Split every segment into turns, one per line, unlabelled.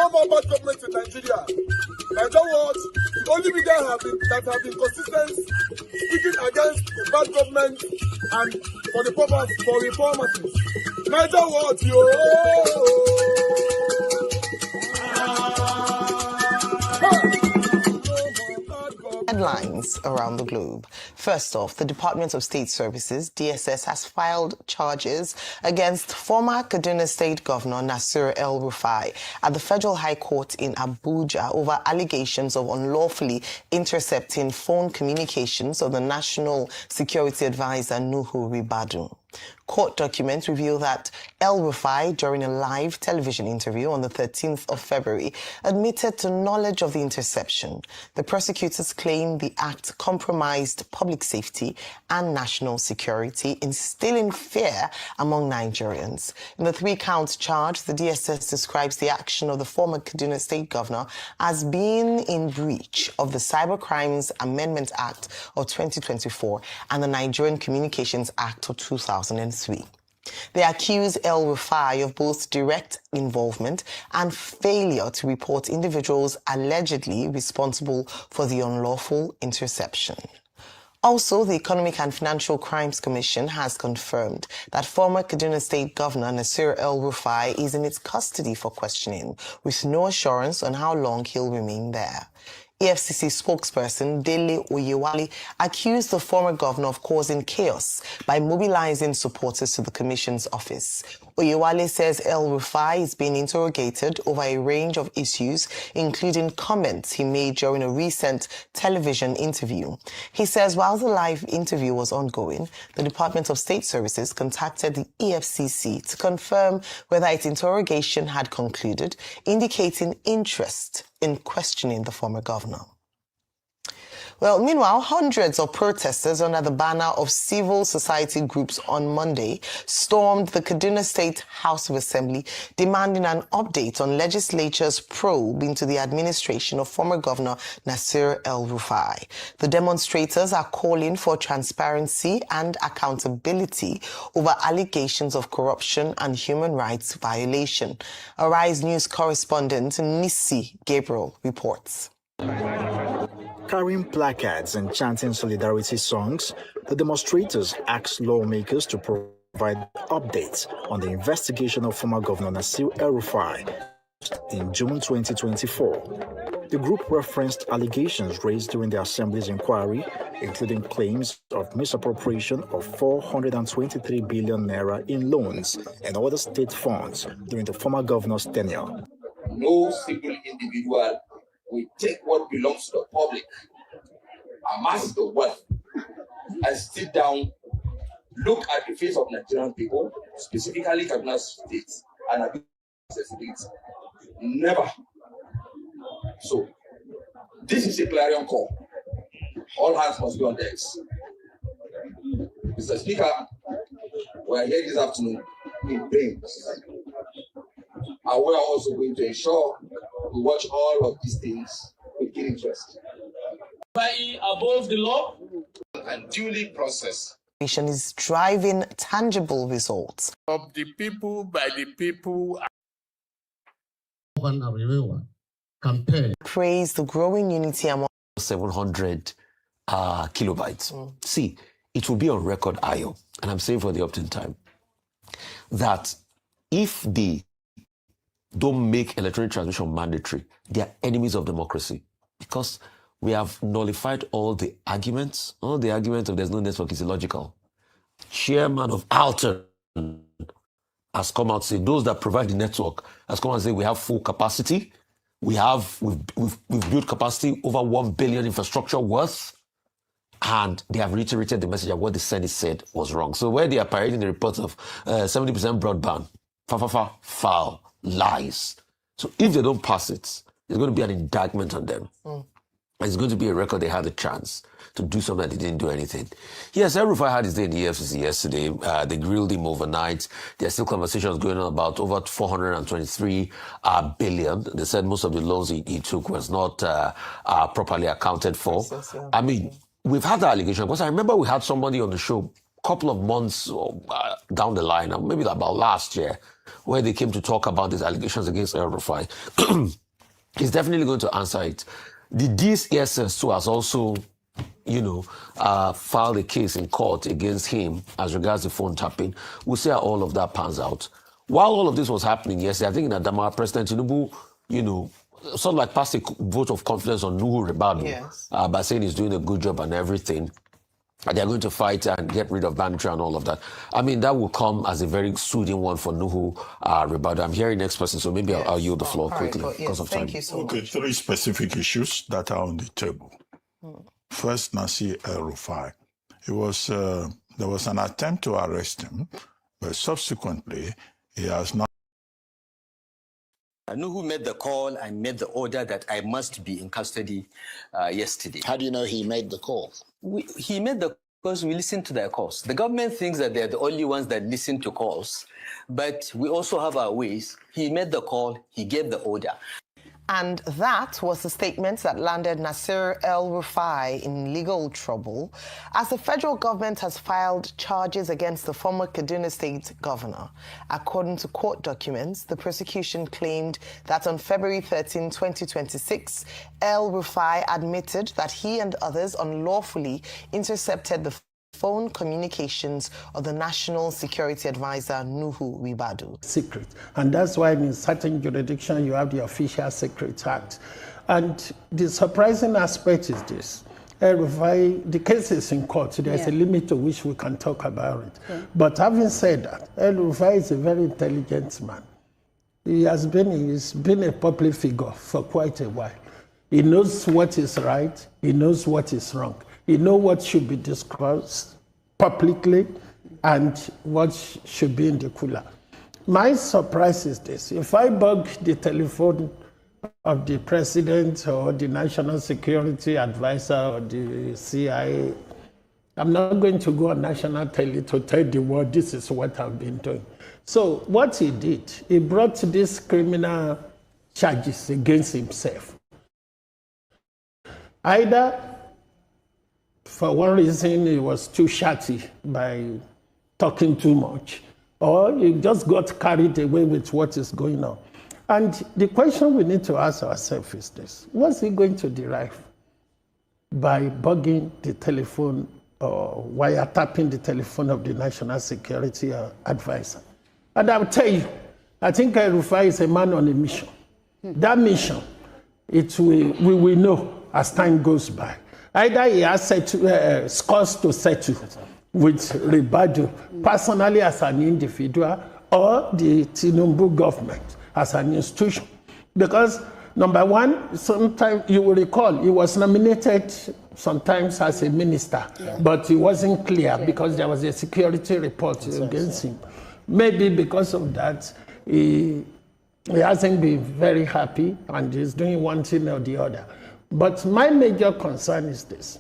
No more bad government in Nigeria. And that was the only media that have been consistent speaking against the bad government and for the purpose for reformers. Niger what yo.
Headlines around the globe. First off, the Department of State Services, DSS, has filed charges against former Kaduna State Governor Nasir El-Rufai at the Federal High Court in Abuja over allegations of unlawfully intercepting phone communications of the National Security Advisor Nuhu Ribadu. Court documents reveal that El-Rufai, during a live television interview on the 13th of February, admitted to knowledge of the interception. The prosecutors claim the act compromised public safety and national security, instilling fear among Nigerians. In the 3-count charge, the DSS describes the action of the former Kaduna State Governor as being in breach of the Cybercrimes Amendment Act of 2024 and the Nigerian Communications Act of 2003. They accuse El-Rufai of both direct involvement and failure to report individuals allegedly responsible for the unlawful interception. Also, the Economic and Financial Crimes Commission has confirmed that former Kaduna State Governor Nasir El-Rufai is in its custody for questioning, with no assurance on how long he'll remain there. EFCC spokesperson Dele Oyewale accused the former governor of causing chaos by mobilizing supporters to the commission's office. Oyewale says El-Rufai is being interrogated over a range of issues, including comments he made during a recent television interview. He says while the live interview was ongoing, the Department of State Services contacted the EFCC to confirm whether its interrogation had concluded, indicating interest in questioning the former governor. Well, meanwhile, hundreds of protesters under the banner of civil society groups on Monday stormed the Kaduna State House of Assembly, demanding an update on legislature's probe into the administration of former Governor Nasir El-Rufai. The demonstrators are calling for transparency and accountability over allegations of corruption and human rights violation. Arise News correspondent Nisi Gabriel reports.
Carrying placards and chanting solidarity songs, the demonstrators asked lawmakers to provide updates on the investigation of former Governor Nasir El-Rufai in June 2024. The group referenced allegations raised during the Assembly's inquiry, including claims of misappropriation of 423 billion naira in loans and other state funds during the former governor's tenure.
No single individual will take what belongs to the public, amass the wealth, and sit down, look at the face of Nigerian people, specifically Kaduna State, and abuse the state. Never. So, this is a clarion call. All hands must be on deck. Mr. Speaker, we are here this afternoon in pain. And we are also going to ensure we watch all of these things with keen interest.
Above the law
And duly processed.
Is driving tangible results.
Of the people, by the people.
campaign.
Praise the growing unity among
700 kilobytes. See, it will be on record, Ayo, and I'm saying for the opt-in time, that if they don't make electronic transmission mandatory, they are enemies of democracy, because we have nullified all the arguments. All the arguments of there's no network is illogical. Chairman of Alton has come out to say, those that provide the network has come out and say we have full capacity. We've built capacity over 1 billion infrastructure worth, and they have reiterated the message that what the Senate said was wrong. So where they are parading the reports of 70% broadband, foul, lies. So if they don't pass it, there's going to be an indictment on them. It's going to be a record they had a chance to do something that they didn't do anything. Yes, El-Rufai had his day in the EFCC yesterday. They grilled him overnight. There's still conversations going on about over 423 billion. They said most of the loans he took was not properly accounted for. I mean, we've had the allegation, because I remember we had somebody on the show a couple of months down the line, maybe about last year, where they came to talk about these allegations against El-Rufai, he's definitely going to answer it. The DSS too has also, filed a case in court against him as regards the phone tapping. We'll see how all of that pans out. While all of this was happening yesterday, I think in Adamawa, President Tinubu, sort of like passed a vote of confidence on Nuhu Ribadu,
yes,
by saying he's doing a good job and everything. And they're going to fight and get rid of banditry and all of that. I mean, that will come as a very soothing one for Nuhu Ribadu. I'm hearing next person, so maybe I'll yield the floor quickly because of time.
Thank you so much.
Okay, 3 specific issues that are on the table. First, Nasir El-Rufai. There was an attempt to arrest him, but subsequently, he has not.
Nuhu made the call and made the order that I must be in custody yesterday.
How do you know he made the call?
He made the calls, we listened to their calls. The government thinks that they're the only ones that listen to calls, but we also have our ways. He made the call, he gave the order.
And that was the statement that landed Nasir El-Rufai in legal trouble as the federal government has filed charges against the former Kaduna State governor. According to court documents, the prosecution claimed that on February 13, 2026, El-Rufai admitted that he and others unlawfully intercepted the phone communications of the National Security Advisor, Nuhu Ribadu.
Secret. And that's why in certain jurisdictions you have the Official Secrets Act. And the surprising aspect is this. El-Rufai, the case is in court. There's a limit to which we can talk about it. Yeah. But having said that, El-Rufai is a very intelligent man. He's been a public figure for quite a while. He knows what is right. He knows what is wrong. You know what should be discussed publicly and what should be in the cooler. My surprise is this. If I bug the telephone of the president or the national security advisor or the CIA, I'm not going to go on national tele to tell the world this is what I've been doing. So what he did, he brought these criminal charges against himself. Either for one reason, he was too chatty by talking too much, or he just got carried away with what is going on. And the question we need to ask ourselves is this: what's he going to derive by bugging the telephone or wiretapping the telephone of the National Security Advisor? And I'll tell you, I think El-Rufai is a man on a mission. That mission, we will know as time goes by. Either he has scores to settle with Ribadu personally as an individual or the Tinubu government as an institution. Because, number one, sometimes you will recall, he was nominated sometimes as a minister, but he wasn't clear because there was a security report against him. Maybe because of that, he hasn't been very happy and he's doing one thing or the other. But my major concern is this.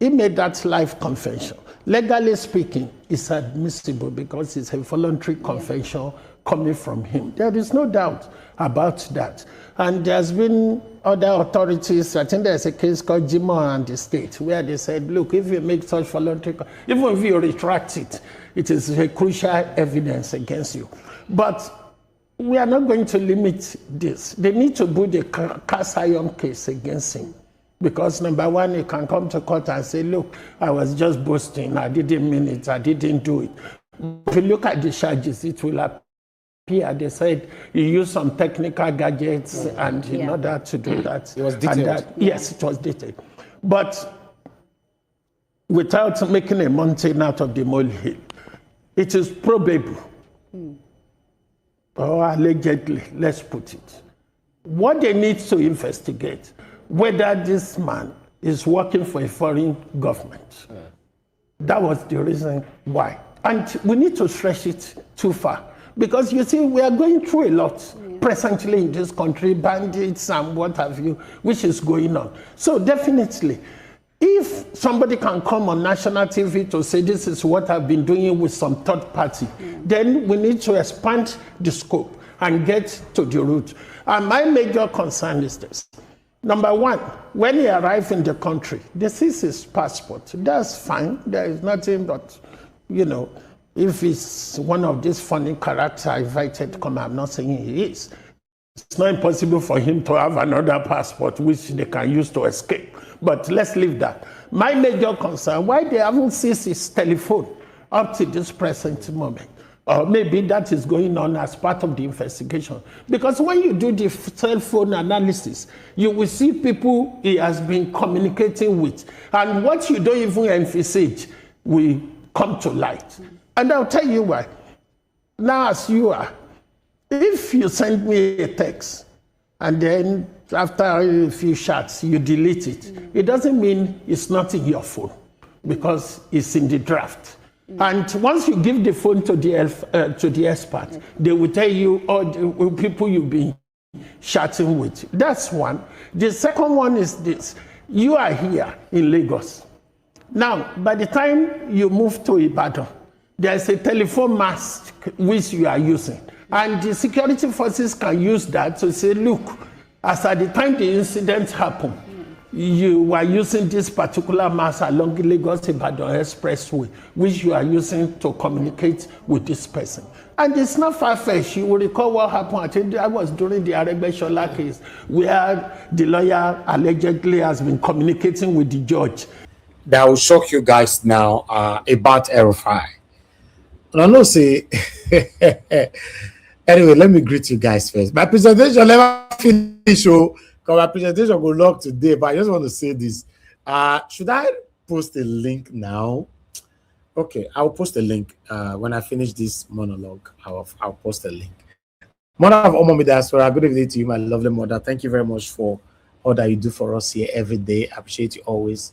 He made that live confession. Legally speaking, it's admissible because it's a voluntary confession coming from him. There is no doubt about that. And there's been other authorities, I think there's a case called Jimo and the state, where they said, look, if you make such voluntary, even if you retract it, it is a crucial evidence against you. But we are not going to limit this. They need to put a cast iron case against him. Because number one, he can come to court and say, look, I was just boasting. I didn't mean it. I didn't do it. If you look at the charges, it will appear. They said you used some technical gadgets and in order to do that.
It was detailed.
Yes, it was detailed. But without making a mountain out of the molehill, it is probable, or allegedly, let's put it, what they need to investigate, whether this man is working for a foreign government. That was the reason why. And we need to stretch it too far. Because you see, we are going through a lot presently in this country, bandits and what have you, which is going on. So definitely, if somebody can come on national TV to say this is what I've been doing with some third party, then we need to expand the scope and get to the root. And my major concern is this. Number one, when he arrived in the country, they seize his passport. That's fine. There is nothing but, If it's one of these funny characters invited to come, I'm not saying he is. It's not impossible for him to have another passport which they can use to escape. But let's leave that. My major concern, why they haven't seized his telephone up to this present moment. Or maybe that is going on as part of the investigation. Because when you do the cell phone analysis, you will see people he has been communicating with. And what you don't even envisage will come to light. And I'll tell you why. Now, as you are, if you send me a text and then after a few shots you delete it, it doesn't mean it's not in your phone because it's in the draft. And once you give the phone to the expert, they will tell you all the people you've been chatting with. That's one. The second one is this. You are here in Lagos. Now, by the time you move to Ibadan, there's a telephone mast which you are using. And the security forces can use that to say, look, as at the time the incident happened, you were using this particular mast along the Lagos-Ibadan Expressway, which you are using to communicate with this person. And it's not far-fetched. You will recall what happened. I think that was during the Aregbesola case, where the lawyer allegedly has been communicating with the judge.
That will shock you guys now about El-Rufai. And I know say... Anyway, let me greet you guys first. My presentation never finished, because my presentation will log today, but I just want to say this. Should I post a link now? Okay, I'll post a link. When I finish this monologue, I'll post a link. Mother of Omomi Diaspora, good evening to you, my lovely mother. Thank you very much for all that you do for us here every day. I appreciate you always.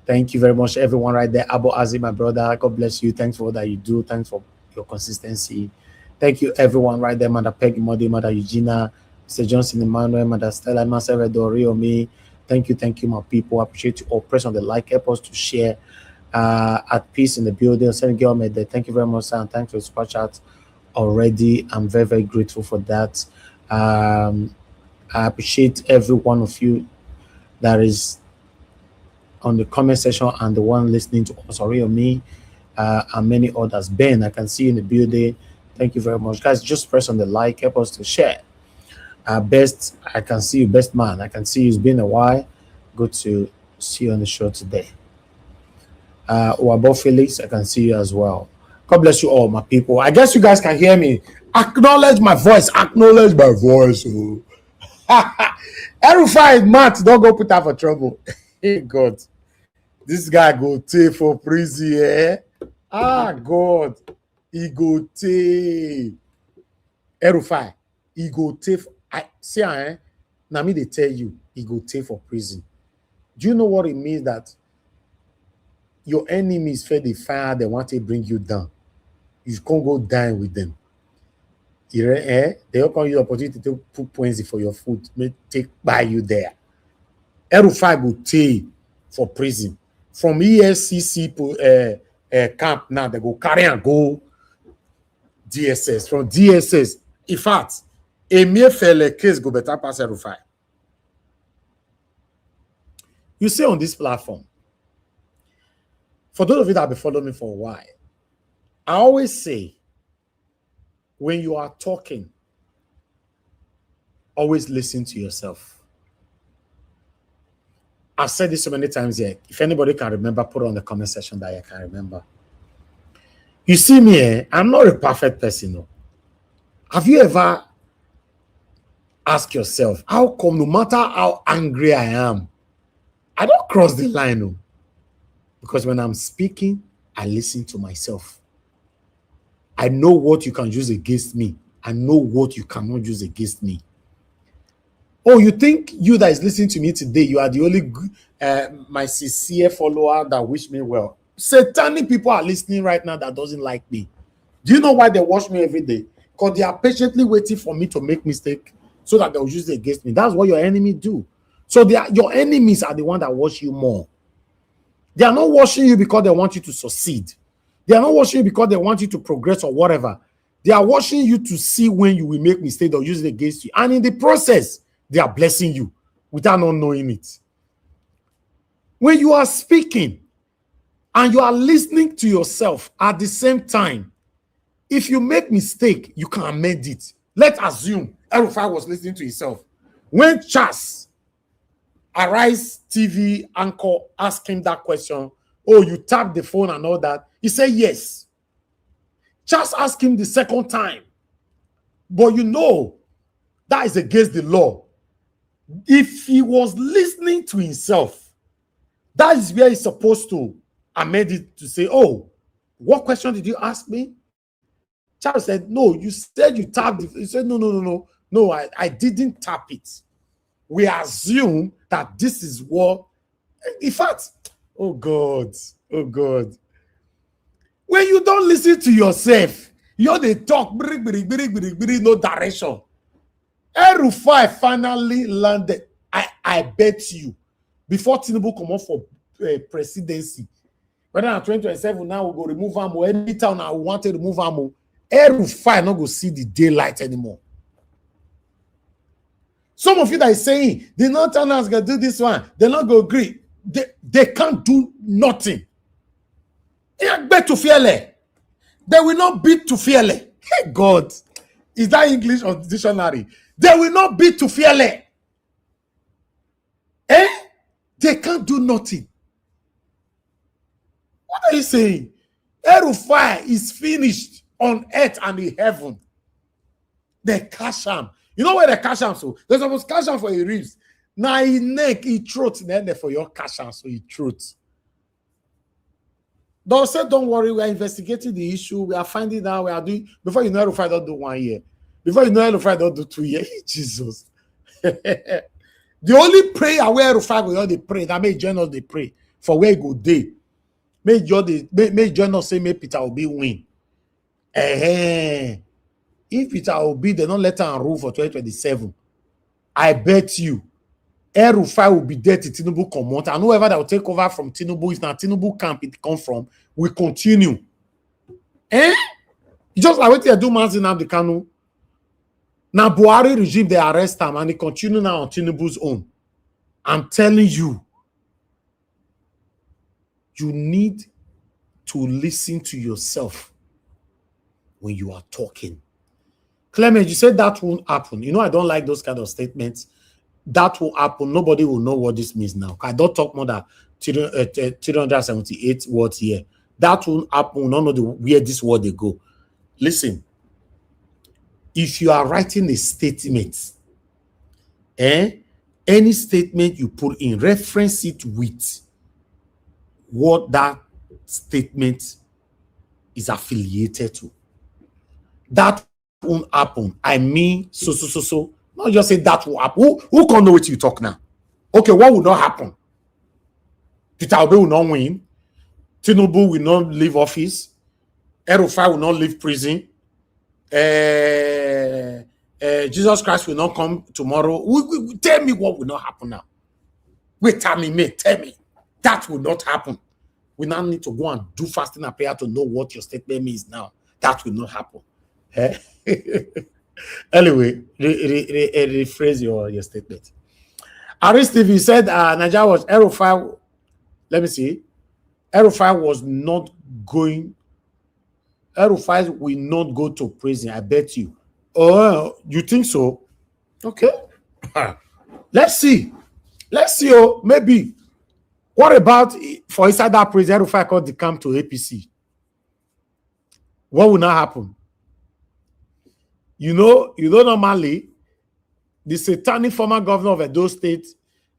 Thank you very much, everyone right there. Abo Azi, my brother, God bless you. Thanks for all that you do. Thanks for your consistency. Thank you, everyone right there. Mother Peggy, Mother Eugenia, Mr. Johnson Emmanuel, Mother Stella, myself, Riomi. Thank you, my people. I appreciate you all. Press on the like, help us to share. At peace in the building. Thank you very much, sir. And thanks for the super chat already. I'm very, very grateful for that. I appreciate every one of you that is on the comment section and the one listening to us, Riomi, and many others. Ben, I can see you in the building. Thank you very much, guys. Just press on the like, help us to share. Best, I can see you. Best man, I can see you. It's been a while. Good to see you on the show today. Wabo Felix, I can see you as well. God bless you all, my people. I guess you guys can hear me. Acknowledge my voice. Acknowledge my voice. Oh. El-Rufai, Matt, don't go put out for trouble. Hey, God. This guy go take for prison, eh? God. He go take. El-Rufai, he go take. Now me they tell you, he go take for prison. Do you know what it means that your enemies fed the fire, they want to bring you down? You can't go dine with them. They all come use opportunity to put points for your food, take by you there. El-Rufai go take for prison. From EFCC camp now, they go carry and go DSS. From DSS, in fact, a mere fair case go better pass El-Rufai. You see on this platform, for those of you that have been following me for a while, I always say, when you are talking, always listen to yourself. I've said this so many times here. If anybody can remember, put it on the comment section that I can remember. You see me, I'm not a perfect person. No. Have you ever asked yourself, how come no matter how angry I am, I don't cross the line? No? Because when I'm speaking, I listen to myself. I know what you can use against me. I know what you cannot use against me. Oh, you think you that is listening to me today, you are the only my sincere follower that wish me well. Satanic people are listening right now that doesn't like me. Do you know why they watch me every day? Because they are patiently waiting for me to make mistake so that they'll use it against me. That's what your enemy do. So your enemies are the one that watch you more. They are not watching you because they want you to succeed. They are not watching you because they want you to progress or whatever. They are watching you to see when you will make mistakes or use it against you. And in the process, they are blessing you without not knowing it. When you are speaking, and you are listening to yourself at the same time, if you make mistake, you can amend it. Let's assume El-Rufai was listening to himself. When Charles, Arise TV anchor, asked him that question, oh, you tapped the phone and all that, he said yes. Charles asked him the second time, but you know, that is against the law. If he was listening to himself, that is where he's supposed to amend it to say, oh, what question did you ask me? Charles said, no, you said you tapped it. He said, no, I didn't tap it. We assume that this is what, in fact, oh God. When you don't listen to yourself, you're the talk, no direction. El-Rufai finally landed. I bet you, before Tinubu come up for presidency, whether in 2027 now we go remove him or any town I want to remove him, El-Rufai not go see the daylight anymore. Some of you that is saying the Northerners gonna do this one, they're not gonna agree. They can't do nothing. They will not beat to fearless. Hey God, is that English or dictionary? They will not beat to fearless. They can't do nothing. What are you saying? El-Rufai is finished on earth and in heaven. They cash him. You know where they cash him? So they're supposed to cash him for a ribs. Now he neck, he throat, then for your cash him, so he throat. Don't say, don't worry, we are investigating the issue. We are finding out, we are doing, before you know El-Rufai don't do 1 year. Before you know El-Rufai don't do 2 years. Jesus. The only prayer where El-Rufai will they pray, that make journals they pray for where he go day. Make journals say make Peter Obi win. If Peter Obi, they don't let him rule for 2027. I bet you El-Rufai will be there to Tinubu come out, and whoever that will take over from Tinubu, is now Tinubu camp it come from, will continue. Just like what they do, Nnamdi Kanu. Now Buhari regime, they arrest him and they continue now on Tinubu's own. I'm telling you, you need to listen to yourself when you are talking. Clement, you said that won't happen. You know, I don't like those kind of statements. That will happen. Nobody will know what this means now. I don't talk more than 378 words here. That won't happen. We don't know where this word they go. Listen, if you are writing a statement, any statement you put in, reference it with what that statement is affiliated to. That won't happen. I mean, so. Not just say that will happen. Who can know what you talk now? Okay, what will not happen? Peter Obi will not win. Tinubu will not leave office. El-Rufai will not leave prison. Jesus Christ will not come tomorrow. Tell me what will not happen now. Wait, tell me. That will not happen. We now need to go and do fasting and prayer to know what your statement means now. That will not happen. Anyway, rephrase your statement. Aris TV said Nigeria was El-Rufai. Let me see. El-Rufai was not going. El-Rufai will not go to prison. I bet you. Oh, you think so? Okay. Let's see. Oh, maybe. What about for inside that prison? El-Rufai called the camp to APC. What will not happen? You know, normally, the satanic former governor of Edo State,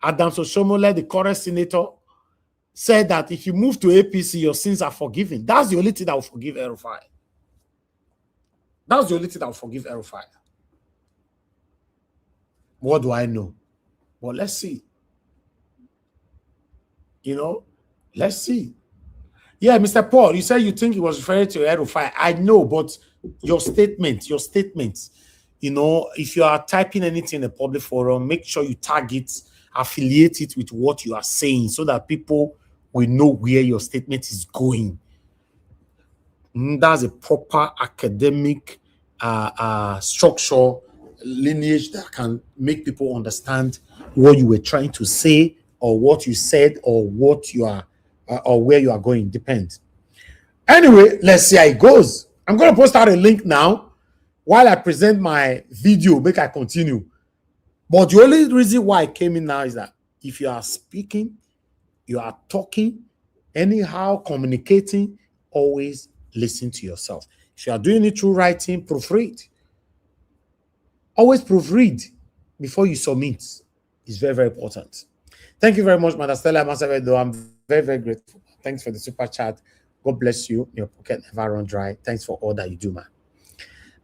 Adams Oshomole, the current senator, said that if you move to APC, your sins are forgiven. That's the only thing that will forgive El-Rufai. That's the only thing that will forgive El-Rufai. What do I know? Well, let's see. Let's see. Yeah, Mr. Paul, you said you think he was referring to El-Rufai. I know, but your statement, if you are typing anything in a public forum, make sure you tag it, affiliate it with what you are saying so that people will know where your statement is going. That's a proper academic structure, lineage that can make people understand what you were trying to say or what you said or what you are or where you are going. Depends. Anyway, let's see how it goes. I'm going to post out a link now while I present my video. Make I continue. But the only reason why I came in now is that if you are speaking, you are talking, anyhow communicating, always listen to yourself. If you are doing it through writing, proofread. Always proofread before you submit. It's very, very important. Thank you very much, Madam Stella. I'm very, very grateful. Thanks for the super chat. God bless you. Your pocket never run dry. Thanks for all that you do, man.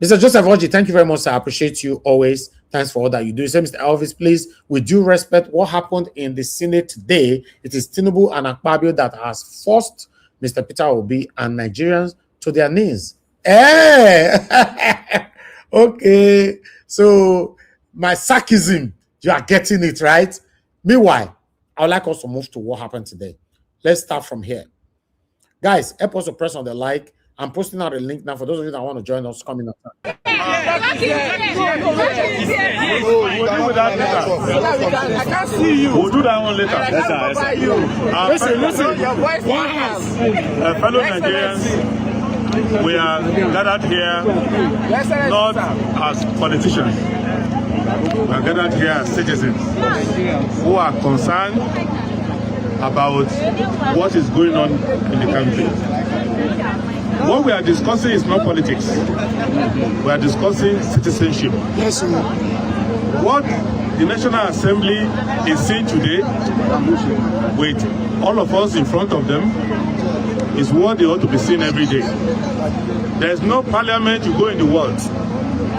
Mr. Joseph Oji, thank you very much. I appreciate you always. Thanks for all that you do. So, Mr. Elvis, please, with due respect, what happened in the Senate today, it is Tinubu and Akpabio that has forced Mr. Peter Obi and Nigerians to their knees. Hey! Okay. So, my sarcasm, you are getting it, right? Meanwhile, I would like us to move to what happened today. Let's start from here. Guys, help us to press on the like. I'm posting out a link now for those of you that want to join us coming up.
I can't see you. We'll do that one later. Listen. Your voice
fellow Nigerians, we are gathered here not as politicians. We are gathered here as citizens who are concerned about what is going on in the country. What we are discussing is not politics. We are discussing citizenship. Yes, sir. What the National Assembly is seeing today, with all of us in front of them, is what they ought to be seeing every day. There is no parliament you go in the world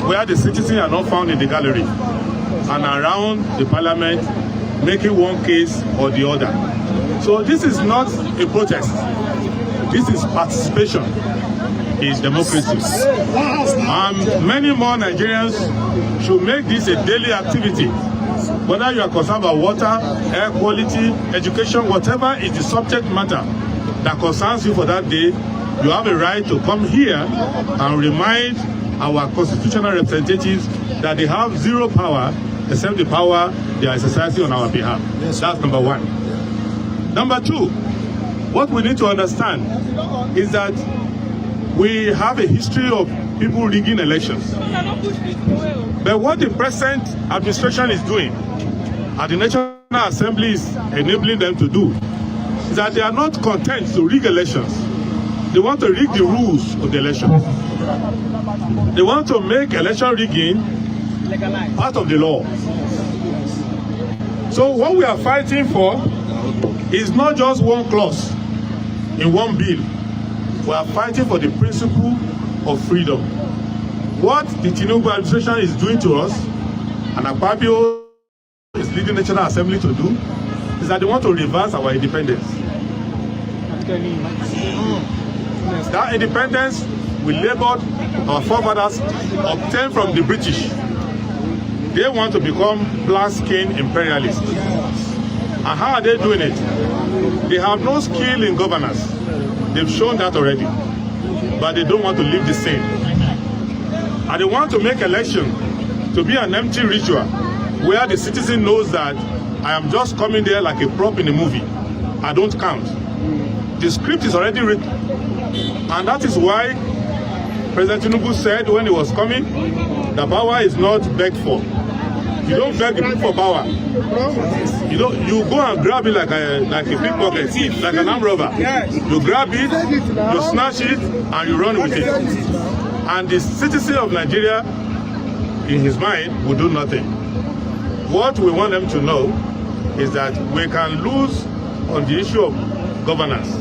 where the citizens are not found in the gallery and around the parliament making one case or the other. So this is not a protest. This is participation in democracy. Many more Nigerians should make this a daily activity. Whether you are concerned about water, air quality, education, whatever is the subject matter that concerns you for that day, you have a right to come here and remind our constitutional representatives that they have zero power except the power they are exercising on our behalf. Yes. That's number one. Number two, what we need to understand is that we have a history of people rigging elections. But what the present administration is doing, and the National Assembly is enabling them to do, is that they are not content to rig elections. They want to rig the rules of the elections. They want to make election rigging part of the law. So what we are fighting for is not just one clause in one bill. We are fighting for the principle of freedom. What the Tinubu administration is doing to us, and Akpabio is leading the National Assembly to do, is that they want to reverse our independence. That independence we labored, our forefathers obtained from the British. They want to become black-skinned imperialists. And how are they doing it? They have no skill in governance. They've shown that already. But they don't want to live the same. And they want to make election to be an empty ritual where the citizen knows that I am just coming there like a prop in a movie. I don't count. The script is already written. And that is why President Tinubu said when he was coming, the power is not begged for. You don't beg the people for power. You go and grab it like a pickpocket, like an armed robber. You grab it, you snatch it, and you run with it. And the citizen of Nigeria, in his mind, will do nothing. What we want them to know is that we can lose on the issue of governance,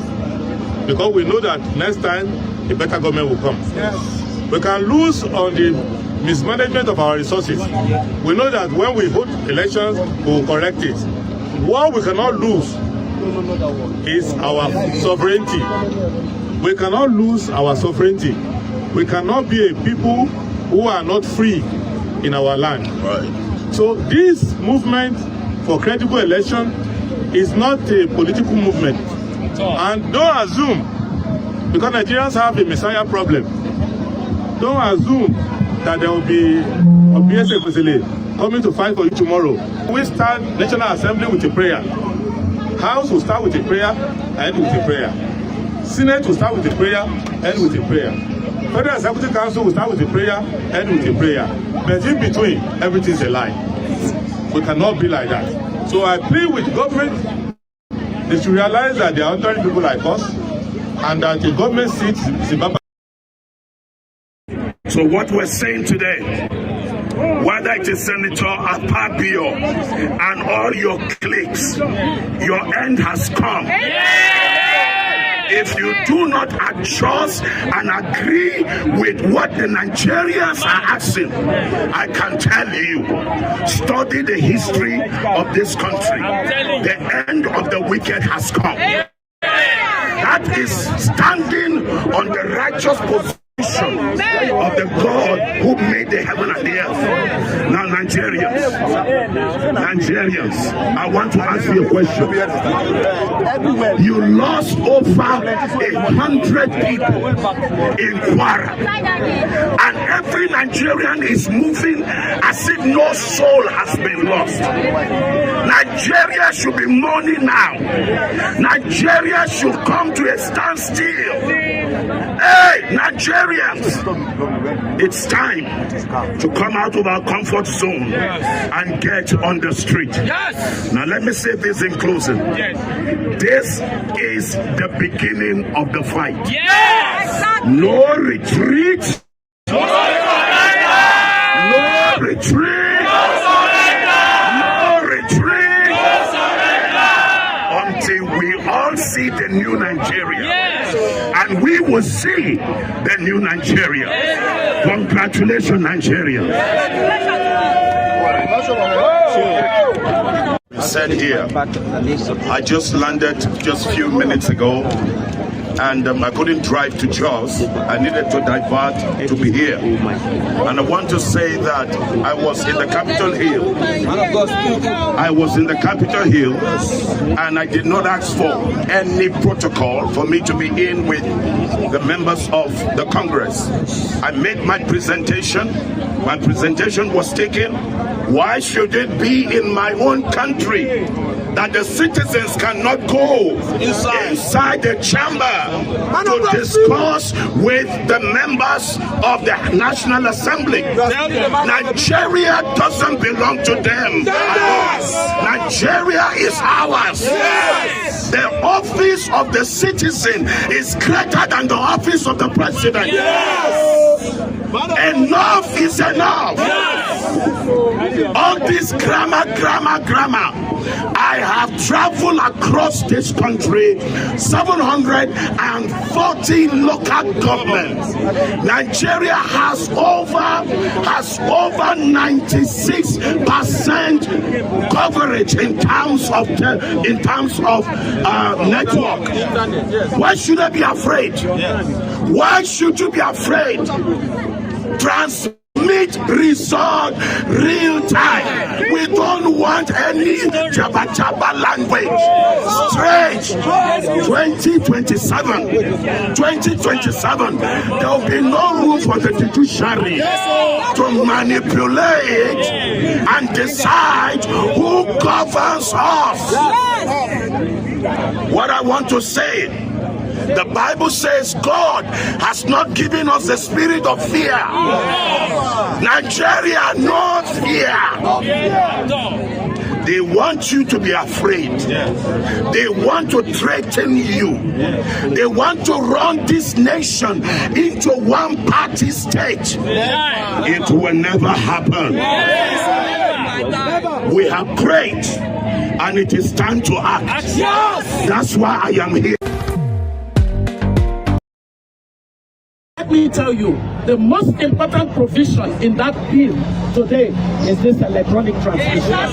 because we know that next time a better government will come. We can lose on the mismanagement of our resources. We know that when we hold elections, we will correct it. What we cannot lose is our sovereignty. We cannot lose our sovereignty. We cannot be a people who are not free in our land. Right. So this movement for credible election is not a political movement. And don't assume, because Nigerians have a messiah problem, don't assume that there will be a BSA coming to fight for you tomorrow. We start National Assembly with a prayer.
House will start with a prayer, end with a prayer. Senate will start with a prayer, end with a prayer. Federal Executive Council will start with a prayer, end with a prayer. But in between, everything's a lie. We cannot be like that. So I plead with government, they should realize that they are ordinary people like us, and that the government seats Zimbabwe.
So what we're saying today, whether it is Senator Akpabio and all your cliques, your end has come. If you do not adjust and agree with what the Nigerians are asking, I can tell you, study the history of this country. The end of the wicked has come. That is standing on the righteous position of the God who made the heaven and the earth. Now, Nigerians, I want to ask you a question. You lost over 100 people in Kwara, and every Nigerian is moving as if no soul has been lost. Nigeria should be mourning now. Nigeria should come to a standstill. Hey, Nigerians, it's time to come out of our comfort zone and get on the street. Now, let me say this in closing. This is the beginning of the fight. No retreat. No retreat. No retreat. Until we all see the new Nigeria. And we will see the new Nigeria. Congratulations, Nigeria.
Said here, I just landed just a few minutes ago, and I couldn't drive to Jos. I needed to divert to be here. And I want to say that I was in the Capitol Hill. I was in the Capitol Hill, and I did not ask for any protocol for me to be in with the members of the Congress. I made my presentation. My presentation was taken. Why should it be in my own country that the citizens cannot go inside the chamber to discuss with the members of the National Assembly? Nigeria doesn't belong to them. Nigeria is ours. The office of the citizen is greater than the office of the president. Enough is enough. All this grammar. I have traveled across this country, 740 local governments. Nigeria has over 96% coverage in terms of network. Why should I be afraid? Why should you be afraid? Transmit result real time. We don't want any jabba language. Strange. 2027, there will be no room for the judiciary to manipulate and decide who governs us. What I want to say, the Bible says God has not given us the spirit of fear. Nigeria, no fear. They want you to be afraid. They want to threaten you. They want to run this nation into one party state. It will never happen. We have prayed, and it is time to act. That's why I am here.
Let me tell you, the most important provision in that bill today is this electronic transmission.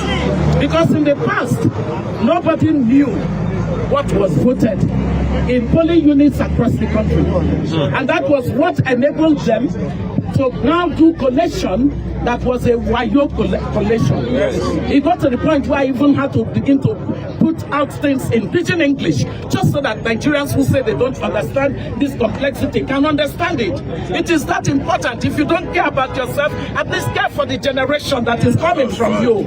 Because in the past, nobody knew what was voted in polling units across the country. And that was what enabled them to now do collation that was a wayo collation. It got to the point where I even had to begin to put out things in pidgin English just so that Nigerians who say they don't understand this complexity can understand it. It is that important. If you don't care about yourself, at least care for the generation that is coming from you.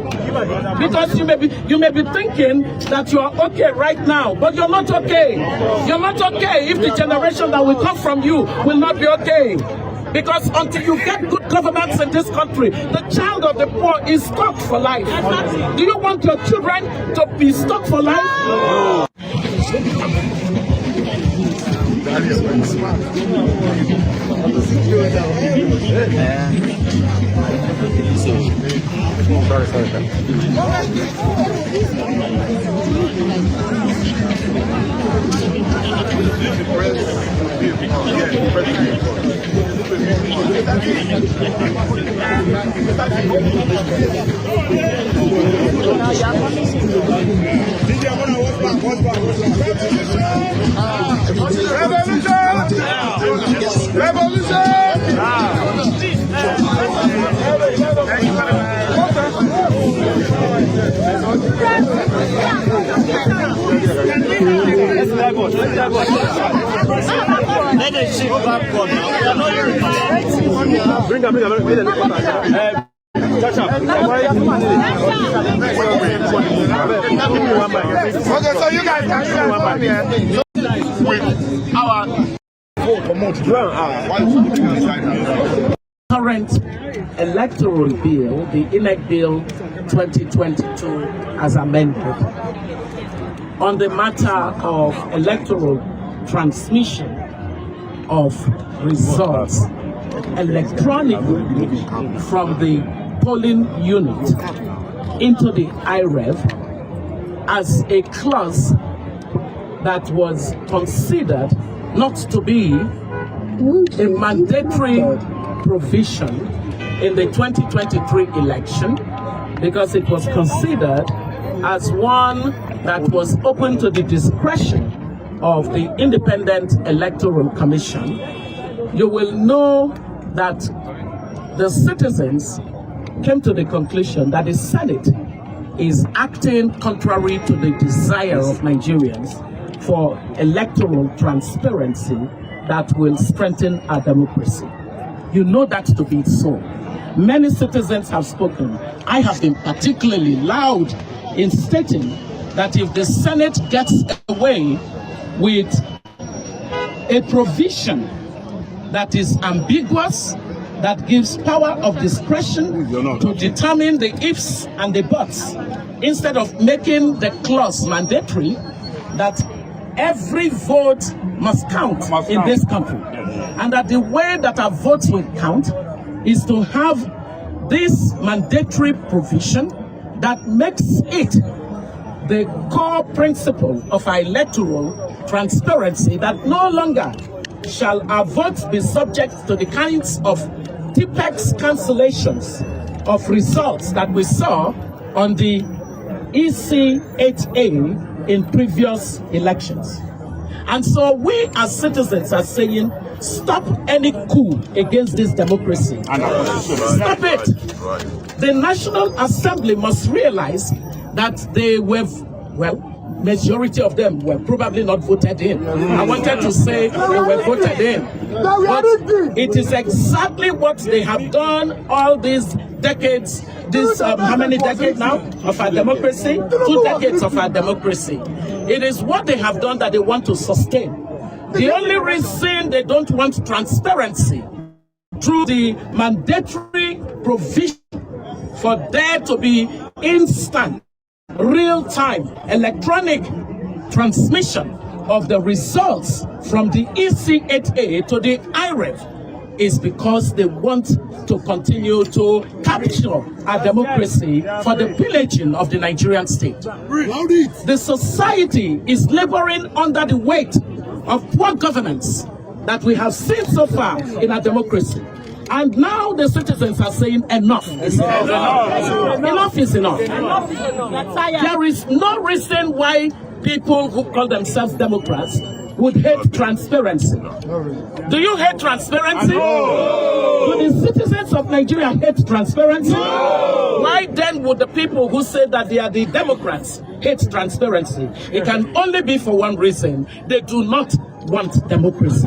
Because you may be thinking that you are okay right now, but you're not okay. You're not okay if the generation that will come from you will not be okay. Because until you get good governance in this country, the child of the poor is stuck for life. Do you want your children to be stuck for life? No. That is very smart.
Okay, so you guys can share one here with our
current electoral bill, the INEC Bill 2022 as amended, on the matter of electoral transmission of results electronically from the polling unit into the IREV as a clause that was considered not to be a mandatory provision in the 2023 election, because it was considered as one that was open to the discretion of the Independent Electoral Commission. You will know that the citizens came to the conclusion that the Senate is acting contrary to the desire of Nigerians for electoral transparency that will strengthen our democracy. You know that to be so. Many citizens have spoken. I have been particularly loud in stating that if the Senate gets away with a provision that is ambiguous, that gives power of discretion to determine the ifs and the buts, instead of making the clause mandatory that every vote must count in this country, and that the way that our votes will count is to have this mandatory provision that makes it the core principle of our electoral transparency, that no longer shall our votes be subject to the kinds of TPEX cancellations of results that we saw on the EC8A in previous elections. And so we as citizens are saying, stop any coup against this democracy. Stop it. The National Assembly must realize that they were, well, majority of them were probably not voted in. I wanted to say they were voted in. But it is exactly what they have done all these decades, how many decades now of our democracy? 2 decades of our democracy. It is what they have done that they want to sustain. The only reason they don't want transparency through the mandatory provision for there to be instant, real-time, electronic transmission of the results from the EC8A to the IREV is because they want to continue to capture our democracy for the pillaging of the Nigerian state. The society is laboring under the weight of poor governance that we have seen so far in our democracy. And now the citizens are saying enough is enough. Enough is enough. There is no reason why people who call themselves Democrats would hate transparency. Do you hate transparency? No. Do the citizens of Nigeria hate transparency? No. Why Why then would the people who say that they are the Democrats hate transparency? It can only be for one reason. They do not want democracy.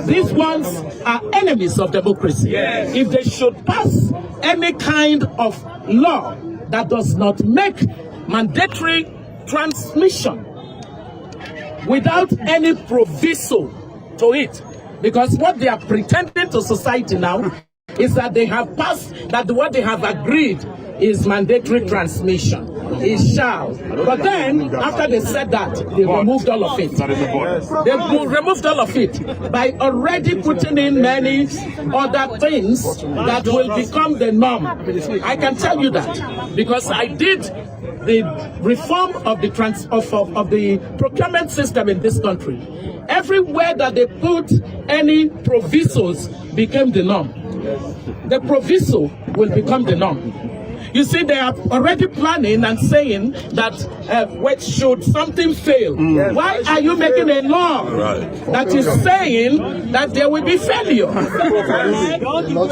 These ones are enemies of democracy. If they should pass any kind of law that does not make mandatory transmission without any proviso to it, because what they are pretending to society now is that they have passed, that what they have agreed is mandatory transmission. It shall. But then, after they said that, they removed all of it. They removed all of it by already putting in many other things that will become the norm. I can tell you that because I did the reform of the of the procurement system in this country. Everywhere that they put any provisos became the norm. The proviso will become the norm. You see, they are already planning and saying that should something fail, why are you making a law that is saying that there will be failure?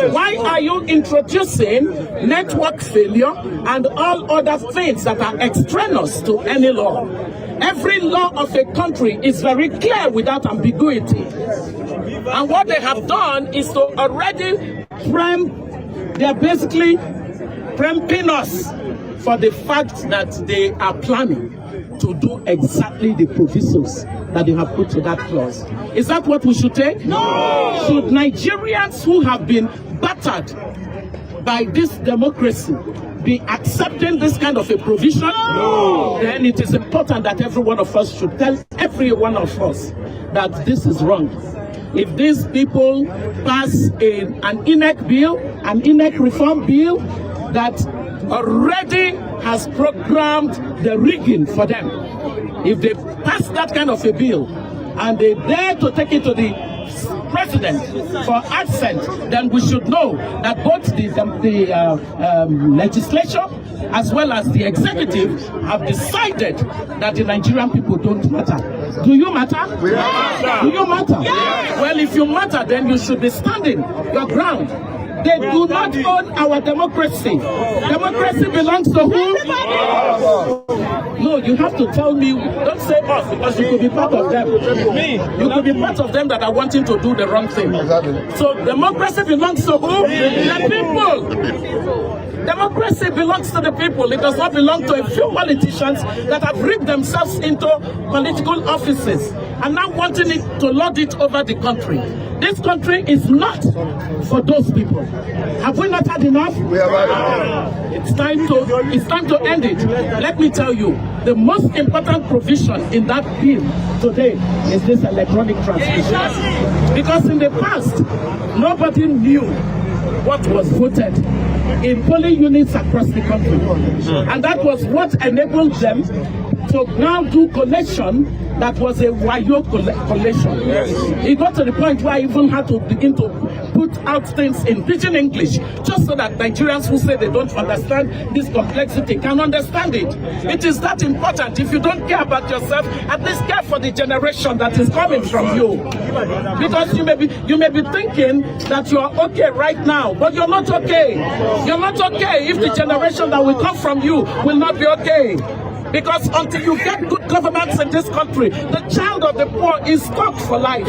Why are you introducing network failure and all other things that are extraneous to any law? Every law of a country is very clear without ambiguity. And what they have done is to already they are basically preempting us for the fact that they are planning to do exactly the provisos that they have put to that clause. Is that what we should take? No! Should Nigerians who have been battered by this democracy be accepting this kind of a provision? No! Then it is important that every one of us should tell every one of us that this is wrong. If these people pass an INEC bill, an INEC reform bill that already has programmed the rigging for them, if they pass that kind of a bill and they dare to take it to the president for assent, then we should know that both the legislature as well as the executive have decided that the Nigerian people don't matter. Do you matter? We matter. Do you matter? Yes. Well, if you matter, then you should be standing your ground. They do not own our democracy. Democracy belongs to who? No, you have to tell me. Don't say us, because you could be part of them. You could be part of them that are wanting to do the wrong thing. So democracy belongs to who? The people. Democracy belongs to the people. It does not belong to a few politicians that have rigged themselves into political offices and now wanting it to lord it over the country. This country is not for those people. Have we not had enough? We have had enough. It's time to end it. Let me tell you, the most important provision in that bill today is this electronic transmission. Because in the past, nobody knew what was voted in polling units across the country. And that was what enabled them to now do collation that was a wayo collation. It got to the point where I even had to begin to put out things in pidgin English just so that Nigerians who say they don't understand this complexity can understand it. It is that important. If you don't care about yourself, at least care for the generation that is coming from you. Because you may be thinking that you are okay right now, but you're not okay. You're not okay if the generation that will come from you will not be okay. Because until you get good governance in this country, the child of the poor is stuck for life.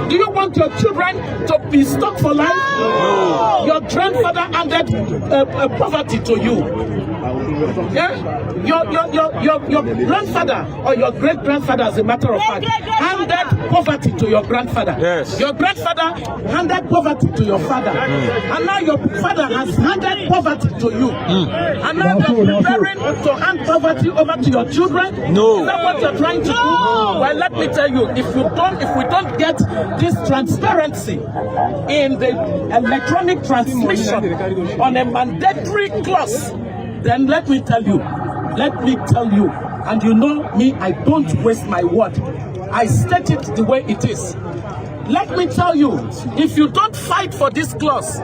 Do you want your children to be stuck for life? No. Your grandfather handed poverty to you. Yeah? Your grandfather or your great-grandfather, as a matter of fact, handed poverty to your grandfather. Yes. Your grandfather handed poverty to your father. And now your father has handed poverty to you. And now you're preparing to hand poverty over to your children? No. Is that what you're trying to do? Well, let me tell you, if we don't get this transparency in the electronic transmission on a mandatory clause, then let me tell you, and you know me, I don't waste my word. I state it the way it is. Let me tell you, if you don't fight for this clause,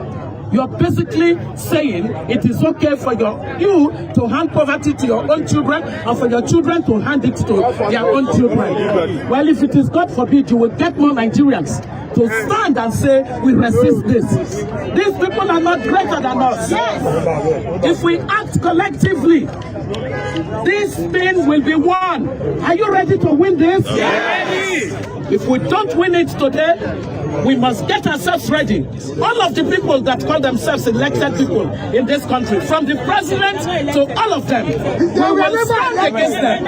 you're basically saying it is okay for you to hand poverty to your own children and for your children to hand it to their own children. Well, if it is God forbid, you will get more Nigerians to stand and say we resist this. These people are not greater than us. Yes. If we act collectively, this thing will be won. Are you ready to win this? Yes. If we don't win it today, we must get ourselves ready. All of the people that call themselves elected people in this country, from the president to all of them, we will stand against them.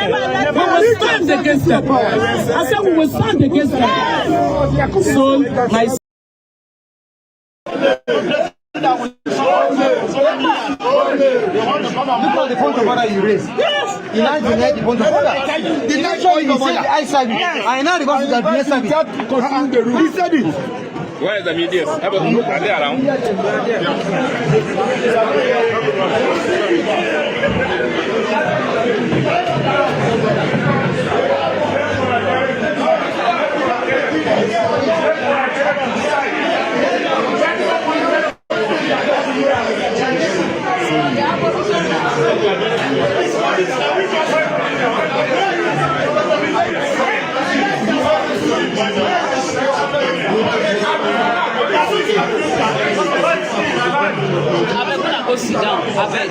We will stand against them. I said we will stand against them. So, my
Look at the point of order you raised. Yes. You now deny the point of order. The next one you said the eye service. I now reverse the DA service. He said it.
Where is the media? Are they around?
Go sit down. I beg.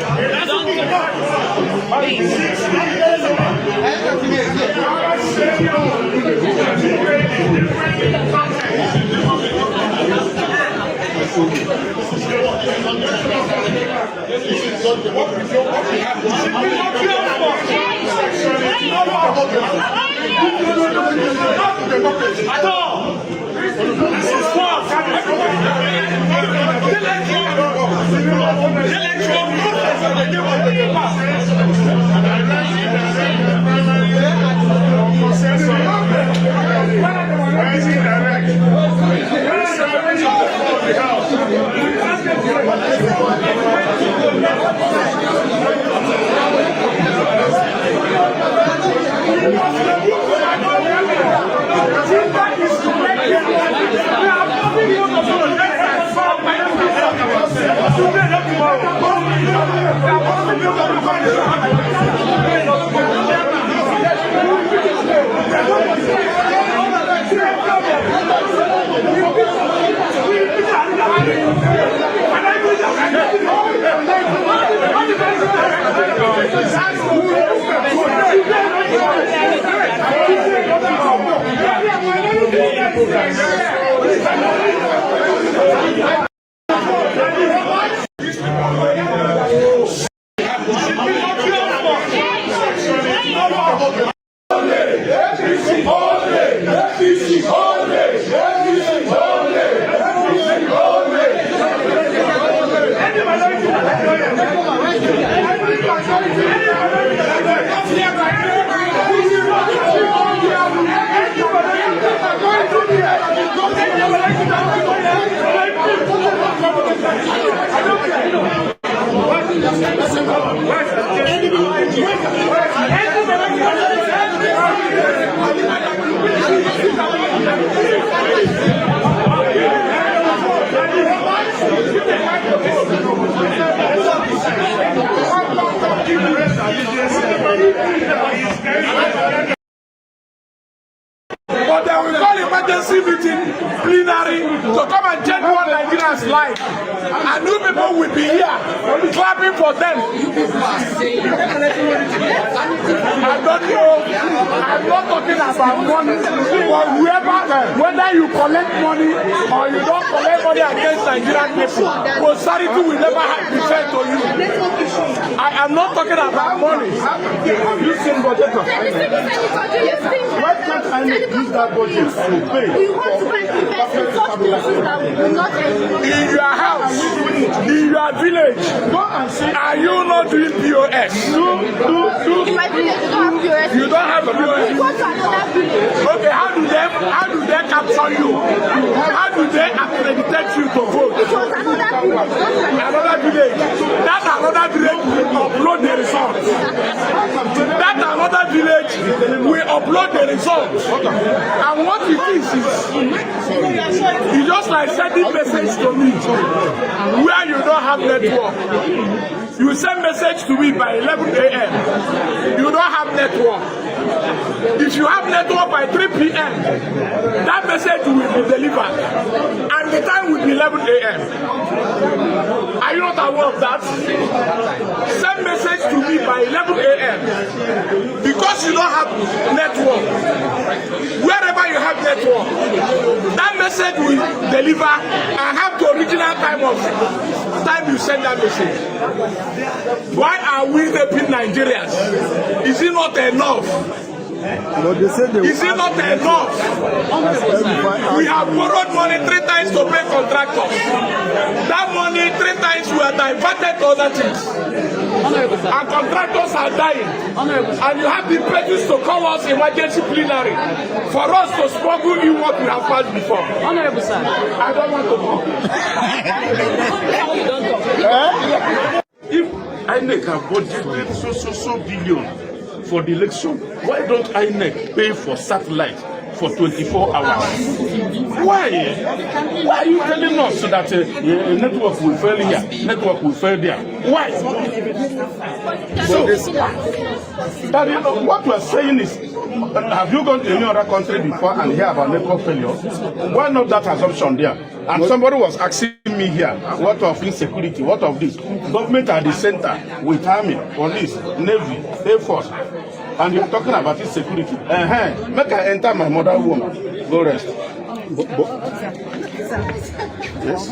But they will call emergency meeting plenary to come and change one Nigerian's life. And you people will be here clapping for them. I don't know. I'm not talking about money. But whether you collect money or you don't collect money against Nigerian people, posterity will never be fair to you. I am not talking about money. Have you seen budget of why can't I use that budget to pay?
We want to invest in such places that will not
in your house, in your village, go and see. Are you not doing POS?
In my village, you don't have POS.
You don't have POS.
You go to another village.
Okay, how do they capture you? How do they accredit you to vote?
It was another village.
Another village. That another village will upload the results. That another village will upload the results. And what it is it's just like sending message to me where you don't have network.
You send message to me by 11 a.m. You don't have network. If you have network by 3 p.m., that message will be delivered. And the time will be 11 a.m. Are you not aware of that? Send message to me by 11 a.m. Because you don't have network. Wherever you have network, that message will deliver and have the original time you send that message. Why are we raping Nigerians? Is it not enough?
But they said
is it not enough? We have borrowed money 3 times to pay contractors. That money 3 times we are diverted to other things. And contractors are dying. And you have the prejudice to call us emergency plenary for us to smuggle in what we have passed before. Honorable sir. I don't want to talk.
If INEC have budgeted so billion for the election, why don't INEC pay for satellite for 24 hours? Why? Why are you telling us that network will fail here, network will fail there? Why? So, that, you know, what we are saying is, have you gone to any other country before and hear about network failure? Why not that assumption there? And somebody was asking me here, what of insecurity, what of this? Government at the center with army, police, navy, air force, and you're talking about insecurity. Make I enter my mother womb. Go rest.
Yes.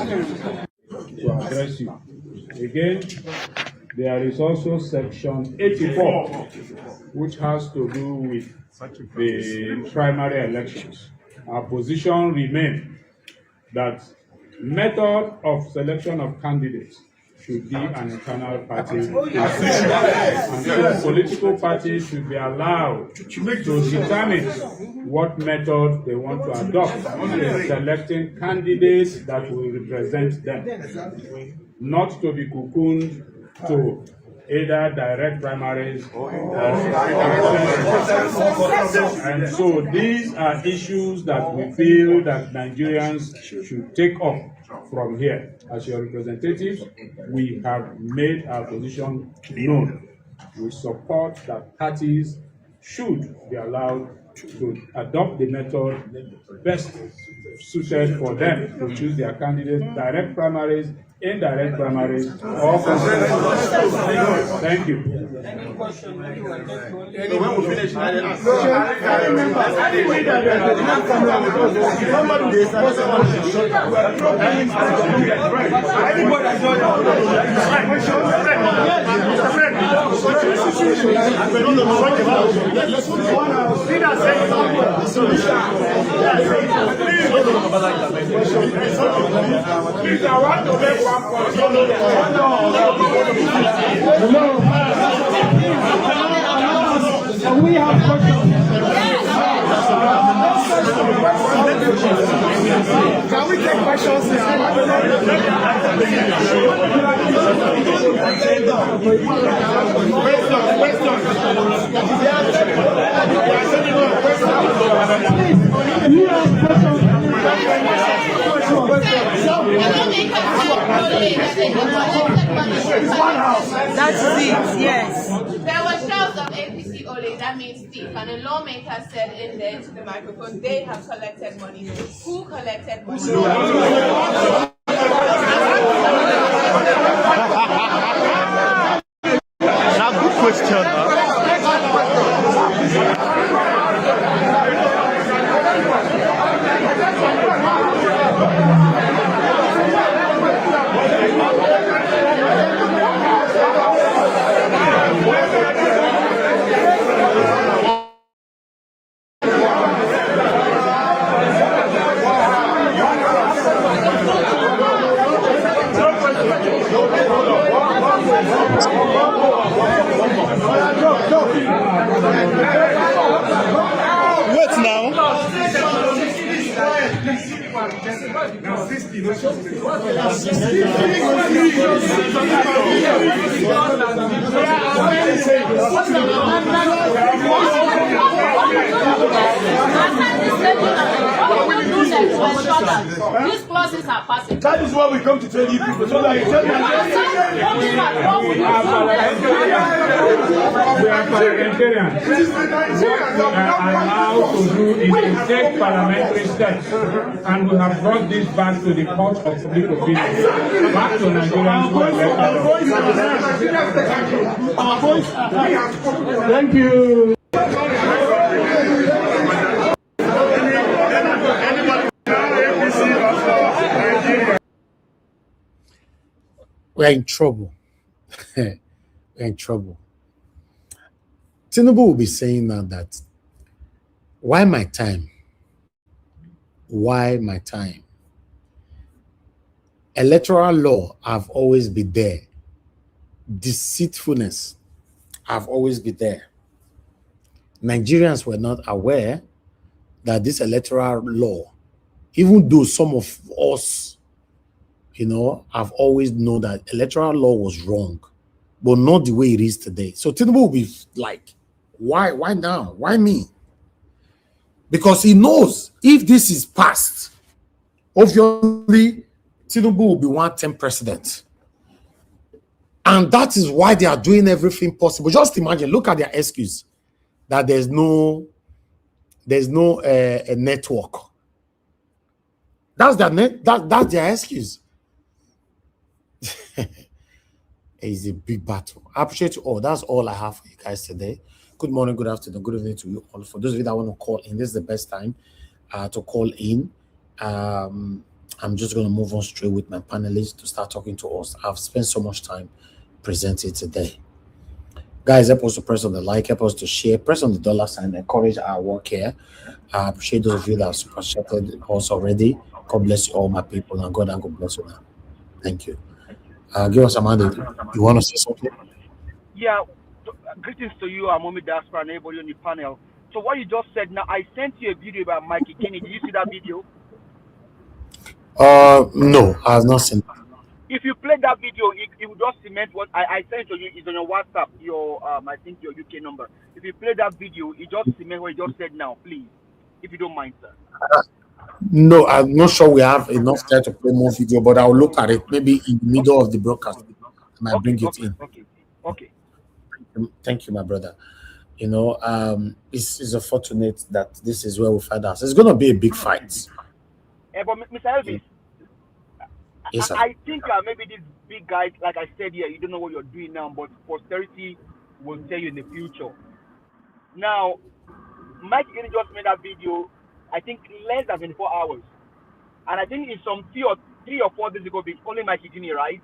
To address you. Again, there is also section 84, which has to do with the primary elections. Our position remains that method of selection of candidates should be an internal party decision. And so political parties should be allowed to determine what method they want to adopt in selecting candidates that will represent them, not to be cocooned to either direct primaries or and so these are issues that we feel that Nigerians should take up from here. As your representatives, we have made our position known. We support that parties should be allowed to adopt the method best suited for them to choose their candidates, direct primaries, indirect primaries, or thank you.
When we finish,
Please, I want to make one point.
We have questions.
Can we take questions
That's it, yes.
There were shouts of APC Ole, that means thief, and a lawmaker said in there to the microphone, they have collected money. Who collected money?
That's a good question. Wait now.
ensure that these clauses are passing.
That is why we come to tell you people, so that you tell them. We are parliamentarians. What we are allowed to do is to take parliamentary steps, and we have brought this back to the court of public opinion, back to Nigerians who elected. Thank you.
We're in trouble. We're in trouble. Tinubu will be saying now that, why my time? Why my time? Electoral law have always been there. Deceitfulness have always been there. Nigerians were not aware that this electoral law, even though some of us, have always known that electoral law was wrong, but not the way it is today. So Tinubu will be like, why now? Why me? Because he knows if this is passed, obviously Tinubu will be one-term president. And that is why they are doing everything possible. Just imagine, look at their excuse that there's no a network. That's their excuse. It's a big battle. I appreciate you all. That's all I have for you guys today. Good morning, good afternoon, good evening to you all. For those of you that want to call in, this is the best time to call in. I'm just going to move on straight with my panelists to start talking to us. I've spent so much time presenting today. Guys, help us to press on the like, help us to share, press on the dollar sign, encourage our work here. I appreciate those of you that have super chatted us already. God bless you all, my people, and God bless you now. Thank you. Give us a minute. You want to say something?
Yeah. Greetings to you, Amomi Diaspora, and everybody on the panel. So what you just said now, I sent you a video about Mikey Kenny. Did you see that video?
No, I have not seen it.
If you play that video, it will just cement what I sent to you. It's on your WhatsApp, your I think your UK number. If you play that video, it just cement what you just said now, please, if you don't mind, sir.
No, I'm not sure we have enough time to play more video, but I'll look at it maybe in the middle of the broadcast. I might bring it in.
Okay.
Thank you, my brother. It's unfortunate that this is where we find ourselves. It's going to be a big fight.
But Mr. Elvis,
yes, sir.
I think maybe these big guys, like I said here, you don't know what you're doing now, but posterity will tell you in the future. Now, Mike Kenny just made that video, I think less than 24 hours. And I think in some 3 or 4 days ago, been calling Mike Kenny, right?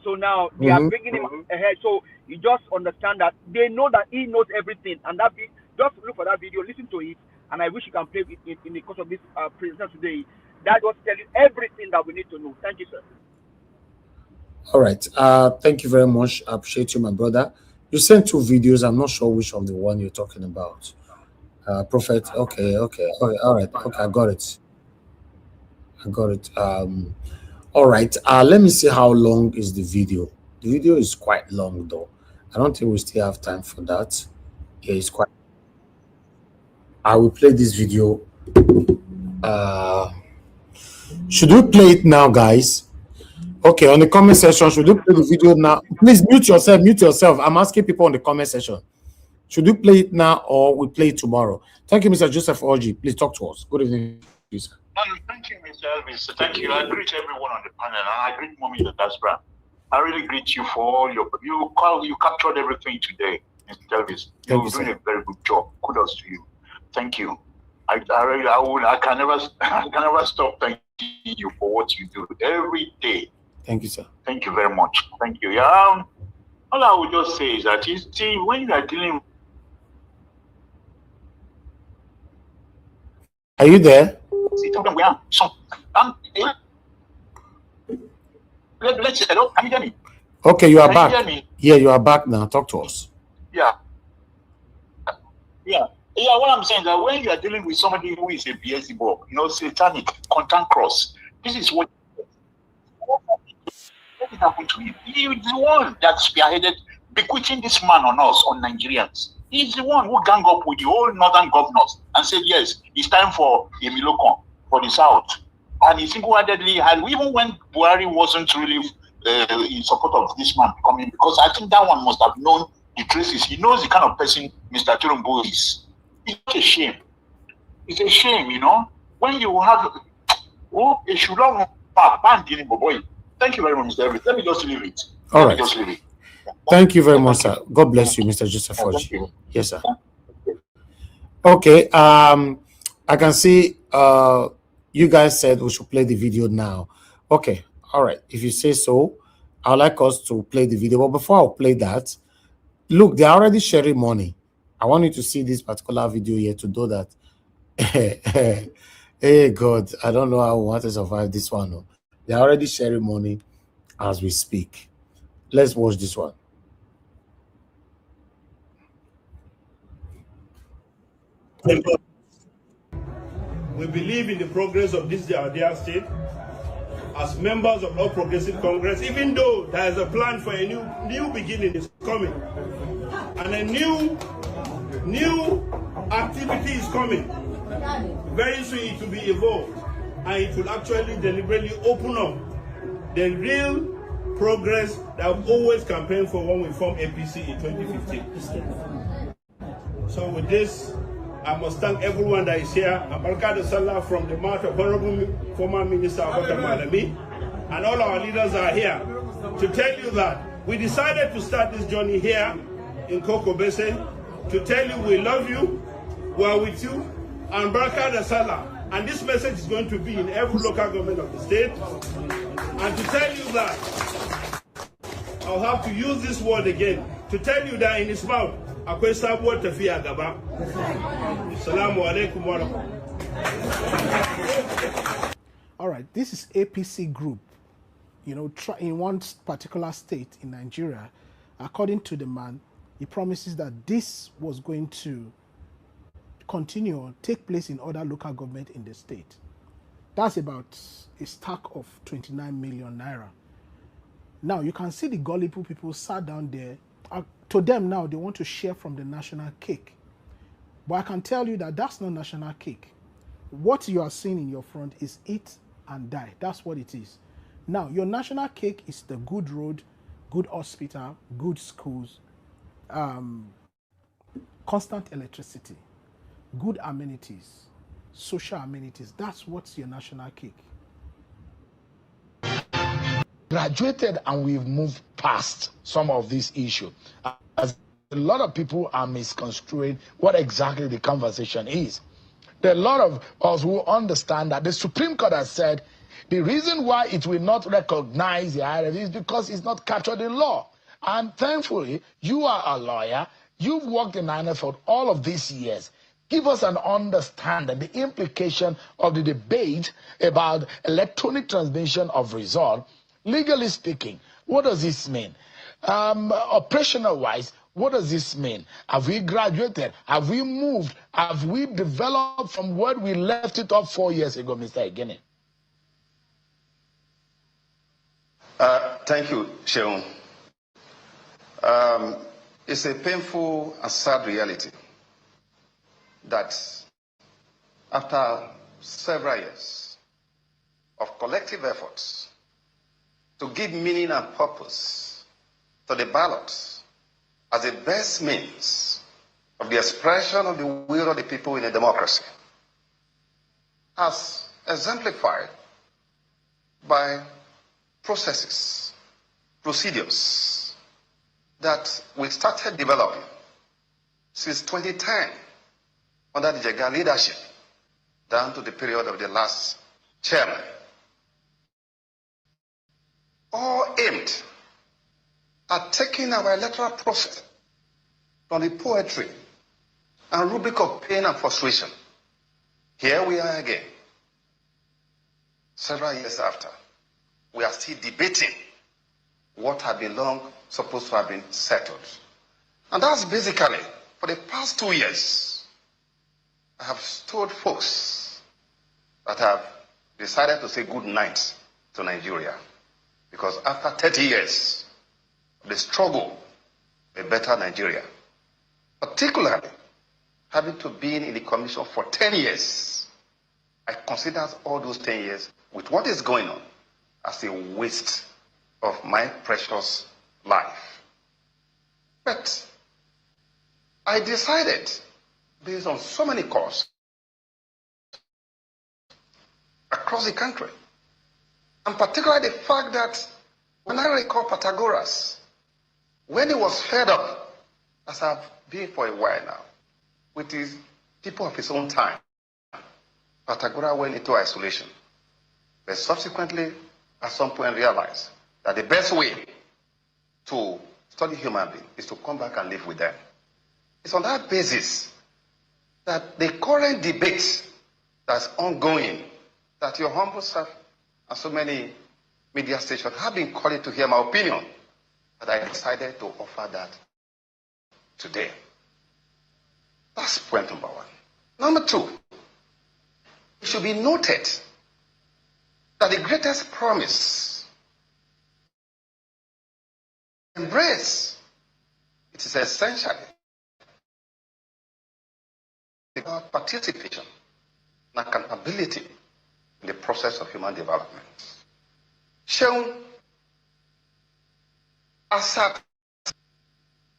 So now they are bringing him ahead. So you just understand that they know that he knows everything. And just look for that video, listen to it. And I wish you can play it in the course of this presentation today. That was telling everything that we need to know. Thank you, sir.
All right. Thank you very much. I appreciate you, my brother. You sent 2 videos. I'm not sure which of the one you're talking about. Prophet. Okay. All right. Okay, I got it. All right. Let me see how long is the video. The video is quite long, though. I don't think we still have time for that. Yeah, it's quite. I will play this video. Should we play it now, guys? Okay, on the comment section, should we play the video now? Please mute yourself. I'm asking people on the comment section. Should we play it now or we play it tomorrow? Thank you, Mr. Joseph Orji. Please talk to us. Good evening, please.
Thank you, Mr. Elvis. Thank you. I greet everyone on the panel, and I greet Mommy the Diaspora. I really greet you for all you captured everything today, Mr. Elvis. You're doing a very good job. Kudos to you. Thank you. I can never stop thanking you for what you do every day.
Thank you, sir.
Thank you very much. Thank you. Yeah. All I would just say is that you see, when you are dealing.
Are you there?
Hello, can you hear me?
Okay, you are
Can
back.
you hear me?
Yeah, you are back now. Talk to us.
Yeah. What I'm saying is that when you are dealing with somebody who is a Beelzebub, satanic, cantankerous, this is what is happened to him. He is the one that spearheaded bequeathing this man on us, on Nigerians. He's the one who gang up with the whole northern governors and said, yes, it's time for a Milocon, for the South. And he single-handedly had, even when Buhari wasn't really in support of this man coming, because I think that one must have known the traces. He knows the kind of person Mr. Tinubu is. It's not a shame. It's a shame, you know, when you have, it should not abandon boy. Thank you very much, Mr. Everett. Let me just leave it.
All right.
Just leave it.
Thank you very much, sir. God bless you, Mr. Joseph Hodge. Yes, sir. Okay. I can see you guys said we should play the video now. Okay. All right. If you say so, I'd like us to play the video. But before I play that, look, they're already sharing money. I want you to see this particular video here to know that. Hey, God, I don't know how we want to survive this one. No. They're already sharing money as we speak. Let's watch this one.
We believe in the progress of this dear state. As members of All Progressive Congress, even though there is a plan for a new beginning is coming, and a new activity is coming, very soon it will be evolved, and it will actually deliberately open up the real progress that we've always campaigned for when we formed APC in 2015. So with this, I must thank everyone that is here. Abarka Salah from the mouth of Honorable former Minister Abubakar Malami, and all our leaders are here to tell you that we decided to start this journey here in Kokobese to tell you we love you, we are with you, and Baraka Salah. And this message is going to be in every local government of the state. And to tell you that, I'll have to use this word again, to tell you that in his mouth, akwai sabuwar tafiya gaba. Assalamu alaikum wa rahmatullahi.
All right, this is APC group. You know, in one particular state in Nigeria, according to the man, he promises that this was going to continue or take place in other local government in the state. That's about a stack of 29 million naira. Now, you can see the gullible people sat down there. To them now, they want to share from the national cake. But I can tell you that that's not national cake. What you are seeing in your front is eat and die. That's what it is. Now, your national cake is the good road, good hospital, good schools, constant electricity, good amenities, social amenities. That's what's your national cake.
Graduated and we've moved past some of these issues. As a lot of people are misconstruing what exactly the conversation is. There are a lot of us who understand that the Supreme Court has said the reason why it will not recognize the IRF is because it's not captured in law. And thankfully, you are a lawyer. You've worked in IRF for all of these years. Give us an understanding, the implication of the debate about electronic transmission of result. Legally speaking, what does this mean? Operational-wise, what does this mean? Have we graduated? Have we moved? Have we developed from where we left it off 4 years ago, Mr. Egene?
Thank you, Sheon. It's a painful and sad reality that after several years of collective efforts to give meaning and purpose to the ballot as the best means of the expression of the will of the people in a democracy, as exemplified by processes, procedures that we started developing since 2010 under the Jega leadership down to the period of the last chairman, all aimed at taking our electoral process from the poetry and rubric of pain and frustration. Here we are again, several years after. We are still debating what had been long supposed to have been settled. And that's basically, for the past 2 years, I have told folks that have decided to say good night to Nigeria. Because after 30 years of the struggle, a better Nigeria, particularly having to be in the commission for 10 years, I consider all those 10 years with what is going on as a waste of my precious life. But I decided, based on so many calls across the country, and particularly the fact that when I recall Pythagoras, when he was fed up, as I've been for a while now, with his people of his own time, Pythagoras went into isolation. But subsequently, at some point, realized that the best way to study human beings is to come back and live with them. It's on that basis that the current debate that's ongoing, that your humble self and so many media stations have been calling to hear my opinion, that I decided to offer that today. That's point number one. Number two, it should be noted that the greatest promise, embrace, it is essentially about participation and accountability in the process of human development. Shown as at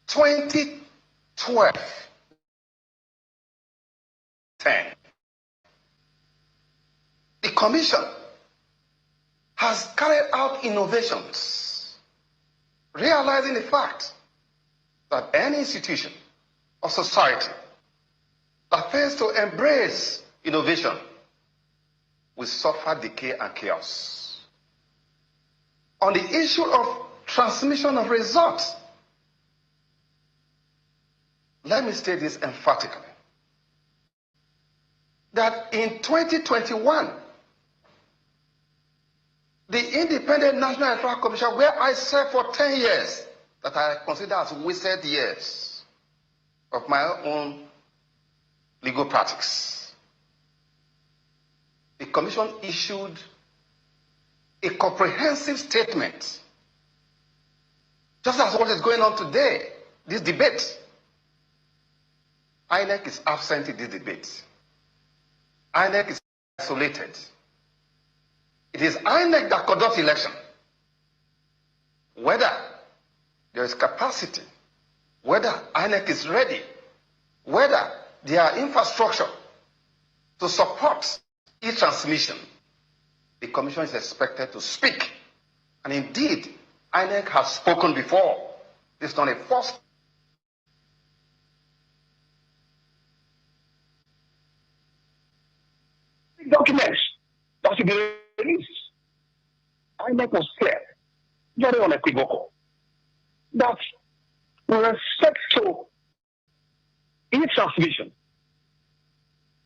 2012, 10, the Commission has carried out innovations, realizing the fact that any institution or society that fails to embrace innovation will suffer decay and chaos. On the issue of transmission of results, let me state this emphatically, that in 2021, the Independent National Electoral Commission, where I served for 10 years, that I consider as wasted years of my own legal practice, the Commission issued a comprehensive statement, just as what is going on today, this debate. INEC is absent in this debate. INEC is isolated. It is INEC that conducts election. Whether there is capacity, whether INEC is ready, whether there are infrastructure to support e-transmission, the Commission is expected to speak. And indeed, INEC has spoken before. This is not a first.
Documents that should be released. INEC was clear, very unequivocal, that with respect to e-transmission,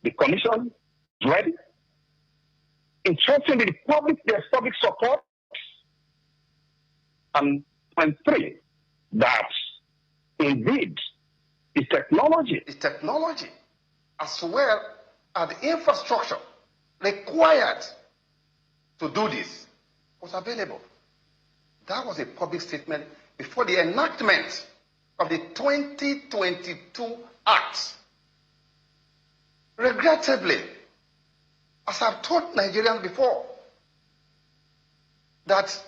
the Commission is ready, interested in the public, there's public support, and three, that indeed the technology
as well as the infrastructure required to do this was available. That was a public statement before the enactment of the 2022 Act. Regrettably, as I've told Nigerians before, that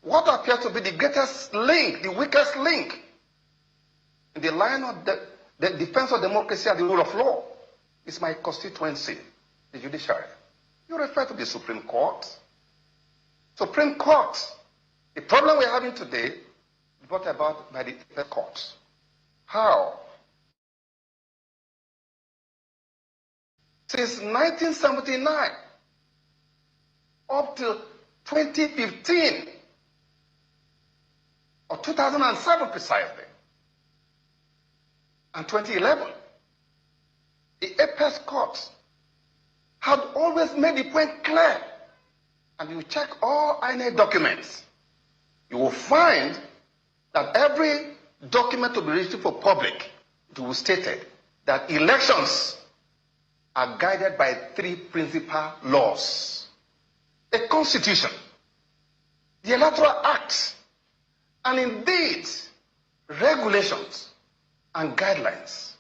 what appears to be the greatest link, the weakest link in the line of the defense of democracy and the rule of law is my constituency, the judiciary. You refer to the Supreme Court. Supreme Court, the problem we're having today is brought about by the Federal Court. How? Since 1979 up to 2015, or 2007 precisely, and 2011, the Apex Court had always made the point clear, and you check all INEC documents, you will find that every document to be released for public, it will stated that elections are guided by three principal laws: the Constitution, the Electoral Act, and indeed regulations and guidelines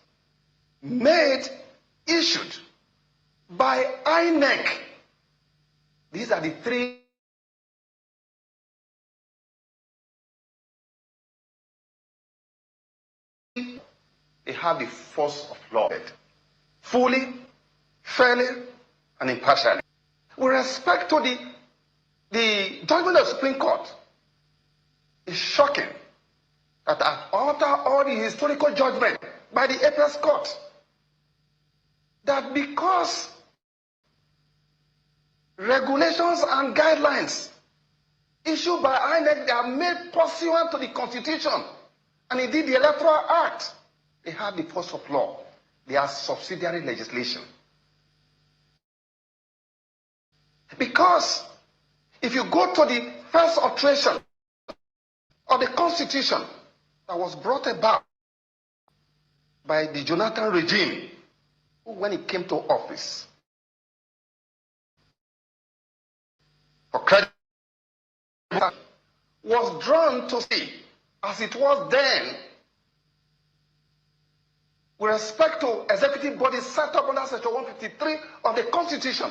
issued by INEC. These are the three they have the force of law, fully, fairly, and impartially. With respect to the judgment of the Supreme Court, it's shocking that after all the historical judgment by the Apex Court, that because regulations and guidelines issued by INEC they are made pursuant to the Constitution and indeed the Electoral Act, they have the force of law. They are subsidiary legislation. Because if you go to the first alteration of the Constitution that was brought about by the Jonathan regime when it came to office, for credit was drawn to see as it was then with respect to executive bodies set up under Section 153 of the Constitution.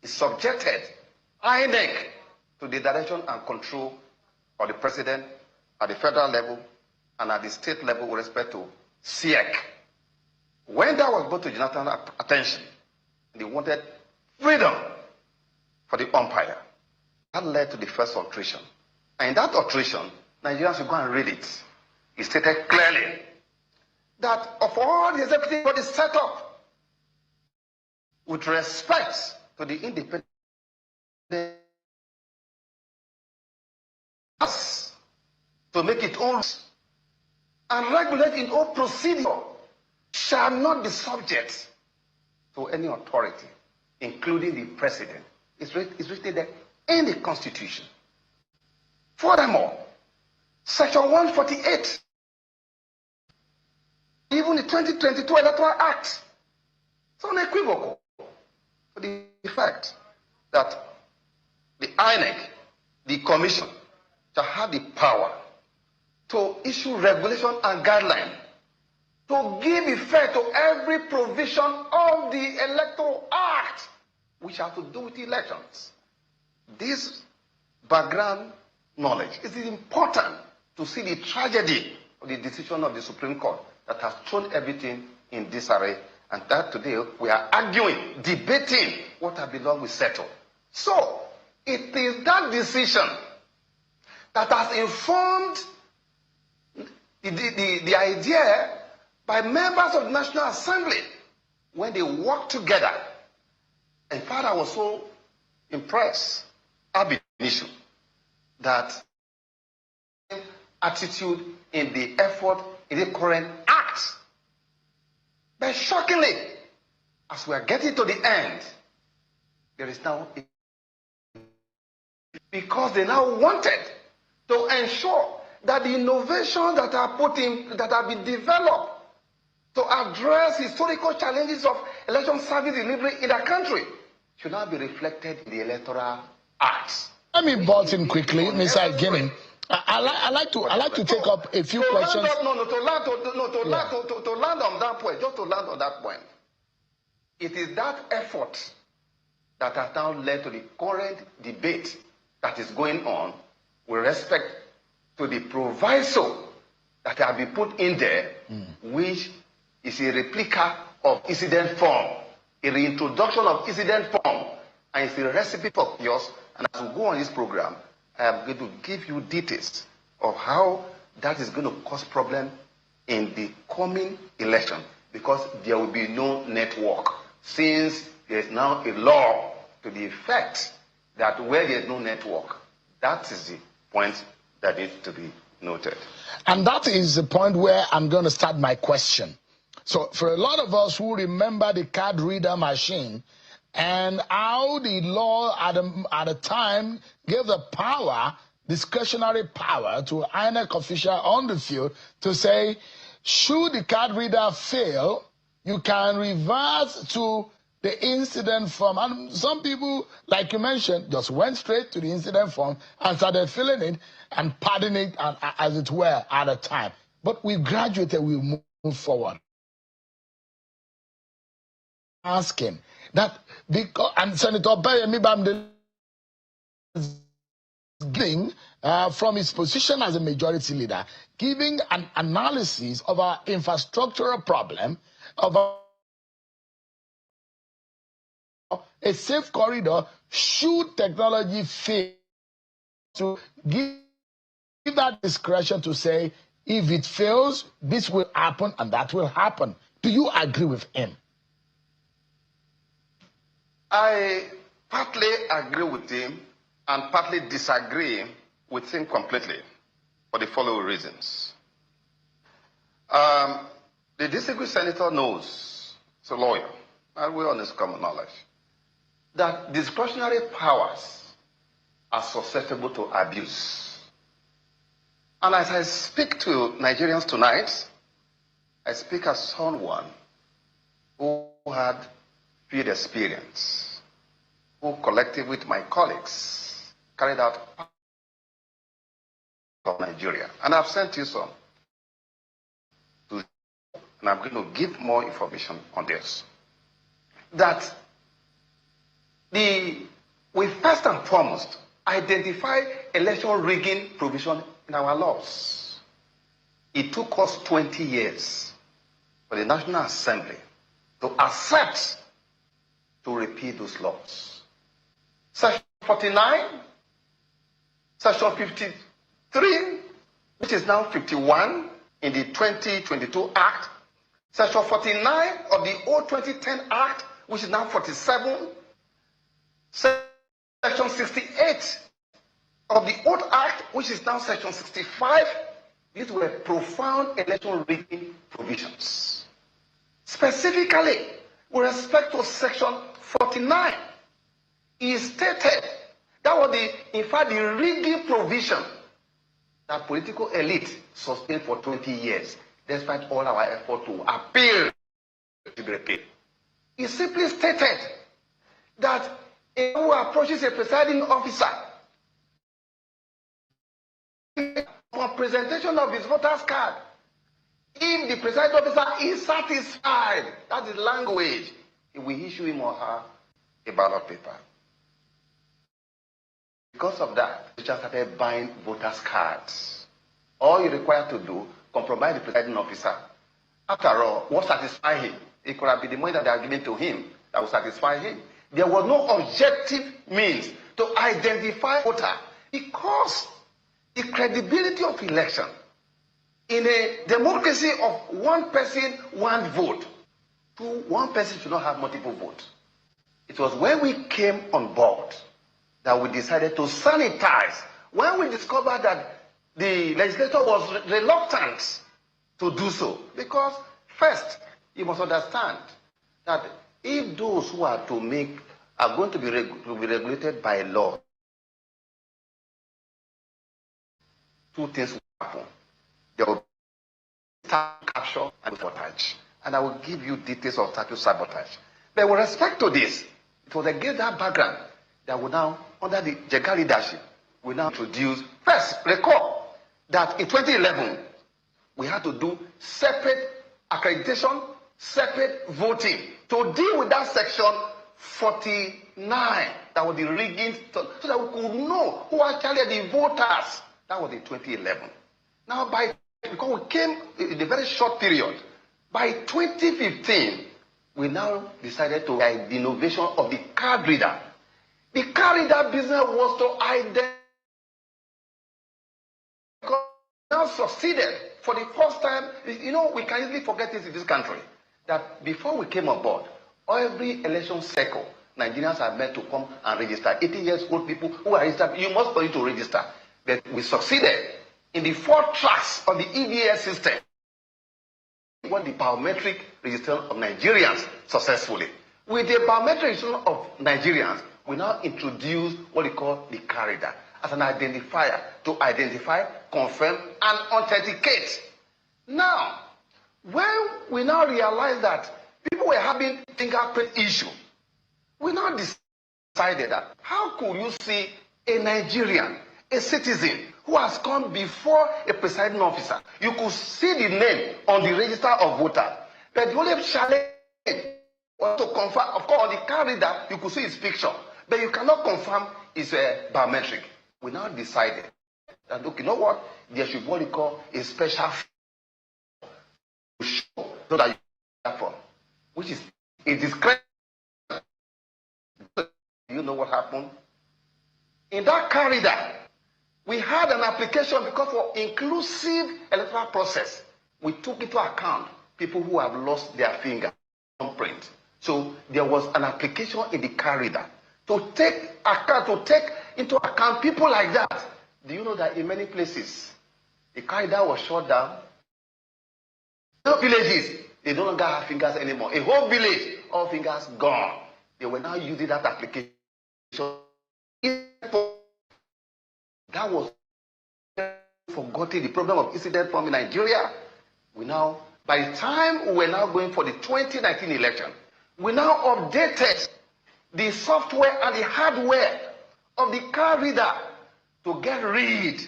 It subjected INEC to the direction and control of the president at the federal level and at the state level with respect to SIEC. When that was brought to Jonathan's attention, they wanted freedom for the umpire. That led to the first alteration. And in that alteration, Nigerians should go and read it. It stated clearly that of all the executive bodies set up with respect to the independent to make its own and regulate its own procedure shall not be subject to any authority, including the president. It's written there in the Constitution. Furthermore, Section 148, even the 2022 Electoral Act, it's unequivocal for the fact that the INEC, the Commission, shall have the power to issue regulation and guidelines to give effect to every provision of the Electoral Act which have to do with elections. This background knowledge is important to see the tragedy of the decision of the Supreme Court that has thrown everything in disarray, and that today we are arguing, debating what has belonged with settled. So, it is that decision that has informed the idea by members of the National Assembly when they worked together. In fact, I was so impressed at the issue that attitude in the effort in the current act. But shockingly, as we are getting to the end, there is now because they now wanted to ensure that the innovations that are put in, that have been developed to address historical challenges of election service delivery in the country should now be reflected in the Electoral Act.
Let me butt in quickly, Mr. Guinea. I like to take up a few questions.
To land on that point, just to land on that point. It is that effort that has now led to the current debate that is going on with respect to the proviso that have been put in there, which is a replica of incident form, a reintroduction of incident form, and it's a recipe for yours. And as we go on this program, I am going to give you details of how that is going to cause problem in the coming election, because there will be no network, since there is now a law to the effect that where there is no network, that is the point that needs to be noted.
And that is the point where I'm going to start my question. So for a lot of us who remember the card reader machine and how the law at the time gave the power, discretionary power, to INEC official on the field to say, should the card reader fail, you can reverse to the incident form. And some people, like you mentioned, just went straight to the incident form and started filling it and padding it, as it were, at a time. But we graduated, we move forward. asking that because, and Senator Bayemi Bamdele is giving from his position as a majority leader, giving an analysis of our infrastructural problem, of a safe corridor should technology fail, to give that discretion to say, if it fails, this will happen and that will happen. Do you agree with him?
I partly agree with him and partly disagree with him completely for the following reasons. The distinguished senator knows, he's a lawyer, and we're on his common knowledge, that discretionary powers are susceptible to abuse. And as I speak to Nigerians tonight, I speak as someone who had field experience, who collectively with my colleagues carried out of Nigeria. And I've sent you some. And I'm going to give more information on this. That we first and foremost identify election rigging provision in our laws. It took us 20 years for the National Assembly to accept to repeal those laws. Section 49, Section 53, which is now 51 in the 2022 Act, Section 49 of the old 2010 Act, which is now 47, Section 68 of the old Act, which is now Section 65, these were profound election rigging provisions. Specifically, with respect to Section 49, it stated that was in fact the rigging provision that political elite sustained for 20 years, despite all our effort to appeal to be repealed. It simply stated that if who approaches a presiding officer for presentation of his voter's card, if the presiding officer is satisfied, that is language, he will issue him or her a ballot paper. Because of that, we just started buying voters' cards. All you require to do, compromise the presiding officer. After all, what satisfies him? It could have been the money that they are giving to him that will satisfy him. There was no objective means to identify voter because the credibility of election in a democracy of one person, one vote, one person should not have multiple votes. It was when we came on board that we decided to sanitize. When we discovered that the legislature was reluctant to do so, because first, you must understand that if those who are to make are going to be regulated by law, two things will happen. There will be capture and sabotage. And I will give you details of status sabotage. But with respect to this, it was against that background that we now, under the Jega leadership, we now introduce, first, recall that in 2011, we had to do separate accreditation, separate voting to deal with that section 49, that was the rigging, so that we could know who actually are the voters. That was in 2011. Now, because we came in a very short period, by 2015, we now decided to the innovation of the card reader. The card reader business was to identify. Now succeeded for the first time. You know, we can easily forget this in this country, that before we came on board, every election cycle, Nigerians are meant to come and register. 18 years old people who are registered, you must go to register. But we succeeded in the 4 tracks of the EBS system. We want the biometric registration of Nigerians successfully. With the biometric registration of Nigerians, we now introduce what we call the card reader as an identifier to identify, confirm, and authenticate. Now, when we now realize that people were having fingerprint issue, we now decided that how could you see a Nigerian, a citizen who has come before a presiding officer? You could see the name on the register of voters, but the only challenge Or to confirm, of course, on the card reader, you could see his picture, but you cannot confirm his biometric. We now decided that, okay, you know what? There should be what we call a special to show so that you have form, which is a discretion. You know what happened? In that corridor, we had an application because for inclusive electoral process, we took into account people who have lost their fingerprint. So there was an application in the corridor to take into account people like that. Do you know that in many places, the corridor was shut down? No villages, they no longer have fingers anymore. A whole village, all fingers gone. They were now using that application. That was forgotten, the problem of incident form in Nigeria. We now, by the time we were now going for the 2019 election, we now updated the software and the hardware of the card reader to get rid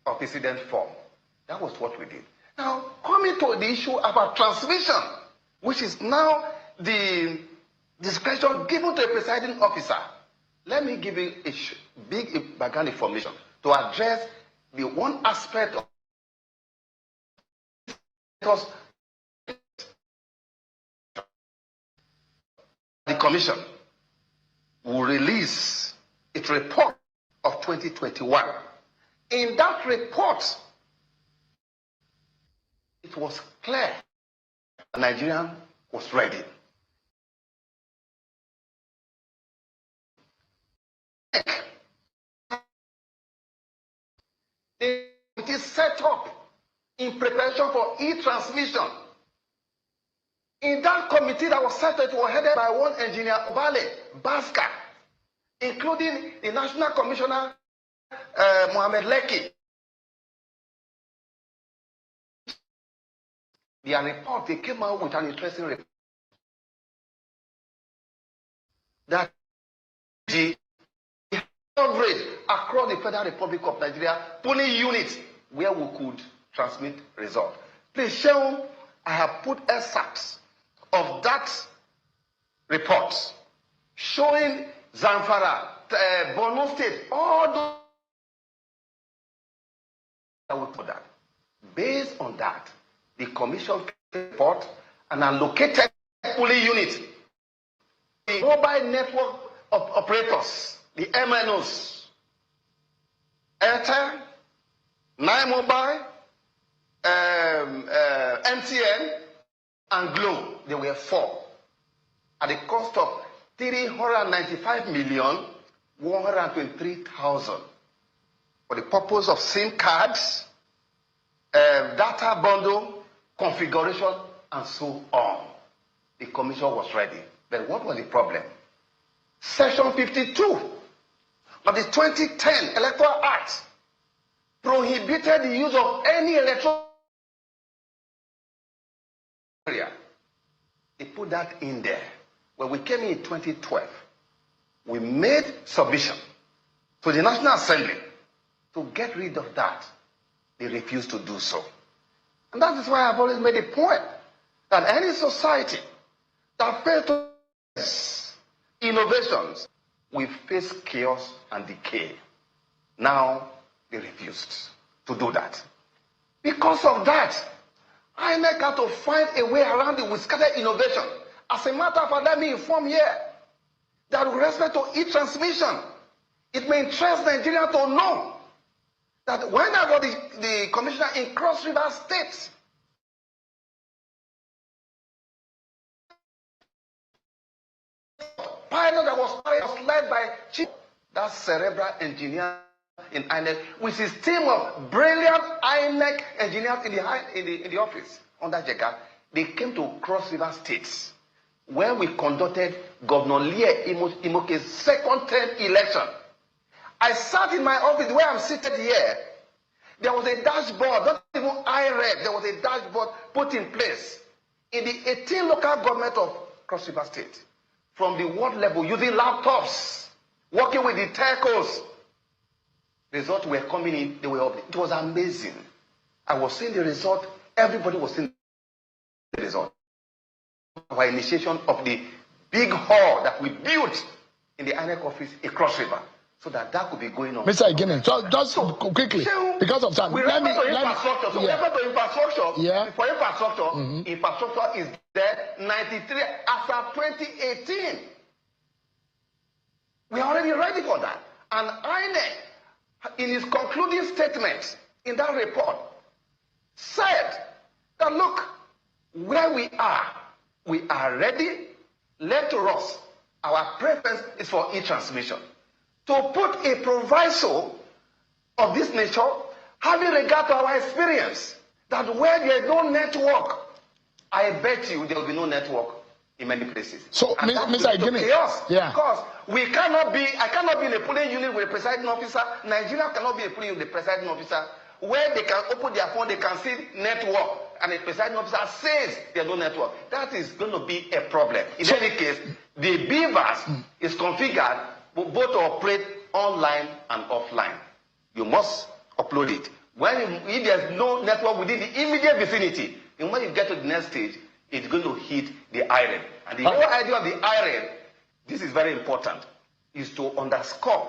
of incident form. That was what we did. Now, coming to the issue about transmission, which is now the discretion given to a presiding officer. Let me give you a big background information to address the one aspect of the commission will release its report of 2021. In that report, it was clear that Nigeria was ready. It is set up in preparation for e-transmission. In that committee that was set up, it was headed by one engineer, Obale Baska, including the National Commissioner, Mohamed Leki. Their report, they came out with an interesting report that the coverage across the Federal Republic of Nigeria, polling units where we could transmit results. Please, Sheon, I have put excerpts of that report showing Zamfara, Borno State, all those that we put that. Based on that, the commission report and allocated polling units, the mobile network of operators, the MNOs, Airtel, Nine Mobile, MTN, and Glo. There were 4 at the cost of 395,123,000 for the purpose of SIM cards, data bundle, configuration, and so on. The commission was ready. But what was the problem? Section 52 of the 2010 Electoral Act prohibited the use of any electoral area. They put that in there. When we came in 2012, we made submission to the National Assembly to get rid of that. They refused to do so. And that is why I've always made a point that any society that fails to innovations will face chaos and decay. Now, they refused to do that. Because of that, INEC had to find a way around it with scattered innovation. As a matter of fact, let me inform here that with respect to e-transmission, it may interest Nigeria to know that when I got the commissioner in Cross River State, pilot that was led by Chief, that cerebral engineer in INEC, with his team of brilliant INEC engineers in the office under Jega. They came to Cross River States when we conducted Governor Lie Imoke's second term election. I sat in my office where I'm seated here. There was a dashboard, not even I read, there was a dashboard put in place in the 18 local government of Cross River State. From the ward level, using laptops, working with the telcos. Results were coming in, they were, it was amazing. I was seeing the result, everybody was seeing the result. Our initiation of the big hall that we built in the INEC office across river, so that could be going on.
Mr. Igini, just quickly, because of time.
We refer to infrastructure. So we refer to infrastructure.
Yeah.
For infrastructure, infrastructure is there 93 after 2018. We are already ready for that. And INEC, in his concluding statement in that report, said that look, where we are ready. Led to us, our preference is for e-transmission. To put a proviso of this nature, having regard to our experience, that where there is no network, I bet you there will be no network in many places.
So, Mr. Igini,
chaos.
yeah.
Because I cannot be in a polling unit with a presiding officer. Nigeria cannot be a polling unit with a presiding officer where they can open their phone, they can see network, and the presiding officer says there's no network. That is going to be a problem. In any case, the beavers is configured both to operate online and offline. You must upload it. If there's no network within the immediate vicinity, and when you get to the next stage, it's going to hit the IRED. And the whole idea of the IRED, this is very important, is to underscore,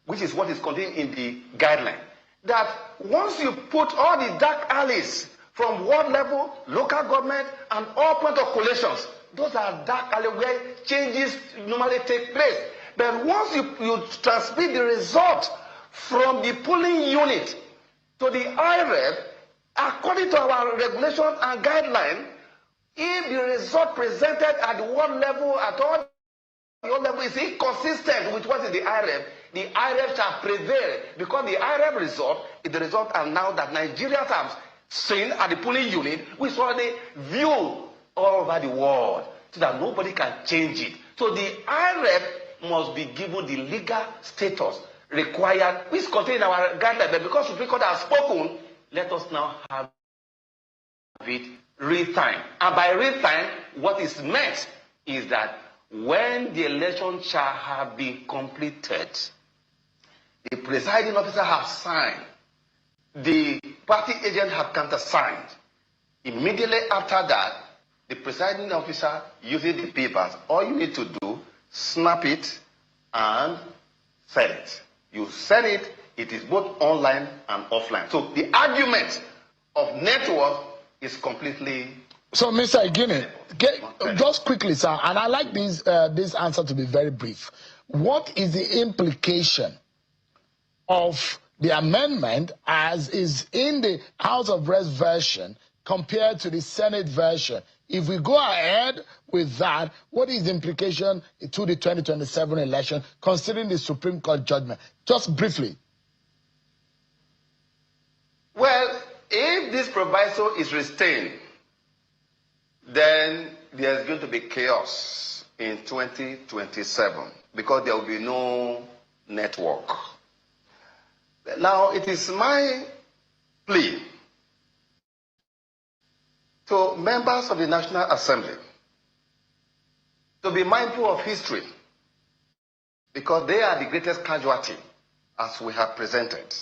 which is what is contained in the guideline, that once you put all the dark alleys from ward level, local government, and all point of collations, those are dark alleys where changes normally take place. But once you transmit the result from the polling unit to the IRED, according to our regulation and guideline, if the result presented at the ward level, at all your level is inconsistent with what is the IREB shall prevail, because the IREB result is the result and now that Nigerians have seen at the polling unit, which already viewed all over the world, so that nobody can change it. So the IREB must be given the legal status required, which is contained in our guidelines. But because Supreme Court has spoken, let us now have it real time. And by real time, what is meant is that when the election shall have been completed, the presiding officer has signed, the party agent have countersigned. Immediately after that, the presiding officer uses the papers. All you need to do, snap it and send it. You send it, it is both online and offline. So the argument of network is completely...
So, Mr. Igini, just quickly, sir, and I like this answer to be very brief. What is the implication of the amendment as is in the House of Reps version compared to the Senate version? If we go ahead with that, what is the implication to the 2027 election, considering the Supreme Court judgment? Just briefly.
Well, if this proviso is retained, then there's going to be chaos in 2027 because there will be no network. Now, it is my plea to members of the National Assembly to be mindful of history, because they are the greatest casualty as we have presented.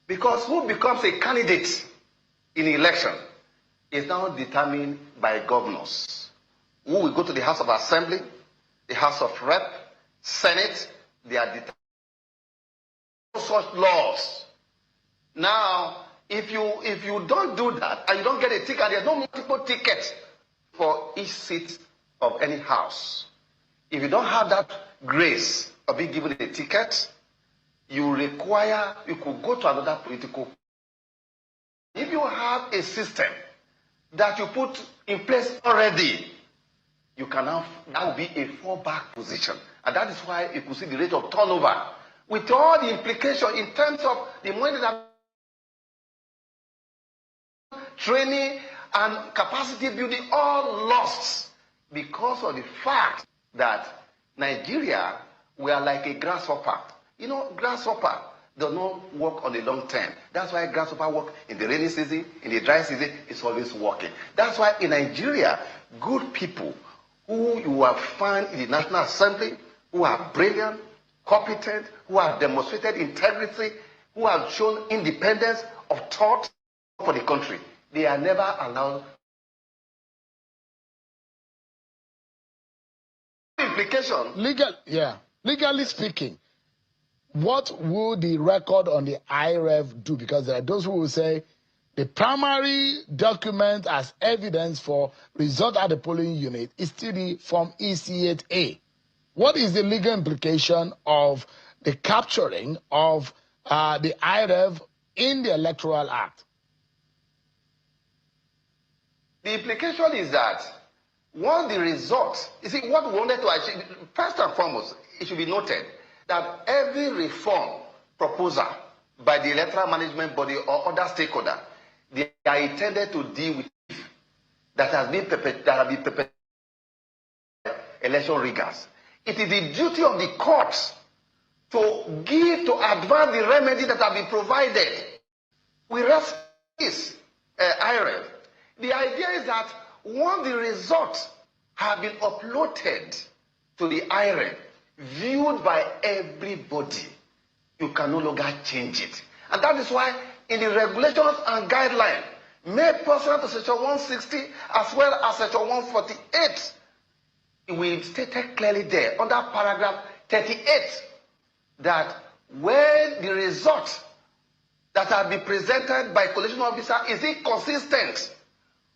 Because who becomes a candidate in election is now determined by governors who will go to the House of Assembly, the House of Rep, Senate. They are determined such laws. Now, if you don't do that and you don't get a ticket, there's no multiple tickets for each seat of any house. If you don't have that grace of being given a ticket, you could go to another political. If you have a system that you put in place already, you can have, that will be a fallback position. And that is why you could see the rate of turnover with all the implications in terms of the money that training and capacity building all lost because of the fact that Nigeria, we are like a grasshopper. You know, grasshopper does not work on the long term. That's why grasshopper work in the rainy season, in the dry season, it's always working. That's why in Nigeria, good people who you have found in the National Assembly, who are brilliant, competent, who have demonstrated integrity, who have shown independence of thought for the country, they are never allowed implication?
Legally speaking, what will the record on the IREF do? Because there are those who will say the primary document as evidence for result at the polling unit is still the Form EC8A. What is the legal implication of the capturing of the IREF in the Electoral Act?
The implication is that once the result, you see, what we wanted to achieve, first and foremost, it should be noted that every reform proposal by the electoral management body or other stakeholder, they are intended to deal with that have been perpetrated election riggers. It is the duty of the courts to advance the remedy that have been provided. We rest this IREF. The idea is that once the results have been uploaded to the IREF, viewed by everybody, you can no longer change it. And that is why in the regulations and guidelines made pursuant to Section 160 as well as Section 148, we stated clearly there under paragraph 38 that when the result that have been presented by collation officer is inconsistent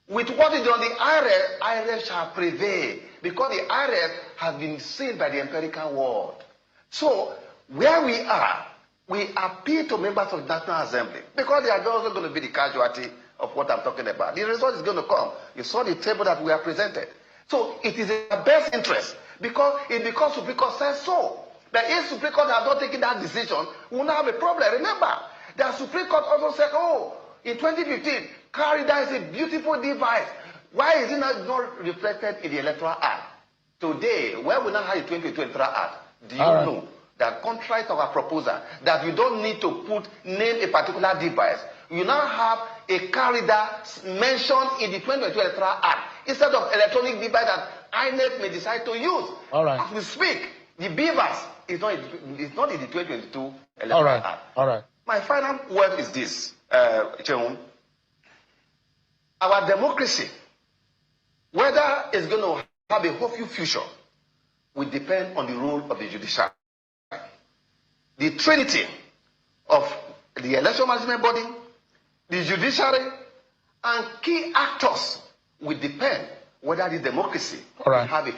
with what is on the IREF, IREF shall prevail, because the IREF has been seen by the empirical world. So, where we are, we appeal to members of the National Assembly, because they are also going to be the casualty of what I'm talking about. The result is going to come. You saw the table that we have presented. So, it is in the best interest, because Supreme Court says so. But if Supreme Court has not taken that decision, we will not have a problem. Remember, the Supreme Court also said, oh, in 2015, car reader is a beautiful device. Why is it not reflected in the Electoral Act? Today, where we now have the 2020 Electoral Act, do you know that contrary to our proposal, that you don't need to name a particular device, you now have a car reader mentioned in the 2022 Electoral Act instead of electronic device that INEC may decide to use. As we speak, the beavers is not in the 2022 Electoral Act. My final word is this, Cheun. Our democracy, whether it's going to have a hopeful future, will depend on the role of the judiciary. The trinity of the election management body, the judiciary, and key actors will depend whether the democracy will have a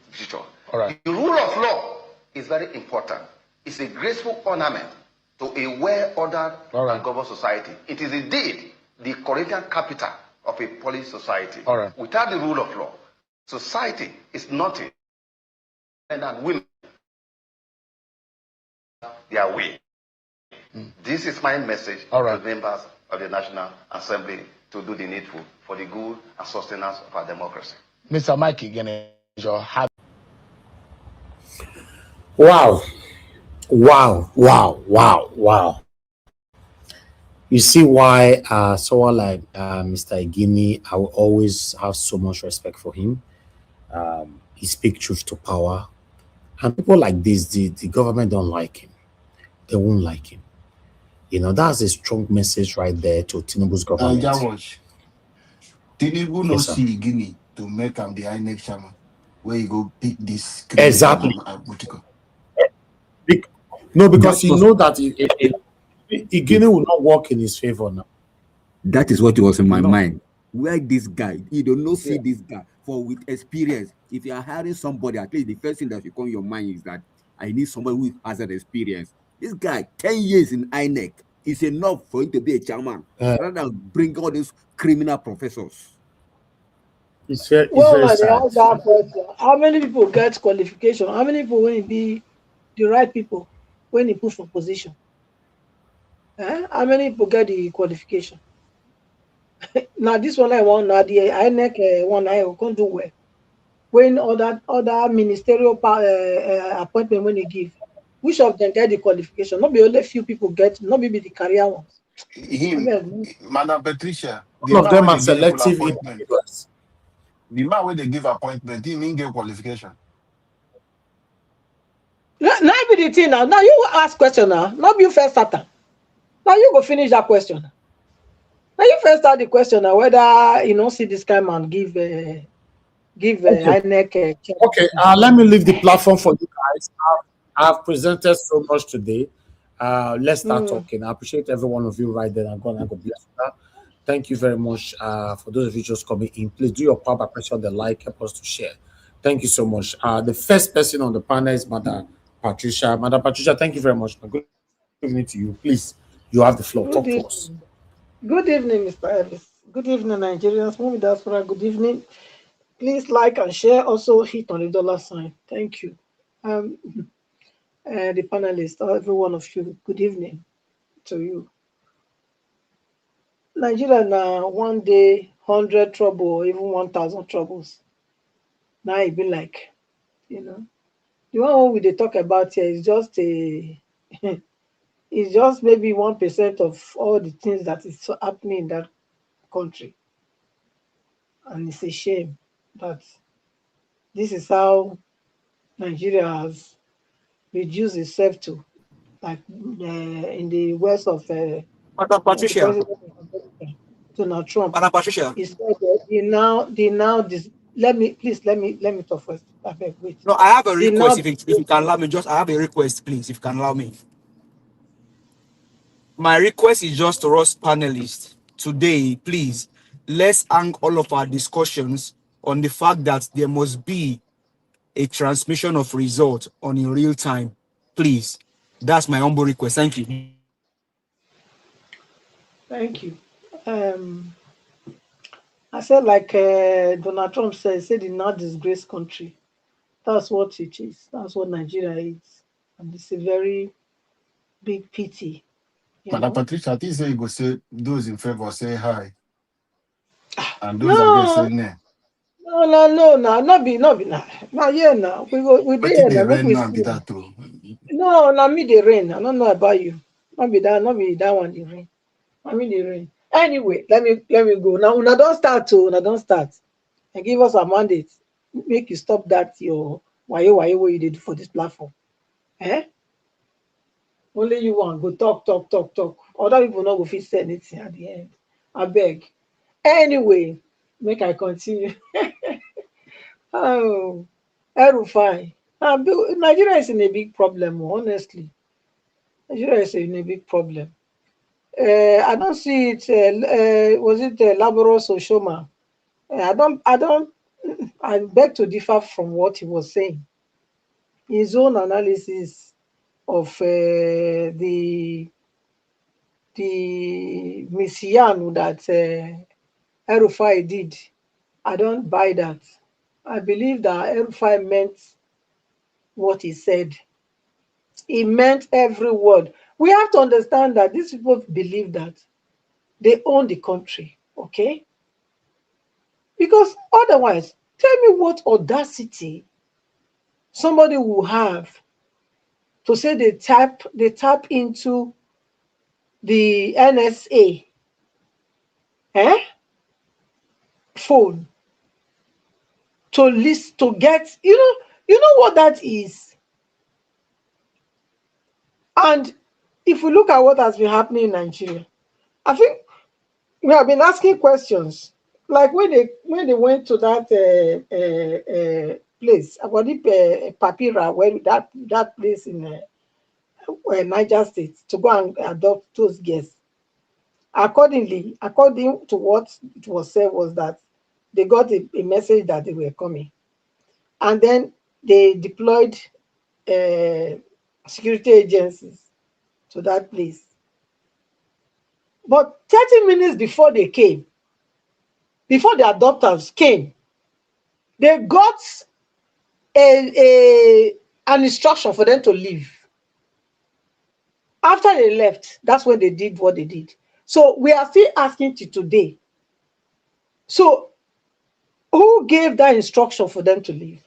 future. The rule of law is very important. It's a graceful ornament to a well-ordered and governed society. It is indeed the Corinthian capital of a polished society. Without the rule of law, society is nothing. And women their way. This is my message to members of the National Assembly to do the needful for the good and sustenance of our democracy.
Mr. Mike Igene,
Wow. You see why someone like Mr. Igini, I will always have so much respect for him. He speaks truth to power. And people like this, the government don't like him. They won't like him. You know, that's a strong message right there to Tinubu's government.
Tinubu no see Igini to make him the INEC chairman. Where you go pick this.
Exactly. No, because you know that Igini will not work in his favor now.
That is what was in my mind. Where this guy, you don't know, see this guy for with experience. If you are hiring somebody, at least the first thing that should come in your mind is that I need somebody who has that experience. This guy, 10 years in INEC is enough for him to be a chairman, rather than bring all these criminal professors.
It's very
sad. That question. How many people get qualification? How many people when it be the right people when he put for position? How many people get the qualification? Now this one I want, now the INEC one I can't do well. When other ministerial appointment when they give, which of them get the qualification? Not be only few people get, not be the career ones.
Madam Patricia,
all of them are selective individuals.
The man when they give appointment, he didn't get qualification.
Now be the thing now. Now you ask question now. Not you first starter. Now you go finish that question. Now you first start the question now whether you know see this kind man give give
Okay.
INEC
Okay, let me leave the platform for you guys. I've presented so much today. Let's start talking. I appreciate every one of you right there. I'm going to bless you. Thank you very much for those of you just coming in. Please do your part by pressing the like, help us to share. Thank you so much. The first person on the panel is Madam Patricia. Madam Patricia, thank you very much. Good evening to you. Please, you have the floor. Talk to us.
Good evening, Mr. Ellis. Good evening, Nigerians. Movie Diaspora. Good evening. Please like and share. Also hit on the dollar sign. Thank you. The panelists, every one of you, good evening to you. Nigeria now, one day, 100 trouble, even 1,000 troubles. Now it be like, you know, the one we they talk about here is just a, it's just maybe 1% of all the things that is happening in that country. And it's a shame that this is how Nigeria has reduced itself to, like in the west of
Madam Patricia.
Donald Trump.
Madam Patricia.
He said let me talk first. Wait.
No, I have a request. If you can allow me, I have a request, please, if you can allow me. My request is just to us panelists today, please, let's hang all of our discussions on the fact that there must be a transmission of results on in real time. Please. That's my humble request. Thank you.
Thank you. I said, like Donald Trump said did not disgrace country. That's what it is. That's what Nigeria is. And it's a very big pity.
Madam Patricia, I think you go say those in favor say hi. And those against say no.
No, not be now. Yeah, now we did now. No, not me the rain. I don't know about you. Not be that one the rain. I mean the rain. Anyway, let me go. Now don't start and give us a mandate. Make you stop that your why what you did for this platform. Only you want go talk. Other people not go fit say anything at the end. I beg. Anyway, make I continue. Oh, El-Rufai. Nigeria is in a big problem, honestly. Nigeria is in a big problem. I don't see it. Was it Labros or Shoma? I beg to differ from what he was saying. His own analysis of the Messian that El-Rufai did, I don't buy that. I believe that El-Rufai meant what he said. He meant every word. We have to understand that these people believe that they own the country, okay? Because otherwise, tell me what audacity somebody will have to say they tap into the NSA phone to get, you know what that is. And if we look at what has been happening in Nigeria, I think we have been asking questions. Like when they went to that place, about Papira, where that place in Niger State, to go and adopt those guests. According to what it was said, was that they got a message that they were coming, and then they deployed security agencies to that place. But 30 minutes before they came, before the adopters came, they got an instruction for them to leave. After they left, that's when they did what they did. So we are still asking to today. So who gave that instruction for them to leave?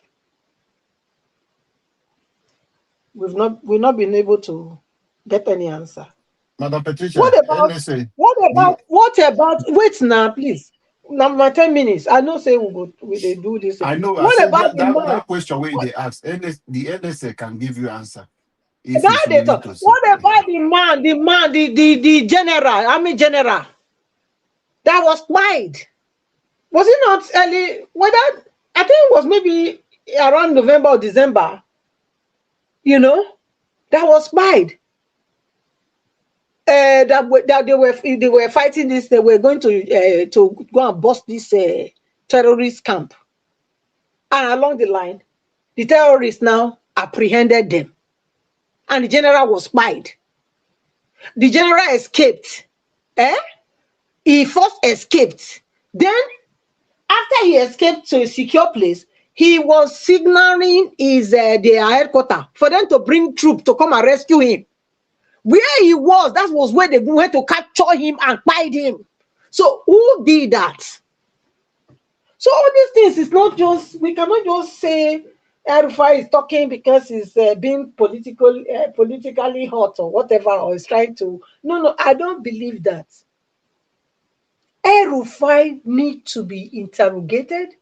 We've not been able to get any answer.
Madam Patricia,
what about wait now, please. Now my 10 minutes. I know say they do this.
I know.
What about
that question where they ask? The NSA can give you answer.
What about the general, army general that was quiet? Was it not early? Whether I think it was maybe around November or December, you know, that was spied. That they were fighting this. They were going to go and bust this terrorist camp, and along the line, the terrorists now apprehended them, and the general was spied. The general escaped. He first escaped. Then, after he escaped to a secure place, he was signaling their headquarters for them to bring troops to come and rescue him. Where he was, that was where they went to capture him and find him. So who did that? So all these things is not just, we cannot just say El-Rufai is talking because he's being politically hot or whatever, or is trying to. No, I don't believe that. El-Rufai need to be interrogated.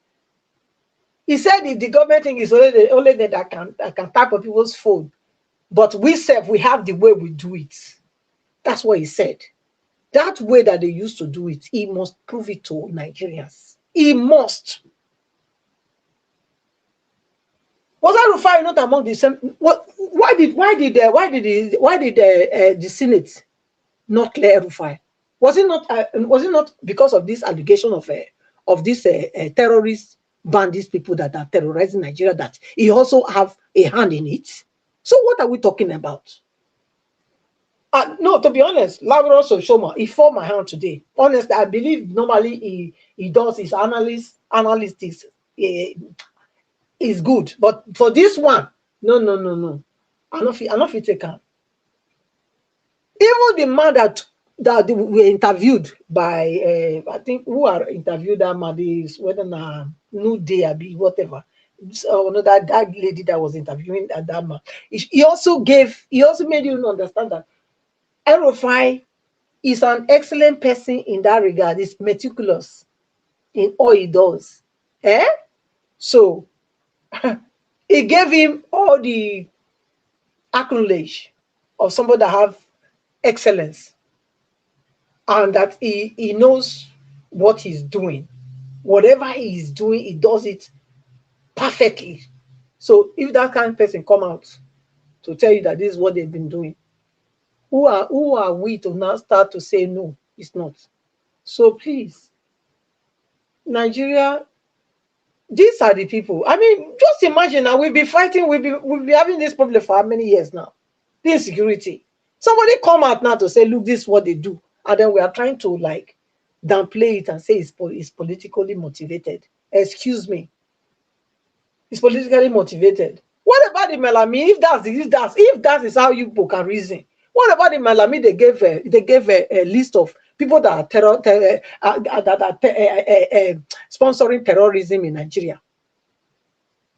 He said if the government thing is only that can tap on people's phone, but we have the way we do it. That's what he said. That way that they used to do it, he must prove it to Nigerians. He must. Was El-Rufai not among the same? Why did the Senate not clear El-Rufai? Was it not because of this allegation of these terrorist bandits, people that are terrorizing Nigeria, that he also have a hand in it? So what are we talking about? No, to be honest, Lazarus Oshoma, he fought my hand today. Honestly, I believe normally he does his analytics is good, but for this one, no. I not fit take him. Even the man that were interviewed by I think who are interviewed that man is whether na New Day be whatever. So that lady that was interviewing that man, he also made you understand that El-Rufai is an excellent person in that regard. He's meticulous in all he does. So he gave him all the accolades of somebody that have excellence, and that he knows what he's doing. Whatever he is doing, he does it perfectly. So if that kind of person come out to tell you that this is what they've been doing, who are we to now start to say no, it's not? So please, Nigeria, these are the people. I mean, just imagine now, we've been fighting, we've been having this problem for how many years now? The insecurity. Somebody come out now to say, look, this is what they do. And then we are trying to like downplay it and say it's politically motivated. Excuse me. It's politically motivated. What about the Melami? If that is how you people can reason, what about the Melami? They gave a list of people that are sponsoring terrorism in Nigeria.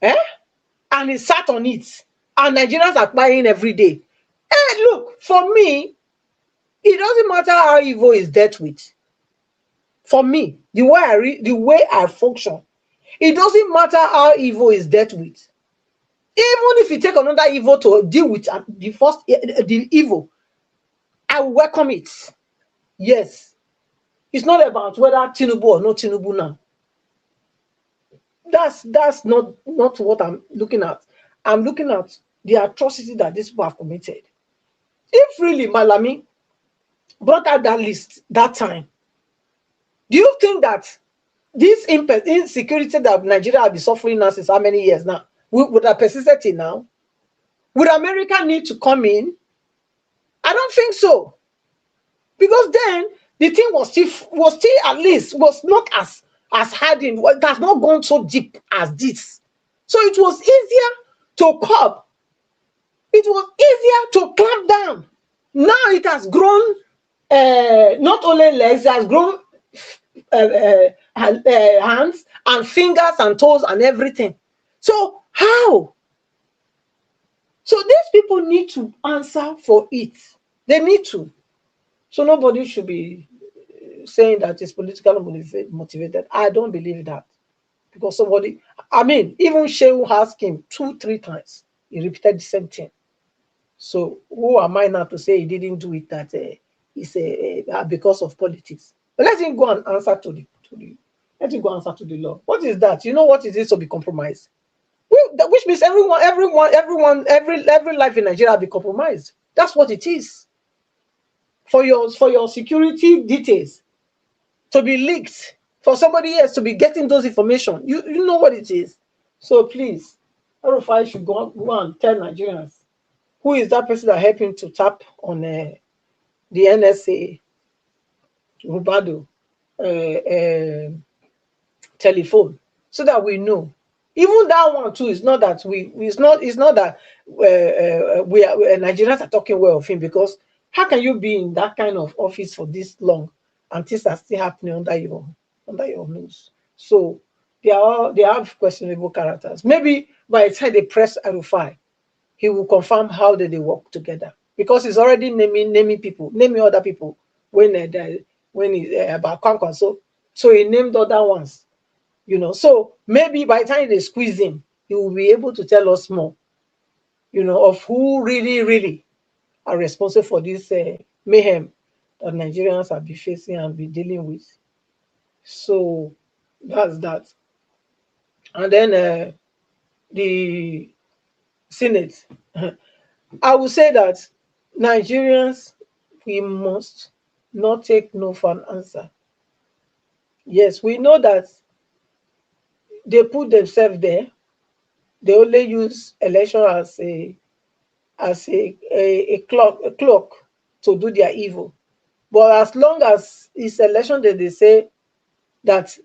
And he sat on it. And Nigerians are buying every day. Look, for me, it doesn't matter how evil is dealt with. For me, the way I function, it doesn't matter how evil is dealt with. Even if you take another evil to deal with the evil, I will welcome it. Yes. It's not about whether Tinubu or not Tinubu now. That's not what I'm looking at. I'm looking at the atrocity that these people have committed. If really Malami brought out that list that time, do you think that this insecurity that Nigeria has been suffering now since how many years now would have persisted till now? Would America need to come in? I don't think so. Because then the thing was still at least was not as hardened. It has not gone so deep as this. So it was easier to curb. It was easier to clamp down. Now it has grown not only legs, it has grown hands and fingers and toes and everything. So how? So these people need to answer for it. They need to. So nobody should be saying that it's politically motivated. I don't believe that. Because somebody, I mean, even Shehu asked him 2-3 times. He repeated the same thing. So who am I now to say he didn't do it, that it's because of politics? But let him go and answer to Let you go answer to the law. What is that? You know what it is to be compromised? Which means every life in Nigeria will be compromised. That's what it is. For your security details to be leaked, for somebody else to be getting those information, you know what it is. So please, El-Rufai should go and tell Nigerians who is that person that helped him to tap on the NSA Rubado telephone, so that we know. Even that one too is not that it's not that Nigerians are talking well of him, because how can you be in that kind of office for this long and things are still happening under your nose? So they have questionable characters. Maybe by the time they press El-Rufai, he will confirm how they work together, because he's already naming people, naming other people when he's about Kwankwan. So he named other ones, So maybe by the time they squeeze him, he will be able to tell us more, of who really are responsible for this mayhem that Nigerians have been facing and be dealing with. So that's that. And then the Senate. I would say that Nigerians, we must not take no for an answer. Yes, we know that they put themselves there. They only use election as a clock to do their evil. But as long as it's election that they say that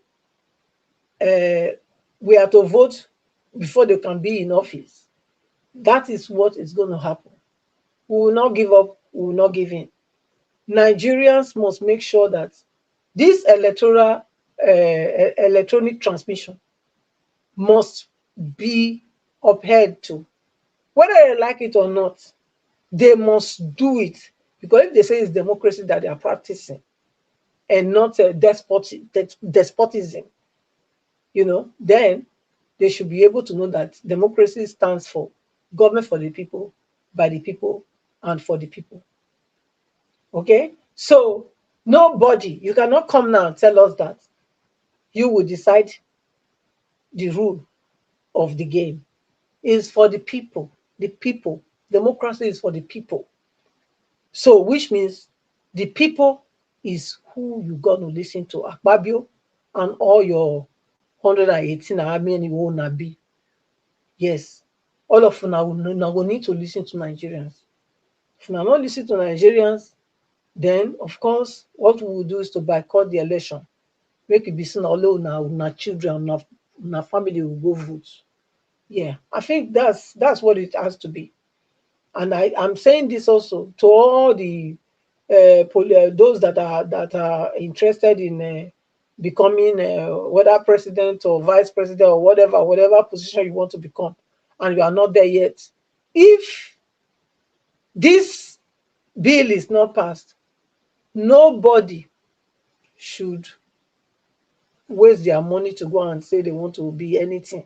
we have to vote before they can be in office, that is what is going to happen. We will not give up. We will not give in. Nigerians must make sure that this electronic transmission must be upheld to. Whether they like it or not, they must do it. Because if they say it's democracy that they are practicing and not despotism, then they should be able to know that democracy stands for government for the people, by the people, and for the people. Okay? So nobody, you cannot come now and tell us that you will decide the rule of the game. It's for the people. The people. Democracy is for the people. So which means the people is who you're going to listen to. Akpabio and all your 118, how many will not be. Yes. All of you now will need to listen to Nigerians. If you not listen to Nigerians, then of course what we will do is to boycott the election. Make it be seen all now children, now family will go vote. Yeah, I think that's what it has to be. And I'm saying this also to all the those that are interested in becoming whether president or vice president or whatever position you want to become, and you are not there yet. If this bill is not passed, nobody should waste their money to go and say they want to be anything.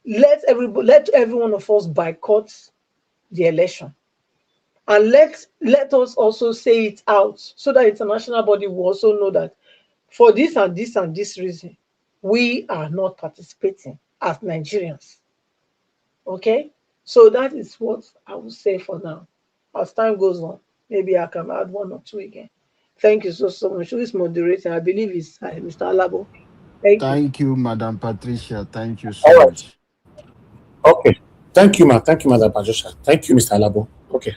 Let every one of us boycott the election, and let us also say it out, so that international body will also know that for this and this and this reason, we are not participating as Nigerians. Okay, so that is what I will say for now. As time goes on, maybe I can add one or two again. Thank you so much. Who is moderating? I believe it's Mr. Alabo.
Thank you, Madam Patricia. Thank you so
All right.
much.
Okay. Thank you, Thank you, Madam Patricia. Thank you, Mr. Alabo. Okay.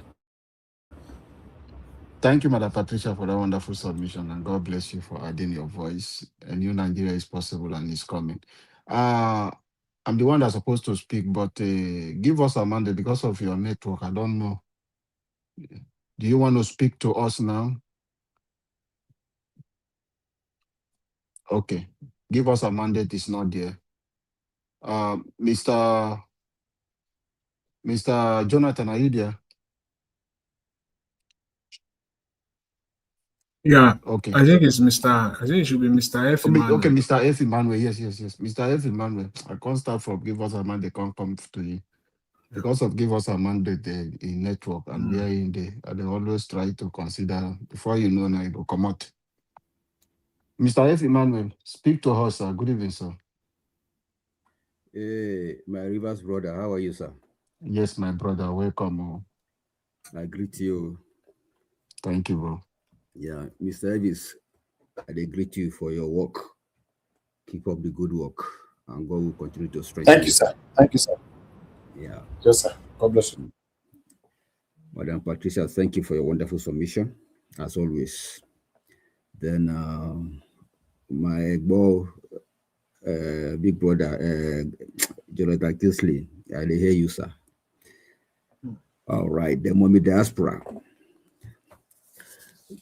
Thank you, Madam Patricia, for that wonderful submission, and God bless you for adding your voice. A new Nigeria is possible and is coming. I'm the one that's supposed to speak, but give us a mandate because of your network. I don't know. Do you want to speak to us now? Okay. Give us a mandate. It's not there. Mr. Jonathan, are you there?
Yeah.
Okay.
I think it should be Mr. F. Emmanuel.
Okay, Mr. F. Emmanuel. Yes. Mr. F. Emmanuel. I can't start from give us a mandate. They can't come to you. Because of give us a mandate in network, and they are in there. And they always try to consider, before you know, now it will come out. Mr. F. Emmanuel, speak to us, sir. Good evening, sir.
Hey, my Rivers brother, how are you, sir?
Yes, my brother. Welcome.
I greet you.
Thank you, bro.
Yeah, Mr. Elvis, I greet you for your work. Keep up the good work, and God will continue to strengthen you.
Thank you, sir. Thank you, sir.
Yeah.
Yes, sir. God bless you.
Madam Patricia, thank you for your wonderful submission, as always. Then, my big brother, Jonathan Kisley, I hear you, sir. All right, the Mommy Diaspora.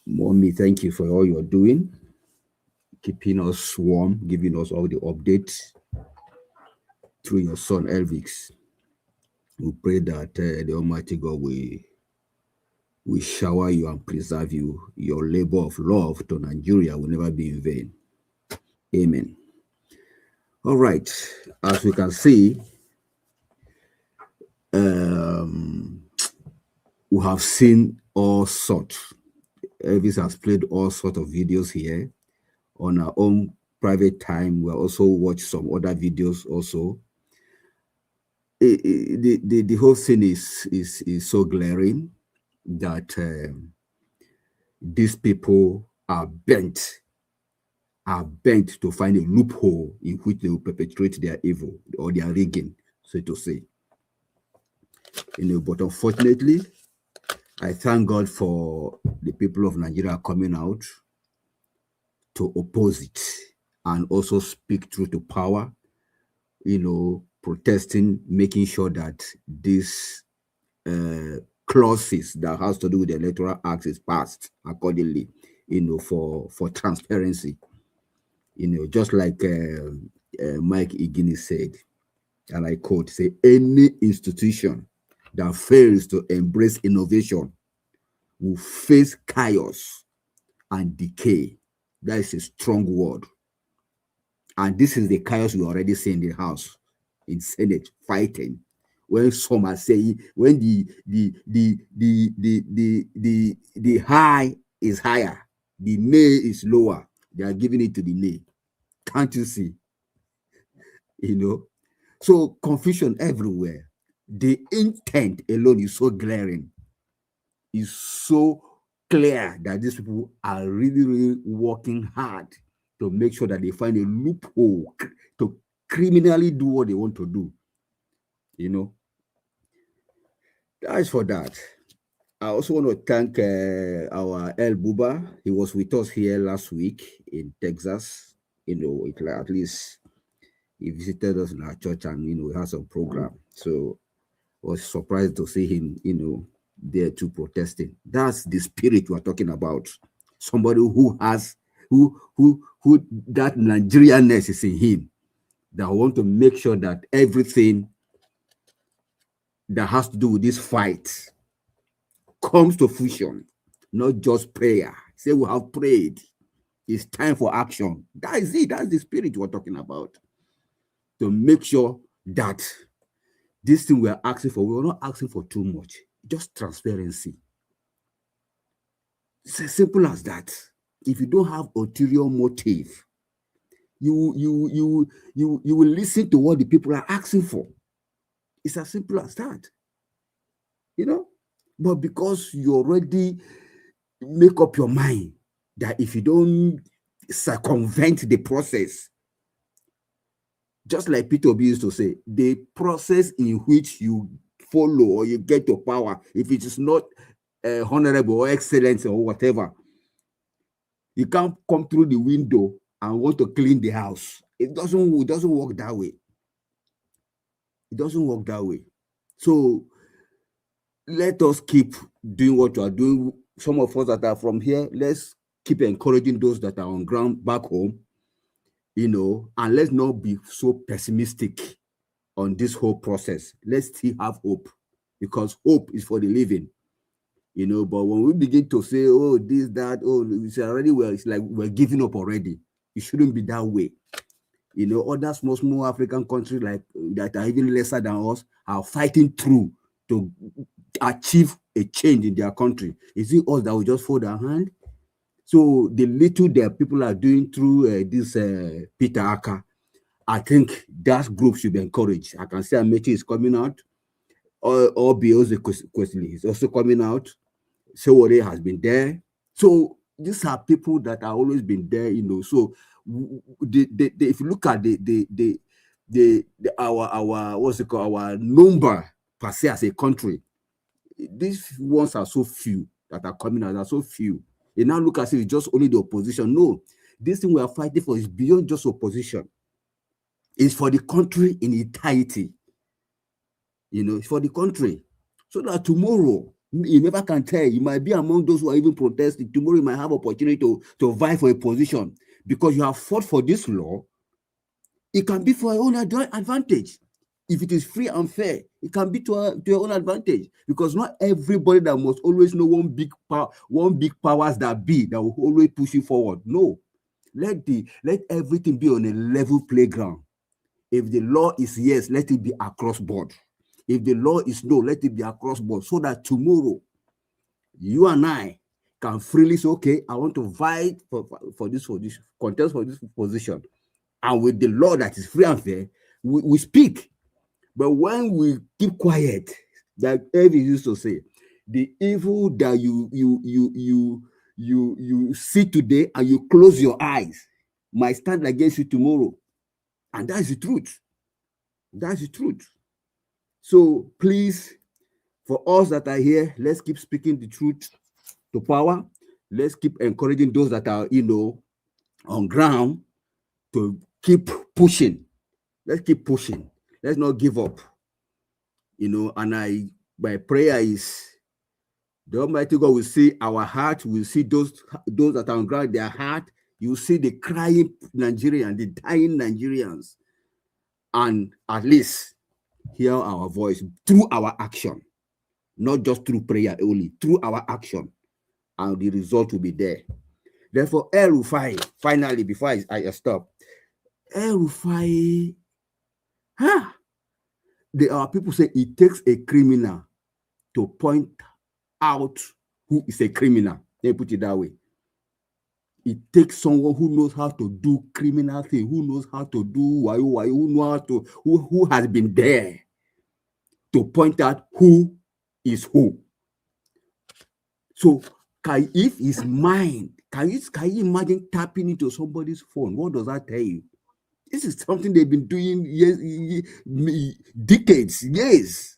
Mommy, thank you for all you're doing, keeping us warm, giving us all the updates through your son, Elvis. We pray that the Almighty God will shower you and preserve you. Your labor of love to Nigeria will never be in vain. Amen. All right, as we can see, we have seen all sorts. Elvis has played all sorts of videos here. On our own private time, we also watch some other videos also. The whole thing is so glaring that these people are bent to find a loophole in which they will perpetrate their evil or their rigging, so to say. But unfortunately, I thank God for the people of Nigeria coming out to oppose it and also speak truth to power, protesting, making sure that these clauses that has to do with the Electoral Act is passed accordingly, for transparency. Just like Mike Igini said, and I quote, say, any institution that fails to embrace innovation will face chaos and decay. That is a strong word. And this is the chaos we already see in the House, in Senate, fighting. When some are saying, when the high is higher, the nay is lower, they are giving it to the nay. Can't you see? So confusion everywhere. The intent alone is so glaring, is so clear that these people are really, really working hard to make sure that they find a loophole to criminally do what they want to do. As for that, I also want to thank our El Buba. He was with us here last week in Texas. At least he visited us in our church and, we had some program. So I was surprised to see him, there too protesting. That's the spirit we're talking about. Somebody who has, who that Nigerianness is in him, that want to make sure that everything that has to do with this fight comes to fruition, not just prayer. Say we have prayed. It's time for action. That is it. That's the spirit we're talking about. To make sure that this thing we're asking for, we're not asking for too much. Just transparency. It's as simple as that. If you don't have ulterior motive, you will listen to what the people are asking for. It's as simple as that. But because you already make up your mind that if you don't circumvent the process, just like Peter Obi used to say, the process in which you follow or you get to power, if it is not honorable or excellent or whatever, you can't come through the window and want to clean the house. It doesn't work that way. It doesn't work that way. So let us keep doing what we are doing. Some of us that are from here, let's keep encouraging those that are on ground back home, and let's not be so pessimistic on this whole process. Let's still have hope, because hope is for the living, but when we begin to say, oh, this, that, oh, it's already, it's like we're giving up already. It shouldn't be that way. Other small African countries like that are even lesser than us are fighting through to achieve a change in their country. Is it us that will just fold our hand? So the little that people are doing through this Peter Aka, I think that group should be encouraged. I can see Amechi is coming out. Obi is also coming out. Sewore has been there. So these are people that have always been there, you know. So if you look at our what's it called, our number per se as a country, these ones are so few that are coming out, are so few. You now look as if it's just only the opposition. No, this thing we are fighting for is beyond just opposition. It's for the country in entirety. You know, it's for the country. So that tomorrow, you never can tell. You might be among those who are even protesting. Tomorrow, you might have opportunity to vie for a position because you have fought for this law. It can be for your own advantage. If it is free and fair, it can be to your own advantage, because not everybody that must always know one big powers that be that will always push you forward. No, let everything be on a level playground. If the law is yes, let it be across board. If the law is no, let it be across board, so that tomorrow you and I can freely say, okay, I want to fight for this contest for this position, and with the law that is free and fair, we speak. But when we keep quiet, like Evie used to say, the evil that you see today and you close your eyes might stand against you tomorrow. And that's the truth. That's the truth. So please, for us that are here, let's keep speaking the truth to power. Let's keep encouraging those that are, you know, on ground to keep pushing. Let's keep pushing. Let's not give up. You know, and my prayer is the Almighty God will see our heart, will see those that are on ground, their heart. You see the crying Nigerians, the dying Nigerians, and at least hear our voice through our action, not just through prayer only, through our action, and the result will be there. Therefore, El-Rufai, finally, before I stop, El-Rufai, there are people say it takes a criminal to point out who is a criminal. They put it that way. It takes someone who knows how to do criminal things, who knows how to do who has been there to point out who is who. So if his mind, can you imagine tapping into somebody's phone? What does that tell you? This is something they've been doing decades, years.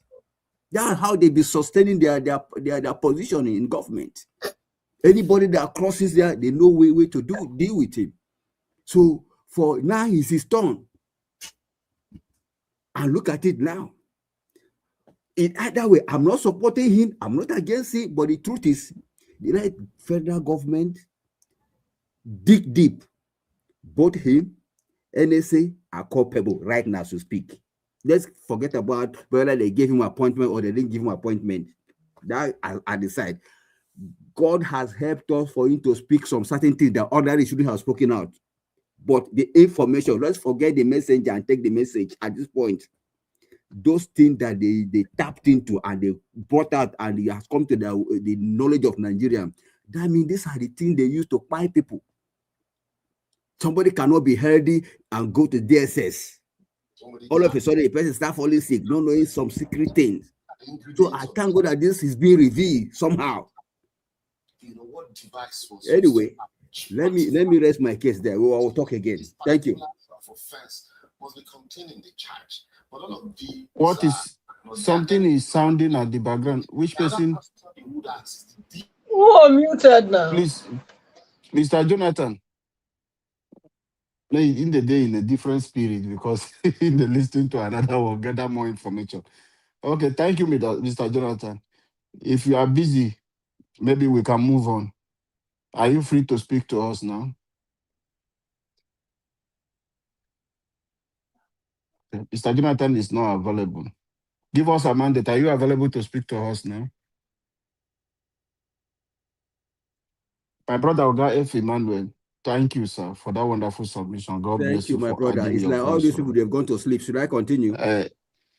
That's how they've been sustaining their position in government. Anybody that crosses there, they know way to deal with him. So for now, it's his turn. And look at it now. In either way, I'm not supporting him, I'm not against him, but the truth is, the federal government dig deep. Both him, NSA are culpable right now to speak. Let's forget about whether they gave him an appointment or they didn't give him an appointment. That I decide. God has helped us for him to speak some certain things that ordinarily shouldn't have spoken out. But the information, let's forget the messenger and take the message at this point. Those things that they tapped into and they brought out and it has come to the knowledge of Nigeria. That means these are the things they use to buy people. Somebody cannot be healthy and go to DSS. All of a sudden, the person starts falling sick, not knowing some secret things. So I thank God that this is being revealed somehow. Anyway, let me rest my case there. I will talk again. Thank you.
What is something is sounding at the background? Which person?
Oh, muted now.
Please, Mr. Jonathan. No, in the day in a different spirit because in the listening to another one, gather more information. Okay, thank you, Mr. Jonathan. If you are busy, maybe we can move on. Are you free to speak to us now? Okay. Mr. Jonathan is not available. Give us a mandate. Are you available to speak to us now? My brother Oga F. Emmanuel, thank you, sir, for that wonderful submission. God bless you,
my
for
brother. It's like all these people, they've gone to sleep. Should I continue?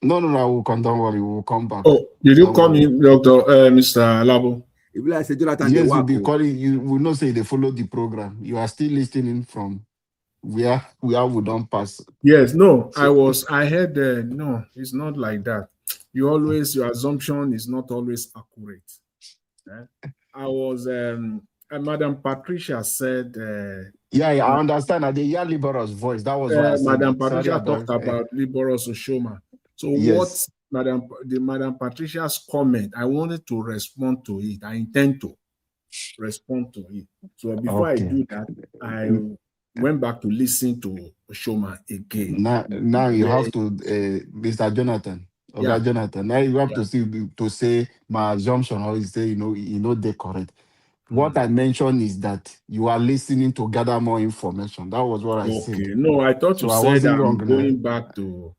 No, I will come. Don't worry, we will come back.
Oh, did you come in, Dr. Mr. Labo?
If you like say Jonathan,
yes, you'll be calling. You will not say they follow the program. You are still listening from where we don't pass.
Yes, no,
So,
I heard, no, it's not like that. Your assumption is not always accurate. I was, Madam Patricia said,
yeah, I understand. I hear Libera's voice. That was why I said
Madam
that. Sorry,
Patricia talked about Liberals Oshoma. So
yes.
what Madam Patricia's comment, I wanted to respond to it. I intend to respond to it. So before I do that, I went back to listen to Oshoma again.
Now you have to, Mr. Jonathan. Okay, Jonathan. Now you have to say my assumption, or you say they're correct. What I mentioned is that you are listening to gather more information. That was what I said.
Okay. No, I thought you said that I'm going back to.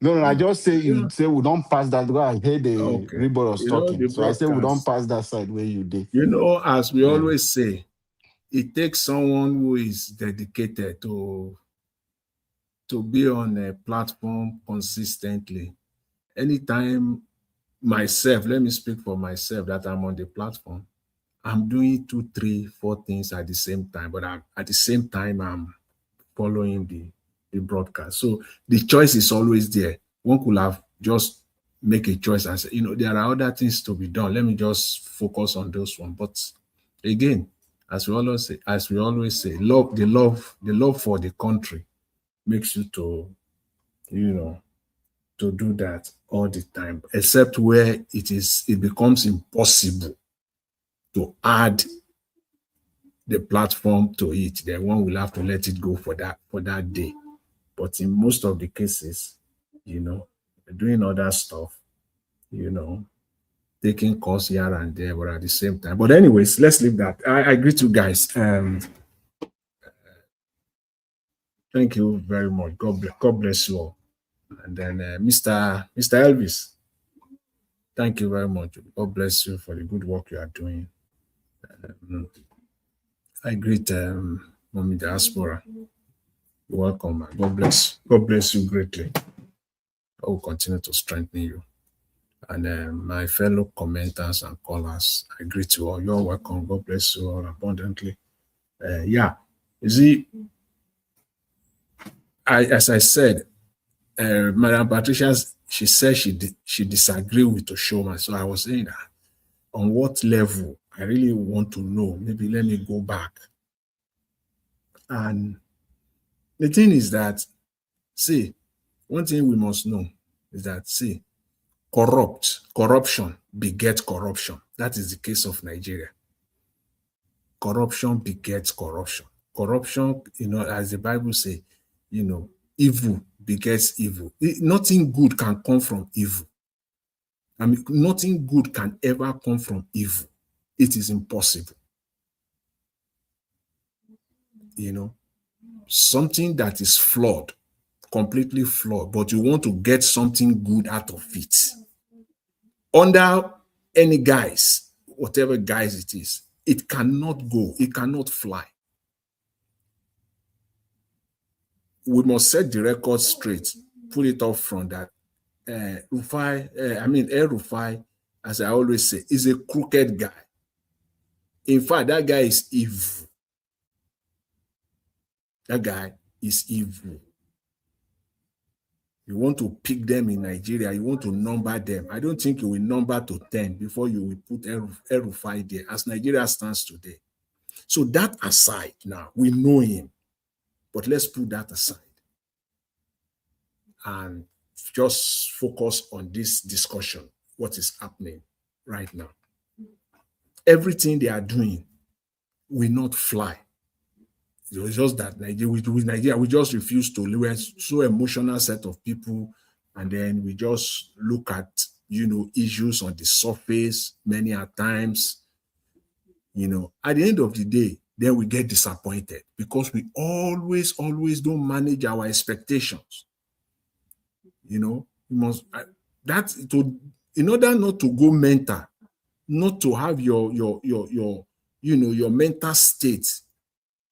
No, I just say you say we don't pass that. I heard the Ribor was talking. So I say we don't pass that side where you did.
As we always say, it takes someone who is dedicated to be on a platform consistently. Anytime myself, let me speak for myself, that I'm on the platform, I'm doing 2, 3, 4 things at the same time, but at the same time, I'm following the broadcast. So the choice is always there. One could have just make a choice and say, there are other things to be done. Let me just focus on those ones. But again, as we always say, the love for the country makes you to do that all the time, except where it becomes impossible to add the platform to it. Then one will have to let it go for that day. But in most of the cases, doing other stuff, taking course here and there, but at the same time. But anyways, let's leave that. I agree to you guys. Thank you very much. God bless you all. And then Mr. Elvis, thank you very much. God bless you for the good work you are doing. I greet Mommy Diaspora. You're welcome, man. God bless you greatly. I will continue to strengthen you. And my fellow commenters and callers, I greet you all. You're welcome. God bless you all abundantly. You see, as I said, Madam Patricia, she said she disagreed with Oshoma. So I was saying that on what level, I really want to know. Maybe let me go back. And the thing is that, see, one thing we must know is that, see, corruption begets corruption. That is the case of Nigeria. Corruption begets corruption. Corruption, as the Bible says, evil begets evil. Nothing good can come from evil. I mean, nothing good can ever come from evil. It is impossible. Something that is flawed, completely flawed, but you want to get something good out of it. Under any guise, whatever guise it is, it cannot go, it cannot fly. We must set the record straight, put it up front that El-Rufai, as I always say, is a crooked guy. In fact, that guy is evil. That guy is evil. You want to pick them in Nigeria, you want to number them. I don't think you will number to 10 before you will put El-Rufai there as Nigeria stands today. So that aside now, we know him. But let's put that aside and just focus on this discussion, what is happening right now. Everything they are doing will not fly. It's just that with Nigeria, we just refuse to. We're so emotional set of people, and then we just look at, issues on the surface many a times. At the end of the day, then we get disappointed because we always don't manage our expectations. We must in order not to go mental, not to have your mental state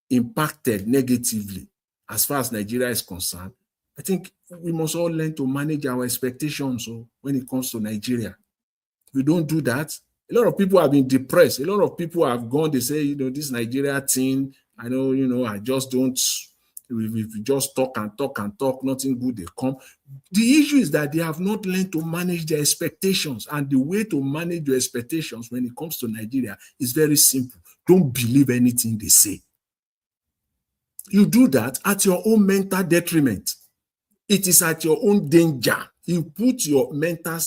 impacted negatively as far as Nigeria is concerned. I think we must all learn to manage our expectations when it comes to Nigeria. If we don't do that, A lot of people have been depressed. A lot of people have gone, they say, this Nigeria thing, I know, I just don't, we just talk and talk and talk, nothing good they come. The issue is that they have not learned to manage their expectations. And the way to manage your expectations when it comes to Nigeria is very simple. Don't believe anything they say. You do that at your own mental detriment. It is at your own danger. You put your mental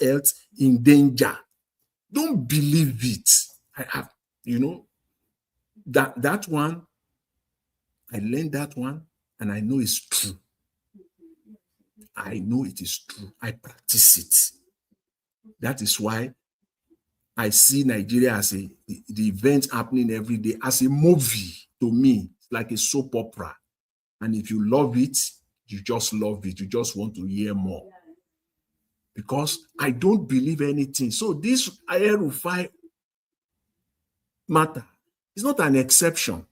health in danger. Don't believe it. I have, that one, I learned that one, and I know it's true. I know it is true. I practice it. That is why I see Nigeria as the event happening every day as a movie. To me, it's like a soap opera. And if you love it, you just love it. You just want to hear more. Because I don't believe anything. So this El-Rufai matter is not an exception.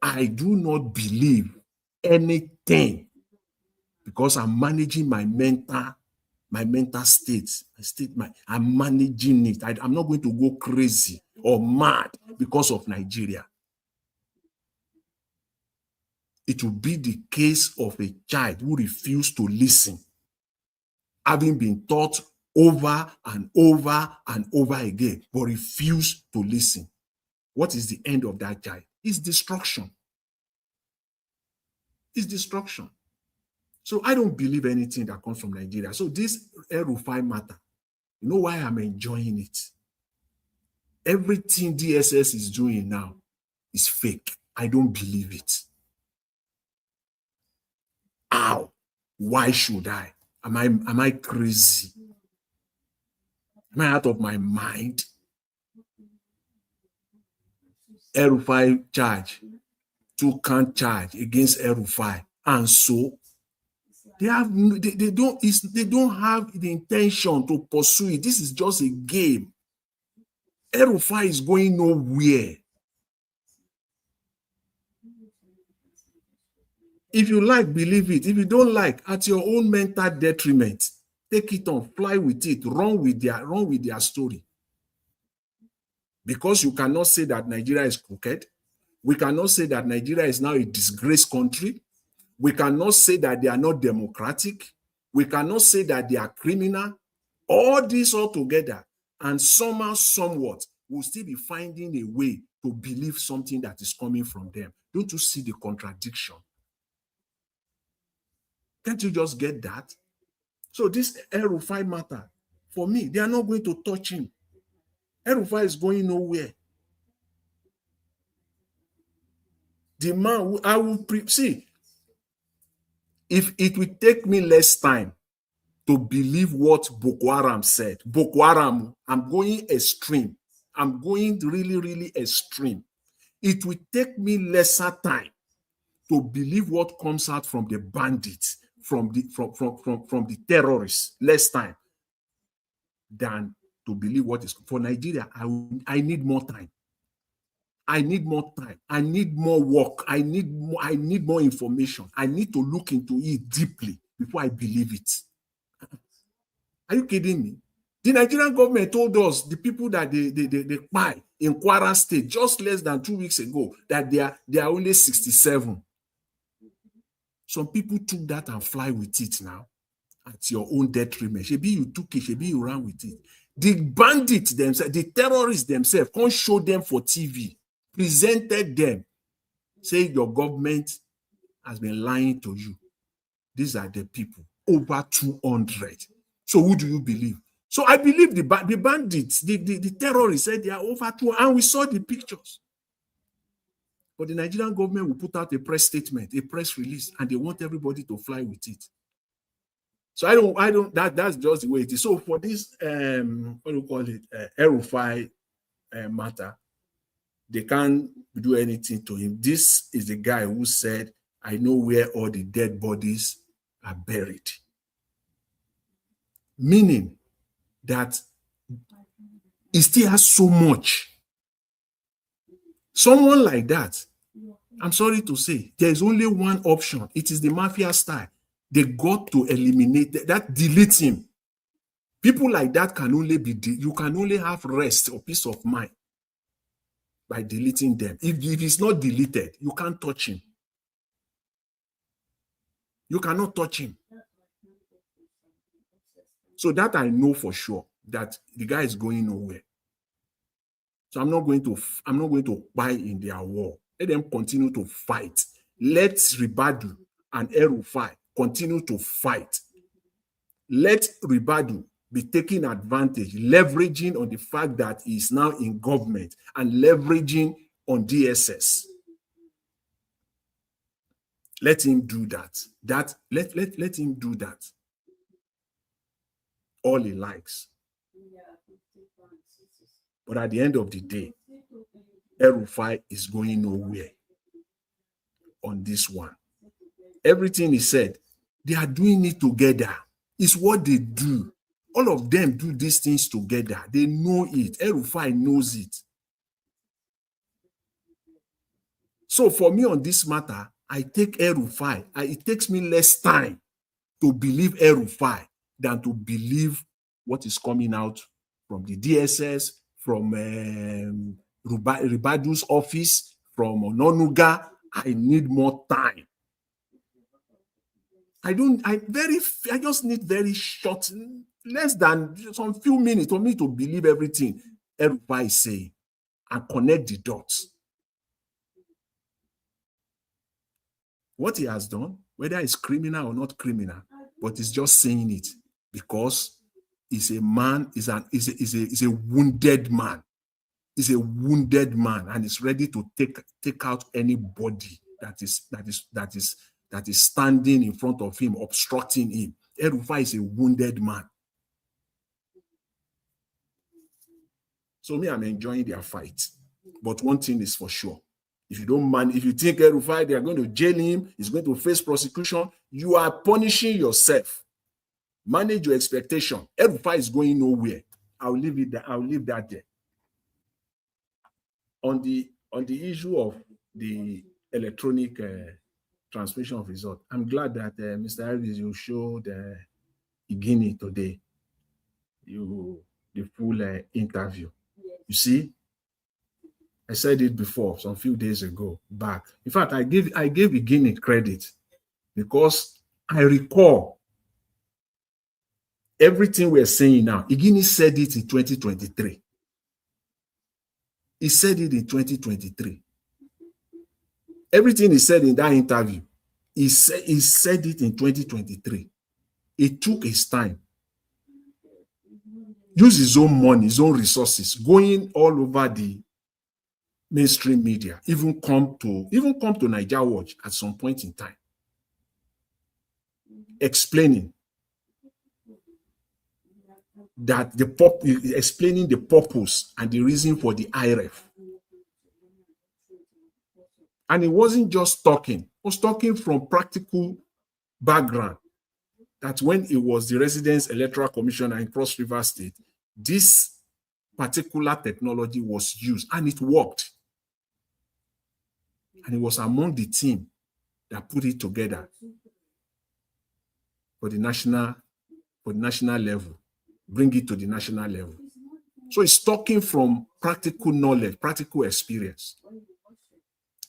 I do not believe anything because I'm managing my mental state. I'm managing it. I'm not going to go crazy or mad because of Nigeria. It will be the case of a child who refused to listen, having been taught over and over and over again, but refused to listen. What is the end of that child? It's destruction. It's destruction. So I don't believe anything that comes from Nigeria. So this El-Rufai matter, you know why I'm enjoying it? Everything DSS is doing now is fake. I don't believe it. How? Why should I? Am I crazy? Am I out of my mind? El-Rufai charge, 2 count charge against El-Rufai, and so they don't have the intention to pursue it. This is just a game. El-Rufai is going nowhere. If you like, believe it. If you don't like, at your own mental detriment, take it on, fly with it, run with their story. Because you cannot say that Nigeria is crooked. We cannot say that Nigeria is now a disgraced country. We cannot say that they are not democratic. We cannot say that they are criminal. All this all together, and somehow, somewhat, we'll still be finding a way to believe something that is coming from them. Don't you see the contradiction? Can't you just get that? So this El-Rufai matter, for me, they are not going to touch him. El-Rufai is going nowhere. The man, I will see, if it will take me less time to believe what Boko Haram said. Boko Haram, I'm going extreme. I'm going really, really extreme. It will take me lesser time to believe what comes out from the bandits, from the terrorists, less time than to believe what is for Nigeria. I need more time. I need more time. I need more work. I need more information. I need to look into it deeply before I believe it. Are you kidding me? The Nigerian government told us, the people that they buy in Kwara State just less than 2 weeks ago, that they are only 67. Some people took that and fly with it now at your own detriment. Maybe you took it, maybe you ran with it. The bandits themselves, the terrorists themselves, can't show them for TV, presented them, say your government has been lying to you. These are the people, over 200. So who do you believe? So I believe the bandits, the terrorists said they are over 200, and we saw the pictures. But the Nigerian government will put out a press statement, a press release, and they want everybody to fly with it. So I don't, that's just the way it is. So for this, what do you call it, El-Rufai matter, they can't do anything to him. This is the guy who said, I know where all the dead bodies are buried. Meaning that he still has so much. Someone like that, I'm sorry to say, there is only one option. It is the mafia style. They got to eliminate that, delete him. People like that can only be, you can only have rest or peace of mind by deleting them. If it's not deleted, you can't touch him. You cannot touch him. So that I know for sure that the guy is going nowhere. So I'm not going to buy in their war. Let them continue to fight. Let Ribadu and El-Rufai continue to fight. Let Ribadu be taking advantage, leveraging on the fact that he is now in government and leveraging on DSS. Let him do that. Let him do that. All he likes. But at the end of the day, El-Rufai is going nowhere on this one. Everything he said, they are doing it together. It's what they do. All of them do these things together. They know it. El-Rufai knows it. So for me on this matter, I take El-Rufai. It takes me less time to believe El-Rufai than to believe what is coming out from the DSS, from Ribadu's office, from Ononuga. I need more time. I just need very short, less than some few minutes for me to believe everything El-Rufai is saying and connect the dots. What he has done, whether it's criminal or not criminal, but he's just saying it because he's a man, is a wounded man. He's a wounded man and is ready to take out anybody that is standing in front of him, obstructing him. El-Rufai is a wounded man. So me, I'm enjoying their fight. But one thing is for sure. If you think El-Rufai, they are going to jail him, he's going to face prosecution, you are punishing yourself. Manage your expectation. El-Rufai is going nowhere. I'll leave that there. On the issue of the electronic transmission of result, I'm glad that Mr. Elvis, you showed Igini today, the full interview. You see, I said it before, some few days ago, back. In fact, I gave Igini credit because I recall everything we're saying now. Igini said it in 2023. He said it in 2023. Everything he said in that interview, he said it in 2023. He took his time, used his own money, his own resources, going all over the mainstream media, even come to Niger Watch at some point in time, explaining that explaining the purpose and the reason for the IREF. And he wasn't just talking, he was talking from practical background, that when he was the residence electoral commissioner in Cross River State, this particular technology was used and it worked. And he was among the team that put it together for the national level, bring it to the national level. So he's talking from practical knowledge, practical experience.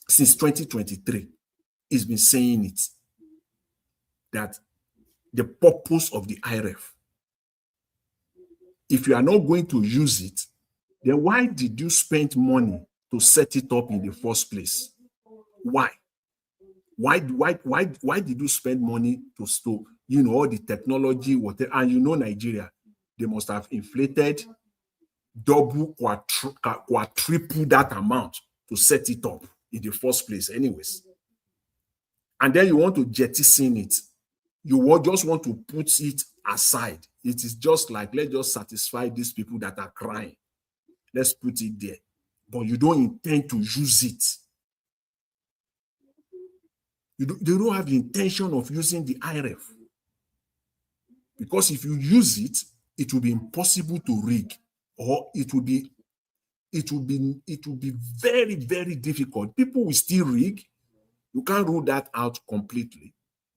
Since 2023, he's been saying it, that the purpose of the IREF, if you are not going to use it, then why did you spend money to set it up in the first place? Why? Why did you spend money to store, all the technology, whatever? And Nigeria, they must have inflated, double, quadruple that amount to set it up in the first place anyways. And then you want to jettison it. You just want to put it aside. It is just like, let's just satisfy these people that are crying. Let's put it there. But you don't intend to use it. You don't have the intention of using the IREF. Because if you use it, it will be impossible to rig, or it will be very, very difficult. People will still rig. You can't rule that out completely.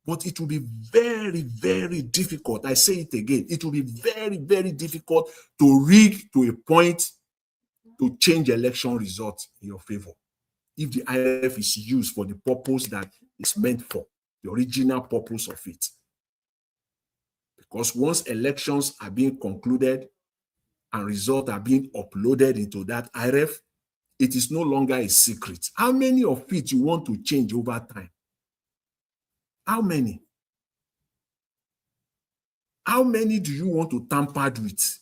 But it will be very, very difficult. I say it again. It will be very, very difficult to rig to a point to change election results in your favor if the IRF is used for the purpose that it's meant for, the original purpose of it. Because once elections are being concluded and results are being uploaded into that IRF, it is no longer a secret. How many of it you want to change over time? How many? How many do you want to tamper with?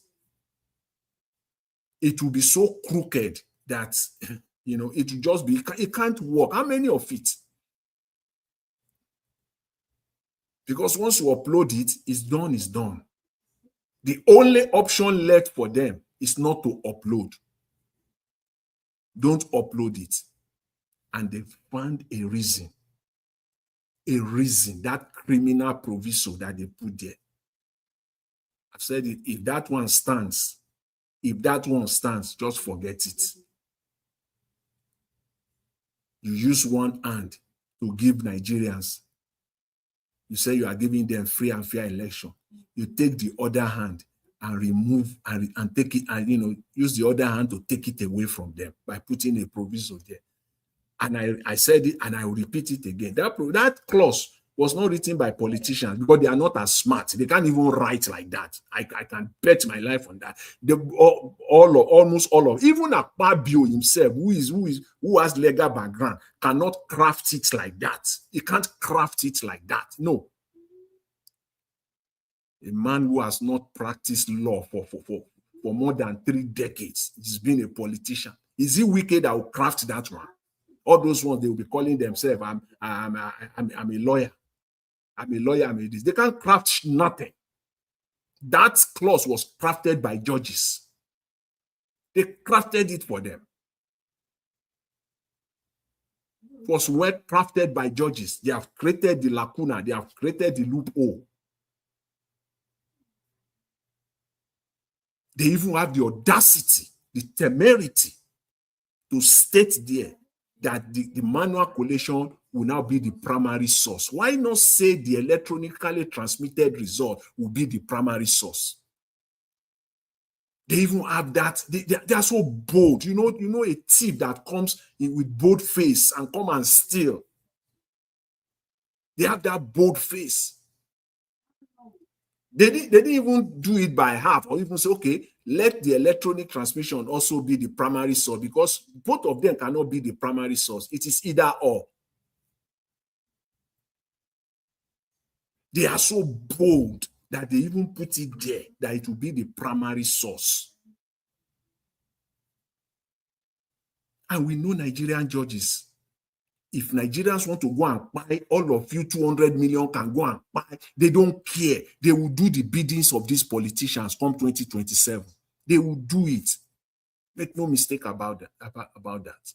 It will be so crooked that, it will just be, it can't work. How many of it? Because once you upload it, it's done, it's done. The only option left for them is not to upload. Don't upload it. And they found a reason, that criminal proviso that they put there. I've said it, if that one stands, just forget it. You use one hand to give Nigerians. You say you are giving them free and fair election. You take the other hand and remove and take it, and use the other hand to take it away from them by putting a proviso there. And I said it, and I will repeat it again. That clause was not written by politicians because they are not as smart. They can't even write like that. I can bet my life on that. Almost all of, even Akpabio himself, who has legal background, cannot craft it like that. He can't craft it like that. No. A man who has not practiced law for more than 3 decades, he's been a politician. Is he wicked that will craft that one? All those ones, they will be calling themselves, I'm a lawyer. I'm a lawyer, I'm a this. They can't craft nothing. That clause was crafted by judges. They crafted it for them. It was well crafted by judges. They have created the lacuna. They have created the loophole. They even have the audacity, the temerity to state there that the manual collation will now be the primary source. Why not say the electronically transmitted result will be the primary source? They even have that. They are so bold. You know a thief that comes in with bold face and come and steal. They have that bold face. They didn't even do it by half or even say, okay, let the electronic transmission also be the primary source, because both of them cannot be the primary source. It is either or. They are so bold that they even put it there, that it will be the primary source. And we know Nigerian judges. If Nigerians want to go and buy, all of you 200 million can go and buy. They don't care. They will do the biddings of these politicians come 2027. They will do it. Make no mistake about that.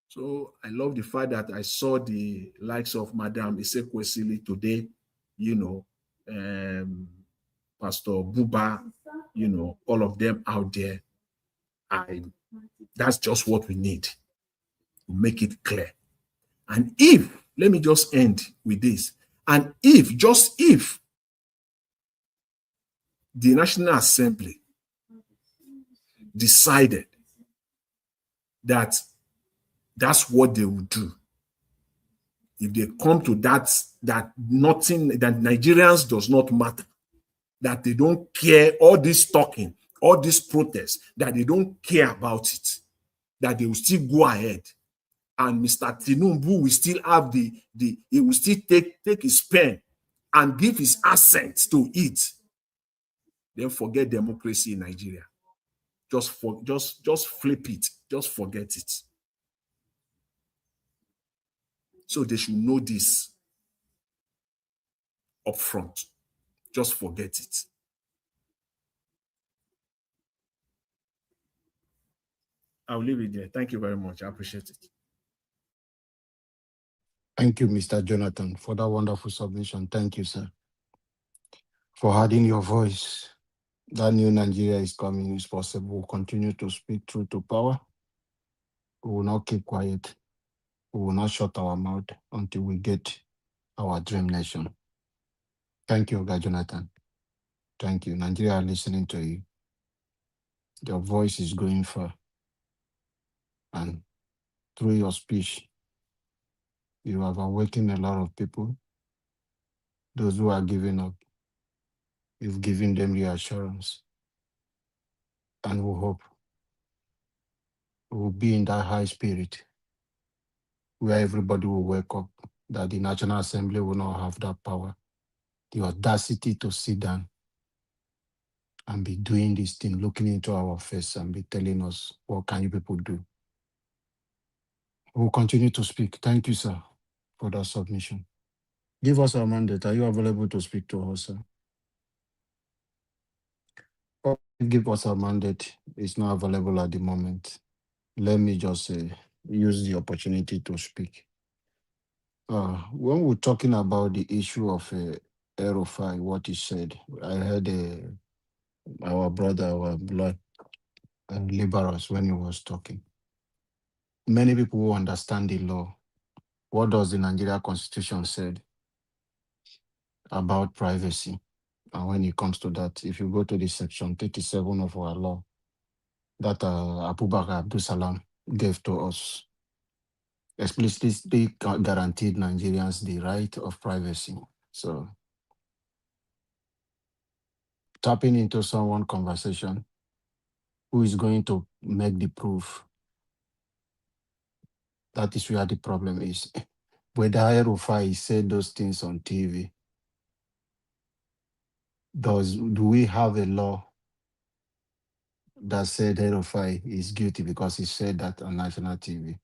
So I love the fact that I saw the likes of Madam Isekwesili today, Pastor Buba, all of them out there. That's just what we need to make it clear. And let me just end with this, and just if the National Assembly decided that that's what they would do, if they come to that Nigerians does not matter, that they don't care, all this talking, all this protest, that they don't care about it, that they will still go ahead, and Mr. Tinubu will still have he will still take his pen and give his assent to it, then forget democracy in Nigeria. Just flip it. Just forget it. So they should know this up front. Just forget it. I'll leave it there. Thank you very much. I appreciate it.
Thank you, Mr. Jonathan, for that wonderful submission. Thank you, sir, for adding your voice. That new Nigeria is coming, is possible. We'll continue to speak truth to power. We will not keep quiet. We will not shut our mouth until we get our dream nation. Thank you, Oga Jonathan. Thank you. Nigeria are listening to you. Your voice is going far. And through your speech, you have awakened a lot of people. Those who are giving up, you've given them reassurance. And we hope we will be in that high spirit where everybody will wake up, that the National Assembly will not have that power, the audacity to sit down and be doing this thing, looking into our face and be telling us, what can you people do? We'll continue to speak. Thank you, sir, for that submission. Give us a mandate. Are you available to speak to us, sir? Or give us a mandate. It's not available at the moment. Let me just use the opportunity to speak. When we're talking about the issue of El-Rufai, what he said, I heard our brother, our blood, liberals, when he was talking. Many people who understand the law. What does the Nigeria Constitution said about privacy? And when it comes to that, if you go to the section 37 of our law that Abubakar Abdul Salam gave to us, explicitly guaranteed Nigerians the right of privacy. So tapping into someone's conversation who is going to make the proof, that is where the problem is. Whether El-Rufai said those things on TV, do we have a law that said El-Rufai is guilty because he said that on national TV?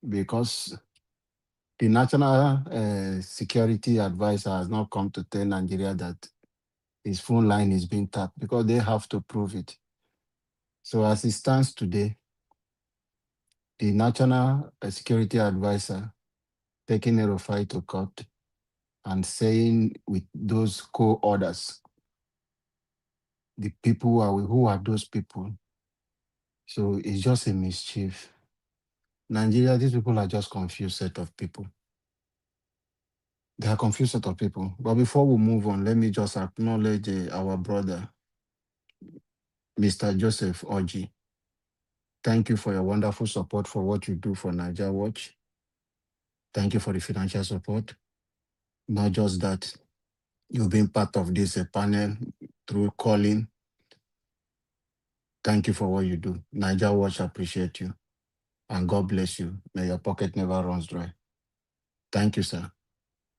Because the national security advisor has not come to tell Nigeria that his phone line is being tapped, because they have to prove it. So as it stands today, the national security advisor taking El-Rufai to court and saying with those co-orders, the people who are those people. So it's just a mischief. Nigeria, these people are just confused set of people. They are confused set of people. But before we move on, let me just acknowledge our brother, Mr. Joseph Oji. Thank you for your wonderful support for what you do for Niger Watch. Thank you for the financial support. Not just that, you've been part of this panel through calling. Thank you for what you do. Niger Watch appreciate you. And God bless you. May your pocket never runs dry. Thank you, sir.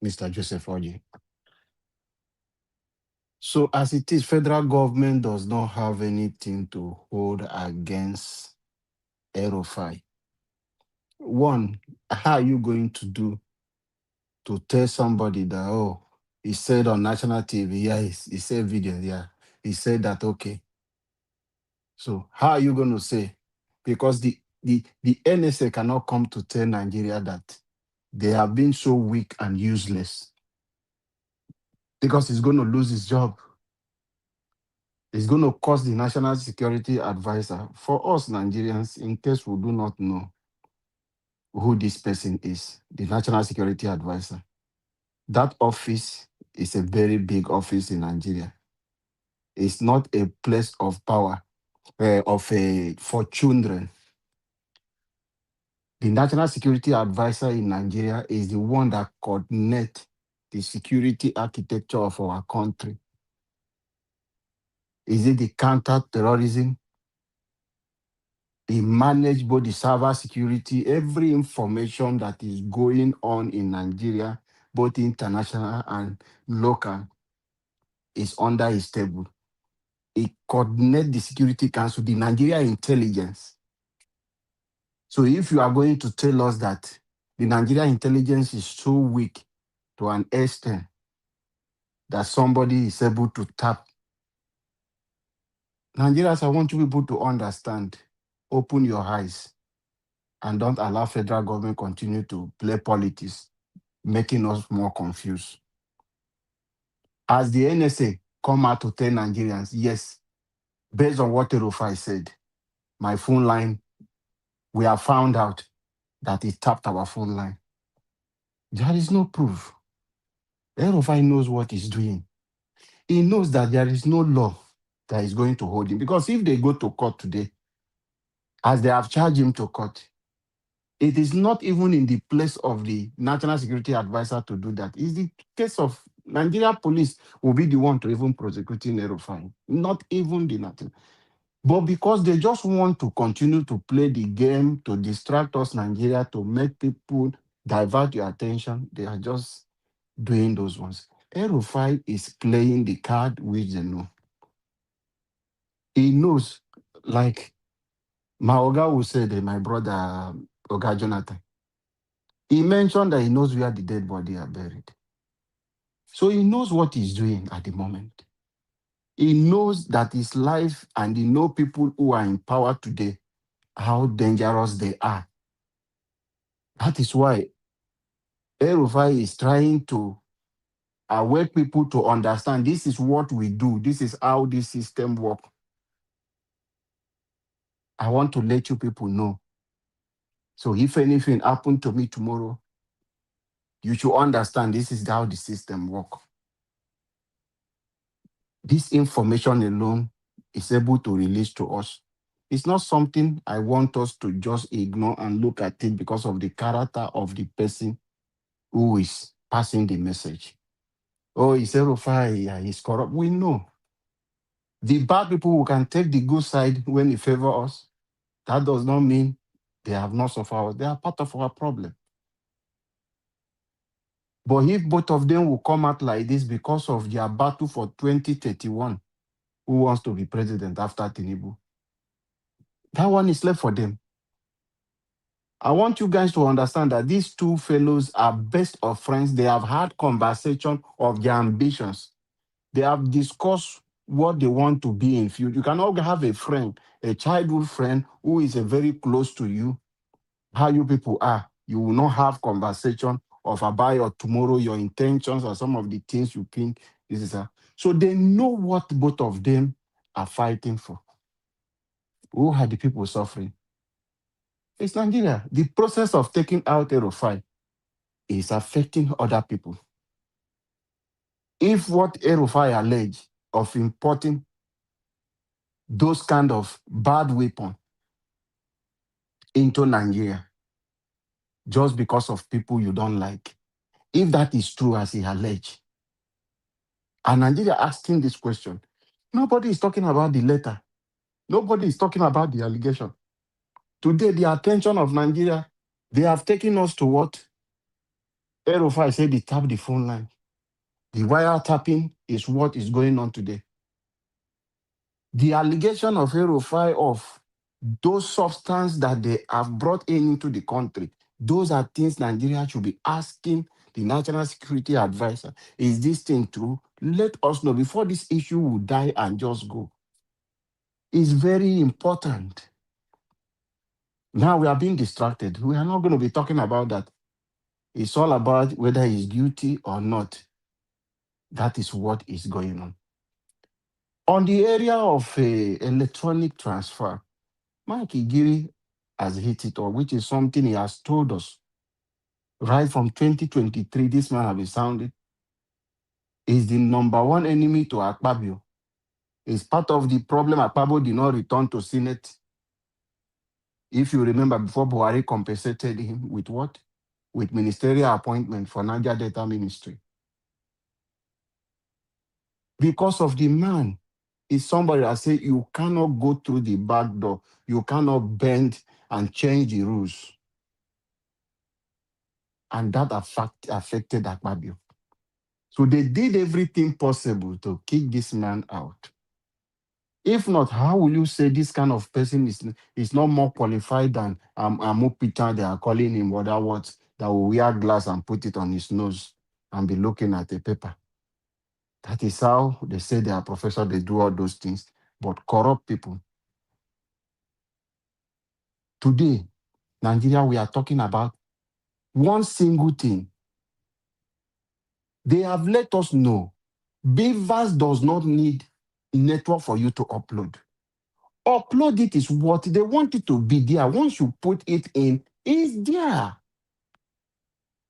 Mr. Joseph Oji. So as it is, federal government does not have anything to hold against El-Rufai. One, how are you going to do to tell somebody that, oh, he said on national TV, yeah, he said video, yeah, he said that, okay. So how are you going to say? Because the NSA cannot come to tell Nigeria that they have been so weak and useless, because he's going to lose his job. It's going to cost the national security advisor. For us Nigerians, in case we do not know who this person is, the national security advisor, that office is a very big office in Nigeria. It's not a place of power, for children. The national security advisor in Nigeria is the one that coordinates the security architecture of our country. Is it the counter-terrorism? He managed both the cyber security, every information that is going on in Nigeria, both international and local, is under his table. He coordinates the Security Council, the Nigeria intelligence. So if you are going to tell us that the Nigeria intelligence is so weak to an extent that somebody is able to tap, Nigerians, I want you people to understand, open your eyes, and don't allow federal government continue to play politics, making us more confused. As the NSA come out to tell Nigerians, yes, based on what El-Rufai said, my phone line, we have found out that he tapped our phone line. There is no proof. El-Rufai knows what he's doing. He knows that there is no law that is going to hold him. Because if they go to court today, as they have charged him to court, it is not even in the place of the National Security Advisor to do that. It's the case of Nigeria police will be the one to even prosecute El-Rufai, not even the National. But because they just want to continue to play the game, to distract us, Nigeria, to make people divert your attention, they are just doing those ones. El-Rufai is playing the card which they know. He knows, like my Oga will say, my brother Oga Jonathan, he mentioned that he knows where the dead body are buried. So he knows what he's doing at the moment. He knows that his life, and he knows people who are in power today, how dangerous they are. That is why El-Rufai is trying to awake people to understand this is what we do. This is how this system works. I want to let you people know. So if anything happened to me tomorrow, you should understand this is how the system works. This information alone is able to release to us. It's not something I want us to just ignore and look at it because of the character of the person who is passing the message. Oh, it's El-Rufai, he's corrupt. We know. The bad people who can take the good side when they favor us, that does not mean they have not suffered. They are part of our problem. But if both of them will come out like this because of their battle for 2031, who wants to be president after Tinubu, that one is left for them. I want you guys to understand that these two fellows are best of friends. They have had conversation of their ambitions. They have discussed what they want to be in future. You cannot have a friend, a childhood friend who is very close to you, how you people are. You will not have conversation of about your tomorrow, your intentions, or some of the things you think this is. So they know what both of them are fighting for. Who are the people suffering? It's Nigeria. The process of taking out El-Rufai is affecting other people. If what El-Rufai alleged of importing those kind of bad weapons into Nigeria just because of people you don't like, if that is true as he alleged, and Nigeria asking this question, nobody is talking about the letter. Nobody is talking about the allegation. Today, the attention of Nigeria, they have taken us to what? El-Rufai said he tapped the phone line. The wiretapping is what is going on today. The allegation of El-Rufai of those substances that they have brought into the country, those are things Nigeria should be asking the National Security Advisor. Is this thing true? Let us know before this issue will die and just go. It's very important. Now we are being distracted. We are not going to be talking about that. It's all about whether he's guilty or not. That is what is going on. On the area of electronic transfer, Mike Igiri has hit it all, which is something he has told us. Right from 2023, this man has been sounding. Is the number one enemy to Akpabio. It's part of the problem Akpabio did not return to Senate. If you remember, before Buhari compensated him with what? With ministerial appointment for Niger Delta Ministry. Because of the man, is somebody that said you cannot go through the back door. You cannot bend and change the rules. And that affected Akpabio. So they did everything possible to kick this man out. If not, how will you say this kind of person is not more qualified than Amu Peter, they are calling him, or that words, that will wear glass and put it on his nose and be looking at a paper? That is how they say they are professors, they do all those things, but corrupt people. Today, Nigeria, we are talking about one single thing. They have let us know Beavers does not need network for you to upload. Upload it is what they want it to be there. Once you put it in, is there.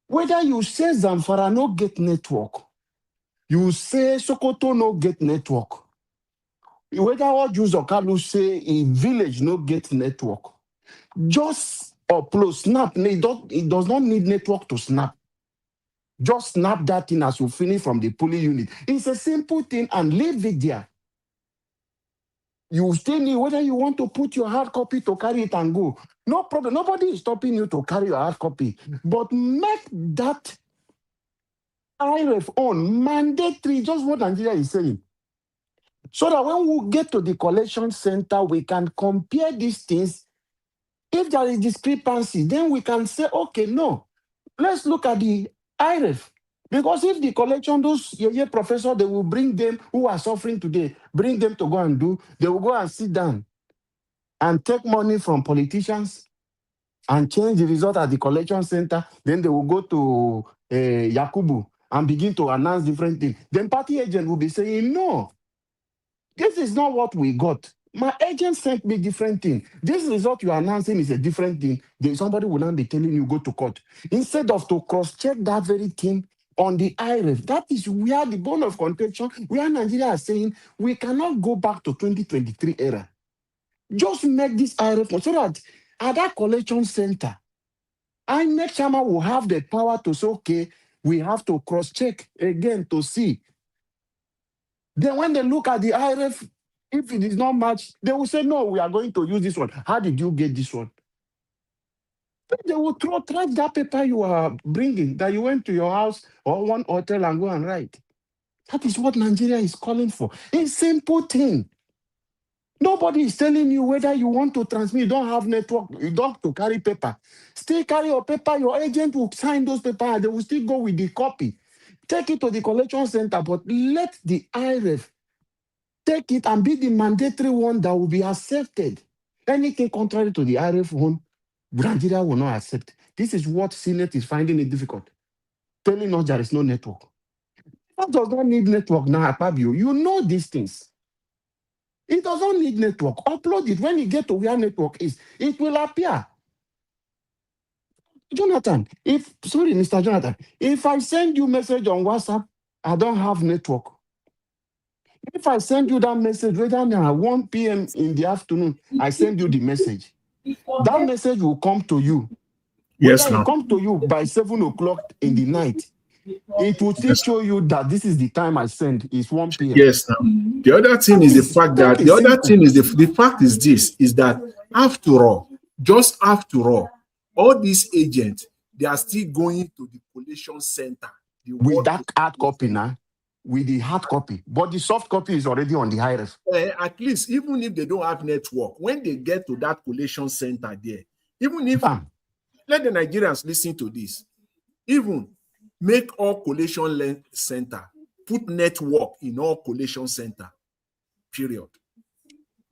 Whether you say Zamfara no get network, you say Sokoto no get network, whether what Jews or Kalu say a village no get network, just upload, snap. It does not need network to snap. Just snap that thing as you finish from the polling unit. It's a simple thing and leave it there. You still need, whether you want to put your hard copy to carry it and go. No problem. Nobody is stopping you to carry your hard copy. But make that IRF on mandatory, just what Nigeria is saying. So that when we get to the collection center, we can compare these things. If there is discrepancy, then we can say, okay, no, let's look at the IRF. Because if the collection, those professors, they will bring them who are suffering today, bring them to go and do, they will go and sit down and take money from politicians and change the result at the collection center. Then they will go to Yakubu and begin to announce different things. Then party agent will be saying, no, this is not what we got. My agent sent me different thing. This result you are announcing is a different thing. Then somebody will not be telling you go to court. Instead of to cross-check that very thing on the IRF, that is where the bone of contention, where Nigeria is saying we cannot go back to 2023 era. Just make this IRF so that at that collection center, INEC chairman will have the power to say, okay, we have to cross-check again to see. Then when they look at the IRF, if it is not matched, they will say, no, we are going to use this one. How did you get this one? They will trash that paper you are bringing, that you went to your house or one hotel and go and write. That is what Nigeria is calling for. A simple thing. Nobody is telling you whether you want to transmit, you don't have network, you don't have to carry paper. Still carry your paper, your agent will sign those papers, and they will still go with the copy. Take it to the collection center, but let the IRF take it and be the mandatory one that will be accepted. Anything contrary to the IRF one, Nigeria will not accept. This is what Senate is finding it difficult. Telling us there is no network. That does not need network now, Akpabio. You know these things. It doesn't need network. Upload it. When you get to where network is, it will appear. Jonathan, Mr. Jonathan, if I send you message on WhatsApp, I don't have network. If I send you that message, whether now 1 p.m. in the afternoon, I send you the message. That message will come to you.
Yes,
whether
now.
it comes to you by 7 o'clock in the night, it will still show you that this is the time I send. It's 1 p.m.
Yes, now. The other thing is the fact that the fact is this, is that after all, all these agents, they are still going to the collation center.
With that hard copy now, with the hard copy, but the soft copy is already on the IRF.
At least, even if they don't have network, when they get to that collation center there, even if, let the Nigerians listen to this, even make all collation center, put network in all collation center, period.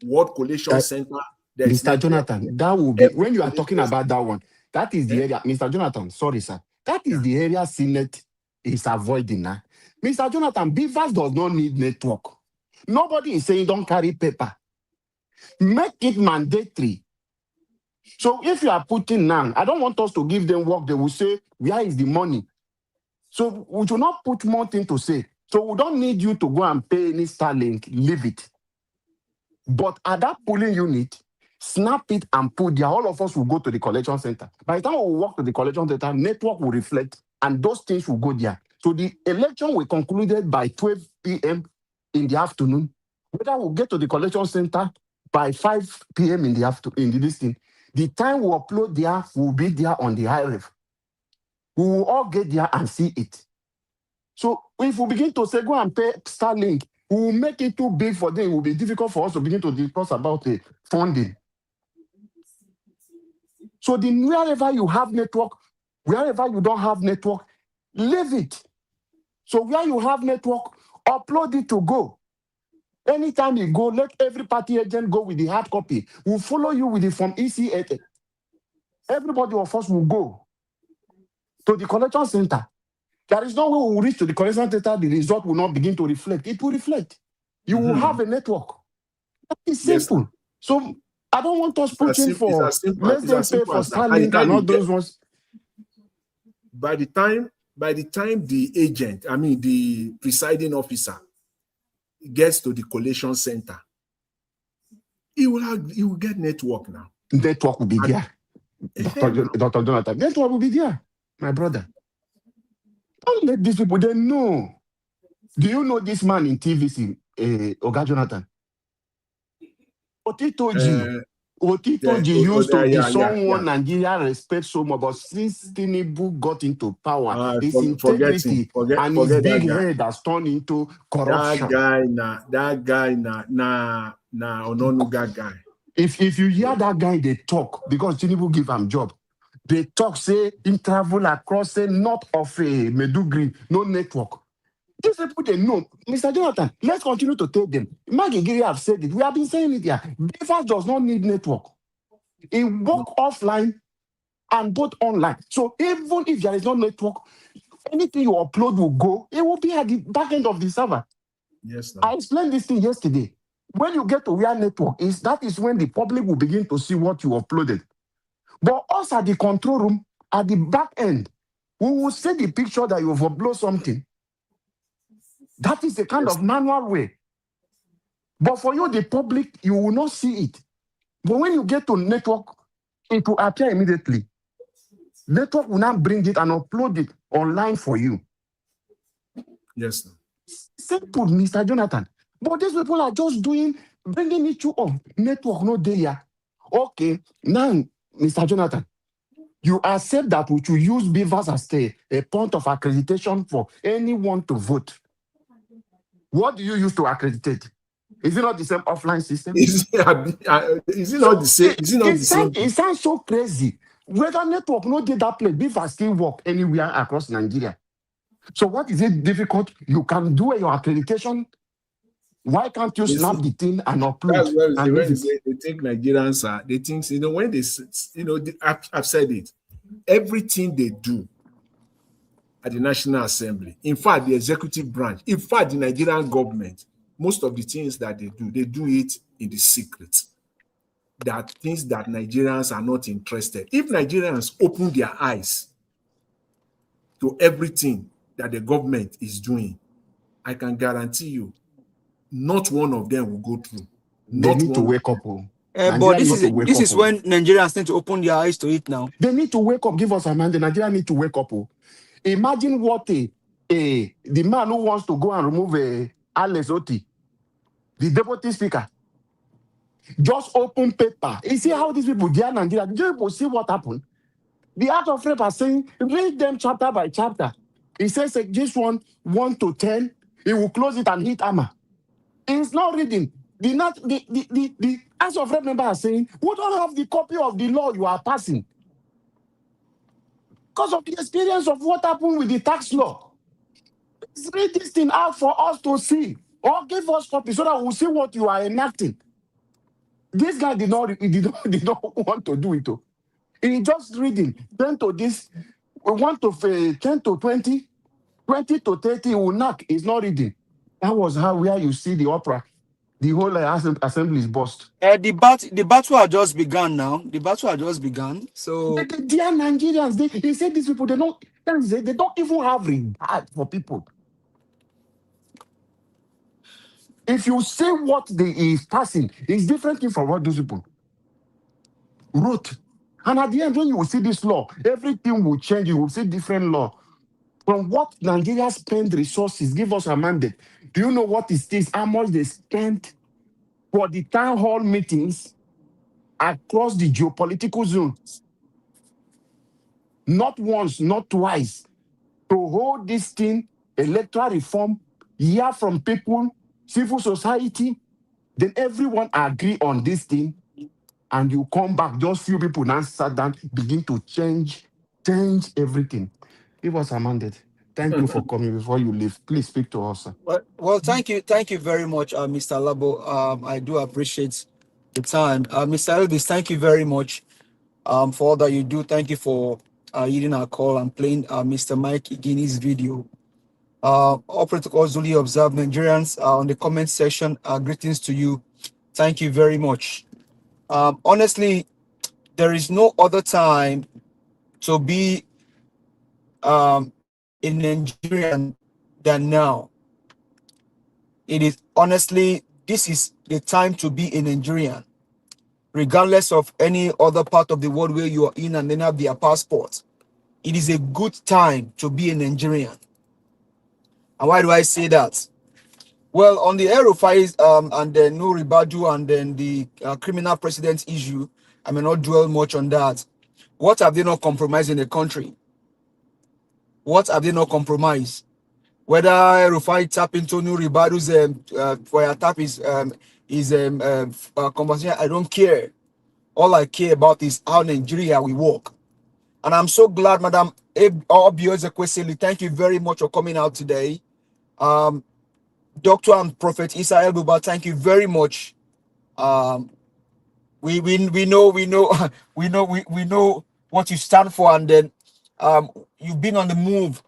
What collation center?
Mr. Jonathan, that will be, when you are talking about that one, that is the area, Mr. Jonathan, sorry, sir, that is the area Senate is avoiding now. Mr. Jonathan, Beavers does not need network. Nobody is saying don't carry paper. Make it mandatory. So if you are putting now, I don't want us to give them work, they will say, where is the money? So we do not put more thing to say. So we don't need you to go and pay any Starlink, leave it. But at that polling unit, snap it and put there. All of us will go to the collection center. By the time we walk to the collection center, network will reflect and those things will go there. So the election will concluded by 12 p.m. in the afternoon. Whether we'll get to the collection center by 5 p.m. in the afternoon, in this thing, the time we upload there will be there on the IRF. We will all get there and see it. So if we begin to say, go and pay Starlink, we will make it too big for them. It will be difficult for us to begin to discuss about the funding. So wherever you have network, wherever you don't have network, leave it. So where you have network, upload it to go. Anytime you go, let every party agent go with the hard copy. We'll follow you with it from ECA. Everybody of us will go to the collection center. There is no way we will reach to the collection center, the result will not begin to reflect. It will reflect. You will have a network. That is simple. So I don't want us pushing for less than pay for Starlink and all those ones.
By the time the agent, I mean the presiding officer, gets to the collation center, he will get network now.
Network will be there. Dr. Jonathan, network will be there, my brother. Don't let these people, they know. Do you know this man in TVC, Oga Jonathan? Otitoji used to be someone Nigeria respects so much, but since Tinubu got into power, his integrity and his big head has turned into corruption.
That guy, Ononuga guy.
If you hear that guy, they talk, because Tinubu give him job. They talk, say, in travel across, say, north of Medugri, no network. These people, they know. Mr. Jonathan, let's continue to tell them. Magigiri have said it. We have been saying it here. Beavers does not need network. It work offline and both online. So even if there is no network, anything you upload will go. It will be at the back end of the server.
Yes, sir.
I explained this thing yesterday. When you get to where network is, that is when the public will begin to see what you uploaded. But us at the control room, at the back end, we will see the picture that you have uploaded something. That is a kind of manual way. But for you, the public, you will not see it. But when you get to network, it will appear immediately. Network will now bring it and upload it online for you.
Yes, sir.
Simple, Mr. Jonathan. But these people are just bringing it to network, no there. Okay, now, Mr. Jonathan, you accept that we should use Beavers as a point of accreditation for anyone to vote. What do you use to accreditate? Is it not the same offline system?
Is it not the same? Is it not the same?
It sounds so crazy. Whether network no did that place, Beavers still work anywhere across Nigeria. So what is it difficult? You can do your accreditation. Why can't you snap the thing and upload?
That's when they think Nigerians are, they think, when they, I've said it, everything they do at the National Assembly, in fact, the executive branch, in fact, the Nigerian government, most of the things that they do it in the secret. That things that Nigerians are not interested. If Nigerians open their eyes to everything that the government is doing, I can guarantee you, not one of them will go through.
They need to wake up.
But this is when Nigerians need to open their eyes to it now.
They need to wake up. Give us a man. The Nigerians need to wake up. Imagine what the man who wants to go and remove Alex Oti, the deputy speaker, just open paper. You see how these people, they are Nigeria. You people see what happened. The Art of Rape are saying, read them chapter by chapter. He says this one 1 to 10. He will close it and hit hammer. He's not reading. The House of Rep member are saying, we don't have the copy of the law you are passing. Because of the experience of what happened with the tax law. Let's read this thing out for us to see. Or give us copy so that we'll see what you are enacting. This guy did not want to do it. He just reading 10 to this, 1 to 10 to 20, 20 to 30, he will knock. He's not reading. That was where you see the opera. The whole assembly is bust.
The battle had just begun now. The battle had just begun. So
they are Nigerians. He said these people, they don't even have regard for people. If you say what they is passing, it's different thing from what those people wrote. And at the end, when you will see this law, everything will change. You will see different law. From what Nigeria spend resources, give us a mandate. Do you know what is this? How much they spent for the town hall meetings across the geopolitical zones? Not once, not twice. To hold this thing, electoral reform, hear from people, civil society, then everyone agree on this thing, and you come back, just few people now sat down, begin to change everything. Give us a mandate. Thank you for coming. Before you leave, please speak to us, sir.
Well, thank you very much, Mr. Labo. I do appreciate the time. Mr. Elvis, thank you very much for all that you do. Thank you for heeding our call and playing Mr. Mike Igini's video. All protocols duly observed. Nigerians on the comment section, greetings to you. Thank you very much. Honestly, there is no other time to be a Nigerian than now. It is honestly, this is the time to be a Nigerian, regardless of any other part of the world where you are in and then have their passport. It is a good time to be a Nigerian. And why do I say that? Well, on the El-Rufai and then Nuri Badu and then the criminal precedent issue, I may not dwell much on that. What have they not compromised in the country? What have they not compromised? Whether El-Rufai tap into Nuri Badu's fire tap is conversation, I don't care. All I care about is how Nigeria will work. And I'm so glad, Madam Obi And Nigerians, thank you very much for coming out today. Dr. and Prophet Isa El-Buba, thank you very much. We know we know what you stand for, and then you've been on the move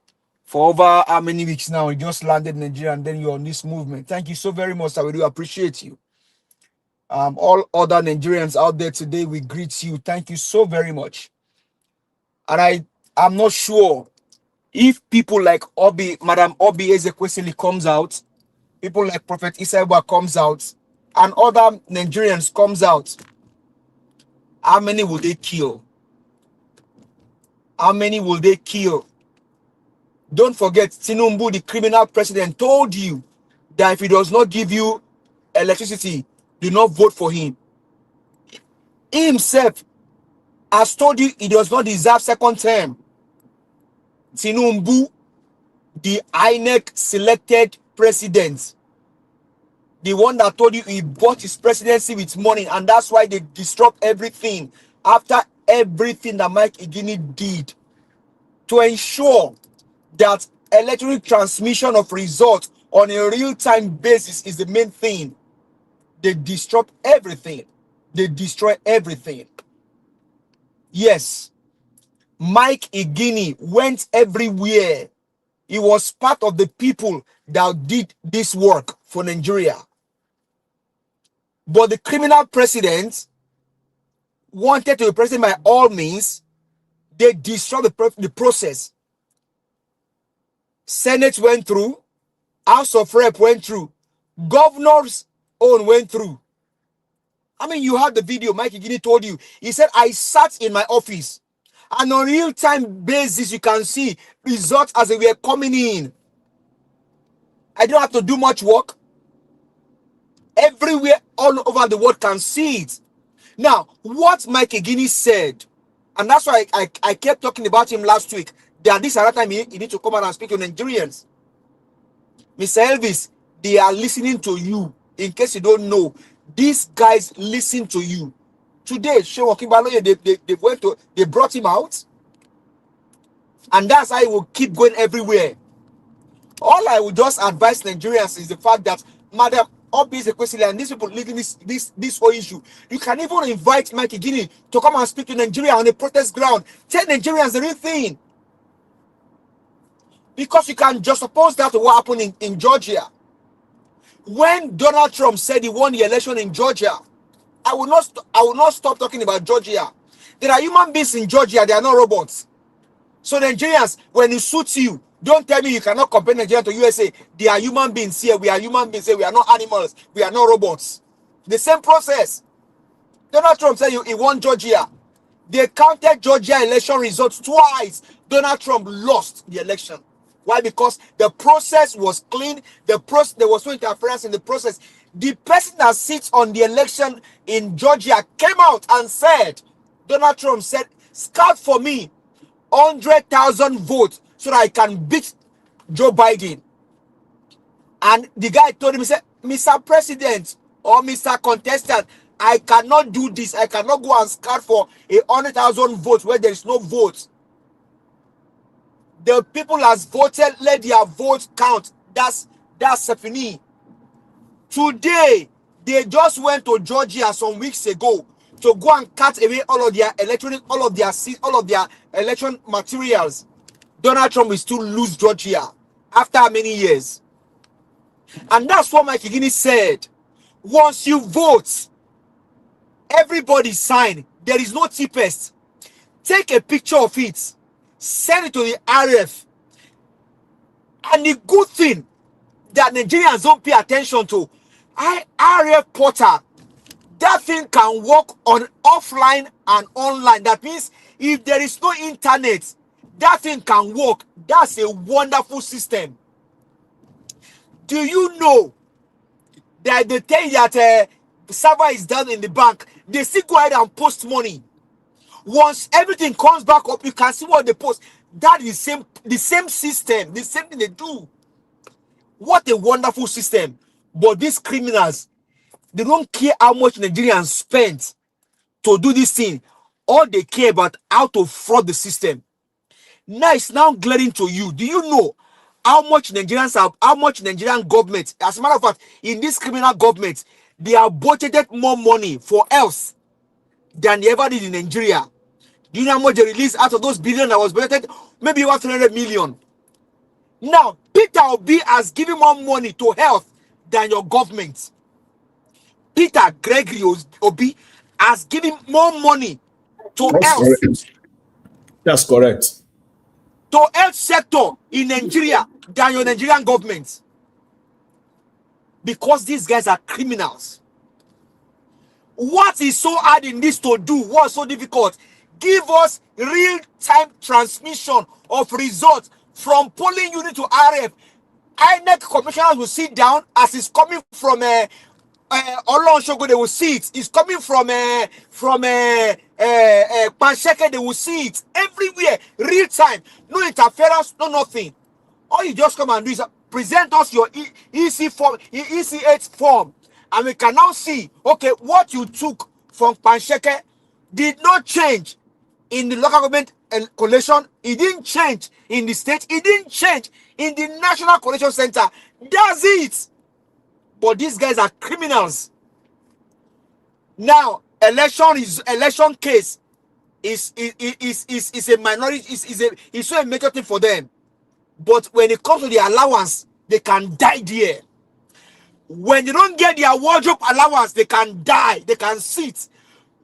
for over how many weeks now? You just landed in Nigeria and then you're on this movement. Thank you so very much. I really appreciate you. All other Nigerians out there today, we greet you. Thank you so very much. And I'm not sure if people like Madam Obi And Nigerians comes out, people like Prophet Isaiah comes out, and other Nigerians comes out, how many will they kill? How many will they kill? Don't forget, Tinubu, the criminal president, told you that if he does not give you electricity, do not vote for him. He himself has told you he does not deserve second term. Tinubu, the INEC selected president, the one that told you he bought his presidency with money, and that's why they disrupt everything after everything that Mike Igini did to ensure that electronic transmission of results on a real-time basis is the main thing. They disrupt everything. They destroy everything. Yes, Mike Igini went everywhere. He was part of the people that did this work for Nigeria. But the criminal president wanted to be president by all means. They destroyed the process. Senate went through. House of Rep went through. Governor's own went through. I mean, you had the video. Mike Igini told you. He said, I sat in my office, and on a real-time basis, you can see results as they were coming in. I don't have to do much work. Everywhere, all over the world can see it. Now, what Mike Igini said, and that's why I kept talking about him last week, that this other time he need to come out and speak to Nigerians. Mr. Elvis, they are listening to you. In case you don't know, these guys listen to you. Today, Shewa Kimbaloye, they brought him out, and that's how he will keep going everywhere. All I would just advise Nigerians is the fact that, Madam Obi And Nigerians and these people leading this whole issue, you can even invite Mike Igini to come and speak to Nigeria on a protest ground. Tell Nigerians the real thing. Because you can just suppose that what happened in Georgia. When Donald Trump said he won the election in Georgia, I will not stop talking about Georgia. There are human beings in Georgia, they are not robots. So Nigerians, when it suits you, don't tell me you cannot compare Nigeria to USA. They are human beings here. We are human beings here. We are not animals. We are not robots. The same process. Donald Trump said he won Georgia. They counted Georgia election results twice. Donald Trump lost the election. Why? Because the process was clean. There was no interference in the process. The person that sits on the election in Georgia came out and said, Donald Trump said, scout for me 100,000 votes so that I can beat Joe Biden. And the guy told him, he said, Mr. President or Mr. Contestant, I cannot do this. I cannot go and scout for 100,000 votes where there is no vote. The people has voted, let their votes count. That's Stephanie. Today, they just went to Georgia some weeks ago to go and cut away all of their election materials. Donald Trump will still lose Georgia after how many years? And that's what Mike Igini said. Once you vote, Everybody sign. There is no cheapest. Take a picture of it. Send it to the RF. And the good thing that Nigerians don't pay attention to, RF portal, that thing can work on offline and online. That means if there is no internet, that thing can work. That's a wonderful system. Do you know that they tell you that server is done in the bank? They still go ahead and post money. Once everything comes back up, you can see what they post. That is the same system, the same thing they do. What a wonderful system. But these criminals, they don't care how much Nigerians spend to do this thing. All they care about how to fraud the system. Now it's now glaring to you. Do you know how much Nigerians have, how much Nigerian government, as a matter of fact, in this criminal government, they have budgeted more money for health than they ever did in Nigeria. Do you know how much they released out of those billion that was budgeted? Maybe about 300 million. Now, Peter Obi has given more money to health than your government. Peter Gregory Obi has given more money to health.
That's correct.
To health sector in Nigeria than your Nigerian government. Because these guys are criminals. What is so hard in this to do? What's so difficult? Give us real-time transmission of results from polling unit to RF. INEC commissioners will sit down as it's coming from Olonshogo, they will see it. It's coming from Pansheke, they will see it. Everywhere, real time. No interference, no nothing. All you just come and do is present us your EC form, EC8 form. And we can now see, okay, what you took from Pansheke did not change in the local government collation. It didn't change in the state. It didn't change in the National Collation Center. That's it. But these guys are criminals. Now, election case is a minority, is so a major thing for them. But when it comes to the allowance, they can die there. When they don't get their wardrobe allowance, they can die. They can sit.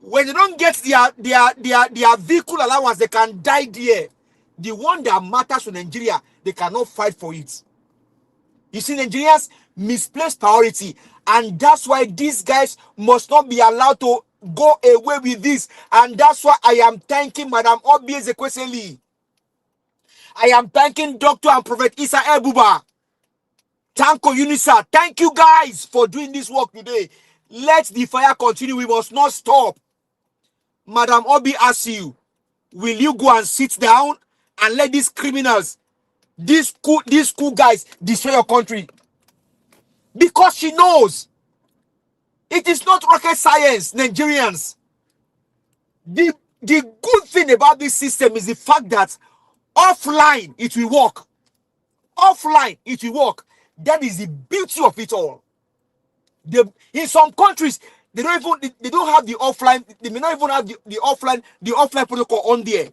When they don't get their vehicle allowance, they can die there. The one that matters to Nigeria, they cannot fight for it. You see, Nigerians misplace priority, and that's why these guys must not be allowed to go away with this. And that's why I am thanking Madam Obi Ezekwesili. I am thanking Dr. and Prophet Isa Ebuba. Thank you, UNISA. Thank you guys for doing this work today. Let the fire continue. We must not stop. Madam Obi asks you, will you go and sit down and let these criminals, these cool guys destroy your country? Because she knows it is not rocket science, Nigerians. The good thing about this system is the fact that offline it will work. Offline it will work. That is the beauty of it all. In some countries, they don't have the offline, they may not even have the offline protocol on there.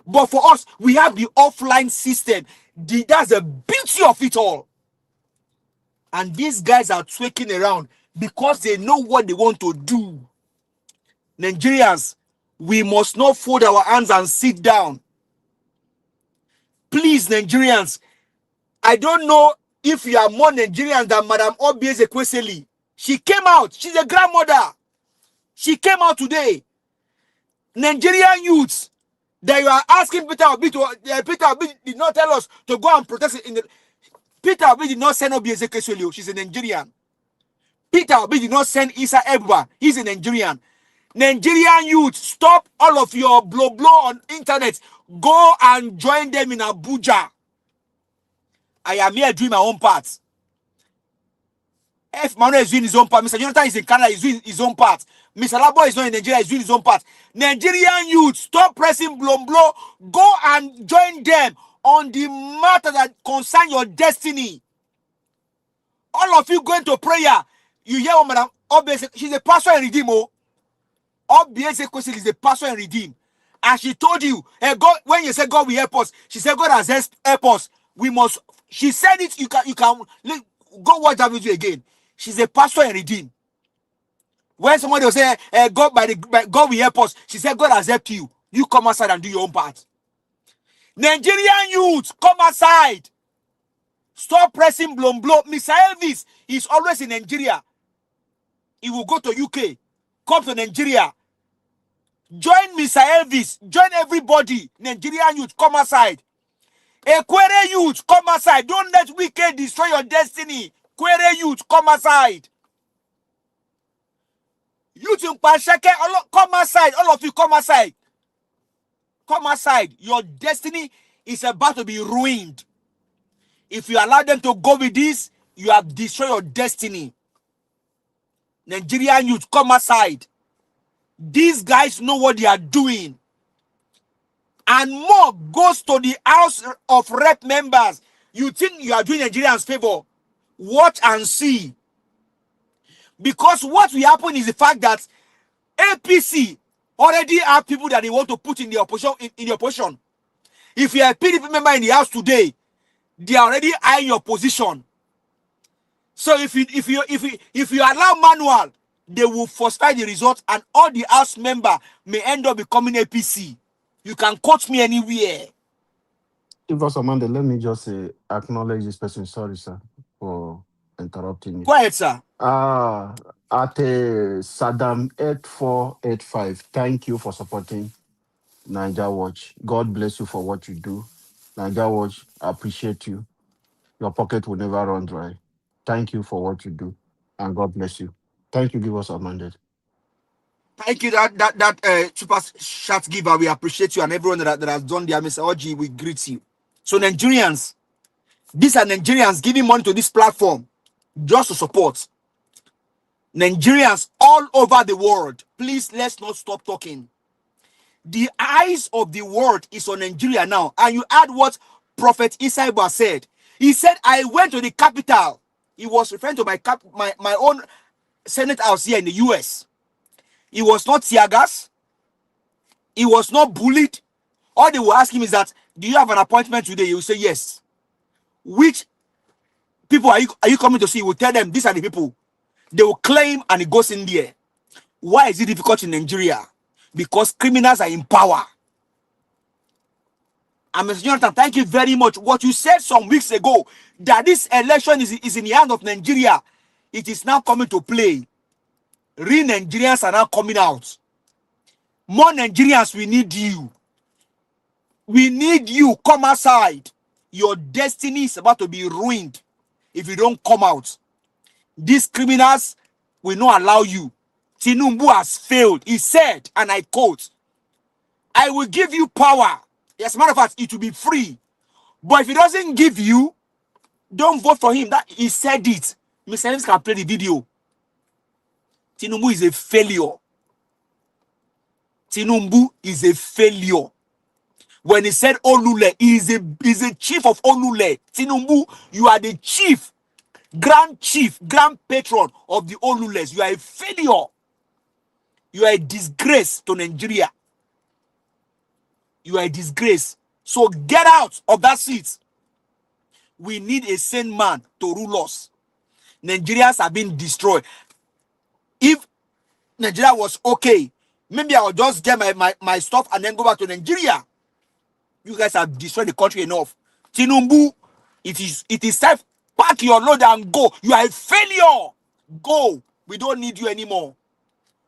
But for us, we have the offline system. That's the beauty of it all. And these guys are twerking around because they know what they want to do. Nigerians, we must not fold our hands and sit down. Please, Nigerians, I don't know if you are more Nigerians than Madam Obi Ezekwesili. She came out. She's a grandmother. She came out today. Nigerian youths that you are asking Peter Obi to, Peter Obi did not tell us to go and protest in the. Peter Obi did not send Obi Ezekwesili. She's a Nigerian. Peter Obi did not send Isa Ebuba. He's a Nigerian. Nigerian youth, stop all of your blow on internet. Go and join them in Abuja. I am here doing my own part. F. Manuel is doing his own part. Mr. Jonathan is in Canada, he's doing his own part. Mr. Labo is not in Nigeria, he's doing his own part. Nigerian youth, stop pressing blow. Go and join them on the matter that concern your destiny. All of you going to prayer. You hear what Madam Obi, she's a pastor in Redeem. Obi Ezekwesili is a pastor in Redeem. And she told you, God, when you say God will help us, she said God has helped us. We must. She said it. You can go watch that video again. She's a pastor in Redeem. When somebody will say, God God will help us, she said, God has helped you. You come outside and do your own part. Nigerian youth, come outside. Stop pressing blom. Mr. Elvis is always in Nigeria. He will go to UK, come to Nigeria. Join Mr. Elvis. Join everybody. Nigerian youth, come outside. Quere youth, come outside. Don't let wicked destroy your destiny. Quere youth, come outside. Youth in Pashake, come outside. All of you, come outside. Come outside. Your destiny is about to be ruined. If you allow them to go with this, you have destroyed your destiny. Nigerian youth, come outside. These guys know what they are doing. And more goes to the House of Rep members. You think you are doing Nigerians favor? Watch and see. Because what will happen is the fact that APC already have people that they want to put in the opposition. In the opposition. If you are a PDP member in the House today, they are already eyeing your position. So if you allow manual, they will falsify the result, and all the House member may end up becoming APC. You can quote me anywhere.
Give us a Monday. Let me just acknowledge this person. Sorry, sir, for interrupting me.
Go ahead, sir.
At Saddam 8485, thank you for supporting Niger Watch. God bless you for what you do. Niger Watch, I appreciate you. Your pocket will never run dry. Thank you for what you do, and God bless you. Thank you. Give us a mandate.
Thank you, that super chat giver. We appreciate you, and everyone that has done their Mr. OG, we greet you. So Nigerians, these are Nigerians giving money to this platform just to support. Nigerians all over the world, please let's not stop talking. The eyes of the world is on Nigeria now. And you add what Prophet Isaiah said. He said, I went to the capital. He was referring to my own Senate house here in the US. He was not tear gas. He was not bullied. All they will ask him is that, do you have an appointment today? He will say yes. Which people are you coming to see? He will tell them, these are the people. They will claim, and it goes in there. Why is it difficult in Nigeria? Because criminals are in power. And Mr. Jonathan, thank you very much. What you said some weeks ago, that this election is in the hand of Nigeria, it is now coming to play. Real Nigerians are now coming out. More Nigerians, we need you. We need you. Come outside. Your destiny is about to be ruined if you don't come out. These criminals will not allow you. Tinubu has failed. He said, and I quote, I will give you power. As a matter of fact, it will be free. But if he doesn't give you, don't vote for him. That he said it. Mr. Elvis can play the video. Tinubu is a failure. Tinubu is a failure. When he said Olule, he is a chief of Olule. Tinubu, you are the chief, grand patron of the Olules. You are a failure. You are a disgrace to Nigeria. You are a disgrace. So get out of that seat. We need a sane man to rule us. Nigerians have been destroyed. If Nigeria was okay, maybe I would just get my stuff and then go back to Nigeria. You guys have destroyed the country enough. Tinubu, it is time. Pack your load and go. You are a failure. Go. We don't need you anymore.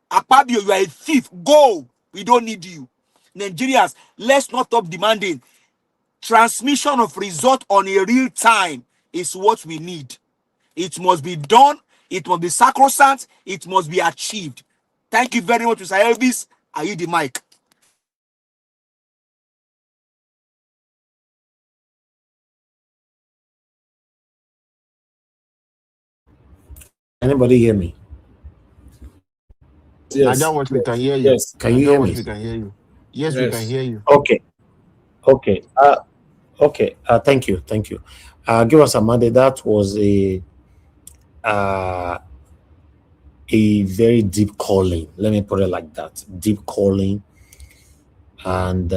Akpabio, you are a thief. Go. We don't need you. Nigerians, let's not stop demanding. Transmission of result on a real time is what we need. It must be done. It must be sacrosanct. It must be achieved. Thank you very much, Mr. Elvis. I yield the mic.
Anybody hear me?
Yes. I we can hear you.
Yes. Can you hear me?
We can hear you. Yes, we can hear you.
Okay. Okay. Okay. Thank you. Thank you. Give us a mandate. That was a very deep calling. Let me put it like that. Deep calling. And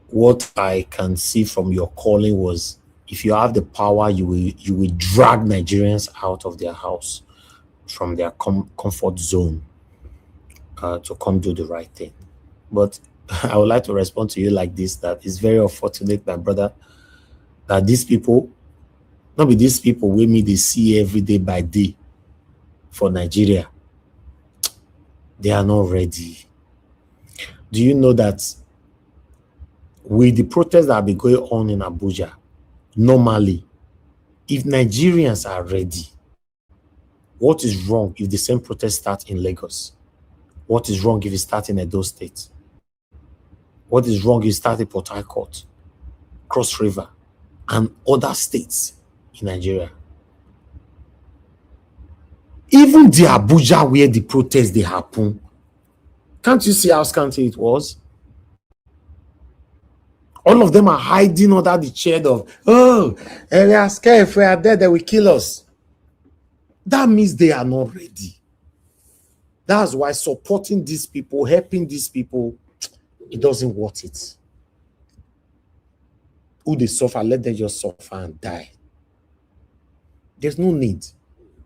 what I can see from your calling was, if you have the power, you will drag Nigerians out of their house.
from their comfort zone to come do the right thing. But I would like to respond to you like this, that it's very unfortunate, my brother, that these people, not be these people with me, they see every day by day for Nigeria. They are not ready. Do you know that with the protests that have been going on in Abuja, normally, if Nigerians are ready, what is wrong if the same protest starts in Lagos? What is wrong if it starts in Edo State? What is wrong if it starts in Port Harcourt, Cross River, and other states in Nigeria? Even the Abuja where the protests they happen, can't you see how scanty it was? All of them are hiding under the shade of, oh, we are scared if we are dead, they will kill us. That means they are not ready. That's why supporting these people, helping these people, it doesn't worth it. Who they suffer, let them just suffer and die. There's no need,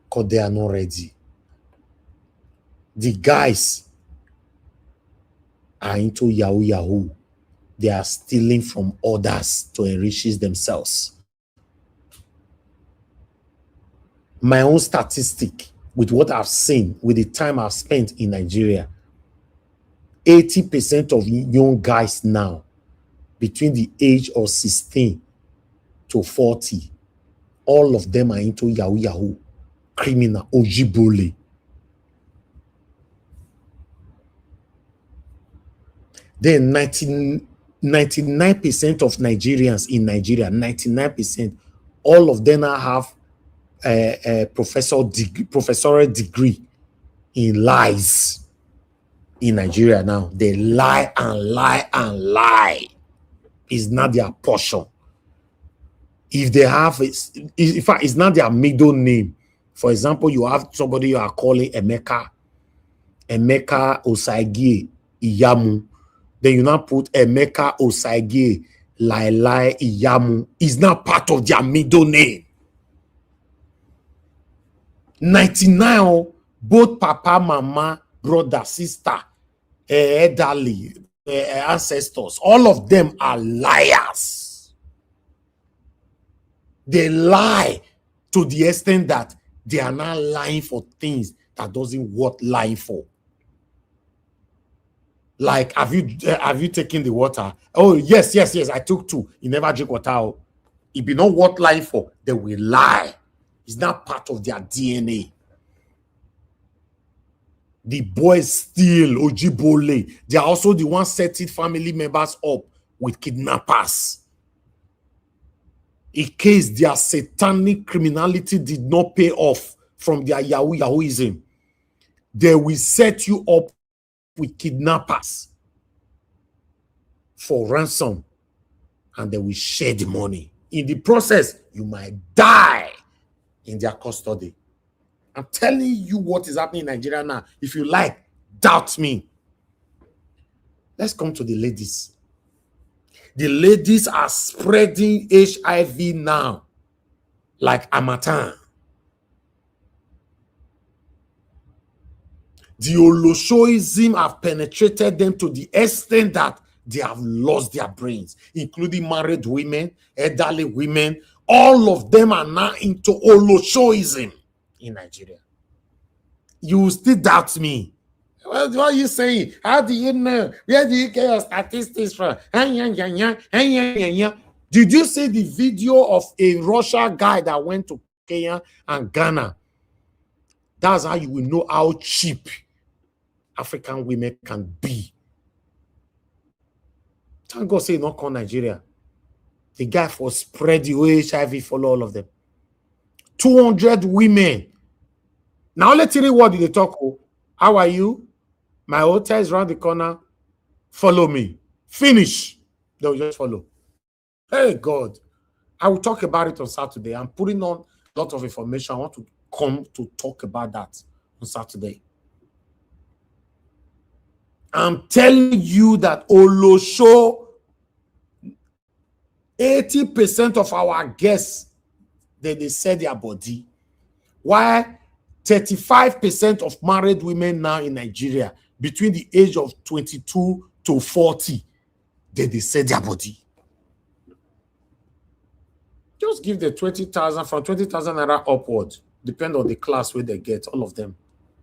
because they are not ready. The guys are into Yahoo. They are stealing from others to enrich themselves. My own statistic, with what I've seen, with the time I've spent in Nigeria, 80% of young guys now, between the age of 16 to 40, all of them are into Yahoo, criminal, ojibole. Then 99% of Nigerians in Nigeria, 99%, all of them now have a professorial degree in lies in Nigeria now. They lie and lie and lie. It's not their portion. If they have, in fact, it's not their middle name. For example, you have somebody you are calling Emeka Osagie Iyamu. Then you now put Emeka Osagie Lai Iyamu. Is not part of their middle name. 99, both papa, mama, brother, sister, elderly, ancestors, all of them are liars. They lie to the extent that they are not lying for things that doesn't worth lying for. Like, have you taken the water? Oh, yes, I took 2. You never drink water. It be not worth lying for. They will lie. It's not part of their DNA. The boys steal, ojibole. They are also the ones setting family members up with kidnappers. In case their satanic criminality did not pay off from their Yahooism, they will set you up with kidnappers for ransom, and they will share the money. In the process, you might die in their custody. I'm telling you what is happening in Nigeria now. If you like, doubt me. Let's come to the ladies. The ladies are spreading HIV now like harmattan. The Oloshoism have penetrated them to the extent that they have lost their brains, including married women, elderly women. All of them are now into Oloshoism in Nigeria. You still doubt me. What are you saying? How do you know? Where do you get your statistics from? Did you see the video of a Russian guy that went to Kenya and Ghana? That's how you will know how cheap African women can be. Thank God say not call Nigeria. The guy for spread the HIV, follow all of them. 200 women. Now let's tell you what did they talk. How are you? My hotel is around the corner. Follow me. Finish. They'll just follow. Hey God. I will talk about it on Saturday. I'm putting on a lot of information. I want to come to talk about that on Saturday. I'm telling you that Olosho, 80% of our guests, they sell their body. Why
35% of married women now in Nigeria between the age of 22 to 40, they sell their body. Just give the 20,000 from 20,000 naira upward, depend on the class where they get, all of them.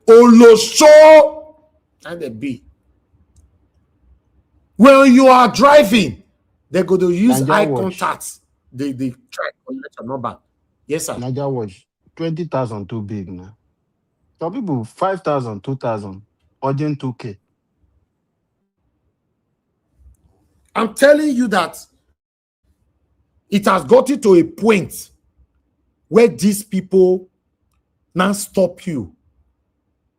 Olosho and the B. When you are driving, they go to use
Niger
eye
Watch.
contact. They try to collect your number. Yes, sir.
Niger Watch, 20,000 too big now. Some people 5,000, 2,000, urgent 2K.
I'm telling you that it has gotten to a point where these people now stop you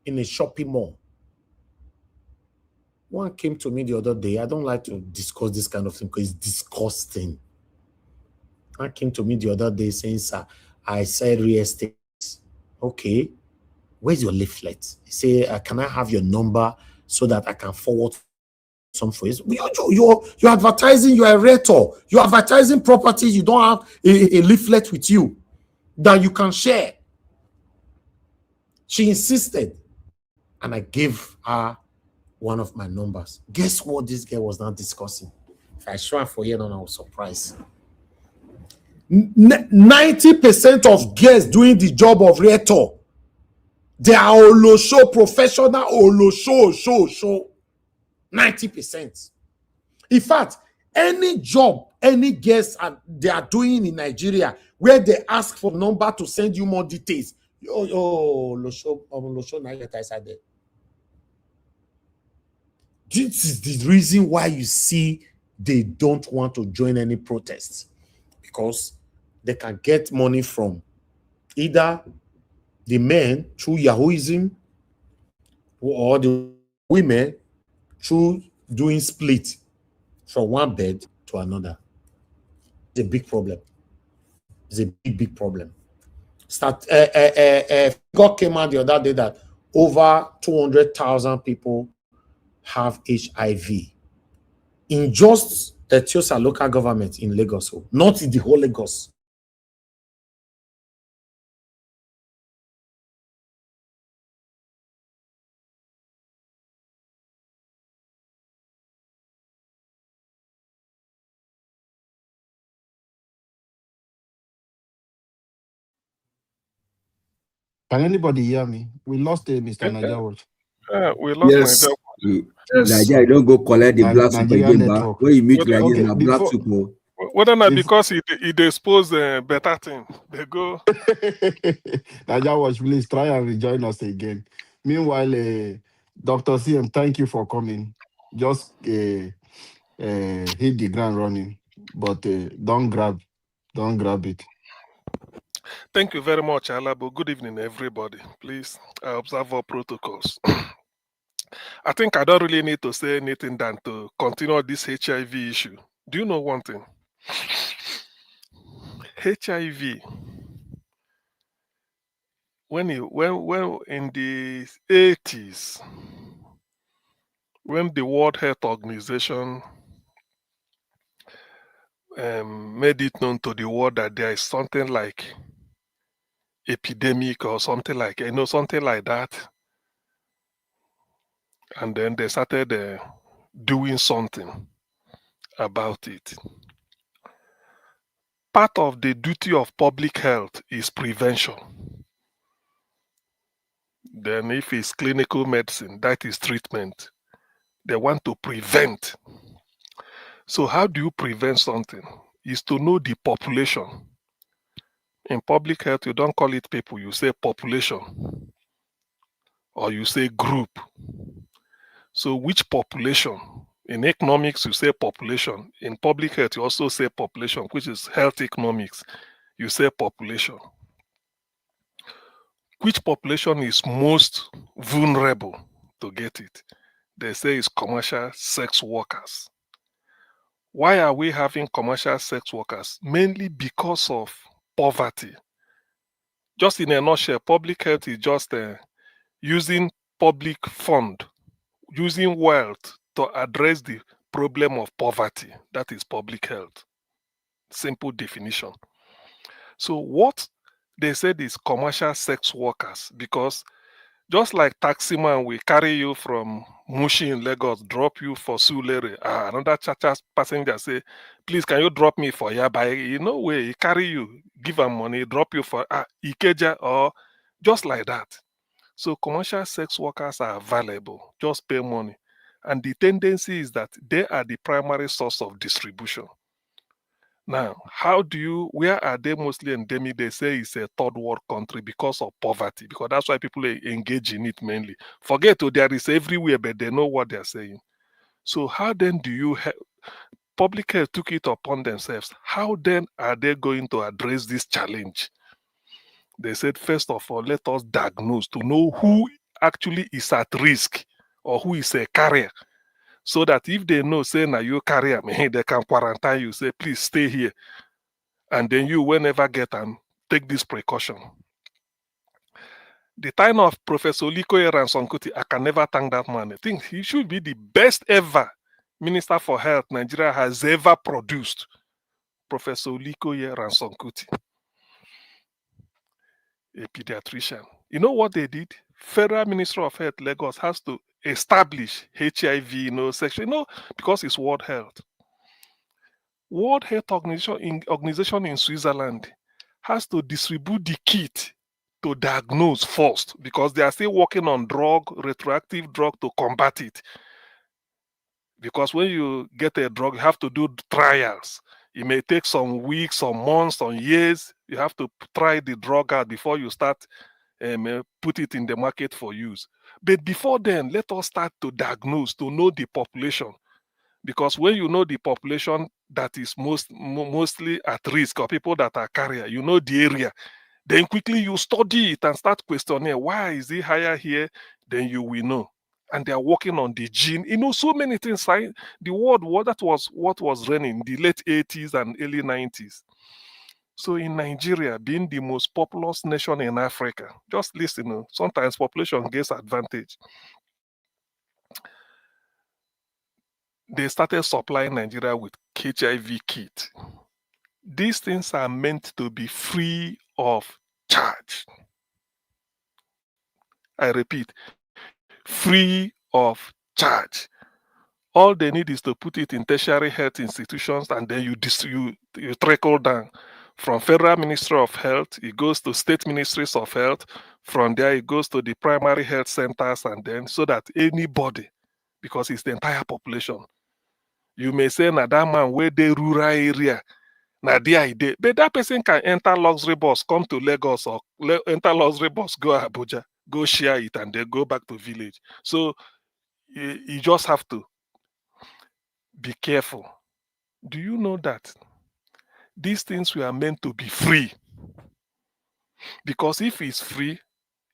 in a shopping mall. One came to me the other day. I don't like to discuss this kind of thing because it's disgusting. One came to me the other day saying, sir, I said real estate. Okay, where's your leaflet? He said, can I have your number so that I can forward some for you? You're advertising, you're a realtor. You're advertising properties. You don't have a leaflet with you that you can share. She insisted, and I gave her one of my numbers. Guess what this girl was not discussing? If I show her for you, I was surprised. 90% of girls doing the job of realtor, they are olosho, professional olosho. 90%. In fact, any job, any guest they are doing in Nigeria where they ask for number to send you more details. Olosho, now you're there. This is the reason why you see they don't want to join any protests, because they can get money from either the men through Yahooism or the women through doing split from one bed to another. It's a big problem. It's a big problem. God came out the other day that over 200,000 people have HIV in just Etiosa local government in Lagos, not in the whole Lagos.
Can anybody hear me? We lost Mr. Niger Watch.
We lost
Yes.
Niger.
Nigeria don't go collect the black soup
Nigeria
again,
network.
but when you meet
Okay,
like this,
okay,
na black
before-
soup.
Whether not because he exposed better thing, they go.
Niger Watch, please try and rejoin us again. Meanwhile, Dr. CM, thank you for coming. Just hit the ground running, but don't grab it.
Thank you very much, Alabo. Good evening, everybody. Please observe our protocols. I think I don't really need to say anything than to continue this HIV issue. Do you know one thing? HIV, when in the 80s, when the World Health Organization made it known to the world that there is something like epidemic or something like, something like that, and then they started doing something about it. Part of the duty of public health is prevention. Then if it's clinical medicine, that is treatment. They want to prevent. So how do you prevent something? Is to know the population. In public health, you don't call it people, you say population. Or you say group. So which population? In economics, you say population. In public health, you also say population, which is health economics. You say population. Which population is most vulnerable to get it? They say it's commercial sex workers. Why are we having commercial sex workers? Mainly because of poverty. Just in a nutshell, public health is just using public fund, using wealth to address the problem of poverty. That is public health. Simple definition. So what They said it's commercial sex workers because just like taxi man will carry you from Mushi in Lagos, drop you for Sulere. Another chacha passenger say, please, can you drop me for Yabai? You know where he carry you, give him money, drop you for Ikeja or just like that. So commercial sex workers are available, just pay money. And the tendency is that they are the primary source of distribution. Now, where are they mostly endemic? They say it's a third world country because of poverty, because that's why people engage in it mainly. Forget, there is everywhere, but they know what they're saying. So how then do you public health took it upon themselves? How then are they going to address this challenge? They said, first of all, let us diagnose to know who actually is at risk or who is a carrier. So that if they know, say, now you carrier, they can quarantine you, say, please stay here. And then you, whenever get them, take this precaution. The time of Professor Likoye Ransome-Kuti, I can never thank that man. I think he should be the best ever Minister for Health Nigeria has ever produced. Professor Likoye Ransome-Kuti, a pediatrician. You know what they did? Federal Ministry of Health Lagos has to establish HIV, section, because it's World Health. World Health Organization in Switzerland has to distribute the kit to diagnose first because they are still working on retroactive drug to combat it. Because when you get a drug, you have to do trials. It may take some weeks, some months, some years. You have to try the drug out before you start put it in the market for use. But before then, let us start to diagnose, to know the population. Because when you know the population that is mostly at risk or people that are carrier, you know the area, then quickly you study it and start questioning, why is it higher here? Then you will know. And they are working on the gene. So many things. The world war, that was what was running in the late 80s and early 90s. So in Nigeria, being the most populous nation in Africa, just listen, sometimes population gets advantage. They started supplying Nigeria with HIV kit. These things are meant to be free of charge. I repeat, free of charge. All they need is to put it in tertiary health institutions, and then you trickle down. From Federal Ministry of Health, it goes to state ministries of health. From there, it goes to the primary health centers, and then so that anybody, because it's the entire population. You may say, na that man where the rural area, na there he dey. But that person can enter luxury bus, come to Lagos, or enter luxury bus, go Abuja, go share it, and then go back to village. So you just have to be careful. Do you know that these things were meant to be free? Because if it's free,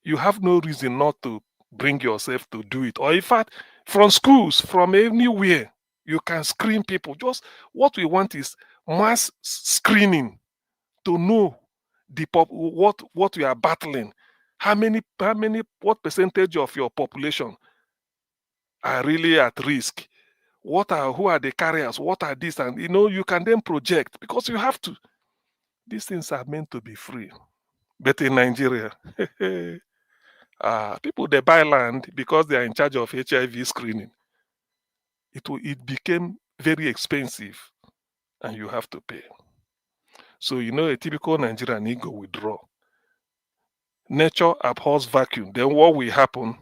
you have no reason not to bring yourself to do it. Or in fact, from schools, from anywhere, you can screen people. Just what we want is mass screening to know what we are battling. What percentage of your population are really at risk? Who are the carriers? What are these? And you can then project, because you have to. These things are meant to be free. But in Nigeria, people, they buy land because they are in charge of HIV screening. It became very expensive, and you have to pay. So, a typical Nigerian need go withdraw. Nature abhors vacuum. Then what will happen?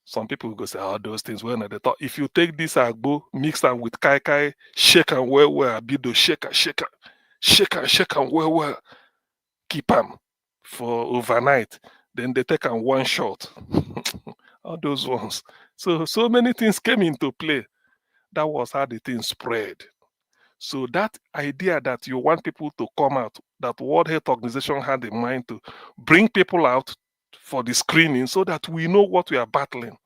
Some people will go say, those things when at the top. If you take this agbo, mix them with kai, shake and well, abido, shake and well, keep them for overnight. Then they take them one shot. All those ones. So many things came into play. That was how the thing spread. So that idea that you want people to come out, that World Health Organization had in mind to bring people out for the screening so that we know what we are battling.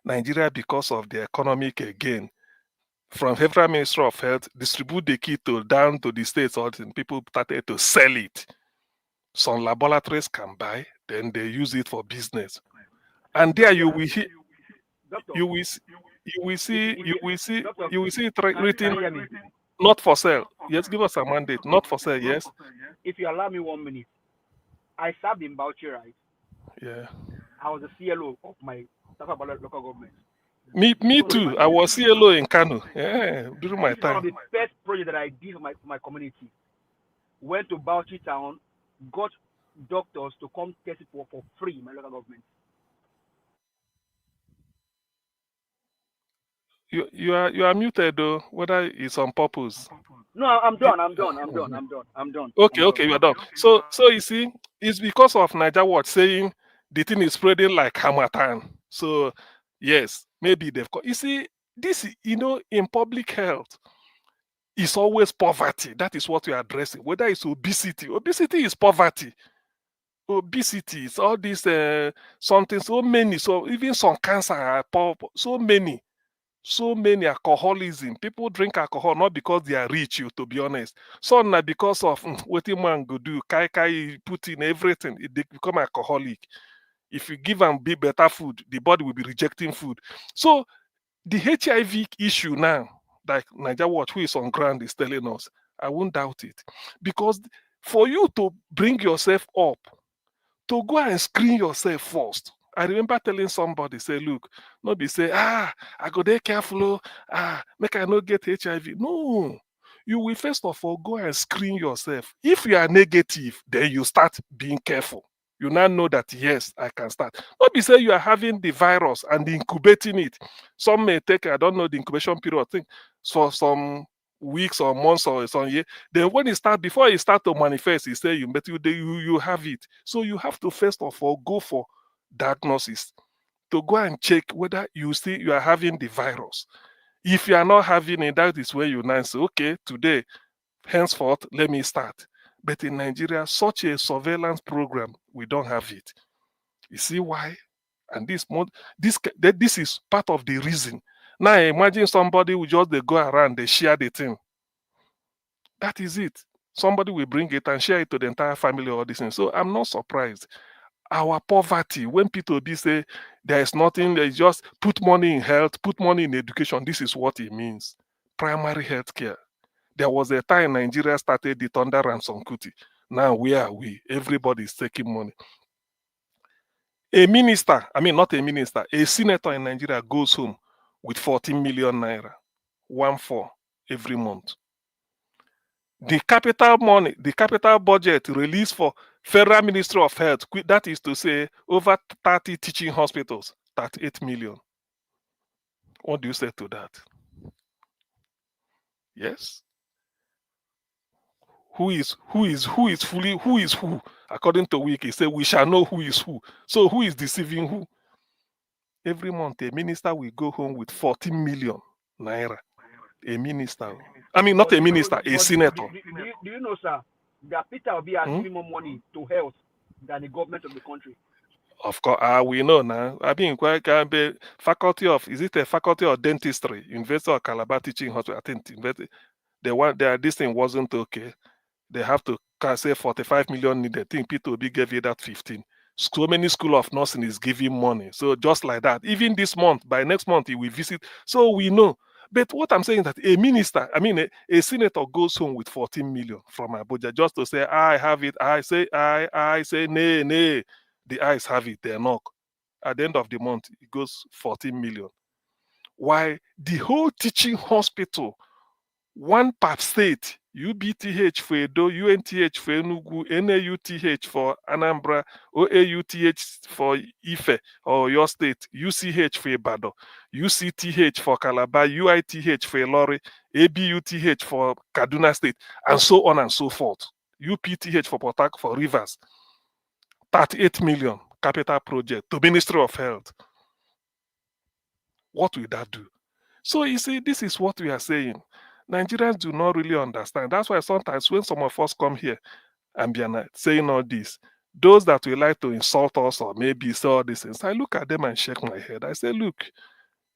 Nigeria, because of the economic gain, from Federal Ministry of Health, distribute the kit down to the states, or people started to sell it. Some laboratories can buy, then they use it for business. And there you will see it written. Not for sale. Yes, give us a mandate. Not for sale, yes?
If you allow me 1 minute, I served in Bauchi, right?
Yeah.
I was the CLO of my local government.
Me too. I was CLO in Kano. Yeah, during my
This is one of
time.
the first projects that I did for my community. Went to Bauchi town, got doctors to come test it for free in my local government.
You are muted though, whether it's on purpose.
No, I'm done. I'm done.
Okay, you are done. So you see, it's because of Niger Watch saying the thing is spreading like Hamatan. So yes, maybe they've got. You see, this in public health, it's always poverty. That is what we are addressing. Whether it's obesity, obesity is poverty. Obesity is all this something so many. So even some cancer are so many. So many alcoholism. People drink alcohol not because they are rich, to be honest. Some are because of what man go do. Kai put in everything. They become alcoholic. If you give them better food, the body will be rejecting food. So the HIV issue now, like Niger Watch, who is on ground, is telling us, I won't doubt it. Because for you to bring yourself up, to go and screen yourself first. I remember telling somebody, say, look, not be say, I go there careful, make I not get HIV. No, you will first of all go and screen yourself. If you are negative, then you start being careful. You now know that, yes, I can start. Not be say you are having the virus and incubating it. Some may take, I don't know, the incubation period, I think, for some weeks or months or some year. Then when before it start to manifest, he say you have it. So you have to first of all go for diagnosis to go and check whether you are having the virus. If you are not having it, that is where you now say, okay, today, henceforth, let me start. But in Nigeria, such a surveillance program, we don't have it. You see why? And this is part of the reason. Now imagine somebody will just they go around, they share the thing. That is it. Somebody will bring it and share it to the entire family or this thing. So I'm not surprised. Our poverty, when people say there is nothing, they just put money in health, put money in education. This is what it means. Primary health care. There was a time Nigeria started the Thunder and Sonkuti. Now where are we? Everybody is taking money. A minister, not a minister, a senator in Nigeria goes home with 14 million naira, 1/4 every month. The capital budget released for Federal Ministry of Health, that is to say, over 30 teaching hospitals, 38 million. What do you say to that? Yes. Who is who? According to Wiki, say we shall know who is who. So who is deceiving who? Every month, a minister will go home with 14 million naira. A minister. Not a minister, a senator.
Do you know, sir, that Peter will be giving more money to health than the government of the country?
Of course, we know now. Faculty of, is it a faculty of dentistry? University of Calabar Teaching Hospital, I think this thing wasn't okay. They have to say 45 million needed. I think Peter Obi gave you that 15. So many school of nursing is giving money. So just like that, even this month, by next month, he will visit. So we know. But what I'm saying is that a minister, a senator goes home with 14 million from Abuja just to say, I have it. I say, nay. The eyes have it, they knock. At the end of the month, it goes 14 million. Why the whole teaching hospital, one per state, UBTH for Edo, UNTH for Enugu, NAUTH for Anambra, OAUTH for Ife or your state, UCH for Ibadan, UCTH for Calabar, UITH for Ilori, ABUTH for Kaduna State, and so on and so forth. UPTH for Port Harcourt, for Rivers. 38 million capital project to Ministry of Health. What will that do? So you see, this is what we are saying. Nigerians do not really understand. That's why sometimes when some of us come here and be saying all this, those that will like to insult us or maybe say all these things, I look at them and shake my head. I say, look,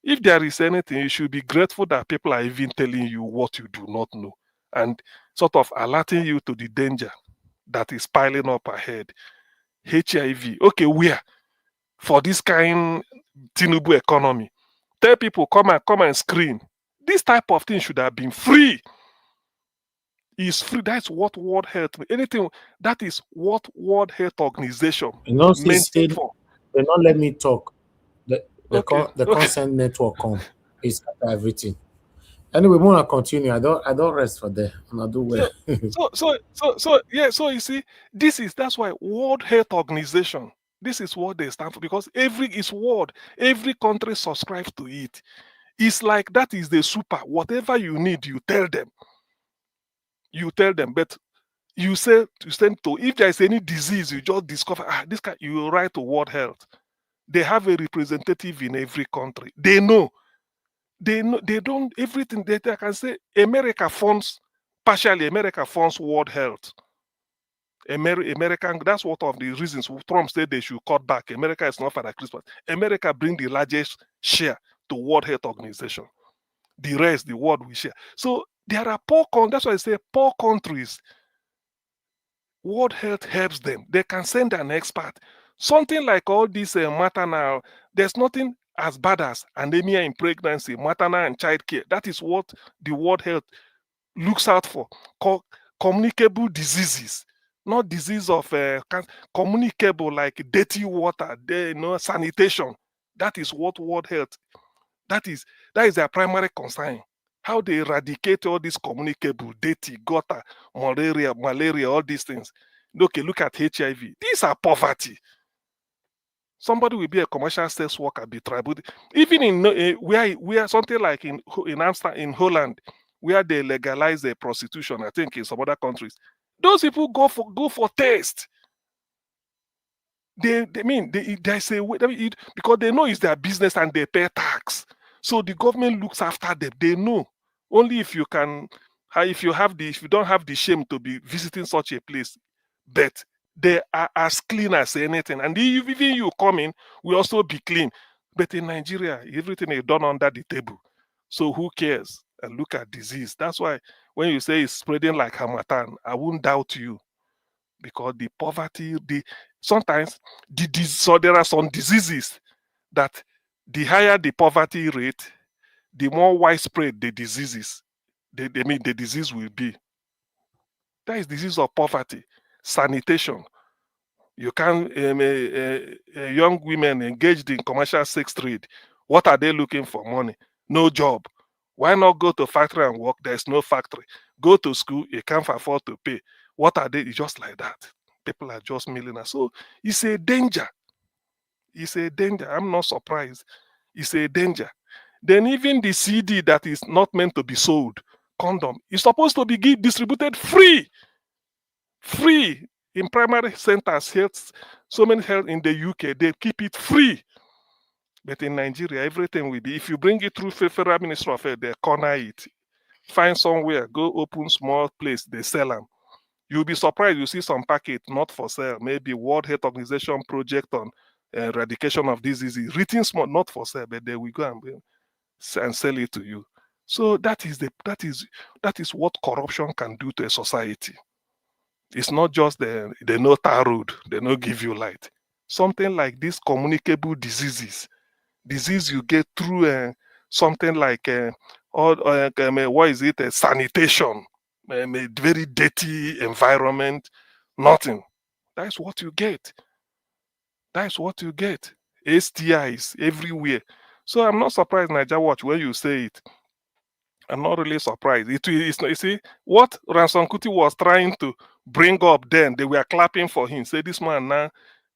if there is anything, you should be grateful that people are even telling you what you do not know and sort of alerting you to the danger that is piling up ahead. HIV. Okay, where? For this kind Tinubu economy. Tell people come and screen. This type of thing should have been free. is free. That's what World Health, anything that is what World Health Organization
You know,
meant
say
it for.
they not let me talk. The
Okay.
consent network come is everything. Anyway, we want to continue. I don't rest for there, and I do well.
So you see, that's why World Health Organization. This is what they stand for, because every country subscribes to it. It's like that is the super. Whatever you need, you tell them. But you send to, if there is any disease, you just discover this guy, you write to World Health. They have a representative in every country. They know. They don't everything that I can say. America funds World Health. American, that's one of the reasons Trump said they should cut back. America is not Father Christmas. America bring the largest share to World Health Organization. The rest, the world we share. So there are poor countries. That's why I say poor countries. World Health helps them. They can send an expert. Something like all this maternal, there's nothing as bad as anemia in pregnancy, maternal and child care. That is what the World Health looks out for. Communicable diseases, not disease of communicable like dirty water, sanitation. That is what World Health. That is their primary concern. How they eradicate all these communicable, dirty, gutter, malaria, all these things. Okay, look at HIV. These are poverty. Somebody will be a commercial sex worker, be tribal. Even in where something like in Amsterdam, in Holland, where they legalize the prostitution, I think in some other countries, those people go for taste. They say because they know it's their business and they pay tax. So the government looks after them. They know only if you don't have the shame to be visiting such a place, but they are as clean as anything. And even you come in, will also be clean. But in Nigeria, everything is done under the table. So who cares? And look at disease. That's why when you say it's spreading like Hamatan, I won't doubt you. Because the poverty, sometimes so there are some diseases that the higher the poverty rate, the more widespread the diseases. The disease will be. That is disease of poverty. Sanitation. You can young women engaged in commercial sex trade. What are they looking for? Money. No job. Why not go to factory and work? There's no factory. Go to school, you can't afford to pay. What are they? It's just like that. People are just millionaires. So it's a danger. It's a danger. I'm not surprised. It's a danger. Then even the CD that is not meant to be sold, condom, is supposed to be distributed free. Free in primary centers, health, so many health in the UK, they keep it free. But in Nigeria, everything will be, if you bring it through Federal Ministry of Health, they corner it. Find somewhere, go open small place, they sell them. You'll be surprised, you see some packet not for sale, maybe World Health Organization project on eradication of diseases, written small, not for sale, but they will go and sell it to you. So that is what corruption can do to a society. It's not just they know tar road, they know give you light. Something like these communicable diseases, disease you get through something like what is it? Sanitation, a very dirty environment, nothing. That's what you get. That's what you get. STIs everywhere. So I'm not surprised, Niger Watch, when you say it. I'm not really surprised. You see, what Ransom Kuti was trying to bring up then, they were clapping for him. Say, this man now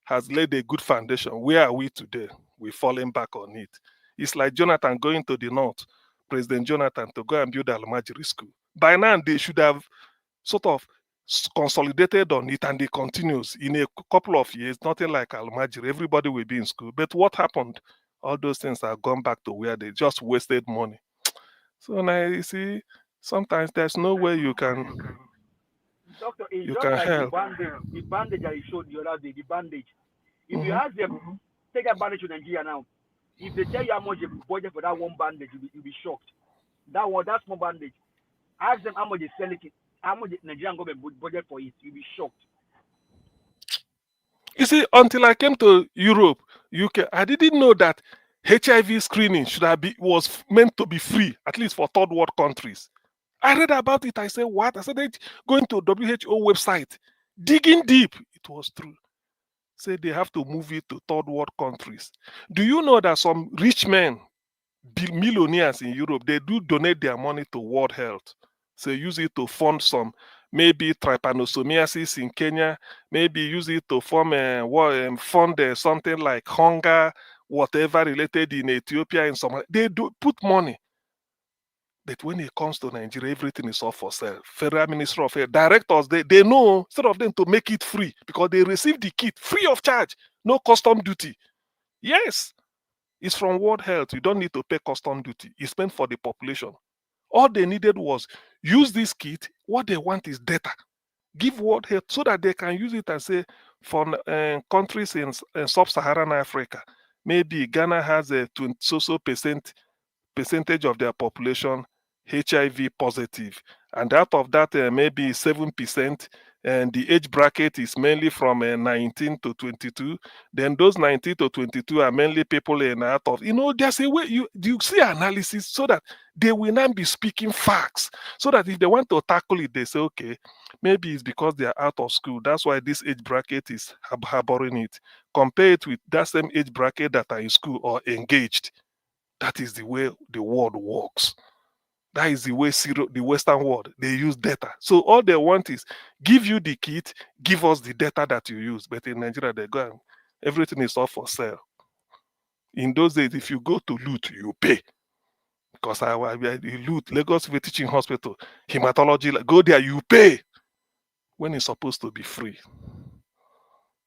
has laid a good foundation. Where are we today? We're falling back on it. It's like Jonathan going to the north, President Jonathan, to go and build Al-Majiri school. By now, they should have sort of consolidated on it, and it continues. In a couple of years, nothing like Al-Majiri. Everybody will be in school. But what happened? All those things are gone back to where they just wasted money. So now you see, sometimes there's no way you can.
Doctor, it's
you
just
can
like
help.
the bandage I showed the other day, the bandage. If you ask them, take a bandage to Nigeria now. If they tell you how much they budget for that one bandage, you'll be shocked. That small bandage. Ask them how much they sell it, how much the Nigerian government budget for it. You'll be shocked.
You see, until I came to Europe, UK, I didn't know that HIV screening was meant to be free, at least for third world countries. I read about it. I said, what? I started going to WHO website, digging deep. It was true. Say they have to move it to third world countries. Do you know that some rich men, millionaires in Europe, they do donate their money to World Health? So use it to fund some, maybe trypanosomiasis in Kenya, maybe use it to fund something like hunger, whatever related in Ethiopia and Somalia. They do put money. But when it comes to Nigeria, everything is off for sale. Federal Ministry of Health, directors, they know, instead of them to make it free, because they receive the kit free of charge, no custom duty. Yes, it's from World Health. You don't need to pay custom duty. It's meant for the population. All they needed was use this kit. What they want is data. Give World Health so that they can use it and say, for countries in sub-Saharan Africa, maybe Ghana has a 20% percentage of their population HIV positive, and out of that maybe 7%, and the age bracket is mainly from 19 to 22. Then those 19 to 22 are mainly people in out of, there's a way you see analysis so that they will not be speaking facts, so that if they want to tackle it, they say, okay, maybe it's because they are out of school, that's why this age bracket is harboring it. Compare it with that same age bracket that are in school or engaged. That is the way the world works. That is the way the Western world, they use data. So all they want is give you the kit, give us the data that you use. But in Nigeria, they go and everything is all for sale. In those days, if you go to loot, you pay. Because you loot, Lagos Teaching Hospital, hematology, go there, you pay. When it's supposed to be free.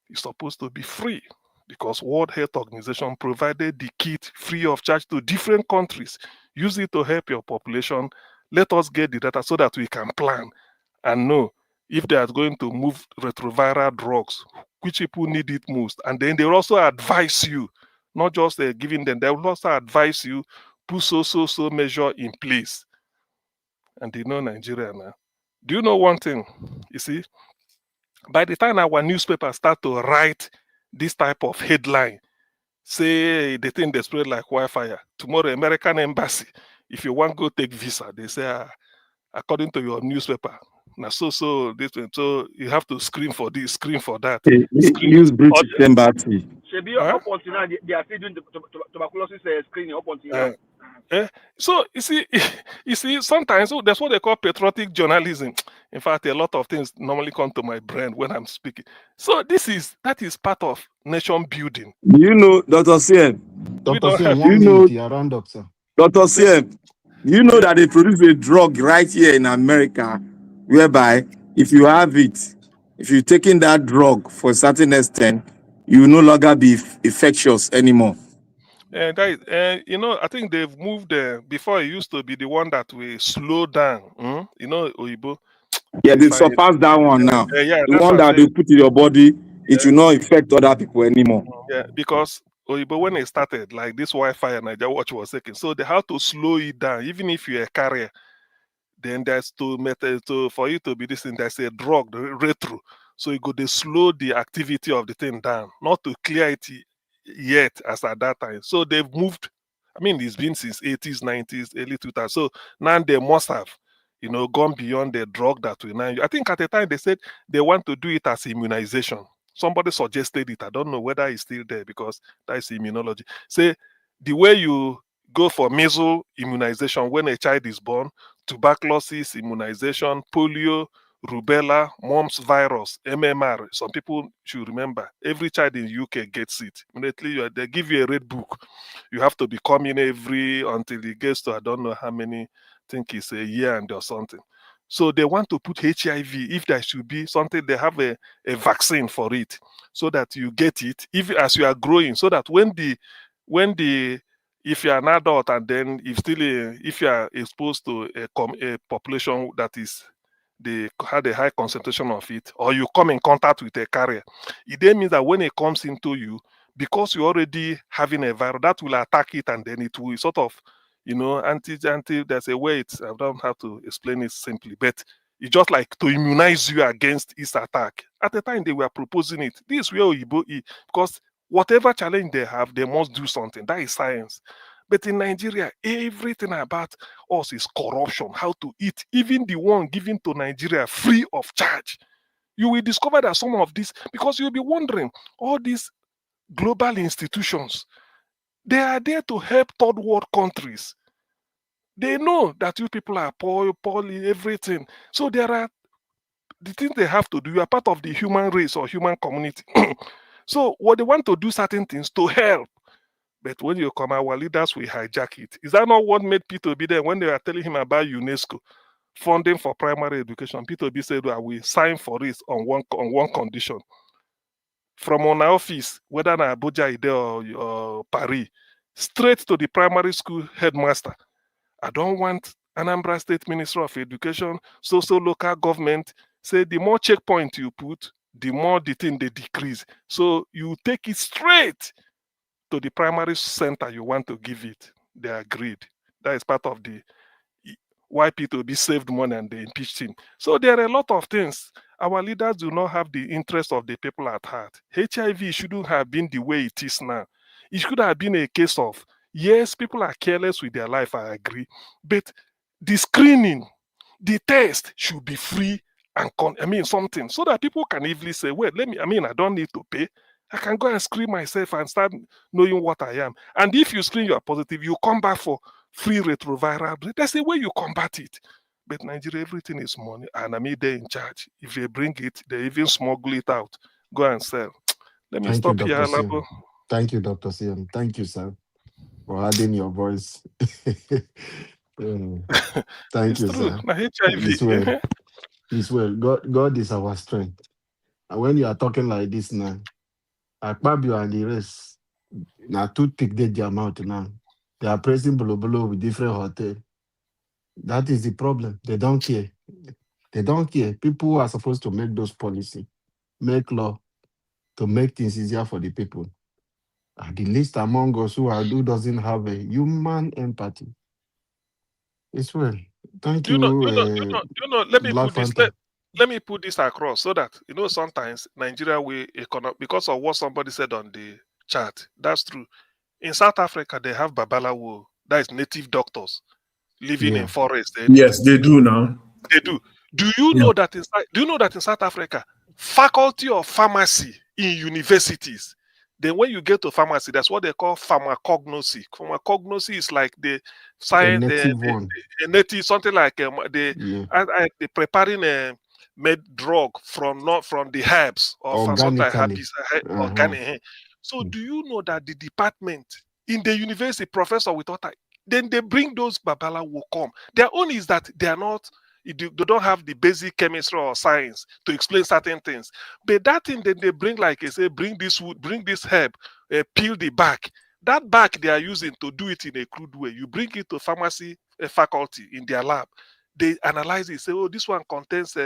It's supposed to be free. Because World Health Organization provided the kit free of charge to different countries. Use it to help your population. Let us get the data so that we can plan and know if they are going to move retroviral drugs, which people need it most. And then they will also advise you, not just giving them, they will also advise you, put so measure in place. And they know Nigeria now. Do you know one thing? You see, by the time our newspapers start to write this type of headline, say the thing they spread like wildfire. Tomorrow, American embassy, if you want to go take visa, they say, according to your newspaper, now so you have to screen for this, screen for that.
Use British embassy.
Shebi, up until now, they are still doing the tuberculosis screening up until now.
So you see, sometimes that's what they call patriotic journalism. In fact, a lot of things normally come to my brain when I'm speaking. So that is part of nation building.
Do you know, Dr. CM?
Dr. CM, you round up, sir.
Dr. CM, you know that they produce a drug right here in America, whereby if you have it, if you're taking that drug for a certain extent, you will no longer be infectious anymore.
And I think they've moved before it used to be the one that will slow down. Oyibo.
Yeah, they surpassed that one now. The one that they put in your body, it will not affect other people anymore.
Yeah, because Oyibo, when it started, like this Wi-Fi and Nigeria Watch was taking, so they have to slow it down. Even if you're a carrier, then there's for you to be this thing, there's a drug, the retro. So you go to slow the activity of the thing down, not to clear it yet as at that time. So they've moved. I mean, it's been since 80s, 90s, early 2000s. So now they must have, gone beyond the drug that we now. I think at the time they said they want to do it as immunization. Somebody suggested it. I don't know whether it's still there because that is immunology. Say the way you go for measles immunization when a child is born, tuberculosis immunization, polio, rubella, mumps virus, MMR. Some people should remember, every child in UK gets it. Immediately, they give you a red book. You have to be coming until it gets to, I don't know how many, I think it's a year and or something. So they want to put HIV, if there should be something, they have a vaccine for it, so that you get it, if as you are growing, so that if you are an adult and then if you are exposed to a population that is they had a high concentration of it, or you come in contact with a carrier, it then means that when it comes into you, because you're already having a virus, that will attack it, and then it will sort of, there's a way I don't have to explain it simply, but it's just like to immunize you against its attack. At the time they were proposing it, this is where Oyibo, because whatever challenge they have, they must do something. That is science. But in Nigeria, everything about us is corruption, how to eat, even the one given to Nigeria free of charge. You will discover that some of this, because you'll be wondering, all these global institutions, they are there to help third world countries. They know that you people are poor, everything. So there are the things they have to do. You are part of the human race or human community. So what they want to do certain things to help. But when you come, our leaders will hijack it. Is that not what made Peter be there when they were telling him about UNESCO funding for primary education? Peter B said, "I will sign for it on one condition. From our office, whether in Abuja or Paris, straight to the primary school headmaster. I don't want Anambra State Minister of Education, local government. Say the more checkpoint you put, the more the thing they decrease. So you take it straight to the primary center you want to give it." They agreed. That is part of the why P2B saved money and they impeached him. So there are a lot of things. Our leaders do not have the interest of the people at heart. HIV shouldn't have been the way it is now. It should have been a case of, yes, people are careless with their life, I agree. But the screening, the test should be free and something, so that people can easily say, well, I don't need to pay. I can go and screen myself and start knowing what I am. And if you screen you are positive, you come back for free retroviral. That's the way you combat it. But Nigeria, everything is money, and they're in charge. If they bring it, they even smuggle it out, go and sell. Let me stop here, Labo.
Thank you, Dr. Siam. Thank you, sir, for adding your voice. Thank you,
true.
sir.
HIV.
It's well. God is our strength. And when you are talking like this now, Akpabio and the rest, now toothpick their mouth now. They are praising below with different hotel. That is the problem. They don't care. They don't care. People are supposed to make those policy, make law to make things easier for the people. At the least among us who doesn't have a human empathy. It's well. Thank you.
Let me put this across so that sometimes Nigeria will because of what somebody said on the chat. That's true. In South Africa, they have Babalawo, that is native doctors living in forests.
Yes, they do now.
They do. Do you know that in South Africa, faculty of pharmacy in universities, then when you get to pharmacy, that's what they call pharmacognosy. Pharmacognosy is like the science, a native, something like they preparing a drug from the herbs or from something like herpes, organic. So do you know that the department in the university, professor with author, then they bring those Babala will come. Their own is that they don't have the basic chemistry or science to explain certain things. But that thing then they bring, like I say, bring this wood, bring this herb, peel the bark. That bark they are using to do it in a crude way. You bring it to pharmacy faculty in their lab. They analyze it, say, oh, this one contains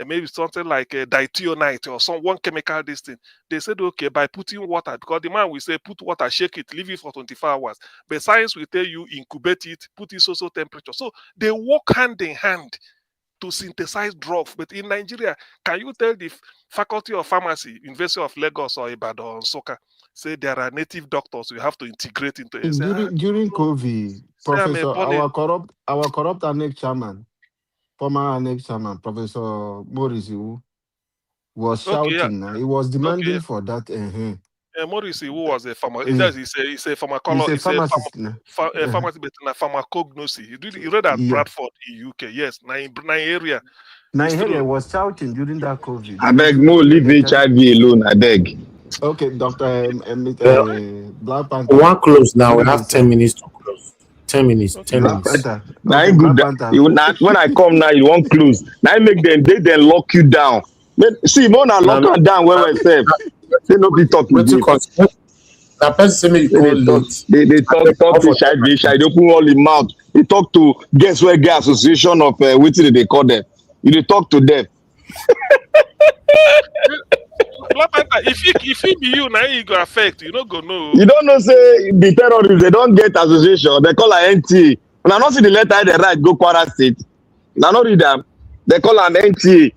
maybe something like a dithionite or one chemical this thing. They said, okay, by putting water, because the man will say, put water, shake it, leave it for 24 hours. But science will tell you, incubate it, put it so temperature. So they work hand in hand to synthesize drugs. But in Nigeria, can you tell the faculty of pharmacy, University of Lagos or Ibadan or Soka, say there are native doctors you have to integrate into it?
During COVID, Professor, our corrupt ANEC chairman, former ANEC chairman, Professor Morris was shouting. He was demanding for that.
Morris, who was a pharmacist, he's a pharmacologist, he's a pharmacist, but in a pharmacognosy. He read at Bradford in UK. Yes, Nigeria.
Nigeria was shouting during that COVID.
I beg, more leave HIV alone. I beg.
Okay, Doctor Black Panther.
We want close now. We have 10 minutes to close. 10 minutes. 10 minutes.
Now when I come now, you won't close. Now I make them they lock you down. See, more than lock you down where we say. They no be talking.
That person say me
they talk to shy. They open all the mouth. They talk to guess where gay association of wetin they call them. You talk to them.
If it be you, now you go affect. You don't go know.
You don't know say the terrorists they don't get association. They call her NTA. When I not see the letter they write go Kwara State. Now not read them. They call her NTA,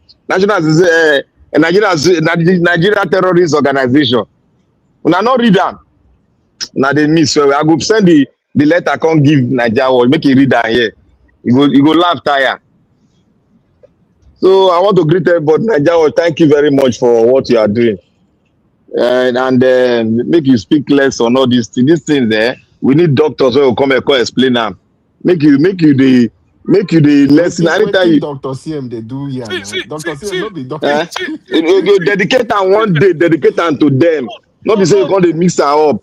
Nigeria Terrorist Organization. When I not read them, now they miss. So I go send the the letter can't give Nigeria Watch, make you read that here. You go laugh tire. So I want to greet everybody. Nigeria Watch, thank you very much for what you are doing. And make you speak less on all these things. These things there, we need doctors who will come and explain them. Make you the lesson. Anytime you
Dr. CM they do here now. Dr. CM not be doctor.
You dedicate them one day, dedicate them to them. Not be saying you can't mix them up.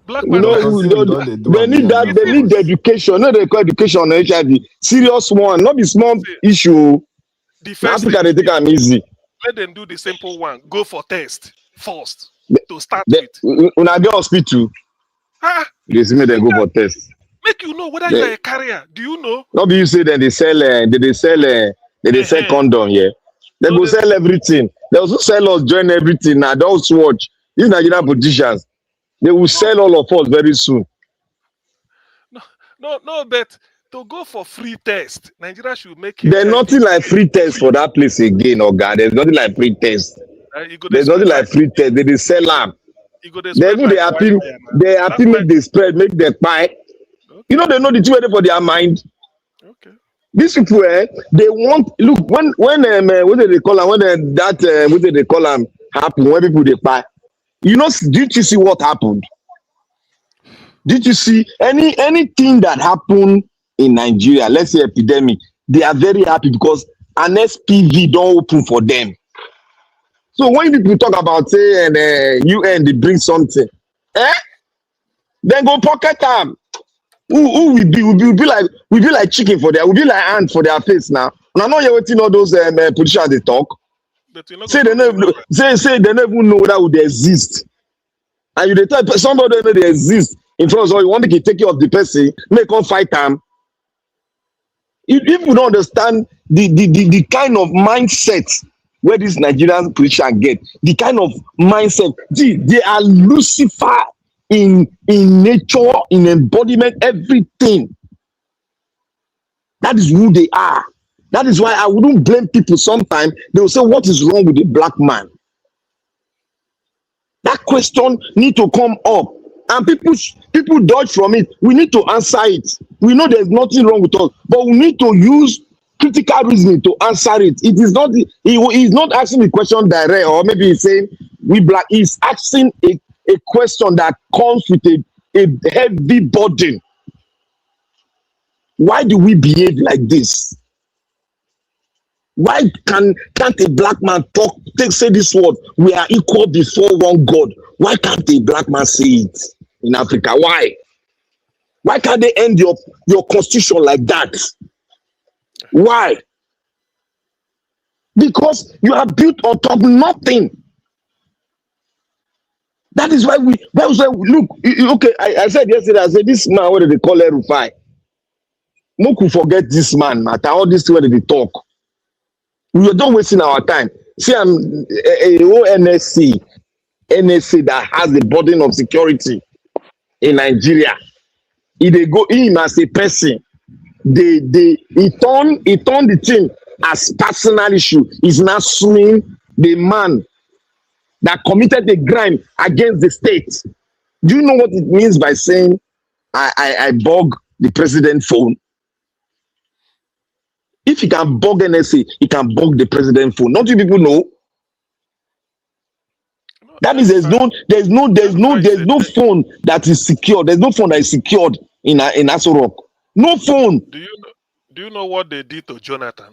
Black
You know, they need that. They need the education. No, they call education on HIV. Serious one, not be small issue.
The first
Africa they take them easy.
Let them do the simple one. Go for test first to start
with. When I get hospital, they see me they go for test.
Make you know whether you are a carrier. Do you know?
Not be you say that they sell condom, yeah. They go sell everything. They also sell us join everything. Now don't watch these Nigerian politicians. They will sell all of us very soon.
No, but to go for free test, Nigeria should make.
There's nothing like free test for that place again, oh God. There's nothing like free test. There's nothing like free test. They sell them. They happy make the spread, make the pie. You know they know the two way for their mind.
Okay.
These people, they want look when what do they call them? When what do they call them happen? When people they buy, you know, did you see what happened? Did you see anything that happened in Nigeria? Let's say epidemic. They are very happy because an SPV don't open for them. So when people talk about say and UN they bring something, then go pocket them. Who will be like chicken for their, we be like ant for their face now. And I know you're waiting all those politicians they talk. Say they never even know that would exist. And you they tell somebody that they exist in front of you want to take care of the person, make them fight them. If you don't understand the kind of mindset where these Nigerian politicians get, the kind of mindset, they are Lucifer in nature, in embodiment, everything. That is who they are. That is why I wouldn't blame people. Sometimes they will say, what is wrong with the black man? That question need to come up. And people dodge from it. We need to answer it. We know there's nothing wrong with us, but we need to use critical reasoning to answer it. It is not, he's not asking the question direct, or maybe he's saying we black, he's asking a question that comes with a heavy burden. Why do we behave like this? Why can't a black man say this word? We are equal before one God. Why can't a black man say it in Africa? Why? Why can't they end your constitution like that? Why? Because you are built on top of nothing. That is why look, okay, I said yesterday, I said this man, what do they call El-Rufai? No could forget this man, matter all this way they talk. We are not wasting our time. See, I'm a NSC that has the burden of security in Nigeria. If they go in as a person, he turned the thing as personal issue. He's now suing the man that committed a crime against the state. Do you know what it means by saying I bug the president's phone? If he can bug NSA, he can bug the president's phone. Don't you people know? That means there's no phone that is secure. There's no phone that is secured in Aso Rock. No phone.
Do you know what they did to Jonathan?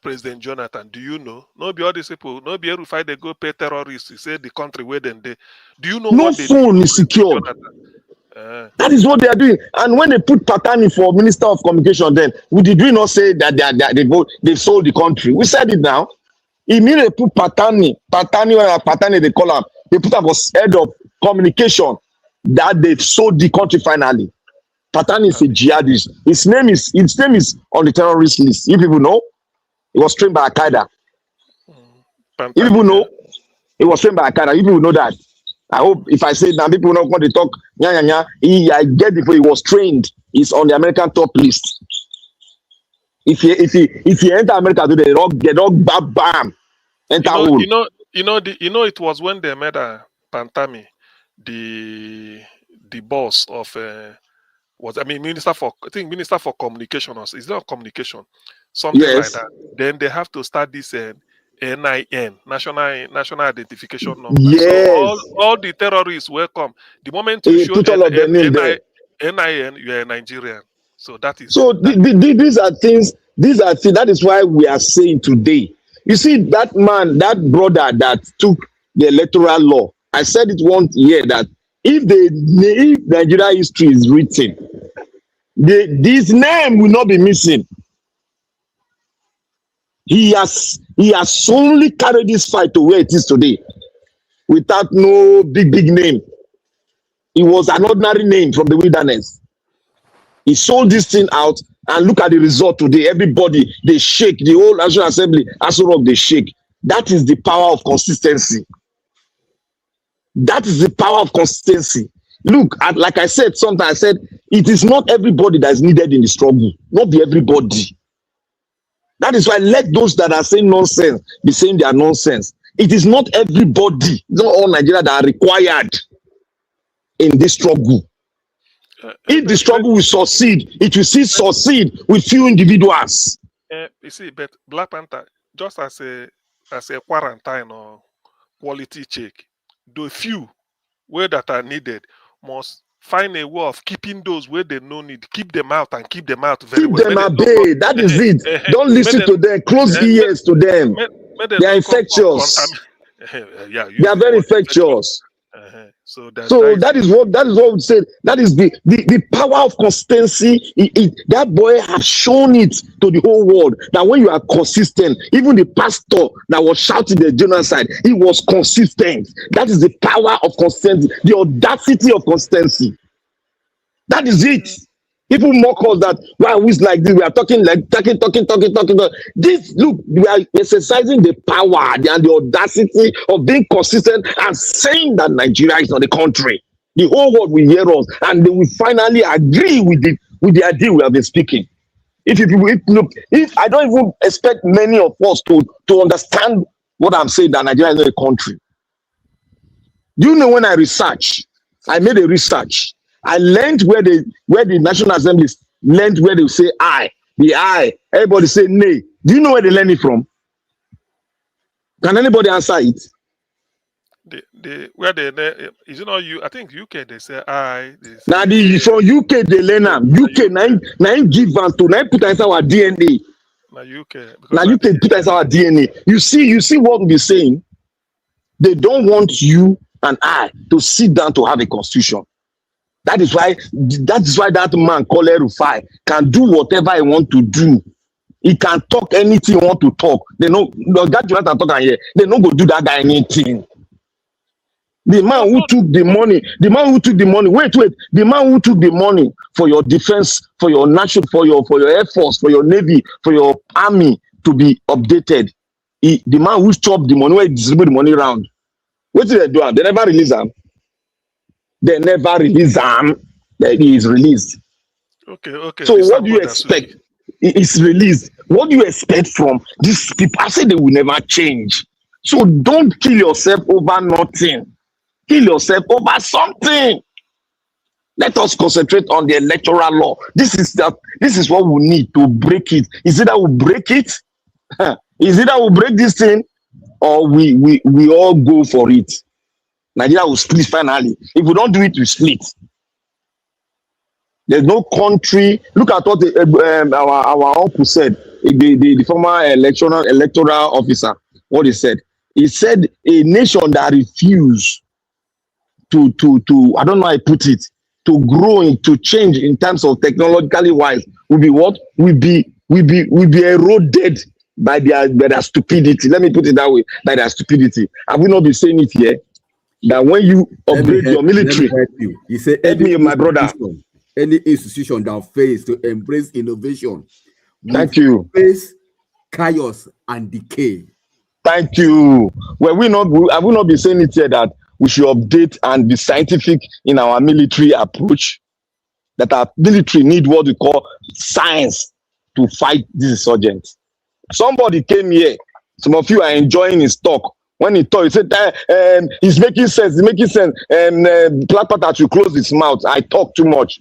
President Jonathan, do you know? No be all these people, no be El-Rufai, they go pay terrorists to say the country where then they. Do you know
no
what they
phone is secured? That is what they are doing. And when they put Patani for Minister of Communication, then did we not say that they sold the country? We said it now. Immediately put Patani they call him. They put him as head of communication. That they've sold the country finally. Patani is a jihadist. His name is on the terrorist list. You people know. It was trained by Al-Qaeda. You people know. It was trained by Al-Qaeda. You people know that. I hope if I say that people not going to talk. I get it. He was trained. He's on the American top list. If he enter America today, they don't bam. Enter
you know it was when they made Pantami the boss of was, I think Minister for Communication, or is that communication? Something like that. Then they have to start this NIN, National Identification Number.
Yes.
So all the terrorists welcome. The moment you show
Put all of them in there.
NIN, you are a Nigerian. So that is
so these are things. That is why we are saying today. You see, that man, that brother that took the electoral law. I said it once here that if Nigeria history is written, this name will not be missing. He has solely carried this fight to where it is today, without no big name. It was an ordinary name from the wilderness. He sold this thing out, and look at the result today. Everybody, they shake. The whole National Assembly, they shake. That is the power of consistency. That is the power of consistency. Look, like I said, sometimes I said, it is not everybody that is needed in the struggle. Not be everybody. That is why let those that are saying nonsense be saying their nonsense. It is not everybody, not all Nigeria that are required in this struggle. If the struggle will succeed, it will still succeed with few individuals.
You see, but Black Panther, just as a quarantine or quality check, the few where that are needed must find a way of keeping those where they no need. Keep them out and keep them out very well.
Keep them at bay. That is it. Don't listen to them. Close ears to them. They are infectious.
Yeah,
they are very infectious.
So
that is what we said. That is the power of consistency. That boy has shown it to the whole world that when you are consistent, even the pastor that was shouting the genocide, he was consistent. That is the power of consistency, the audacity of consistency. That is it. People mock us that why we like this. We are talking. This, look, we are exercising the power and the audacity of being consistent and saying that Nigeria is not a country. The whole world will hear us, and they will finally agree with the idea we have been speaking. If I don't even expect many of us to understand what I'm saying, that Nigeria is not a country. Do you know when I made a research. I learned where the National Assembly learned where they say I, the I. Everybody say nay. Do you know where they learn it from? Can anybody answer it?
Is it not you? I think UK they say I.
Now from UK they learn them. UK now give us to now put inside our DNA. Now UK put inside our DNA. You see what we be saying? They don't want you and I to sit down to have a constitution. That is why that man called El-Rufai can do whatever he want to do. He can talk anything he want to talk. They know that Jonathan talk here. They don't go do that guy anything. The man who took the money, the man who took the money for your defense, for your national, for your air force, for your navy, for your army to be updated. The man who chopped the money, where he distribute the money around. What did they do? They never release them. They never release them. That he is released.
Okay.
So what do you expect? It's released. What do you expect from these people? I said they will never change. So don't kill yourself over nothing. Kill yourself over something. Let us concentrate on the electoral law. This is what we need to break it. Is it that we break it? Is it that we break this thing, or we all go for it? Nigeria will split finally. If we don't do it, we split. There's no country. Look at what our uncle said. The former electoral officer. What he said. He said a nation that refused to I don't know how I put it, to grow, to change in terms of technologically wise, will be what? Will be eroded by their stupidity. Let me put it that way, by their stupidity. Have we not been saying it here? That when you upgrade your military,
he said,
help me, my brother.
Any institution that fails to embrace innovation,
thank you,
face chaos and decay.
Thank you. Well, have we not been saying it here that we should update and be scientific in our military approach? That our military need what we call science to fight this insurgent. Somebody came here. Some of you are enjoying his talk. When he talked, he said, "It's making sense. It's making sense." And Black Panther should close his mouth. I talk too much.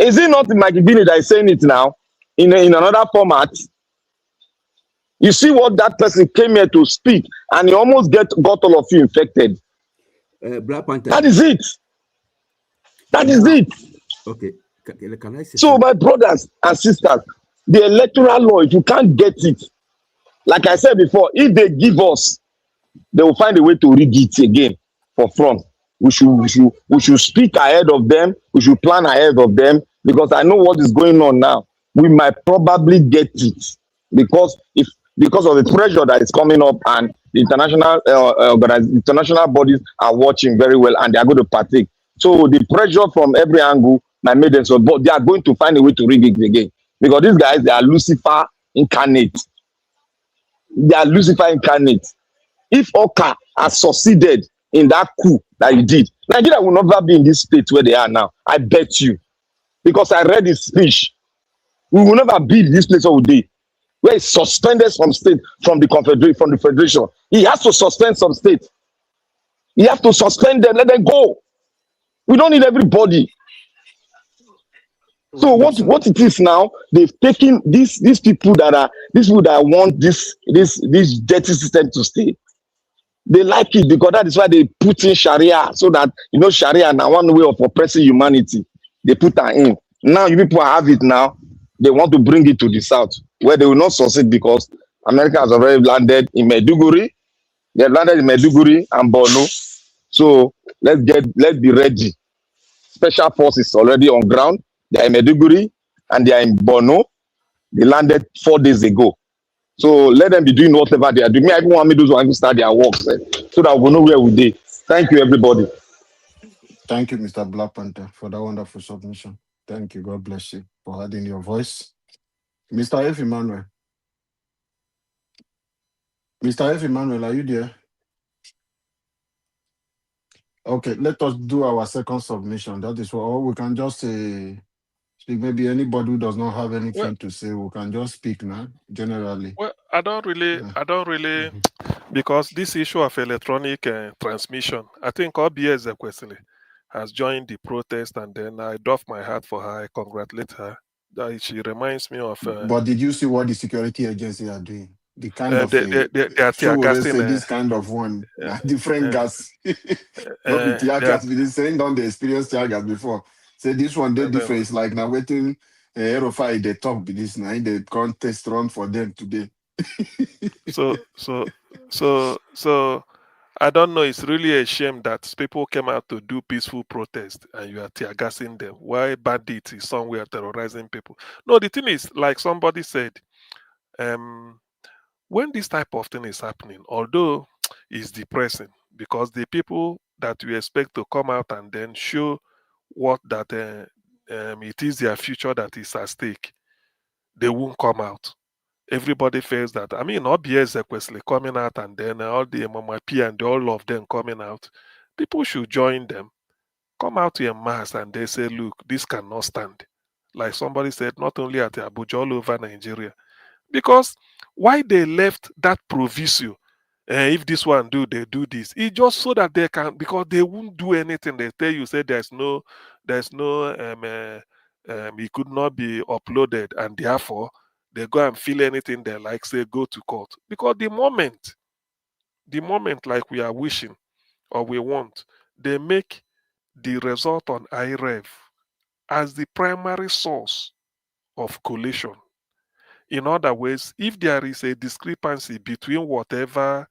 Is it not Mike Bini that is saying it now in another format? You see what that person came here to speak, and he almost got all of you infected.
Black Panther.
That is it. That is it.
Okay. Can I say
so, my brothers and sisters, the electoral law, if you can't get it, like I said before, if they give us, they will find a way to rig it again for front. We should speak ahead of them. We should plan ahead of them, because I know what is going on now. We might probably get it because of the pressure that is coming up, and the international bodies are watching very well, and they are going to partake. So the pressure from every angle might make them so, but they are going to find a way to rig it again, because these guys, they are Lucifer incarnate. They are Lucifer incarnate. If Oka has succeeded in that coup that he did, Nigeria will never be in this state where they are now. I bet you, because I read his speech. We will never be in this place all day, where he's suspended from the federation. He has to suspend some states. He has to suspend them, let them go. We don't need everybody. So what it is now, they've taken these people that want this dirty system to stay. They like it because that is why they put in Sharia, so that Sharia now one way of oppressing humanity. They put that in. Now you people have it now. They want to bring it to the south, where they will not succeed, because America has already landed in Maiduguri. They landed in Maiduguri and Borno. So let's be ready. Special forces already on ground. They are in Maiduguri and they are in Borno. They landed 4 days ago. So let them be doing whatever they are doing. I even want me those who start their work, so that we'll know where we are. Thank you, everybody.
Thank you, Mr. Black Panther, for that wonderful submission. Thank you. God bless you for adding your voice. Mr. F. Emmanuel. Mr. F. Emmanuel, are you there? Okay, let us do our second submission. That is what, or we can just speak. Maybe anybody who does not have anything to say, we can just speak now, generally.
Well, I don't really, because this issue of electronic transmission, I think Obi Ezekwesili has joined the protest, and then I doff my hat for her. I congratulate her. She reminds me of.
But did you see what the security agency are doing? The kind of
they are tear gassing.
This kind of one, different gas. Not the tear gas. We saying down the experience tear gas before. Say this one they different. It's like now waiting. El-Rufai they talk this now. They contest run for them today.
So I don't know. It's really a shame that people came out to do peaceful protest and you are tear gassing them. Why bandits is somewhere terrorizing people? No, the thing is, like somebody said, when this type of thing is happening, although it's depressing, because the people that you expect to come out and then show what that it is their future that is at stake, they won't come out. Everybody feels that. I mean, Obi Ezekwesili coming out, and then all the Mama P and all of them coming out. People should join them, come out in mass, and they say, look, this cannot stand. Like somebody said, not only at Abuja, all over Nigeria. Because why they left that proviso, if this one do, they do this. It's just so that they can, because they won't do anything. They tell you, say it could not be uploaded, and therefore they go and feel anything they like, say go to court. Because the moment like we are wishing or we want, they make the result on IREV as the primary source of collation. In other words, if there is a discrepancy between whatever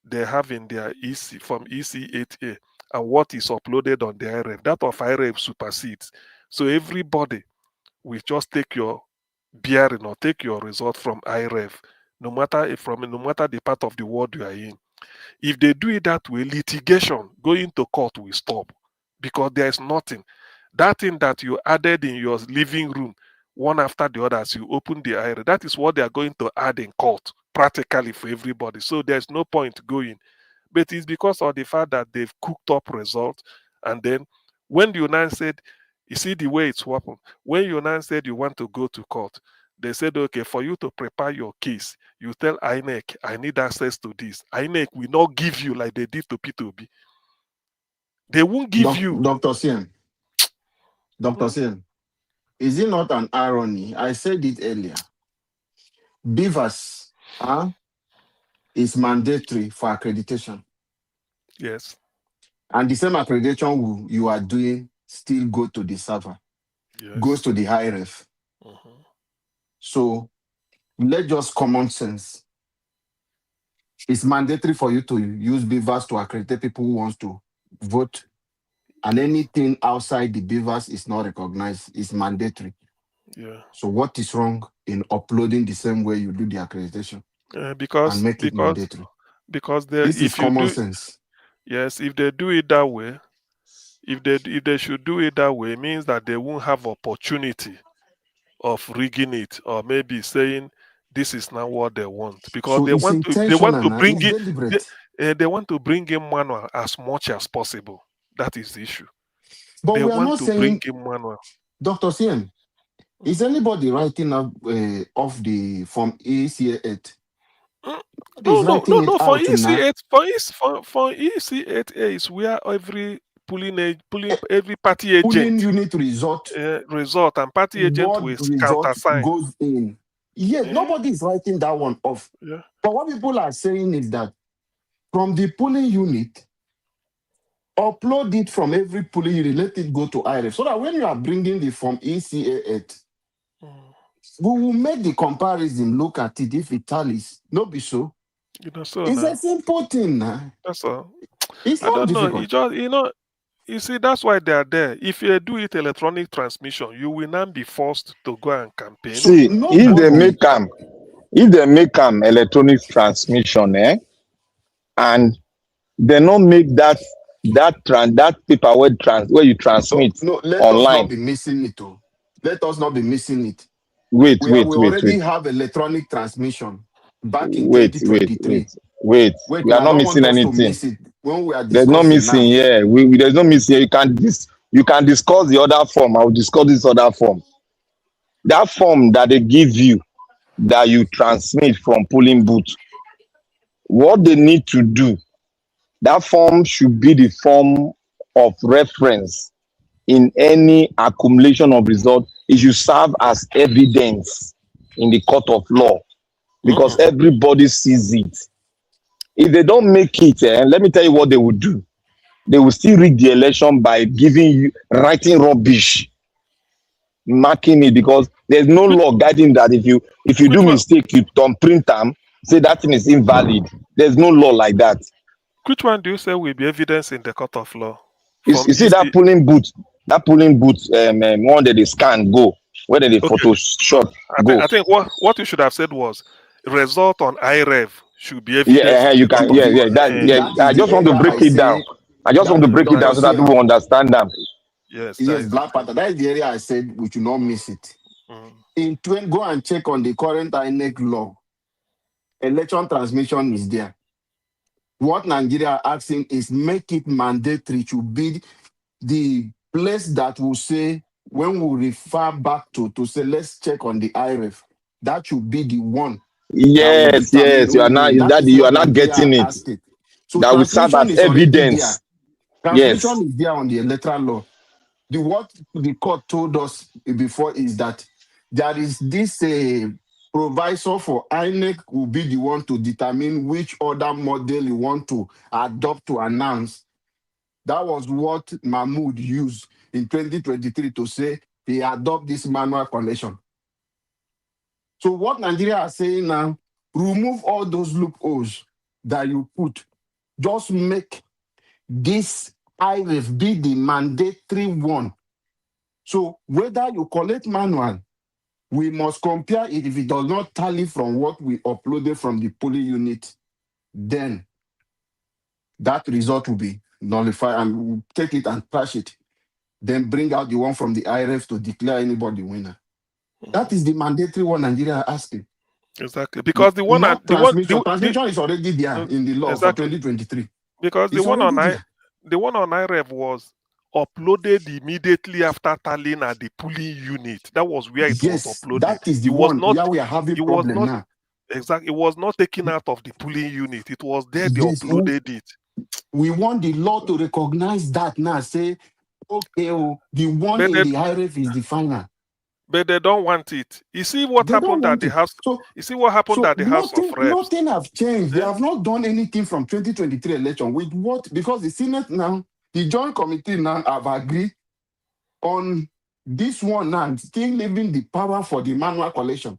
they have in their EC from EC8A and what is uploaded on the IREV, that of IREV supersedes. So everybody will just take your bearing or take your result from IREV, no matter the part of the world you are in. If they do it that way, litigation going to court will stop, because there is nothing. That thing that you added in your living room, one after the other, as you open the IREV, that is what they are going to add in court, practically for everybody. So there's no point going. But it's because of the fact that they've cooked up results, and then when the United said, you see the way it's happened. When United said you want to go to court, they said, okay, for you to prepare your case, you tell INEC, I need access to this. INEC will not give you like they did to P2B. They won't give you.
Dr. Sien. Dr. Sien. Is it not an irony? I said it earlier. Beavers is mandatory for accreditation.
Yes.
And the same accreditation you are doing still go to the server, goes to the high ref. So let's just common sense. It's mandatory for you to use beavers to accredit people who wants to vote. And anything outside the beavers is not recognized. It's mandatory.
Yeah.
So what is wrong in uploading the same way you do the accreditation
because
and make it mandatory?
Because
this is common sense.
Yes, if they do it that way, if they should do it that way, it means that they won't have opportunity of rigging it or maybe saying this is not what they want, because
So
they
it's
want to
intentional,
bring
it's
it
deliberate.
they want to bring in manual as much as possible. That is the issue.
But
They
we are
want
not
to
saying,
bring in manual.
Dr. CM, is anybody writing up off the from ECA8?
No. For
out now.
EC8, for EC8A is where every polling every party agent
Polling unit result
and party agent will
result
countersign.
goes in. Yes, nobody is writing that one off.
Yeah.
But what people are saying is that from the polling unit, upload it from every polling unit, let it go to IRF, so that when you are bringing the form ECA8, we will make the comparison, look at it, if it tallies. No be so. It's a simple thing.
That's all.
It's
I
not
don't know.
difficult.
You see, that's why they are there. If you do it electronic transmission, you will not be forced to go and campaign.
See, if they make electronic transmission, and they not make that paper where you transmit
Let
online.
us not be missing it. Let us not be missing it.
Wait.
We already have electronic transmission back in 2023.
Wait. We are not missing anything.
When we are
There's no missing here. There's no missing here. You can discuss the other form. I will discuss this other form. That form that they give you, that you transmit from polling booth, what they need to do, that form should be the form of reference in any accumulation of results. It should serve as evidence in the court of law, because everybody sees it. If they don't make it, let me tell you what they will do. They will still rig the election by writing rubbish, marking it, because there's no law guiding that. If you do mistake, you don't print them, say that thing is invalid. There's no law like that.
Which one do you say will be evidence in the court of law?
You see that polling booth, one that they scan go, where they Photoshop go.
I think what you should have said was result on IREV should be evidence.
Yeah, you can. I just want to break it down. So that people understand them.
Yes, Black Panther. That is the area I said we should not miss it. Go and check on the current INEC law. Election transmission is there. What Nigeria are asking is make it mandatory to be the place that will say, when we refer back to say, let's check on the IRF. That should be the one.
Yes, you are not getting it.
So
that will serve as evidence.
Transmission is there on the electoral law. What the court told us before is that there is this provisor for INEC will be the one to determine which other model you want to adopt to announce. That was what Mahmoud used in 2023 to say he adopt this manual collection. So what Nigeria are saying now, remove all those loopholes that you put. Just make this IRF be the mandatory one. So whether you collect manual, we must compare it. If it does not tally from what we uploaded from the polling unit, then that result will be nullified, and we'll take it and trash it. Then bring out the one from the IRF to declare anybody winner. That is the mandatory one Nigeria are asking.
Exactly, because
transmission is already there in the law for 2023.
Because the one on IRF was uploaded immediately after tallying at the polling unit. That was where it was uploaded.
That is the one where we are having problem now.
Exactly, it was not taken out of the polling unit. It was there. They uploaded it.
We want the law to recognize that now. Say, okay, the one in the IRF is the final.
but they don't want it. You see what
They don't
happened at
want
the
it.
House. You see what happened at the House of Reps.
Nothing have changed. They have not done anything from 2023 election with what, because the Senate now, the Joint Committee now have agreed on this one now, still leaving the power for the manual collection.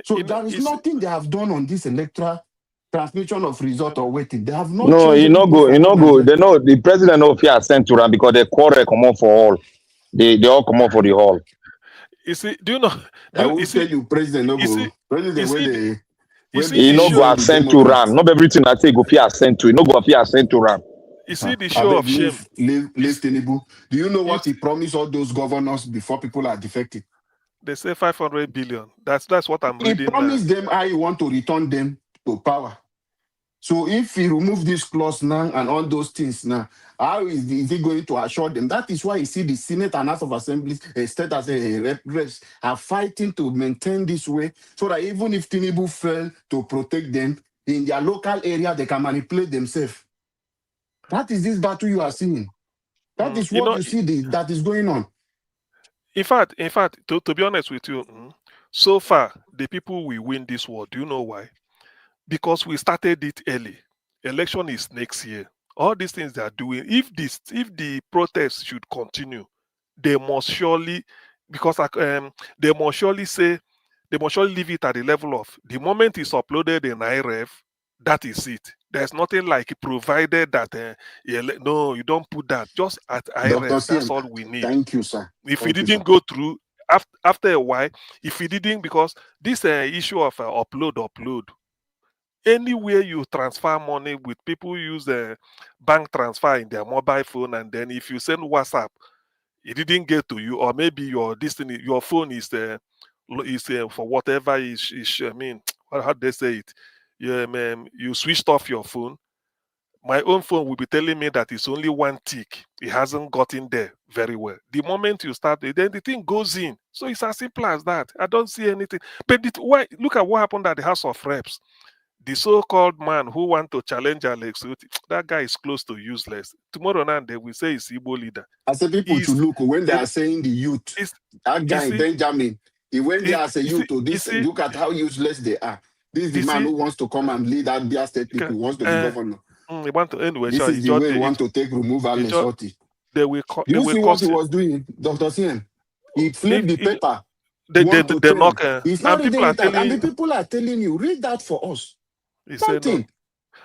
So there is nothing they have done on this electoral transmission of result or waiting. They have not
No,
changed
you no
anything
go,
for
you no
all
go.
Nigerians.
They know the president no fear sent to them because they quarrel come on for all. They all come on for the hall.
You see, do you know?
I will tell you, President no go. President where they
He no go assent to Ram. Not everything I say go fear assent to. He no go fear assent to Ram.
You see the show of shame.
Leave Tinubu. Do you know what he promised all those governors before people are defected?
They say 500 billion. That's what I'm
He
reading
promised
now.
them how he want to return them to power. So if he remove this clause now and all those things now, how is he going to assure them? That is why you see the Senate and House of Assembly, state as a reps are fighting to maintain this way, so that even if Tinubu fail to protect them in their local area, they can manipulate themselves. That is this battle you are seeing. That is what you see that is going on.
In fact, to be honest with you, so far the people will win this war. Do you know why? Because we started it early. Election is next year. All these things they are doing, if the protests should continue, they must surely, because they must surely leave it at the level of the moment it's uploaded in IREF, that is it. There's nothing like provided that no, you don't put that. Just at IREF, that's all we need.
Thank you, sir.
If it didn't go through, after a while, if it didn't, because this issue of upload. Anywhere you transfer money with people use bank transfer in their mobile phone, and then if you send WhatsApp, it didn't get to you, or maybe your phone is for whatever is I mean, how do they say it? You switched off your phone. My own phone will be telling me that it's only one tick. It hasn't gotten there very well. The moment you start, then the thing goes in. So it's as simple as that. I don't see anything. But look at what happened at the House of Reps. The so-called man who want to challenge Alex, that guy is close to useless. Tomorrow night they will say he's Igbo leader.
I say people should look when they are saying the youth. That guy Benjamin, he went there as a youth to this. Look at how useless they are. This is the man who wants to come and lead that Bia state people. He wants to be governor.
He want to anyway.
This is the way he want to remove Alex Otti.
Do
you see what he was doing, Dr. Sien? He flipped the paper.
They knock.
He's not reading it, and the people are telling you, read that for us. Something.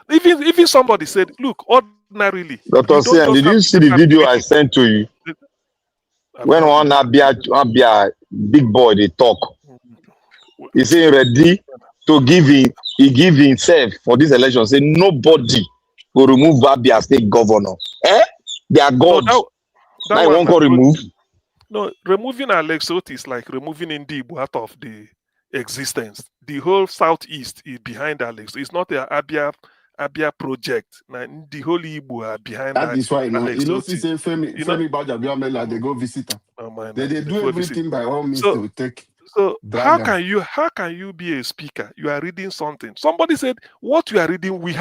No. Even somebody said, look, ordinarily.
Dr. Sien, did you see the video I sent to you? When one Abia big boy they talk, he say ready to he give himself for this election. Say nobody will remove Abia state governor. They are gods. Now you won't go remove.
No, removing Alex Otti is like removing Ndibu out of the existence. The whole southeast is behind Alex. It's not an Abia project. Now, the whole Igbo are behind
that. That is why
Alex
you know, see, Femi Bajabiamela, they go visit her. They do everything by all means to take.
So how can you be a speaker? You are reading something. Somebody said, what you are reading, we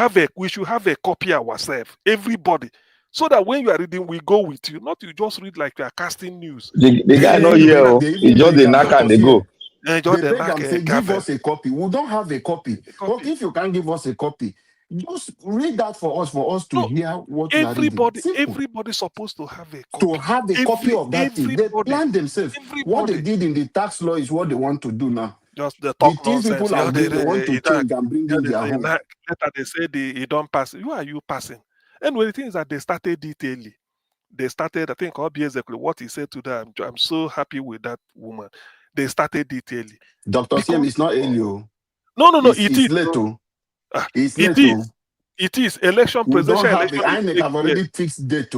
should have a copy ourselves. Everybody. So that when you are reading, we go with you. Not you just read like you are casting news.
The guy not here. He just the knock and they go.
They beg and say, give us a copy. We don't have a copy. But if you can't give us a copy, just read that for us to hear what you are reading.
Everybody's supposed to have a copy.
To have a copy of that thing. They plan themselves. What they did in the tax law is what they want to do now.
Just the talk
things people are doing, they want to change and bring in their home.
Later they say they don't pass. Who are you passing? Anyway, the thing is that they started detailing. They started, I think, obviously what he said to them. I'm so happy with that woman. They started detailing.
Dr. Siem is not Elio.
No, it is. It is. Election, presidential election.
INEC have already fixed date.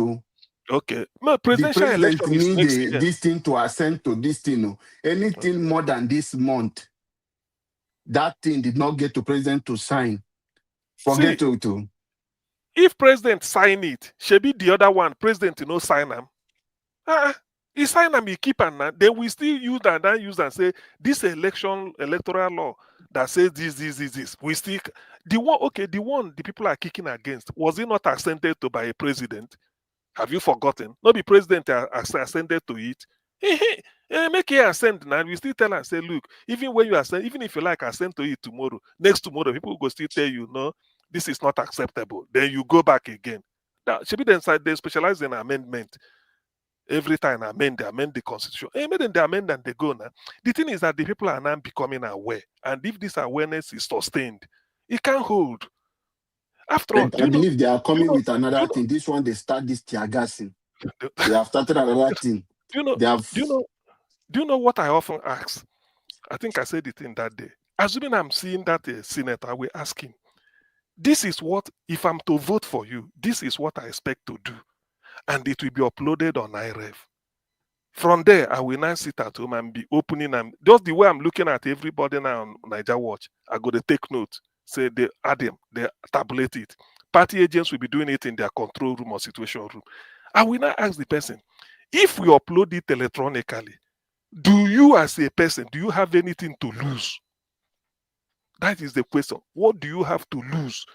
Okay. No, presidential election is next year.
This thing to ascend to this thing. Anything more than this month, that thing did not get to president to sign. Forget to.
If president sign it, should be the other one, president sign them. He sign them, he keep them. Then we still use and say this electoral law that says this. We still the people are kicking against. Was it not assented to by a president? Have you forgotten? Not the president assented to it. Make it ascend now. We still tell and say, look, even when you ascend, even if you like ascend to it tomorrow, next tomorrow, people go still tell you, no, this is not acceptable. Then you go back again. Now, should be then they specialize in amendment. Every time they amend the constitution. Then they amend and they go now. The thing is that the people are now becoming aware. And if this awareness is sustained, it can hold. After all,
I believe they are coming with another thing. This one, they start this tear gassing. They have started another thing.
Do you know what I often ask? I think I said it in that day. Assuming I'm seeing that senator, we ask him, this is what, if I'm to vote for you, this is what I expect to do. And it will be uploaded on IREF. From there, I will now sit at home and be opening and just the way I'm looking at everybody now on Niger Watch, I go to take note. Say they add them, they tabulate it. Party agents will be doing it in their control room or situation room. I will now ask the person, if we upload it electronically, do you as a person, do you have anything to lose? That is the question. What do you have to lose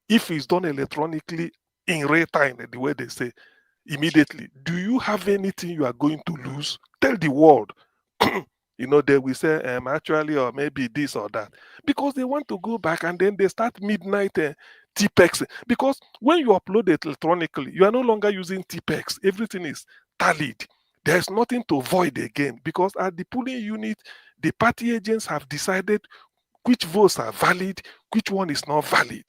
if it's done electronically in real time, the way they say, immediately? Do you have anything you are going to lose? Tell the world. They will say, actually, or maybe this or that. Because they want to go back and then they start midnight TPEX. Because when you upload it electronically, you are no longer using TPEX. Everything is tallied. There's nothing to void again. Because at the polling unit, the party agents have decided which votes are valid, which one is not valid.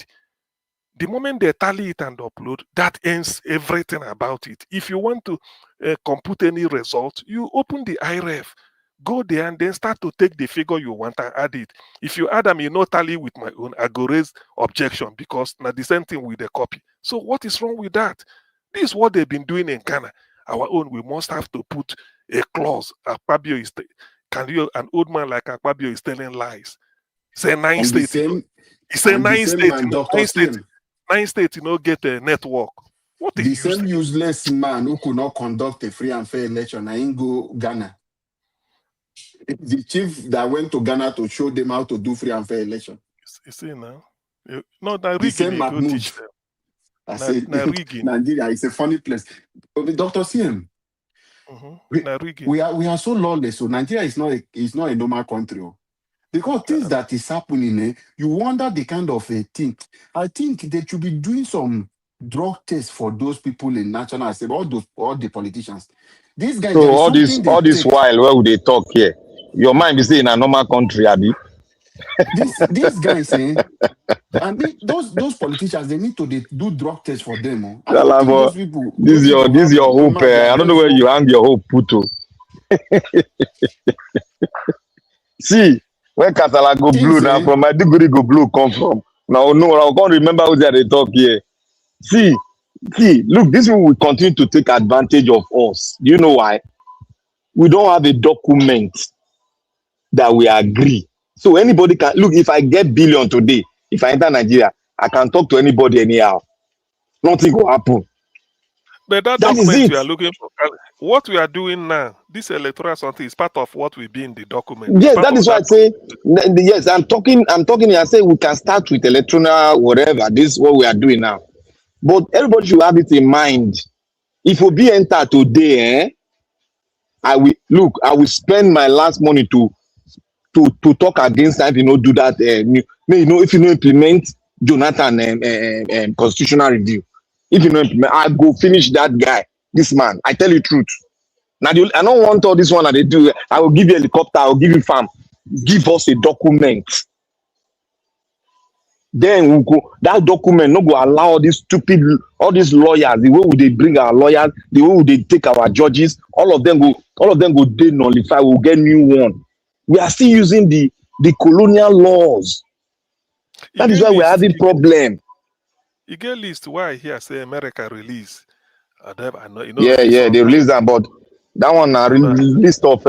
The moment they tally it and upload, that ends everything about it. If you want to compute any result, you open the IREF, go there and then start to take the figure you want and add it. If you add them, you not tally with my own, I go raise objection because now the same thing with the copy. So what is wrong with that? This is what they've been doing in Ghana. Our own, we must have to put a clause. Akpabio is, an old man like Akpabio is telling lies. Say 9 states. He said 9 states. 9 states, get a network. What
the same useless man who could not conduct a free and fair election, I ain't go Ghana. The chief that went to Ghana to show them how to do free and fair election.
You see now? No, that
the same Mahmoud. I say Nigeria is a funny place. Dr. CM, we are so lawless. So Nigeria is not a normal country. Because things that is happening, you wonder the kind of a thing. I think they should be doing some drug tests for those people in National Assembly, all the politicians. These guys.
So all this while where would they talk here? Your mind is in a normal country, Abi.
These guys, and those politicians, they need to do drug tests for them.
Those people. This is your hope. I don't know where you hang your hope, Puto. See. Where Kasala go blue now from my degree go blue come from. Now I can't remember who they talk here. See, look, this will continue to take advantage of us. Do you know why? We don't have a document that we agree. So anybody can look, if I get billion today, if I enter Nigeria, I can talk to anybody anyhow. Nothing will happen.
But that document we are looking for, what we are doing now, this electoral something is part of what will be in the document.
Yes, that is why I say, yes, I'm talking here. I say we can start with electoral, whatever. This is what we are doing now. But everybody should have it in mind. If we enter today, I will spend my last money to talk against that, do that. If you implement Jonathan constitutional review. If you implement, I go finish that guy, this man. I tell you the truth. Now I don't want all this one that they do. I will give you a helicopter, I will give you farm. Give us a document. Then we'll go, that document not go allow all these lawyers, the way would they bring our lawyers, the way would they take our judges, all of them go they nullify, we'll get new one. We are still using the colonial laws. That is why we're having problem.
You get list why here say America release.
They released that, but that one list of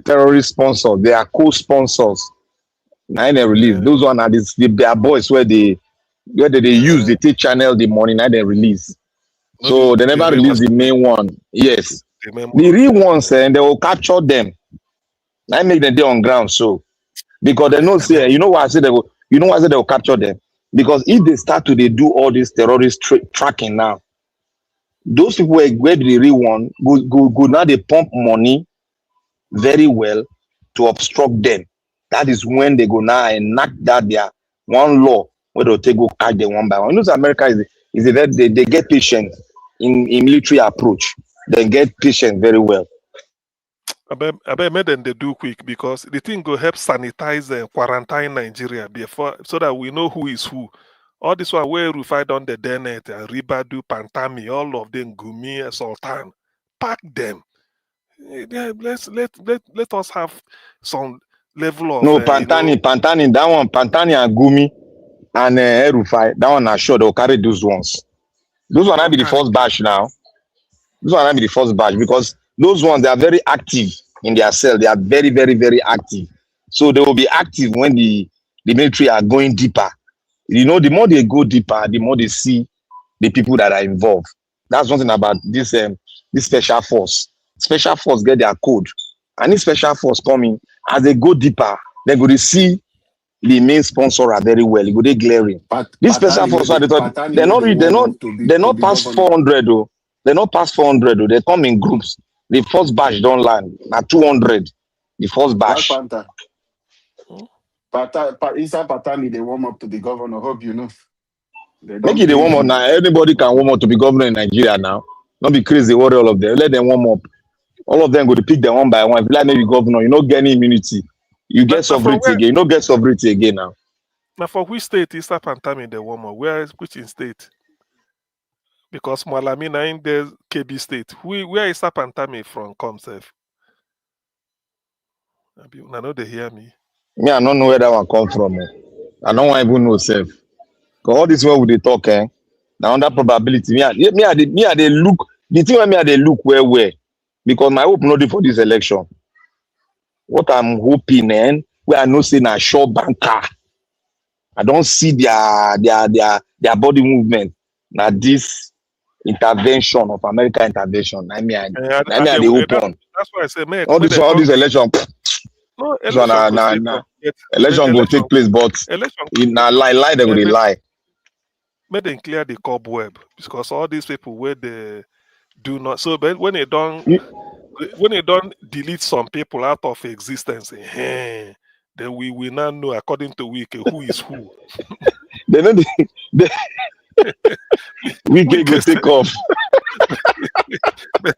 terrorist sponsors. They are co-sponsors. Now they release those one are their boys where they use they take channel the money. Now they release. So they never release the main one. Yes, the real ones and they will capture them. I make them day on ground. So because they know say why I say they will capture them. Because if they start to do all this terrorist tracking now, those people where the real one go now they pump money very well to obstruct them. That is when they go now enact that their one law where they'll take go catch them one by one. You know, America is a very they get patient in military approach. They get patient very well.
I bet made them they do quick because the thing go help sanitize and quarantine Nigeria before so that we know who is who. All this one where Rufai done the Denet, Ribadu, Pantami, all of them, Gumi, Sultan, pack them. Yeah, let us have some level of
No, Pantani, that one, Pantani and Gumi and El-Rufai, that one are sure they'll carry those ones. Those one will be the first batch now. Those one will be the first batch because those ones they are very active in their cell. They are very, very, very active. So they will be active when the military are going deeper. You know, the more they go deeper, the more they see the people that are involved. That's one thing about this special force. Special force get their code. And this special force coming, as they go deeper, they're going to see the main sponsor are very well. They glaring. This special force, they're not past 400 though. They're not past 400 though. They come in groups. The first batch don't land. Now 200. The first batch.
Inside Patani, they warm up to the governor. Hope you know.
Make it the warm up now. Everybody can warm up to be governor in Nigeria now. Don't be crazy, worry all of them. Let them warm up. All of them go to pick them one by one. If you like maybe governor, you don't get any immunity. You get sovereignty again. You don't get sovereignty again now.
Now for which state is that Pantami the warm up? Which in state? Because Malamina in the KB state. Where is that Pantami from? Come safe. I know they hear me.
Me, I don't know where that one come from. I don't want even know self. Because all this way we they talk, now under probability, me, I they look. The thing where me I they look where. Because my hope not for this election. What I'm hoping, where I know say na sure banker. I don't see their body movement. Now this intervention of American intervention. I mean, they open.
That's why I say, man.
All this election.
No,
election will take place, but in a lie they will lie.
Make them clear the cobweb because all these people where they do not. So, but when they don't delete some people out of existence, then we will now know according to Wiki who is who.
They know Wiki go take off.
but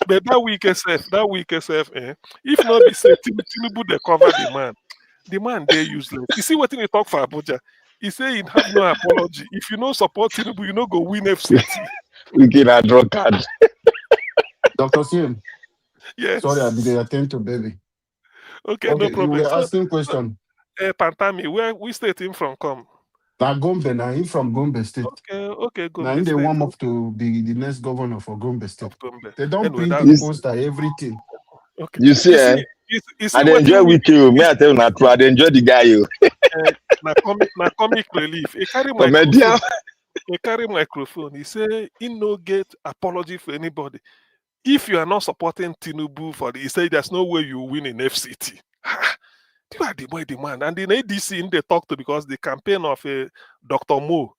that week SF, if not be say Tinubu they cover the man they useless. You see what he talk for Abuja? He say he have no apology. If you no support Tinubu, you no go win FCT.
We get a draw card.
Dr. Sim.
Yes.
Sorry, I did attend to baby.
Okay, no problem.
You were asking question.
Pantami, where state him from come?
Now Gombe, now him from Gombe State.
Okay, Gombe.
Now they
State.
warm up to be the next governor for Gombe State.
Gombe.
They don't
Anyway,
print the poster, everything.
Okay.
You see, I enjoy with you. May I tell you not true? I enjoy the guy you.
Na comic relief. He carry microphone. He say he no get apology for anybody. If you are not supporting Tinubu he say there's no way you win in FCT. You are the boy demand. And in ADC in they talk to because the campaign of Dr. Mo,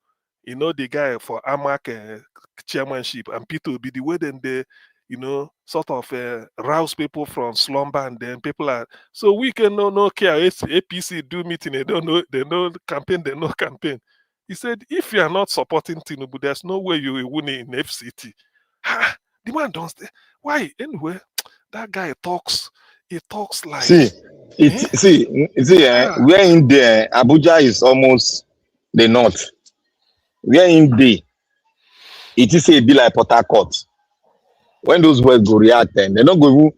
you know, the guy for AMAC chairmanship, and Peter will be the way then they, you know, sort of rouse people from slumber, and then people are so we can no care. APC do meeting, they know campaign, they know campaign. He said, if you are not supporting Tinubu, there's no way you will win in FCT. The man don't stay. Why? Anyway, that guy talks. He talks like
we're in there. Abuja is almost the north. We're in there. It is a be like Port Harcourt. When those boys go react, they're not go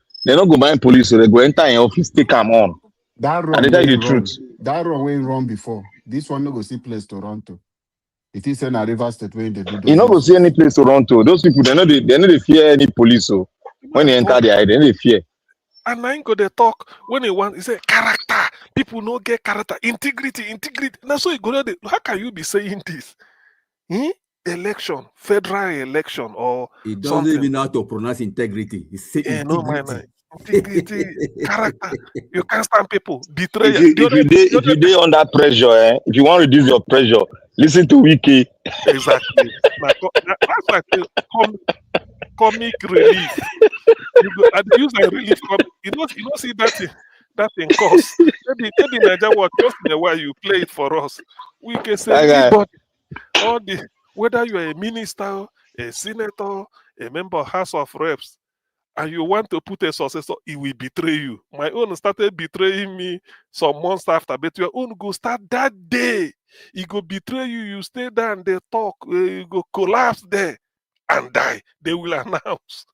mind police, so they go enter in office, take them on.
That wrong. And they tell you the truth. That wrong went wrong before. This one no go see place to run to. It is in a River State where they do.
You not go see any place to run to. Those people they know fear any police. So when they enter there, they fear.
And I go they talk when they want. He say character. People no get character, integrity. Now so you go there. How can you be saying this? Election, federal election, or
it doesn't something. Even know how to pronounce integrity. It's integrity.
Integrity, character. You can't stand people. Betray.
If you dey under pressure, if you want to reduce your pressure, listen to Wiki.
Exactly. That's like comic relief. You go and use a relief. You don't see that in course. Maybe Nigeria was just in a while you play it for us. We can say anybody, all the whether you are a minister, a senator, a member of House of Reps, and you want to put a successor, he will betray you. My own started betraying me some months after, but your own go start that day. He go betray you. You stay there and they talk. You go collapse there and die. They will announce.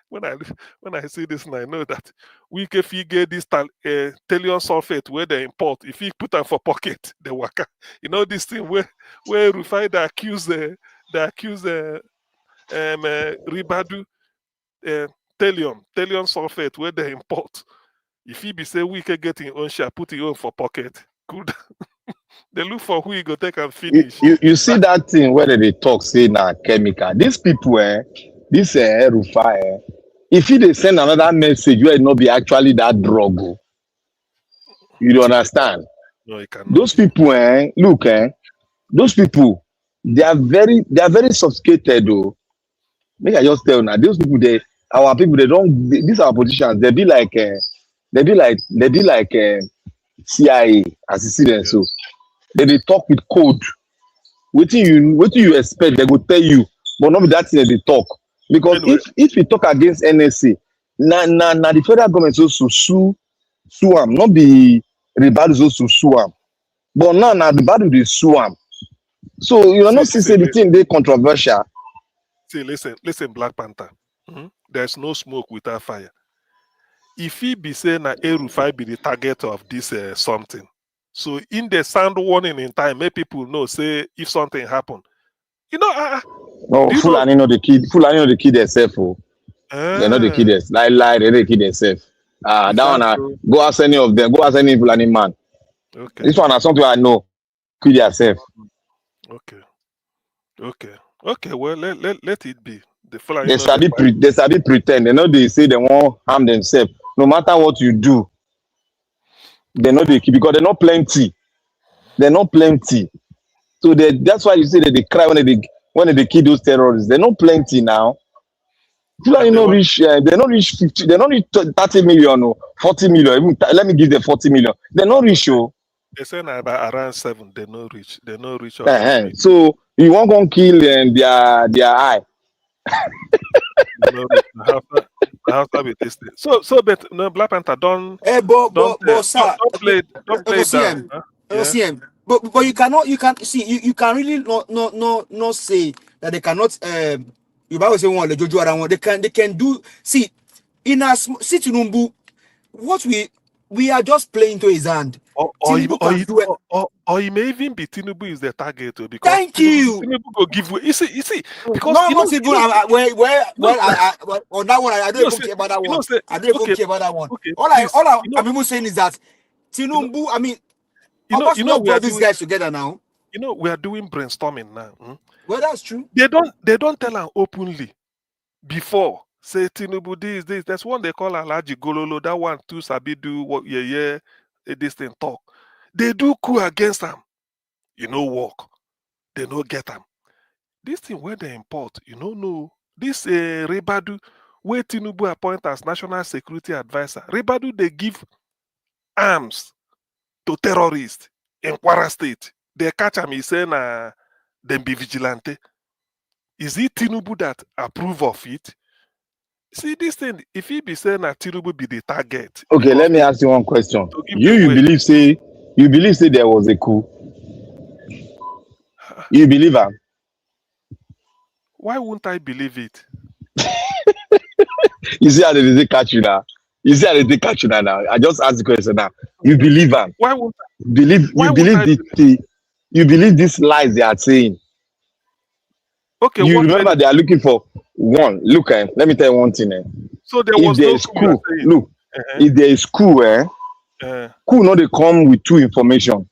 When I see this, and I know that we can figure this thallium sulfate where they import. If you put them for pocket, they work. You know this thing where Rufai they accuse Ribadu thallium sulfate where they import. If he be say we can get in own share, put it on for pocket. Good. They look for who you go take and finish.
You see that thing where they talk say na chemical. These people, this El-Rufai, if they send another message where it not be actually that drug, you don't understand.
No, it cannot.
Those people, look, those people, they are very sophisticated though. Make I just tell now, those people, our people, these are politicians, they be like CIA as you see them. So they talk with code. What do you expect? They go tell you, but not with that thing they talk. Because anyway, if you talk against NSA, na the federal government also sue am, not be Ribadu also sue am. But now Ribadu they sue am. So you are not saying the thing they controversial.
See, listen, Black Panther. Mm-hmm. There's no smoke without fire. If he be saying that El-Rufai be the target of this something, so in the sound warning in time, make people know say if something happen, you know.
No, Fulani know the kid themselves. Oh. They're not the kids. Lie, they're the kid themselves. That one, go ask any of them. Go ask any Fulani man.
Okay.
This one is something I know. Kid yourself.
Okay. Well, let it be. The Fulani
they sabi pretend. They know they say they won't harm themselves. No matter what you do, they know they keep because they're not plenty. They're not plenty. So that's why you say that they cry when they kill those terrorists. They're not plenty now. They not reach 50, they not reach 30 million or 40 million. Even, let me give them 40 million. They're not rich.
They say about around 7. They not rich.
So you won't go kill their eye.
But no, Black Panther don't play that.
OCM. But you can really not say that they cannot you always say one Jojo around one. They can do Tinubu, what we are just playing to his hand.
Or he may even be Tinubu is the target because
thank you.
Tinubu go give way. You see because
on that one I don't even care about that one. I don't even care about that one. All I'm even saying is that Tinubu, I mean, we are these guys together now.
You know, we are doing brainstorming now.
Well, that's true.
They don't tell them openly before. Say Tinubu this. That's one they call Alaji Gololo. That one too sabi do what this thing talk. They do coup against them. You know work. They no get them. This thing where they import, no. This Ribadu, where Tinubu appoint as national security advisor. Ribadu they give arms to terrorists in Kwara State. They catch him, he say them be vigilante. Is it Tinubu that approve of it? See this thing, if he be saying that Tinubu be the target.
Okay, let me ask you one question. You believe say there was a coup? You believe her?
Why wouldn't I believe it?
You see how they catch you now? Now? I just asked the question now. You believe her?
Why won't I?
You believe these lies they are saying?
Okay,
you remember they are looking for one. Look, let me tell you one thing.
So there was no coup.
Look, if there is coup, coup no they come with two information.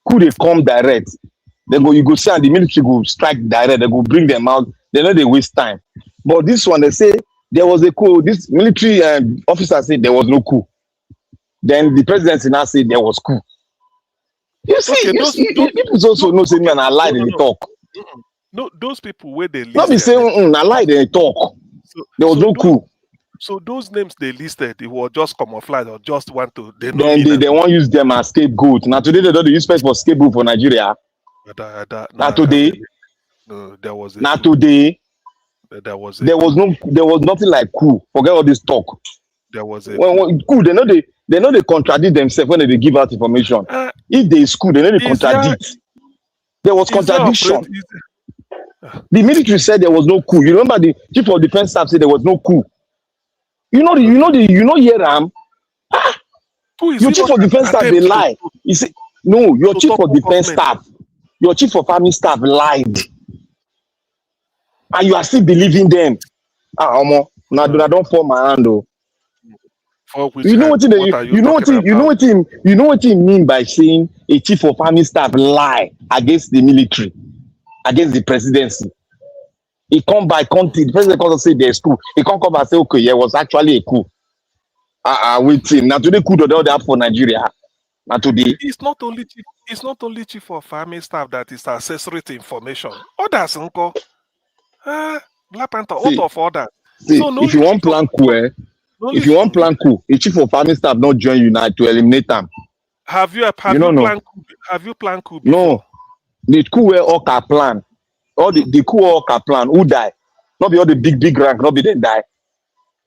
Coup they come direct. You go see and the military go strike direct. They go bring them out. They know they waste time. But this one they say there was a coup. This military officer said there was no coup. Then the presidency now said there was coup. You see, people also know say me and I lie in the talk.
No, those people where they
not be saying I lie they talk. There was no coup.
So those names they listed, it was just camouflage or just want to. They know
Then they want to use them as scapegoat. Now today they don't use space for scapegoat for Nigeria. Now today,
no, there was a
now
coup.
today,
there was
nothing like coup. Forget all this talk.
There was a
when coup. They know they contradict themselves when they give out information. If they is coup, they know they contradict. There was contradiction. The military said there was no coup. You remember the chief of defense staff said there was no coup. You know Yeram. Your chief of defense staff they lie. He said no. Your chief of defense staff, your chief of army staff lied, and you are still believing them. Now don't fall my hand though. You know what he mean by saying a chief of army staff lie against the military, against the presidency. He come by country, the president comes and say there's coup. He can't come and say, okay, yeah, it was actually a coup. Waiting. Now today coup don't have for Nigeria. Now today.
It's not only chief of army staff that is accessory to information. Others, uncle. Black Panther, out of order.
See, so if you want plan coup, a chief of army staff not join you now to eliminate them.
Have you planned coup before?
No. The coup where Oka plan. All the coup Oka plan, who die? Not be all the big rank, not be they die.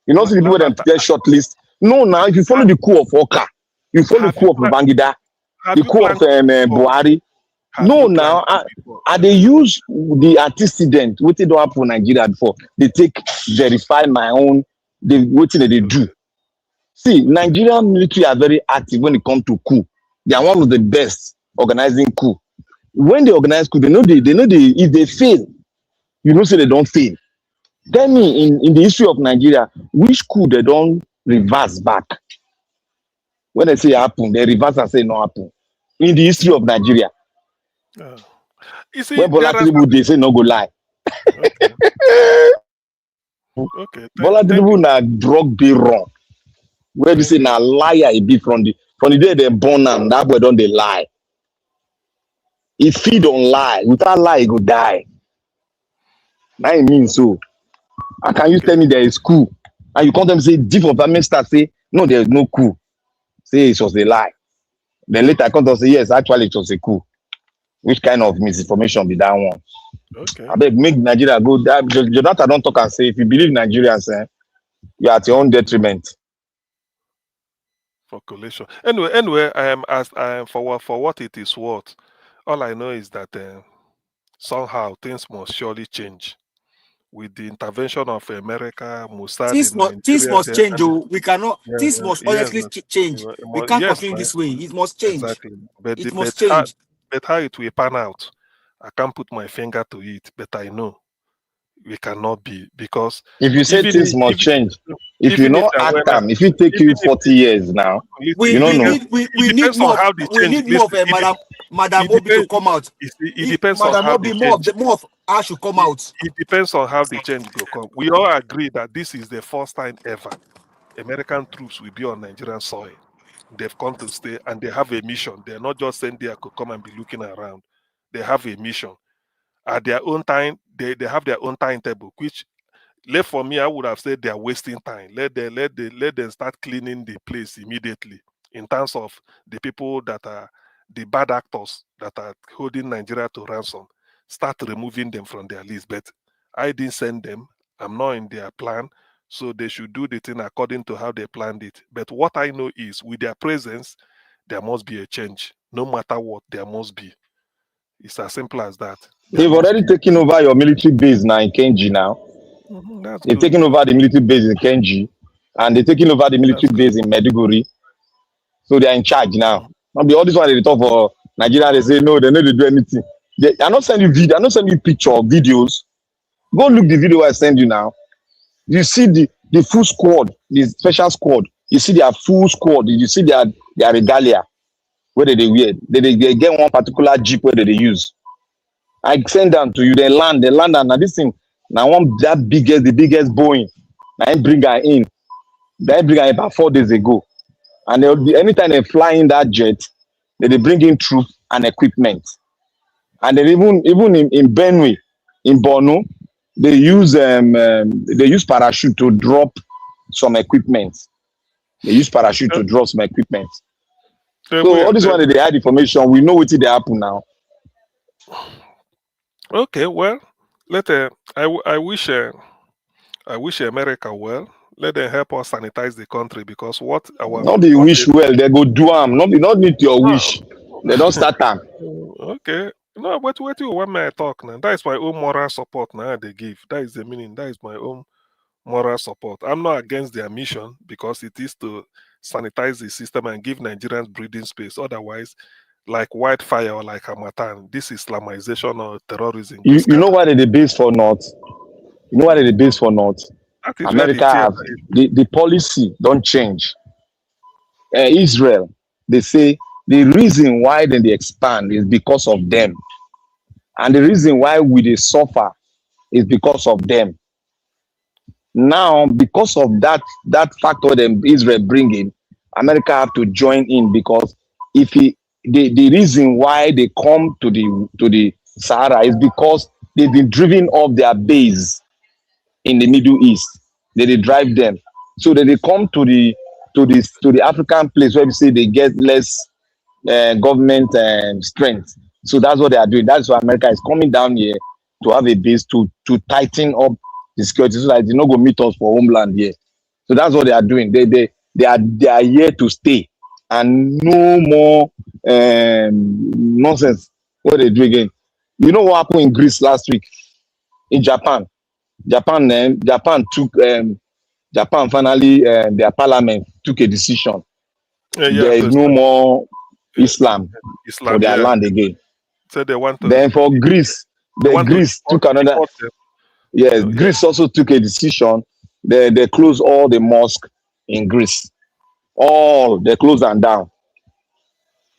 You know, see the people that get shortlist. No, now if you follow the coup of Oka, you follow the coup of Bangida, the coup of Buhari. No, now they use the antecedent. What they don't have for Nigeria before. They verify my own. What they do. See, Nigerian military are very active when it comes to coup. They are one of the best organizing coup. When they organize coup, they know if they fail, you know, say they don't fail. Tell me in the history of Nigeria, which coup they don't reverse back? When they say happen, they reverse and say no happen. In the history of Nigeria.
You see,
when Bola Tinubu they say no go lie.
Okay.
Bola Tinubu na drug be wrong. Where they say na liar he be from the day they born am, that boy don't they lie. If he don't lie, without lie he go die. That means so. How can you tell me there is coup? And you come them say chief of army staff say no, there is no coup. Say it was a lie. Then later I come to say yes, actually it was a coup. Which kind of misinformation be that one?
Okay.
I beg make Nigeria go. Jonathan don't talk and say if you believe Nigerians, you're at your own detriment.
For collation. Anyway, for what it is worth. All I know is that somehow things must surely change. With the intervention of America, Mossad,
things must change. We cannot. Things must honestly change. We can't continue this way. It must change.
Exactly.
It must change.
But how it will pan out, I can't put my finger to it. But I know we cannot be, because
if you say things must change, if you not act them, if it take you 40 years now,
we need more of Madam Obi to come out.
It depends on how
more of her should come out.
It depends on how the change will come. We all agree that this is the first time ever American troops will be on Nigerian soil. They've come to stay and they have a mission. They're not just sent there to come and be looking around. They have a mission. At their own time, they have their own timetable, which left for me, I would have said they are wasting time. Let them start cleaning the place immediately in terms of the people that are the bad actors that are holding Nigeria to ransom. Start removing them from their list. But I didn't send them. I'm not in their plan. So they should do the thing according to how they planned it. But what I know is with their presence, there must be a change. No matter what, there must be. It's as simple as that.
They've already taken over your military base now in Kenji now. They've taken over the military base in Kenji. And they're taking over the military base in Maiduguri. So they're in charge now. All this one they talk for Nigeria, they say no, they know they do anything. I not send you video, I not send you picture or videos. Go look the video I send you now. You see the full squad, the special squad. You see their full squad. You see their regalia. Where they wear. They get one particular jeep where they use. I send them to you. They land and now this thing. Now the biggest Boeing. Now I bring her in. They bring her about 4 days ago. And anytime they fly in that jet, they bring in troops and equipment. And then even in Benue, in Borno, they use parachute to drop some equipment. They use parachute to drop some equipment. So all this one they had information. We know what they happen now.
Okay, well, I wish America well. Let them help us sanitize the country because what our
Not be wish well, they go do them. Not need your wish. They don't start them.
Okay. No, what you want me to talk now? That is my own moral support now they give. That is the meaning. That is my own moral support. I'm not against their mission because it is to sanitize the system and give Nigerians breathing space. Otherwise, like wildfire or like Hamatan, this Islamization or terrorism.
You know what they base for not? You know what they base for not? America have the policy don't change. Israel, they say the reason why they expand is because of them. And the reason why they suffer is because of them. Now, because of that factor that Israel bring in, America have to join in because the reason why they come to the Sahara is because they've been driven off their base in the Middle East. They drive them. So that they come to the African place where we say they get less government strength. So that's what they are doing. That's why America is coming down here to have a base to tighten up the security so that they not go meet us for homeland here. So that's what they are doing. They are here to stay and no more nonsense. What they do again? You know what happened in Greece last week? In Japan. Japan finally their parliament took a decision. There is no more Islam for their land again.
So they want to.
Then for Greece, Greece took another. Yes, Greece also took a decision. They closed all the mosques in Greece. All they closed them down.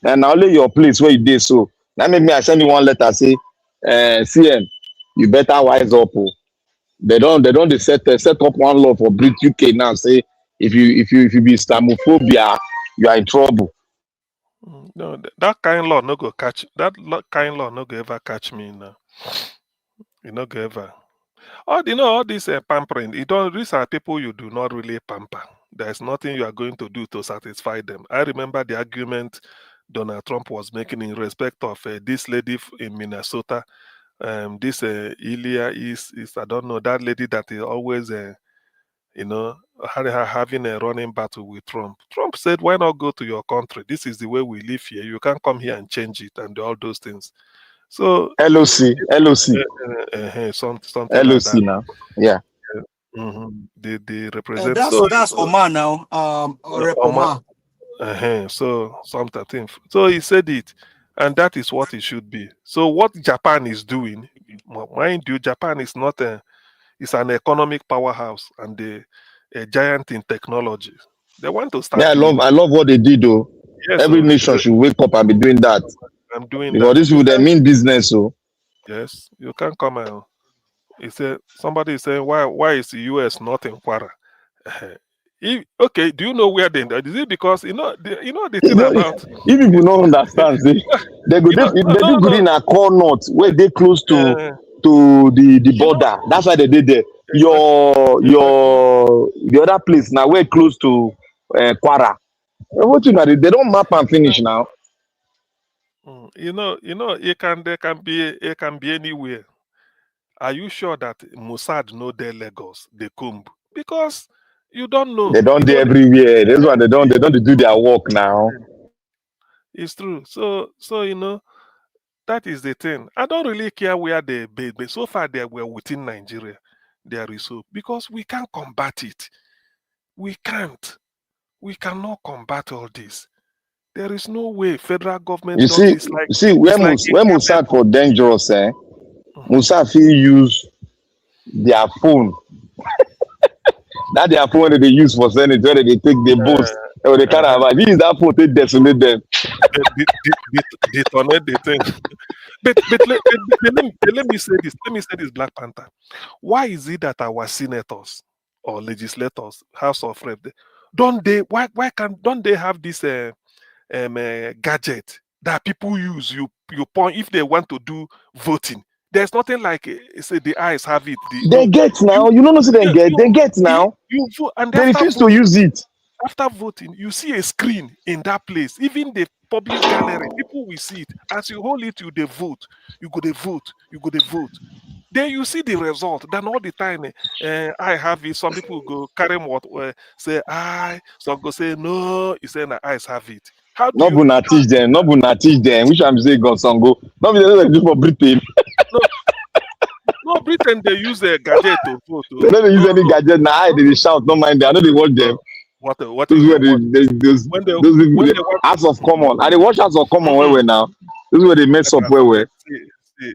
And now only your place where you did so. That make me I send you one letter say, CM, you better wise up. Oh. They don't set up one law for Brit UK now. Say if you be Islamophobia, you are in trouble.
No, that kind of law no go catch. That kind of law no go ever catch me now. You no go ever. All this pampering. These are people you do not really pamper. There's nothing you are going to do to satisfy them. I remember the argument Donald Trump was making in respect of this lady in Minnesota. This Ilya is I don't know, that lady that is always having a running battle with Trump. Trump said, why not go to your country? This is the way we live here. You can't come here and change it and do all those things. So
LOC
something
LOC
like that.
now. Yeah.
They represent.
That's Oman now. Oman.
So something. So he said it, and that is what it should be. So what Japan is doing, mind you, Japan is not it's an economic powerhouse and a giant in technology. They want to start.
Yeah, I love what they did though. Yes, every nation should wake up and be doing that.
I'm doing
because
that.
This will they mean business, so.
Yes, you can't come out. He said somebody is saying why is the US not in Kwara? Okay, do you know where they are? Is it because the thing about
if people don't understand, they go they go in a core north where they close to the border. That's why they did there. The other place now we're close to Kwara. What you know, they don't map and finish now.
It can be anywhere. Are you sure that Mossad know their Lagos, the Kumb? Because you don't know.
They don't do everywhere. That's why they don't do their work now.
It's true. So that is the thing. I don't really care where they base, but so far they were within Nigeria. There is hope because we can't combat it. We can't. We cannot combat all this. There is no way federal government.
You see, when Mossad for dangerous, Mossad feel use their phone. That their phone that they use for Senate, where they take the boost or the caravan. Use that phone to desolate them.
Detonate the thing. But let me say this. Let me say this, Black Panther. Why is it that our senators or legislators, House of Rep, don't they have this gadget that people use? You point if they want to do voting, There's nothing like say the eyes have it.
They get now. You don't know, they get now.
You vote, and
they
after
refuse
voting,
to use it.
After voting, you see a screen in that place. Even the public gallery, people will see it. As you hold it, you the vote. You go to vote. You go to vote. Then you see the result. Then all the time, I have it. Some people go carry what say I. Some go say no. You say the eyes have it. How do
you? Not teach them. Not teach them. Which I'm saying, God, some go. Not be do for Britain.
No, Britain they use a gadget to vote.
They don't use any gadget now. They shout. Don't mind them. I know they watch them.
What
those were those House of Common. And they watch House of Common where now. This is where they mess up where.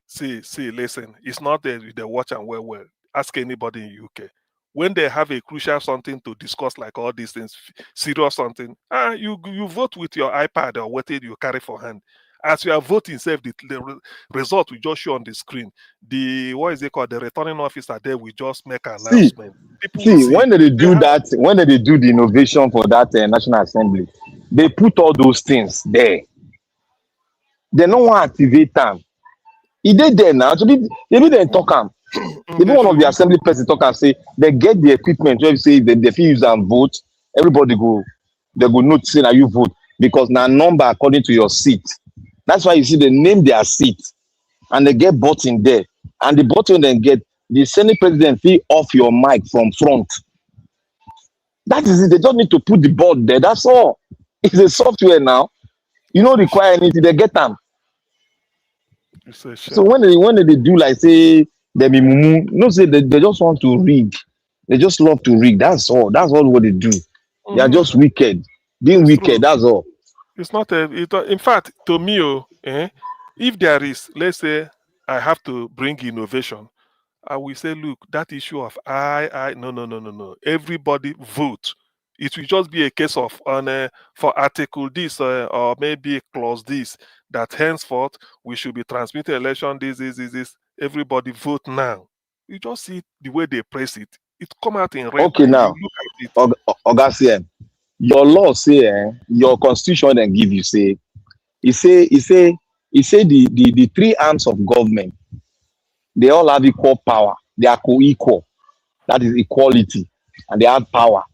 See, listen. It's not that they watch and well. Ask anybody in UK. When they have a crucial something to discuss, like all these things, serious something, you vote with your iPad or whatever you carry for hand. As you are voting, the result will just show on the screen. The what is it called? The returning officer there will just make an announcement.
See, when they do that, when they do the innovation for that National Assembly, they put all those things there. They don't want to activate them. It did there now. So they didn't talk them. Even one of the assembly person talk and say they get the equipment where you say they use and vote. Everybody they go notice that you vote because now number according to your seat. That's why you see they name their seat and they get button there. And the button then get the Senate president fee off your mic from front. That is it. They just need to put the board there. That's all. It's a software now. You don't require anything. They get them. So when they do like say they be mumu, say they just want to rig. They just love to rig. That's all. That's all what they do. They are just wicked. Being wicked. That's all.
It's not in fact, to me, if there is, let's say, I have to bring innovation, I will say, look, that issue of no. Everybody vote. It will just be a case of for article this or maybe clause this that henceforth we should be transmitting election this. Everybody vote now. You just see the way they press it. It come out in red.
Okay, now, Augustine. Your law say your constitution then give you say the three arms of government, they all have equal power. They are co-equal. That is equality, and they have power.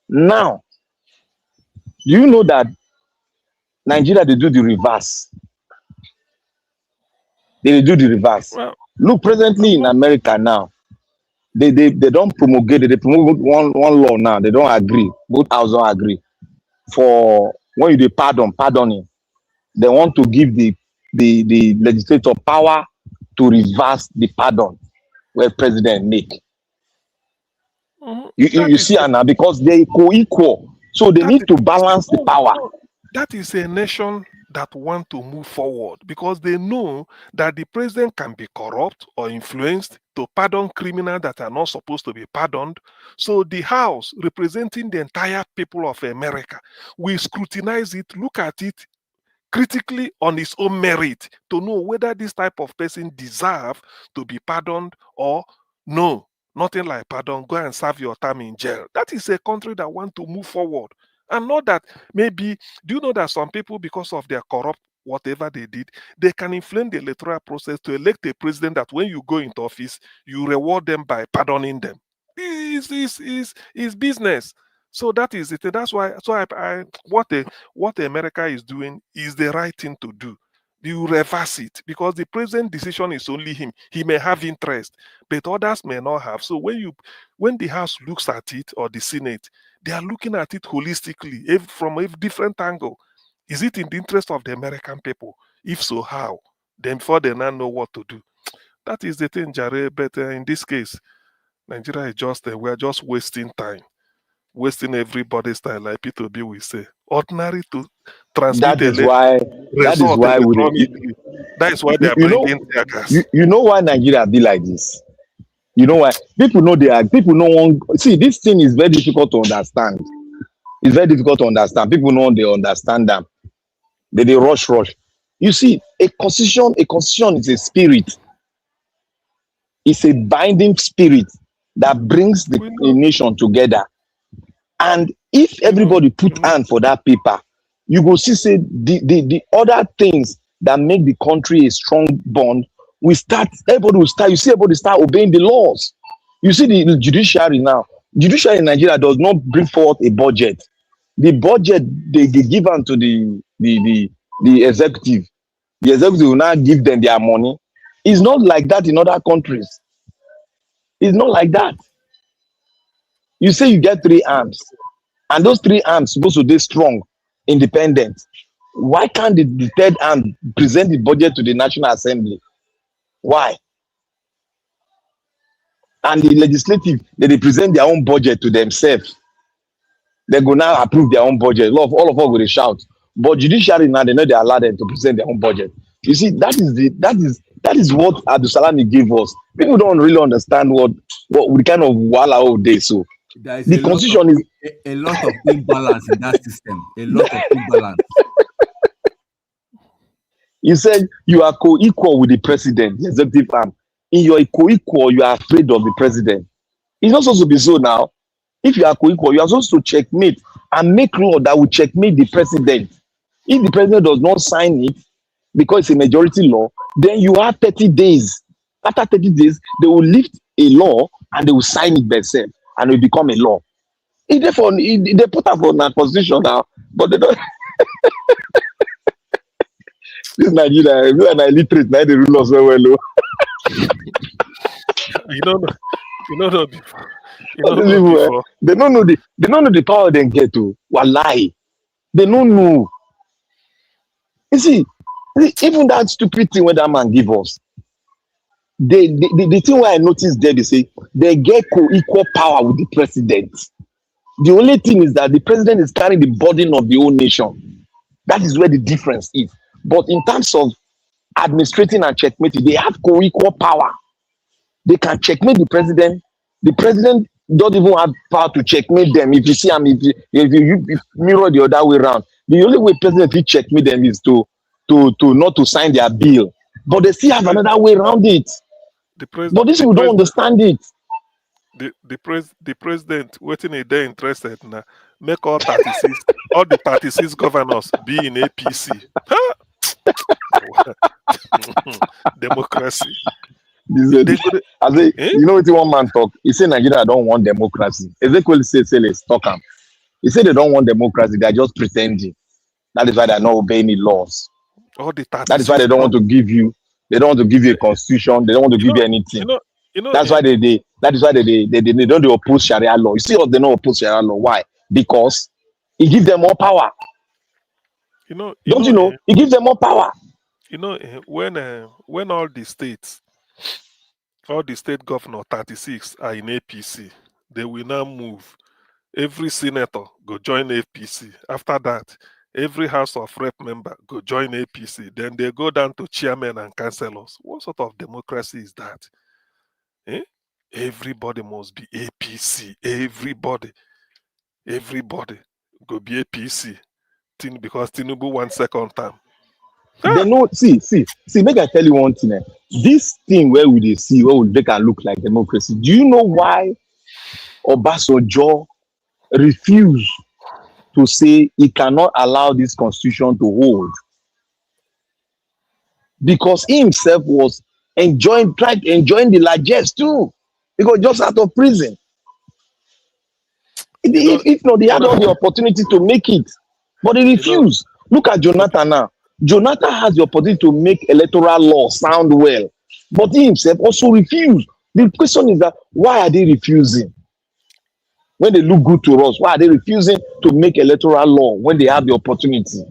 Now, do you know that Nigeria they do the reverse? They do the reverse.
Well,
look, presently in America now, they don't promulgate it. They promote one law now. They don't agree. Both houses don't agree. For when you do pardoning, they want to give the legislature power to reverse the pardon where president make. You see now because they co-equal, so they need to balance the power.
That is a nation that want to move forward because they know that the president can be corrupt or influenced to pardon criminals that are not supposed to be pardoned. So the House, representing the entire people of America, will scrutinize it, look at it critically on its own merit to know whether this type of person deserve to be pardoned or no. Nothing like pardon, go and serve your time in jail. That is a country that want to move forward. And not that maybe, do you know that some people, because of their corrupt whatever they did, they can influence the electoral process to elect a president that when you go into office, you reward them by pardoning them. It's business. So that is it. That's why. So what America is doing is the right thing to do. You reverse it because the president's decision is only him. He may have interest, but others may not have. So when the House looks at it or the Senate, they are looking at it holistically, from a different angle. Is it in the interest of the American people? If so, how? Then before they now know what to do. That is the thing, Jare. But in this case, Nigeria is just we're just wasting time. Wasting everybody's time, like P2B will say. Ordinary to transmit
that is why
they are bringing their gas.
You know why Nigeria be like this? You know why? People know see, this thing is very difficult to understand. It's very difficult to understand. People know they understand them. They rush. You see, a constitution is a spirit. It's a binding spirit that brings the nation together. And if everybody put hand for that paper, you go see say the other things that make the country a strong bond everybody will start, you see everybody start obeying the laws. You see the judiciary now. Judiciary in Nigeria does not bring forth a budget. The budget they give on to the executive. The executive will now give them their money. It's not like that in other countries. It's not like that. You say you get 3 arms, and those 3 arms supposed to be strong, independent. Why can't the third arm present the budget to the National Assembly? Why? And the legislative, they present their own budget to themselves. They go now approve their own budget. All of us will shout. But judiciary now, they know they allow them to present their own budget. You see, that is what Abdul Salami gave us. People don't really understand what we kind of wala all day. So the constitution is
a lot of imbalance in that system. A lot of imbalance.
You said you are co-equal with the president, the executive arm. In your co-equal, you are afraid of the president. It's not supposed to be so now. If you are co-equal, you are supposed to checkmate and make law that will checkmate the president. If the president does not sign it, because it's a majority law, then you have 30 days. After 30 days, they will lift a law and they will sign it themselves and it will become a law. They put up on that position now, but they don't. This Nigeria, we are illiterate, now they rule us very well.
You don't know before.
They don't know the power they get to. Wallahi. They don't know. You see, even that stupid thing when that man give us, the thing where I noticed there, they say they get co-equal power with the president. The only thing is that the president is carrying the burden of the whole nation. That is where the difference is. But in terms of administrating and checkmating, they have co-equal power. They can checkmate the president. The president don't even have power to checkmate them. If you see them, if you mirror the other way around, the only way president will checkmate them is to not to sign their bill. But they still have another way around it. But these people don't understand it.
The president waiting a day interested now. Make all the 36 governors be in APC. Democracy.
I say, you know what one man talk? He said Nigeria don't want democracy. Ezekiel say let's talk him. He said they don't want democracy, they are just pretending. That is why they are not obeying the laws. That is why they don't want to give you a constitution, they don't want to give you anything. That's why they don't oppose Sharia law. You see what they don't oppose Sharia law? Why? Because it gives them more power. Don't you know? It gives them more power.
You know, when all the state governor 36 are in APC, they will now move. Every senator go join APC. After that, every House of Rep member go join APC. Then they go down to chairmen and councillors. What sort of democracy is that? Everybody must be APC. Everybody go be APC. Because Tinubu won second term.
They know, see, make I tell you one thing. This thing where we see, where we make it look like democracy. Do you know why Obasanjo refused to say he cannot allow this constitution to hold? Because he himself was enjoying the largesse too. Because just out of prison. If not, they had all the opportunity to make it. But he refused. Look at Jonathan now. Jonathan has the opportunity to make electoral law sound well. But he himself also refused. The question is that why are they refusing? When they look good to us, why are they refusing to make electoral law when they have the opportunity?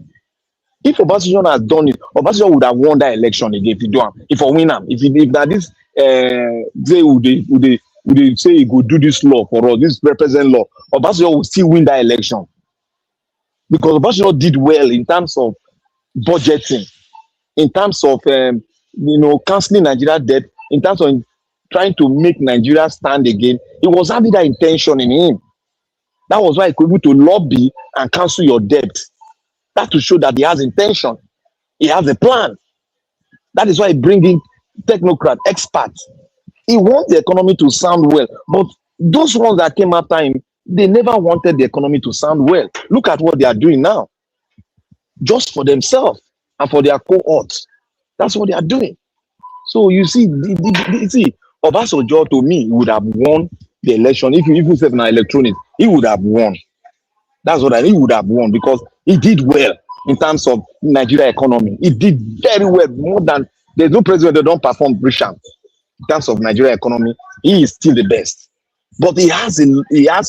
If Obasanjo has done it, Obasanjo would have won that election again if he do it. If I win him, if that this they would say he could do this law for us, this represent law, Obasanjo will still win that election. Because Obasanjo did well in terms of budgeting, in terms of cancelling Nigeria debt, in terms of trying to make Nigeria stand again. It was having that intention in him. That was why he could be able to lobby and cancel your debt. That to show that he has intention. He has a plan. That is why he bring in technocrat, experts. He wants the economy to sound well. But those ones that came after him, they never wanted the economy to sound well. Look at what they are doing now. Just for themselves and for their cohorts. That's what they are doing. So you see, Obasanjo to me would have won the election if you even said now electronic, he would have won. That's what he would have won because he did well in terms of Nigeria economy. He did very well, more than there's no president that don't perform Brisham in terms of Nigeria economy. He is still the best, but he has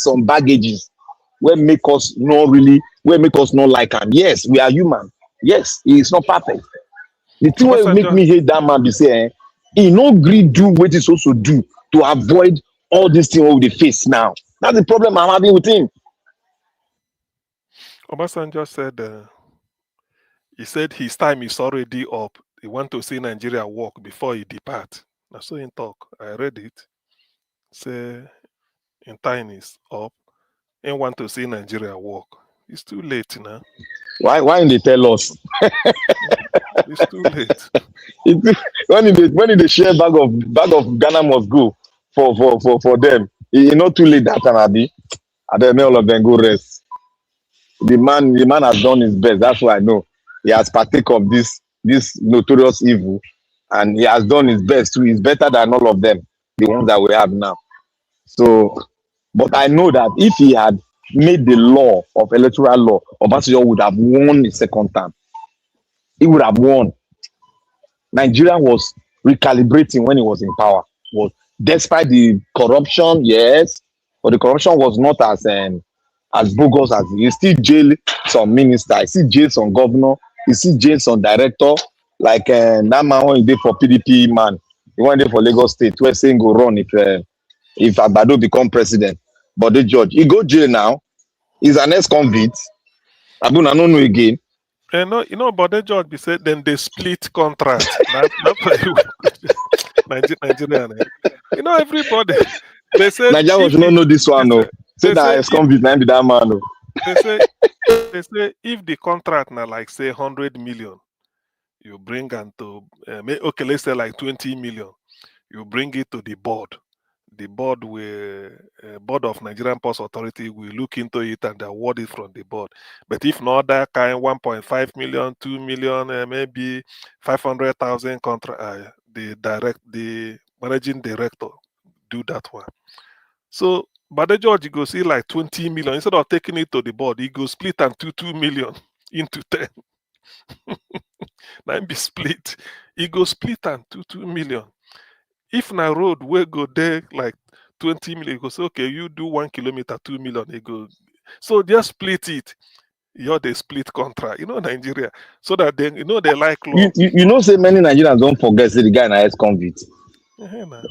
some baggages where make us not like him. Yes, we are human. Yes, he is not perfect. The thing will make me hate that man be say, he no gree do what he's supposed to do to avoid all these things over the face now. That's the problem I'm having with him.
Obasanjo said, he said his time is already up. He want to see Nigeria work before he depart. I saw him talk. I read it. Say, in time is up. He want to see Nigeria work. It's too late now.
Why didn't they tell us?
It's too late.
when they share bag of Ghana must go for them. It's not too late that time, Abi. I don't know all of them go rest. The man has done his best. That's what I know. He has partaken of this notorious evil, and he has done his best too. He's better than all of them, the ones that we have now. So, but I know that if he had made the law of electoral law, Obasanjo would have won the second time. He would have won. Nigeria was recalibrating when he was in power. Despite the corruption, yes, but the corruption was not as bogus as he still jail some minister, he still jail some governor, he still jail some director, like that man when he did for PDP man, he went there for Lagos State, where saying go run if Agbado become president. But the judge, he go jail now. He's an ex-convict. Abuna no know again.
But the judge be said then they split contract. Nigeria. Everybody. They say
Nigeria should not know this one. No. Say that ex-convict na be that man. No.
They say if the contract now like say 100 million, you bring into okay, let's say like 20 million, you bring it to the board. The board board of Nigerian Post Authority will look into it and award it from the board. But if not that kind, 1.5 million, 2 million, maybe 500,000 contract, the managing director do that one. So, but the judge go see like 20 million instead of taking it to the board, he go split and 2 million into 10. Now be split. He go split and 2 million. If na road will go there like 20 million, he go say, okay, you do 1 kilometer, 2 million. He go, so just split it. They split contract. Nigeria. So that then they like law.
You say many Nigerians don't forget say the guy na ex-convict.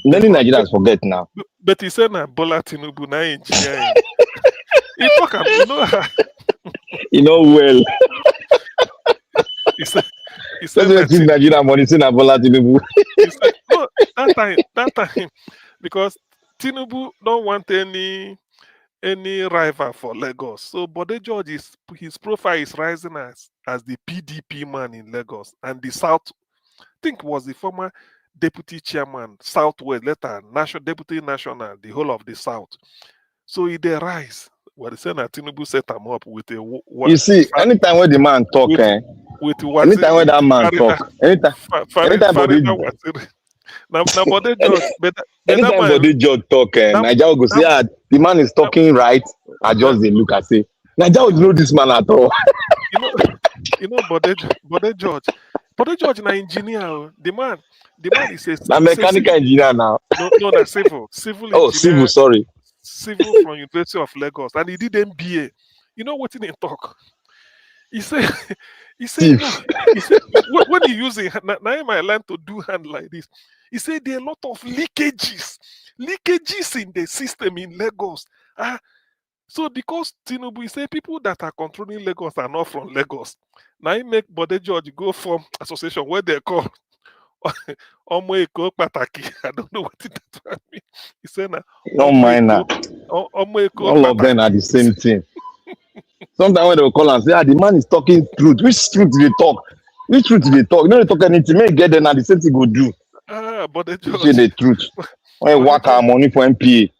Many Nigerians forget now.
But he said na Bola Tinubu na engineer. He talk
well.
He said
Nigeria money say na Bola Tinubu.
He said, no, that time, because Tinubu don't want any rival for Lagos. So Bode George his profile is rising as the PDP man in Lagos, and the South, I think was the former deputy chairman, Southwest, later deputy national, the whole of the South. So he dey rise. What they say na Tinubu set him up with a.
You see, anytime when the man talk, anytime when that man talk, anytime
Bode George,
anytime Bode George talk, Nigeria will go say, the man is talking right. I just they look and say, Nigeria will know this man at all.
Bode George, na engineer. The man is a
mechanical engineer now.
No, that's civil engineer.
Oh, civil, sorry.
Civil from University of Lagos, and he did MBA. You know what he talk? He said, when he using now I learned to do hand like this. He said there are a lot of leakages in the system in Lagos. So because Tinubu, he said people that are controlling Lagos are not from Lagos. Now he make Bode George go form association where they call Omo Pataki. I don't know what it means. He said
no mind now. All of them are the same thing. Sometimes when they will call and say, the man is talking truth. Which truth do they talk? Which truth do they talk? They talk anything. May get there now, the same thing go do.
But they
say the truth. When you work our money for MPA,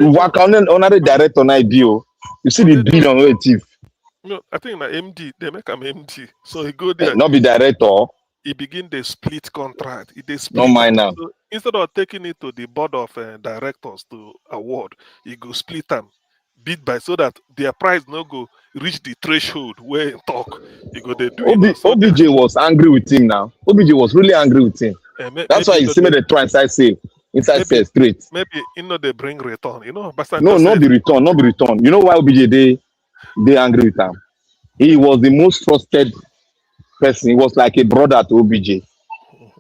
you work on another director on IBO. You see the billion where thief.
No, I think na MD. They make him MD. So he go there.
Not be director.
he begin the split contract. They
No
split
mind
them.
now.
So instead of taking it to the board of directors to award, he go split them bit by so that their price no go reach the threshold where he talk. He go they do it now. So
OBJ was angry with him now. OBJ was really angry with him. That's why
maybe
you see me the try inside say straight.
maybe they bring return.
No,
Basanjo
not
said
be return, not be return. You know why OBJ they angry with him? He was the most trusted person. He was like a brother to OBJ.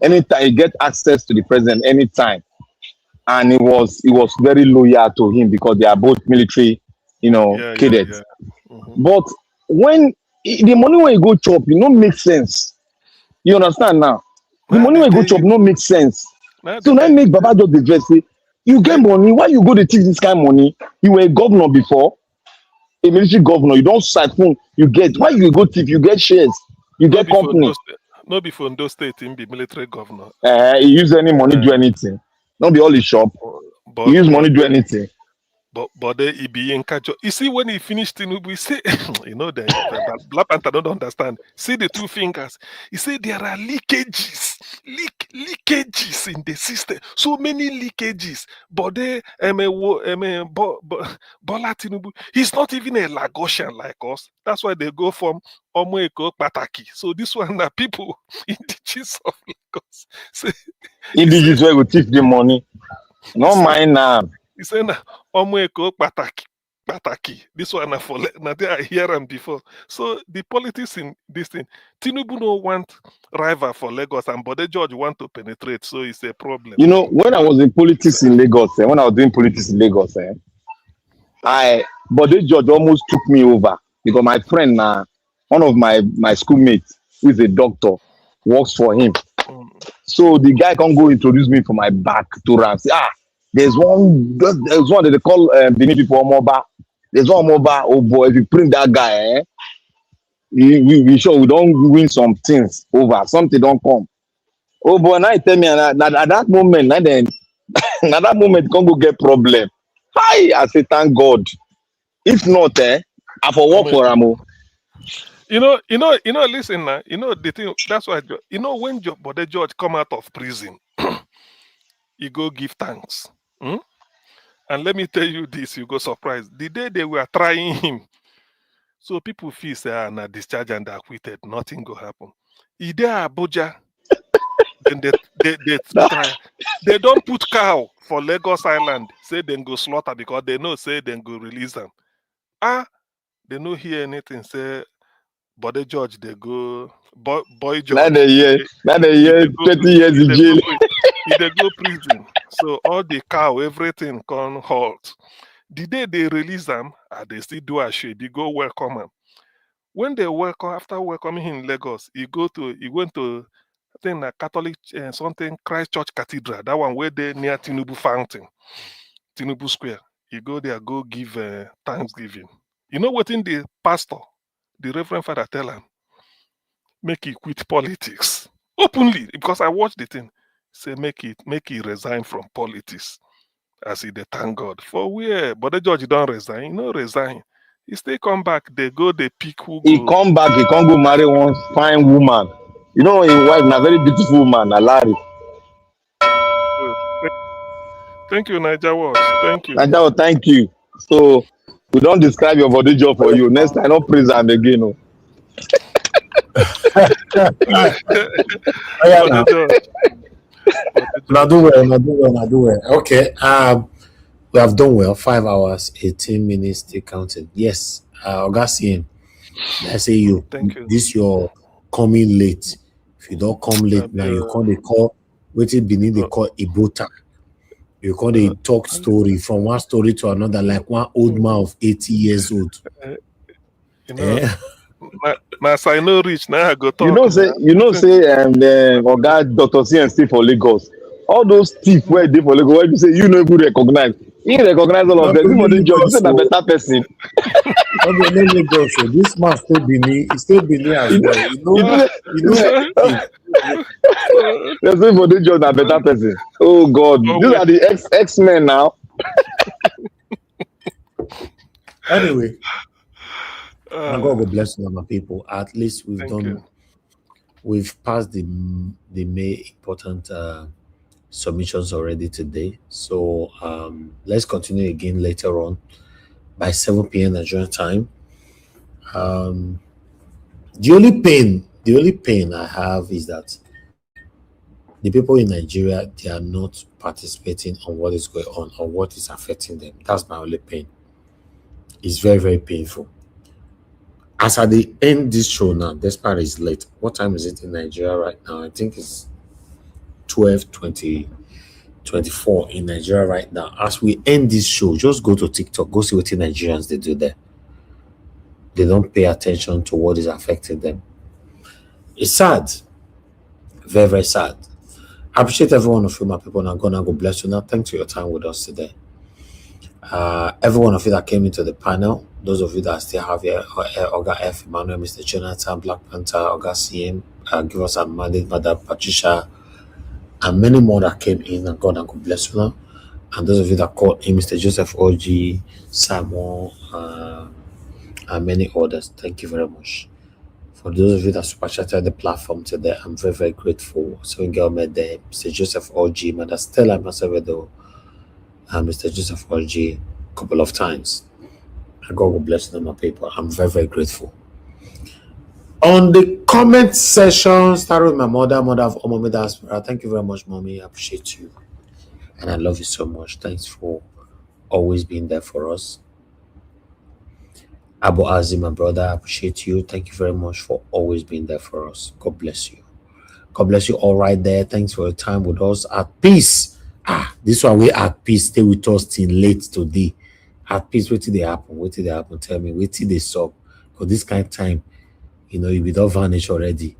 Anytime he get access to the president, anytime, and he was very loyal to him because they are both military, cadets. But when the money when you go chop, it don't make sense. You understand now? The money when you go chop no make sense. So now make Baba just the dress say, you get money, why you go to thief this kind of money? You were a governor before, a military governor, you don't siphon, you get. Why you go thief? You get shares, you get company.
No before those state him be military governor.
He use any money do anything. Not be all his shop. He use money do anything.
But then he be in catch. You see when he finished Tinubu, he say, the Black Panther don't understand. See the two fingers. He say there are leakages in the system. So many leakages. But they Bola Tinubu, he's not even a Lagosian like us. That's why they go from Omoeko Pataki. So this one are people indigenous of Lagos.
Indigenous where we thief the money. No mind now.
He said, Omoeko Pataki. This one for I hear him before. So the politics in this thing, Tinubu no want rival for Lagos, and Bode George want to penetrate, so it's a problem.
You know, when I was in politics in Lagos, when I was doing politics in Lagos, Bode George almost took me over because my friend, one of my schoolmates, who is a doctor, works for him. So the guy can't go introduce me from my back to Ram. Say, there's one that they call Benin people Omoba. There's one Omoba. Oh boy, if you print that guy, we sure we don't win some things over. Something don't come. Oh boy, now you tell me at that moment, at that moment, can't go get problem. I say thank God. If not, I for work for Ramo.
Listen now. The thing. That's why when Bode George come out of prison, he go give thanks. And let me tell you this, you go surprised. The day they were trying him, so people feel say na discharge and acquitted, nothing go happen. Ide Abuja, then they try. They don't put cow for Lagos Island, say then go slaughter because they know say then go release them. They no hear anything, say Bode George, they go boy George.
Now they hear 20 years in jail.
They go prison. So all the cow, everything can halt. The day they release them, they still do a shade. They go welcome him. When they welcome, after welcoming him in Lagos, he went to I think a Catholic something Christ Church Cathedral. That one where they near Tinubu Fountain, Tinubu Square. He go there, go give Thanksgiving. You know what in the pastor, the Reverend Father tell him, make he quit politics openly because I watched the thing. Say make he resign from politics. As he they thank God. For where? But the judge don't resign. He no resign. He still come back. They pick who
He
go.
come back, he can't go marry one fine woman. You know his wife, a very beautiful woman, Larry.
Thank you, Niger Watch. Thank you.
Niger, thank you. So we don't describe your body job for you. Next time, not praise him again. No.
Not do well. Okay. We have done well. 5 hours, 18 minutes, still counting. Yes. Augustine, I say you.
Thank you.
This you're coming late. If you don't come late now, you call the call. Waiting beneath they call Ibota. You call the talk story from one story to another, like one old man of 80 years old.
Now I know rich now I go talk.
Say Oga Dr. CNC for Lagos. All those thief where they for Lagos, where you say you know people recognize. You recognize all of them. Everybody judge. You say a better person.
This man still Benin. He still Benin as well. You know.
There's everybody judge a better person. Oh God, these are the X-Men now.
Anyway. God will bless you, my people. At least we've we've passed the main important submissions already today. So let's continue again later on by 7 p.m. Nigerian time. The only pain I have is that the people in Nigeria, they are not participating on what is going on or what is affecting them. That's my only pain. It's very, very painful. As at the end this show now, this part is late. What time is it in Nigeria right now? I think it's 12:24 in Nigeria right now. As we end this show, just go to TikTok, go see what the Nigerians they do there. They don't pay attention to what is affecting them. It's sad. Very, very sad. I appreciate every one of you, my people. And God bless you. Now, thanks for your time with us today. Every one of you that came into the panel, those of you that still have here, Oga F, Emmanuel, Mr. Jonathan, Black Panther, Oga CM, give us a mandate, Madam Patricia, and many more that came in, and God bless you now. And those of you that called in, Mr. Joseph OG, Samuel, and many others, thank you very much. For those of you that super chatted the platform today, I'm very, very grateful. So girl met there, Mr. Joseph OG, Mother Stella Masavedo, and Mr. Joseph OG a couple of times. And God will bless them, my people. I'm very, very grateful. On the comment section, start with my mother of Omami Diaspora. Thank you very much, Mommy. I appreciate you. And I love you so much. Thanks for always being there for us. Abu Azim, my brother, I appreciate you. Thank you very much for always being there for us. God bless you. God bless you all right there. Thanks for your time with us. At peace. This one we at peace. Stay with us till late today. At peace. What did they happen? What did they happen? Tell me. What did they stop? Because this kind of time, you know, you will not vanish already.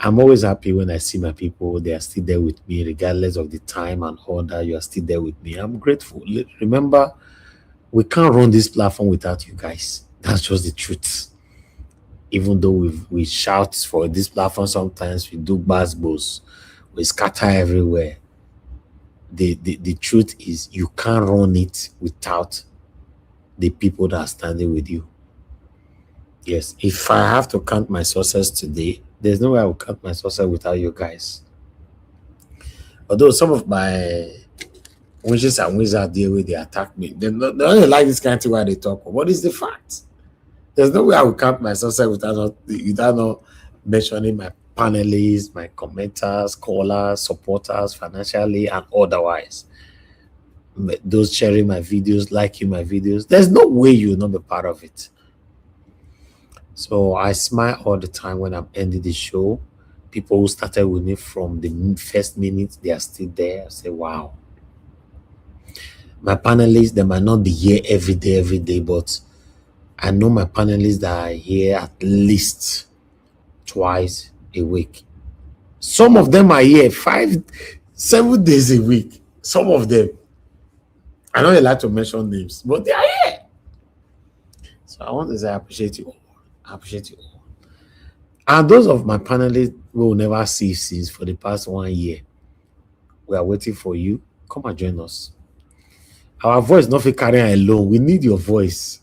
I'm always happy when I see my people. They are still there with me, regardless of the time and all that. You are still there with me. I'm grateful. Remember, we can't run this platform without you guys. That's just the truth. Even though we shout for this platform sometimes, we do basketballs, we scatter everywhere. The truth is you can't run it without the people that are standing with you. Yes, if I have to count my sources today, there's no way I will count my sources without you guys. Although some of my witches and wizards deal with, they attack me. They don't like this kind of thing where they talk. What is the fact? There's no way I will count my sources without not mentioning my panelists, my commenters, callers, supporters, financially and otherwise. Those sharing my videos, liking my videos. There's no way you will not be part of it. So I smile all the time when I'm ending the show. People who started with me from the first minute, they are still there. I say, wow. My panelists, they might not be here every day, but I know my panelists that are here at least twice a week. Some of them are here 5-7 days a week. Some of them. I don't like to mention names, but they are here. So I want to say I appreciate you all. I appreciate you all. And those of my panelists we will never see since for the past 1 year. We are waiting for you. Come and join us. Our voice not for carrying alone. We need your voice.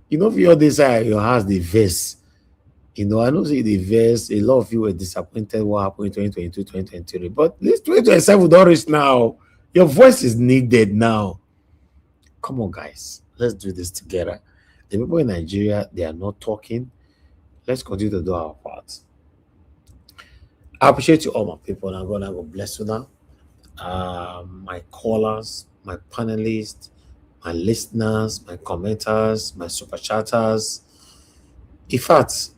You know, if you're this side, your house, the verse. You know, I know say the verse, a lot of you were disappointed what happened in 2022, 2023. But this 2027 don't reach now. Your voice is needed now. Come on, guys. Let's do this together. The people in Nigeria, they are not talking. Let's continue to do our part. I appreciate you all, my people. And God will bless you now. My callers, my panelists, my listeners, my commenters, my super chatters. In fact,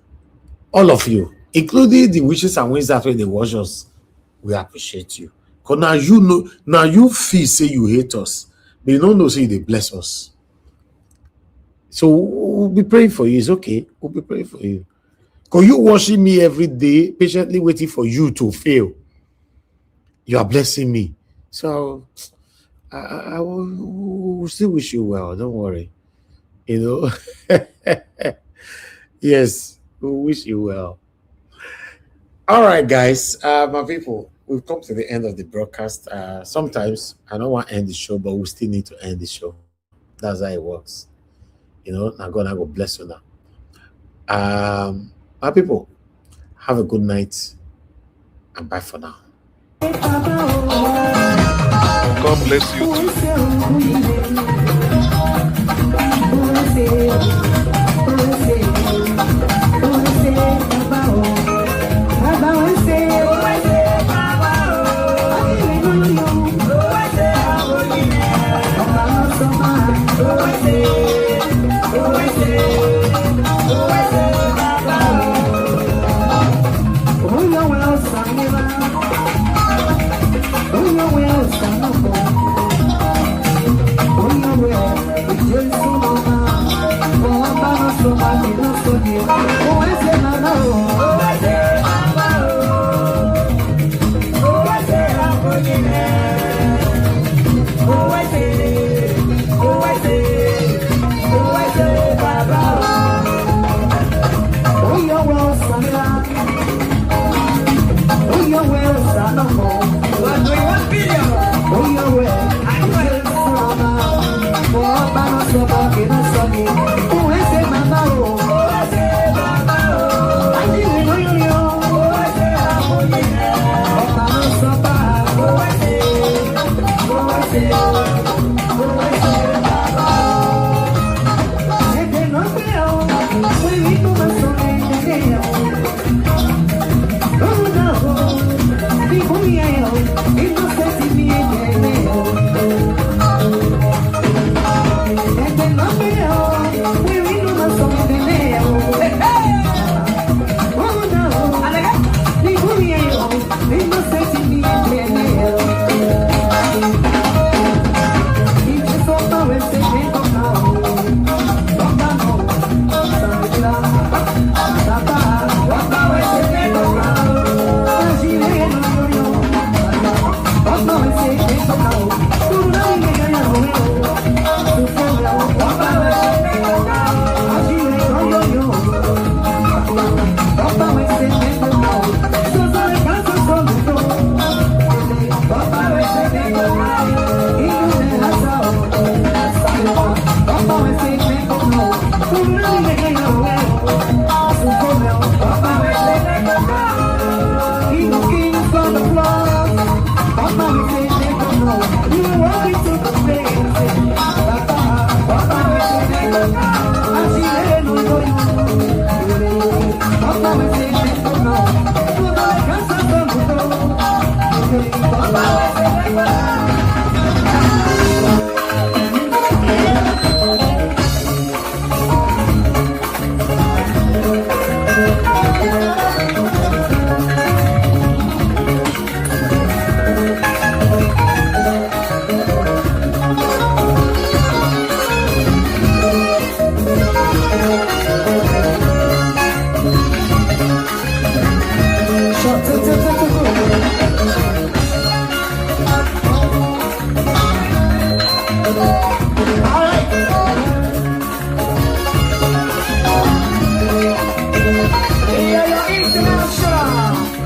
all of you, including the witches and wizards when they watch us, we appreciate you. Because now you know, now you feel say you hate us, but you don't know say they bless us. So we'll be praying for you. It's okay. We'll be praying for you. Because you watching me every day, patiently waiting for you to fail. You are blessing me. So I will still wish you well. Don't worry. You know. Yes, we wish you well. All right, guys. My people, we've come to the end of the broadcast. Sometimes I don't want to end the show, but we still need to end the show. That's how it works. You know, now God will bless you now. My people, have a good night and bye for now.
God bless you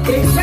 Hey,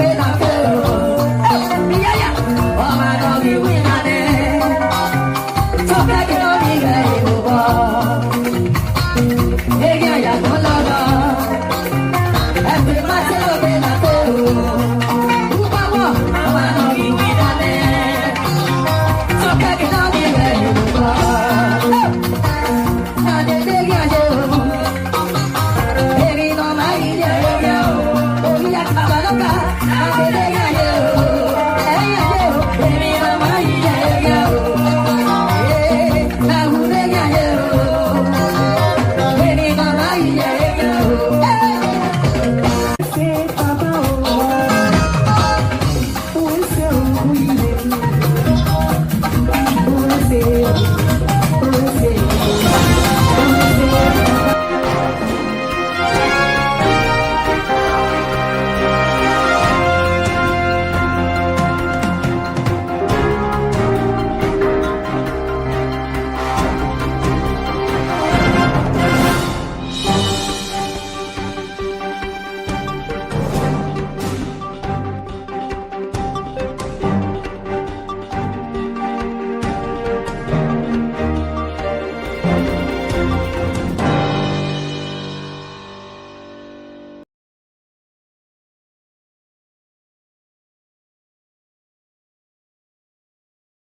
Hey,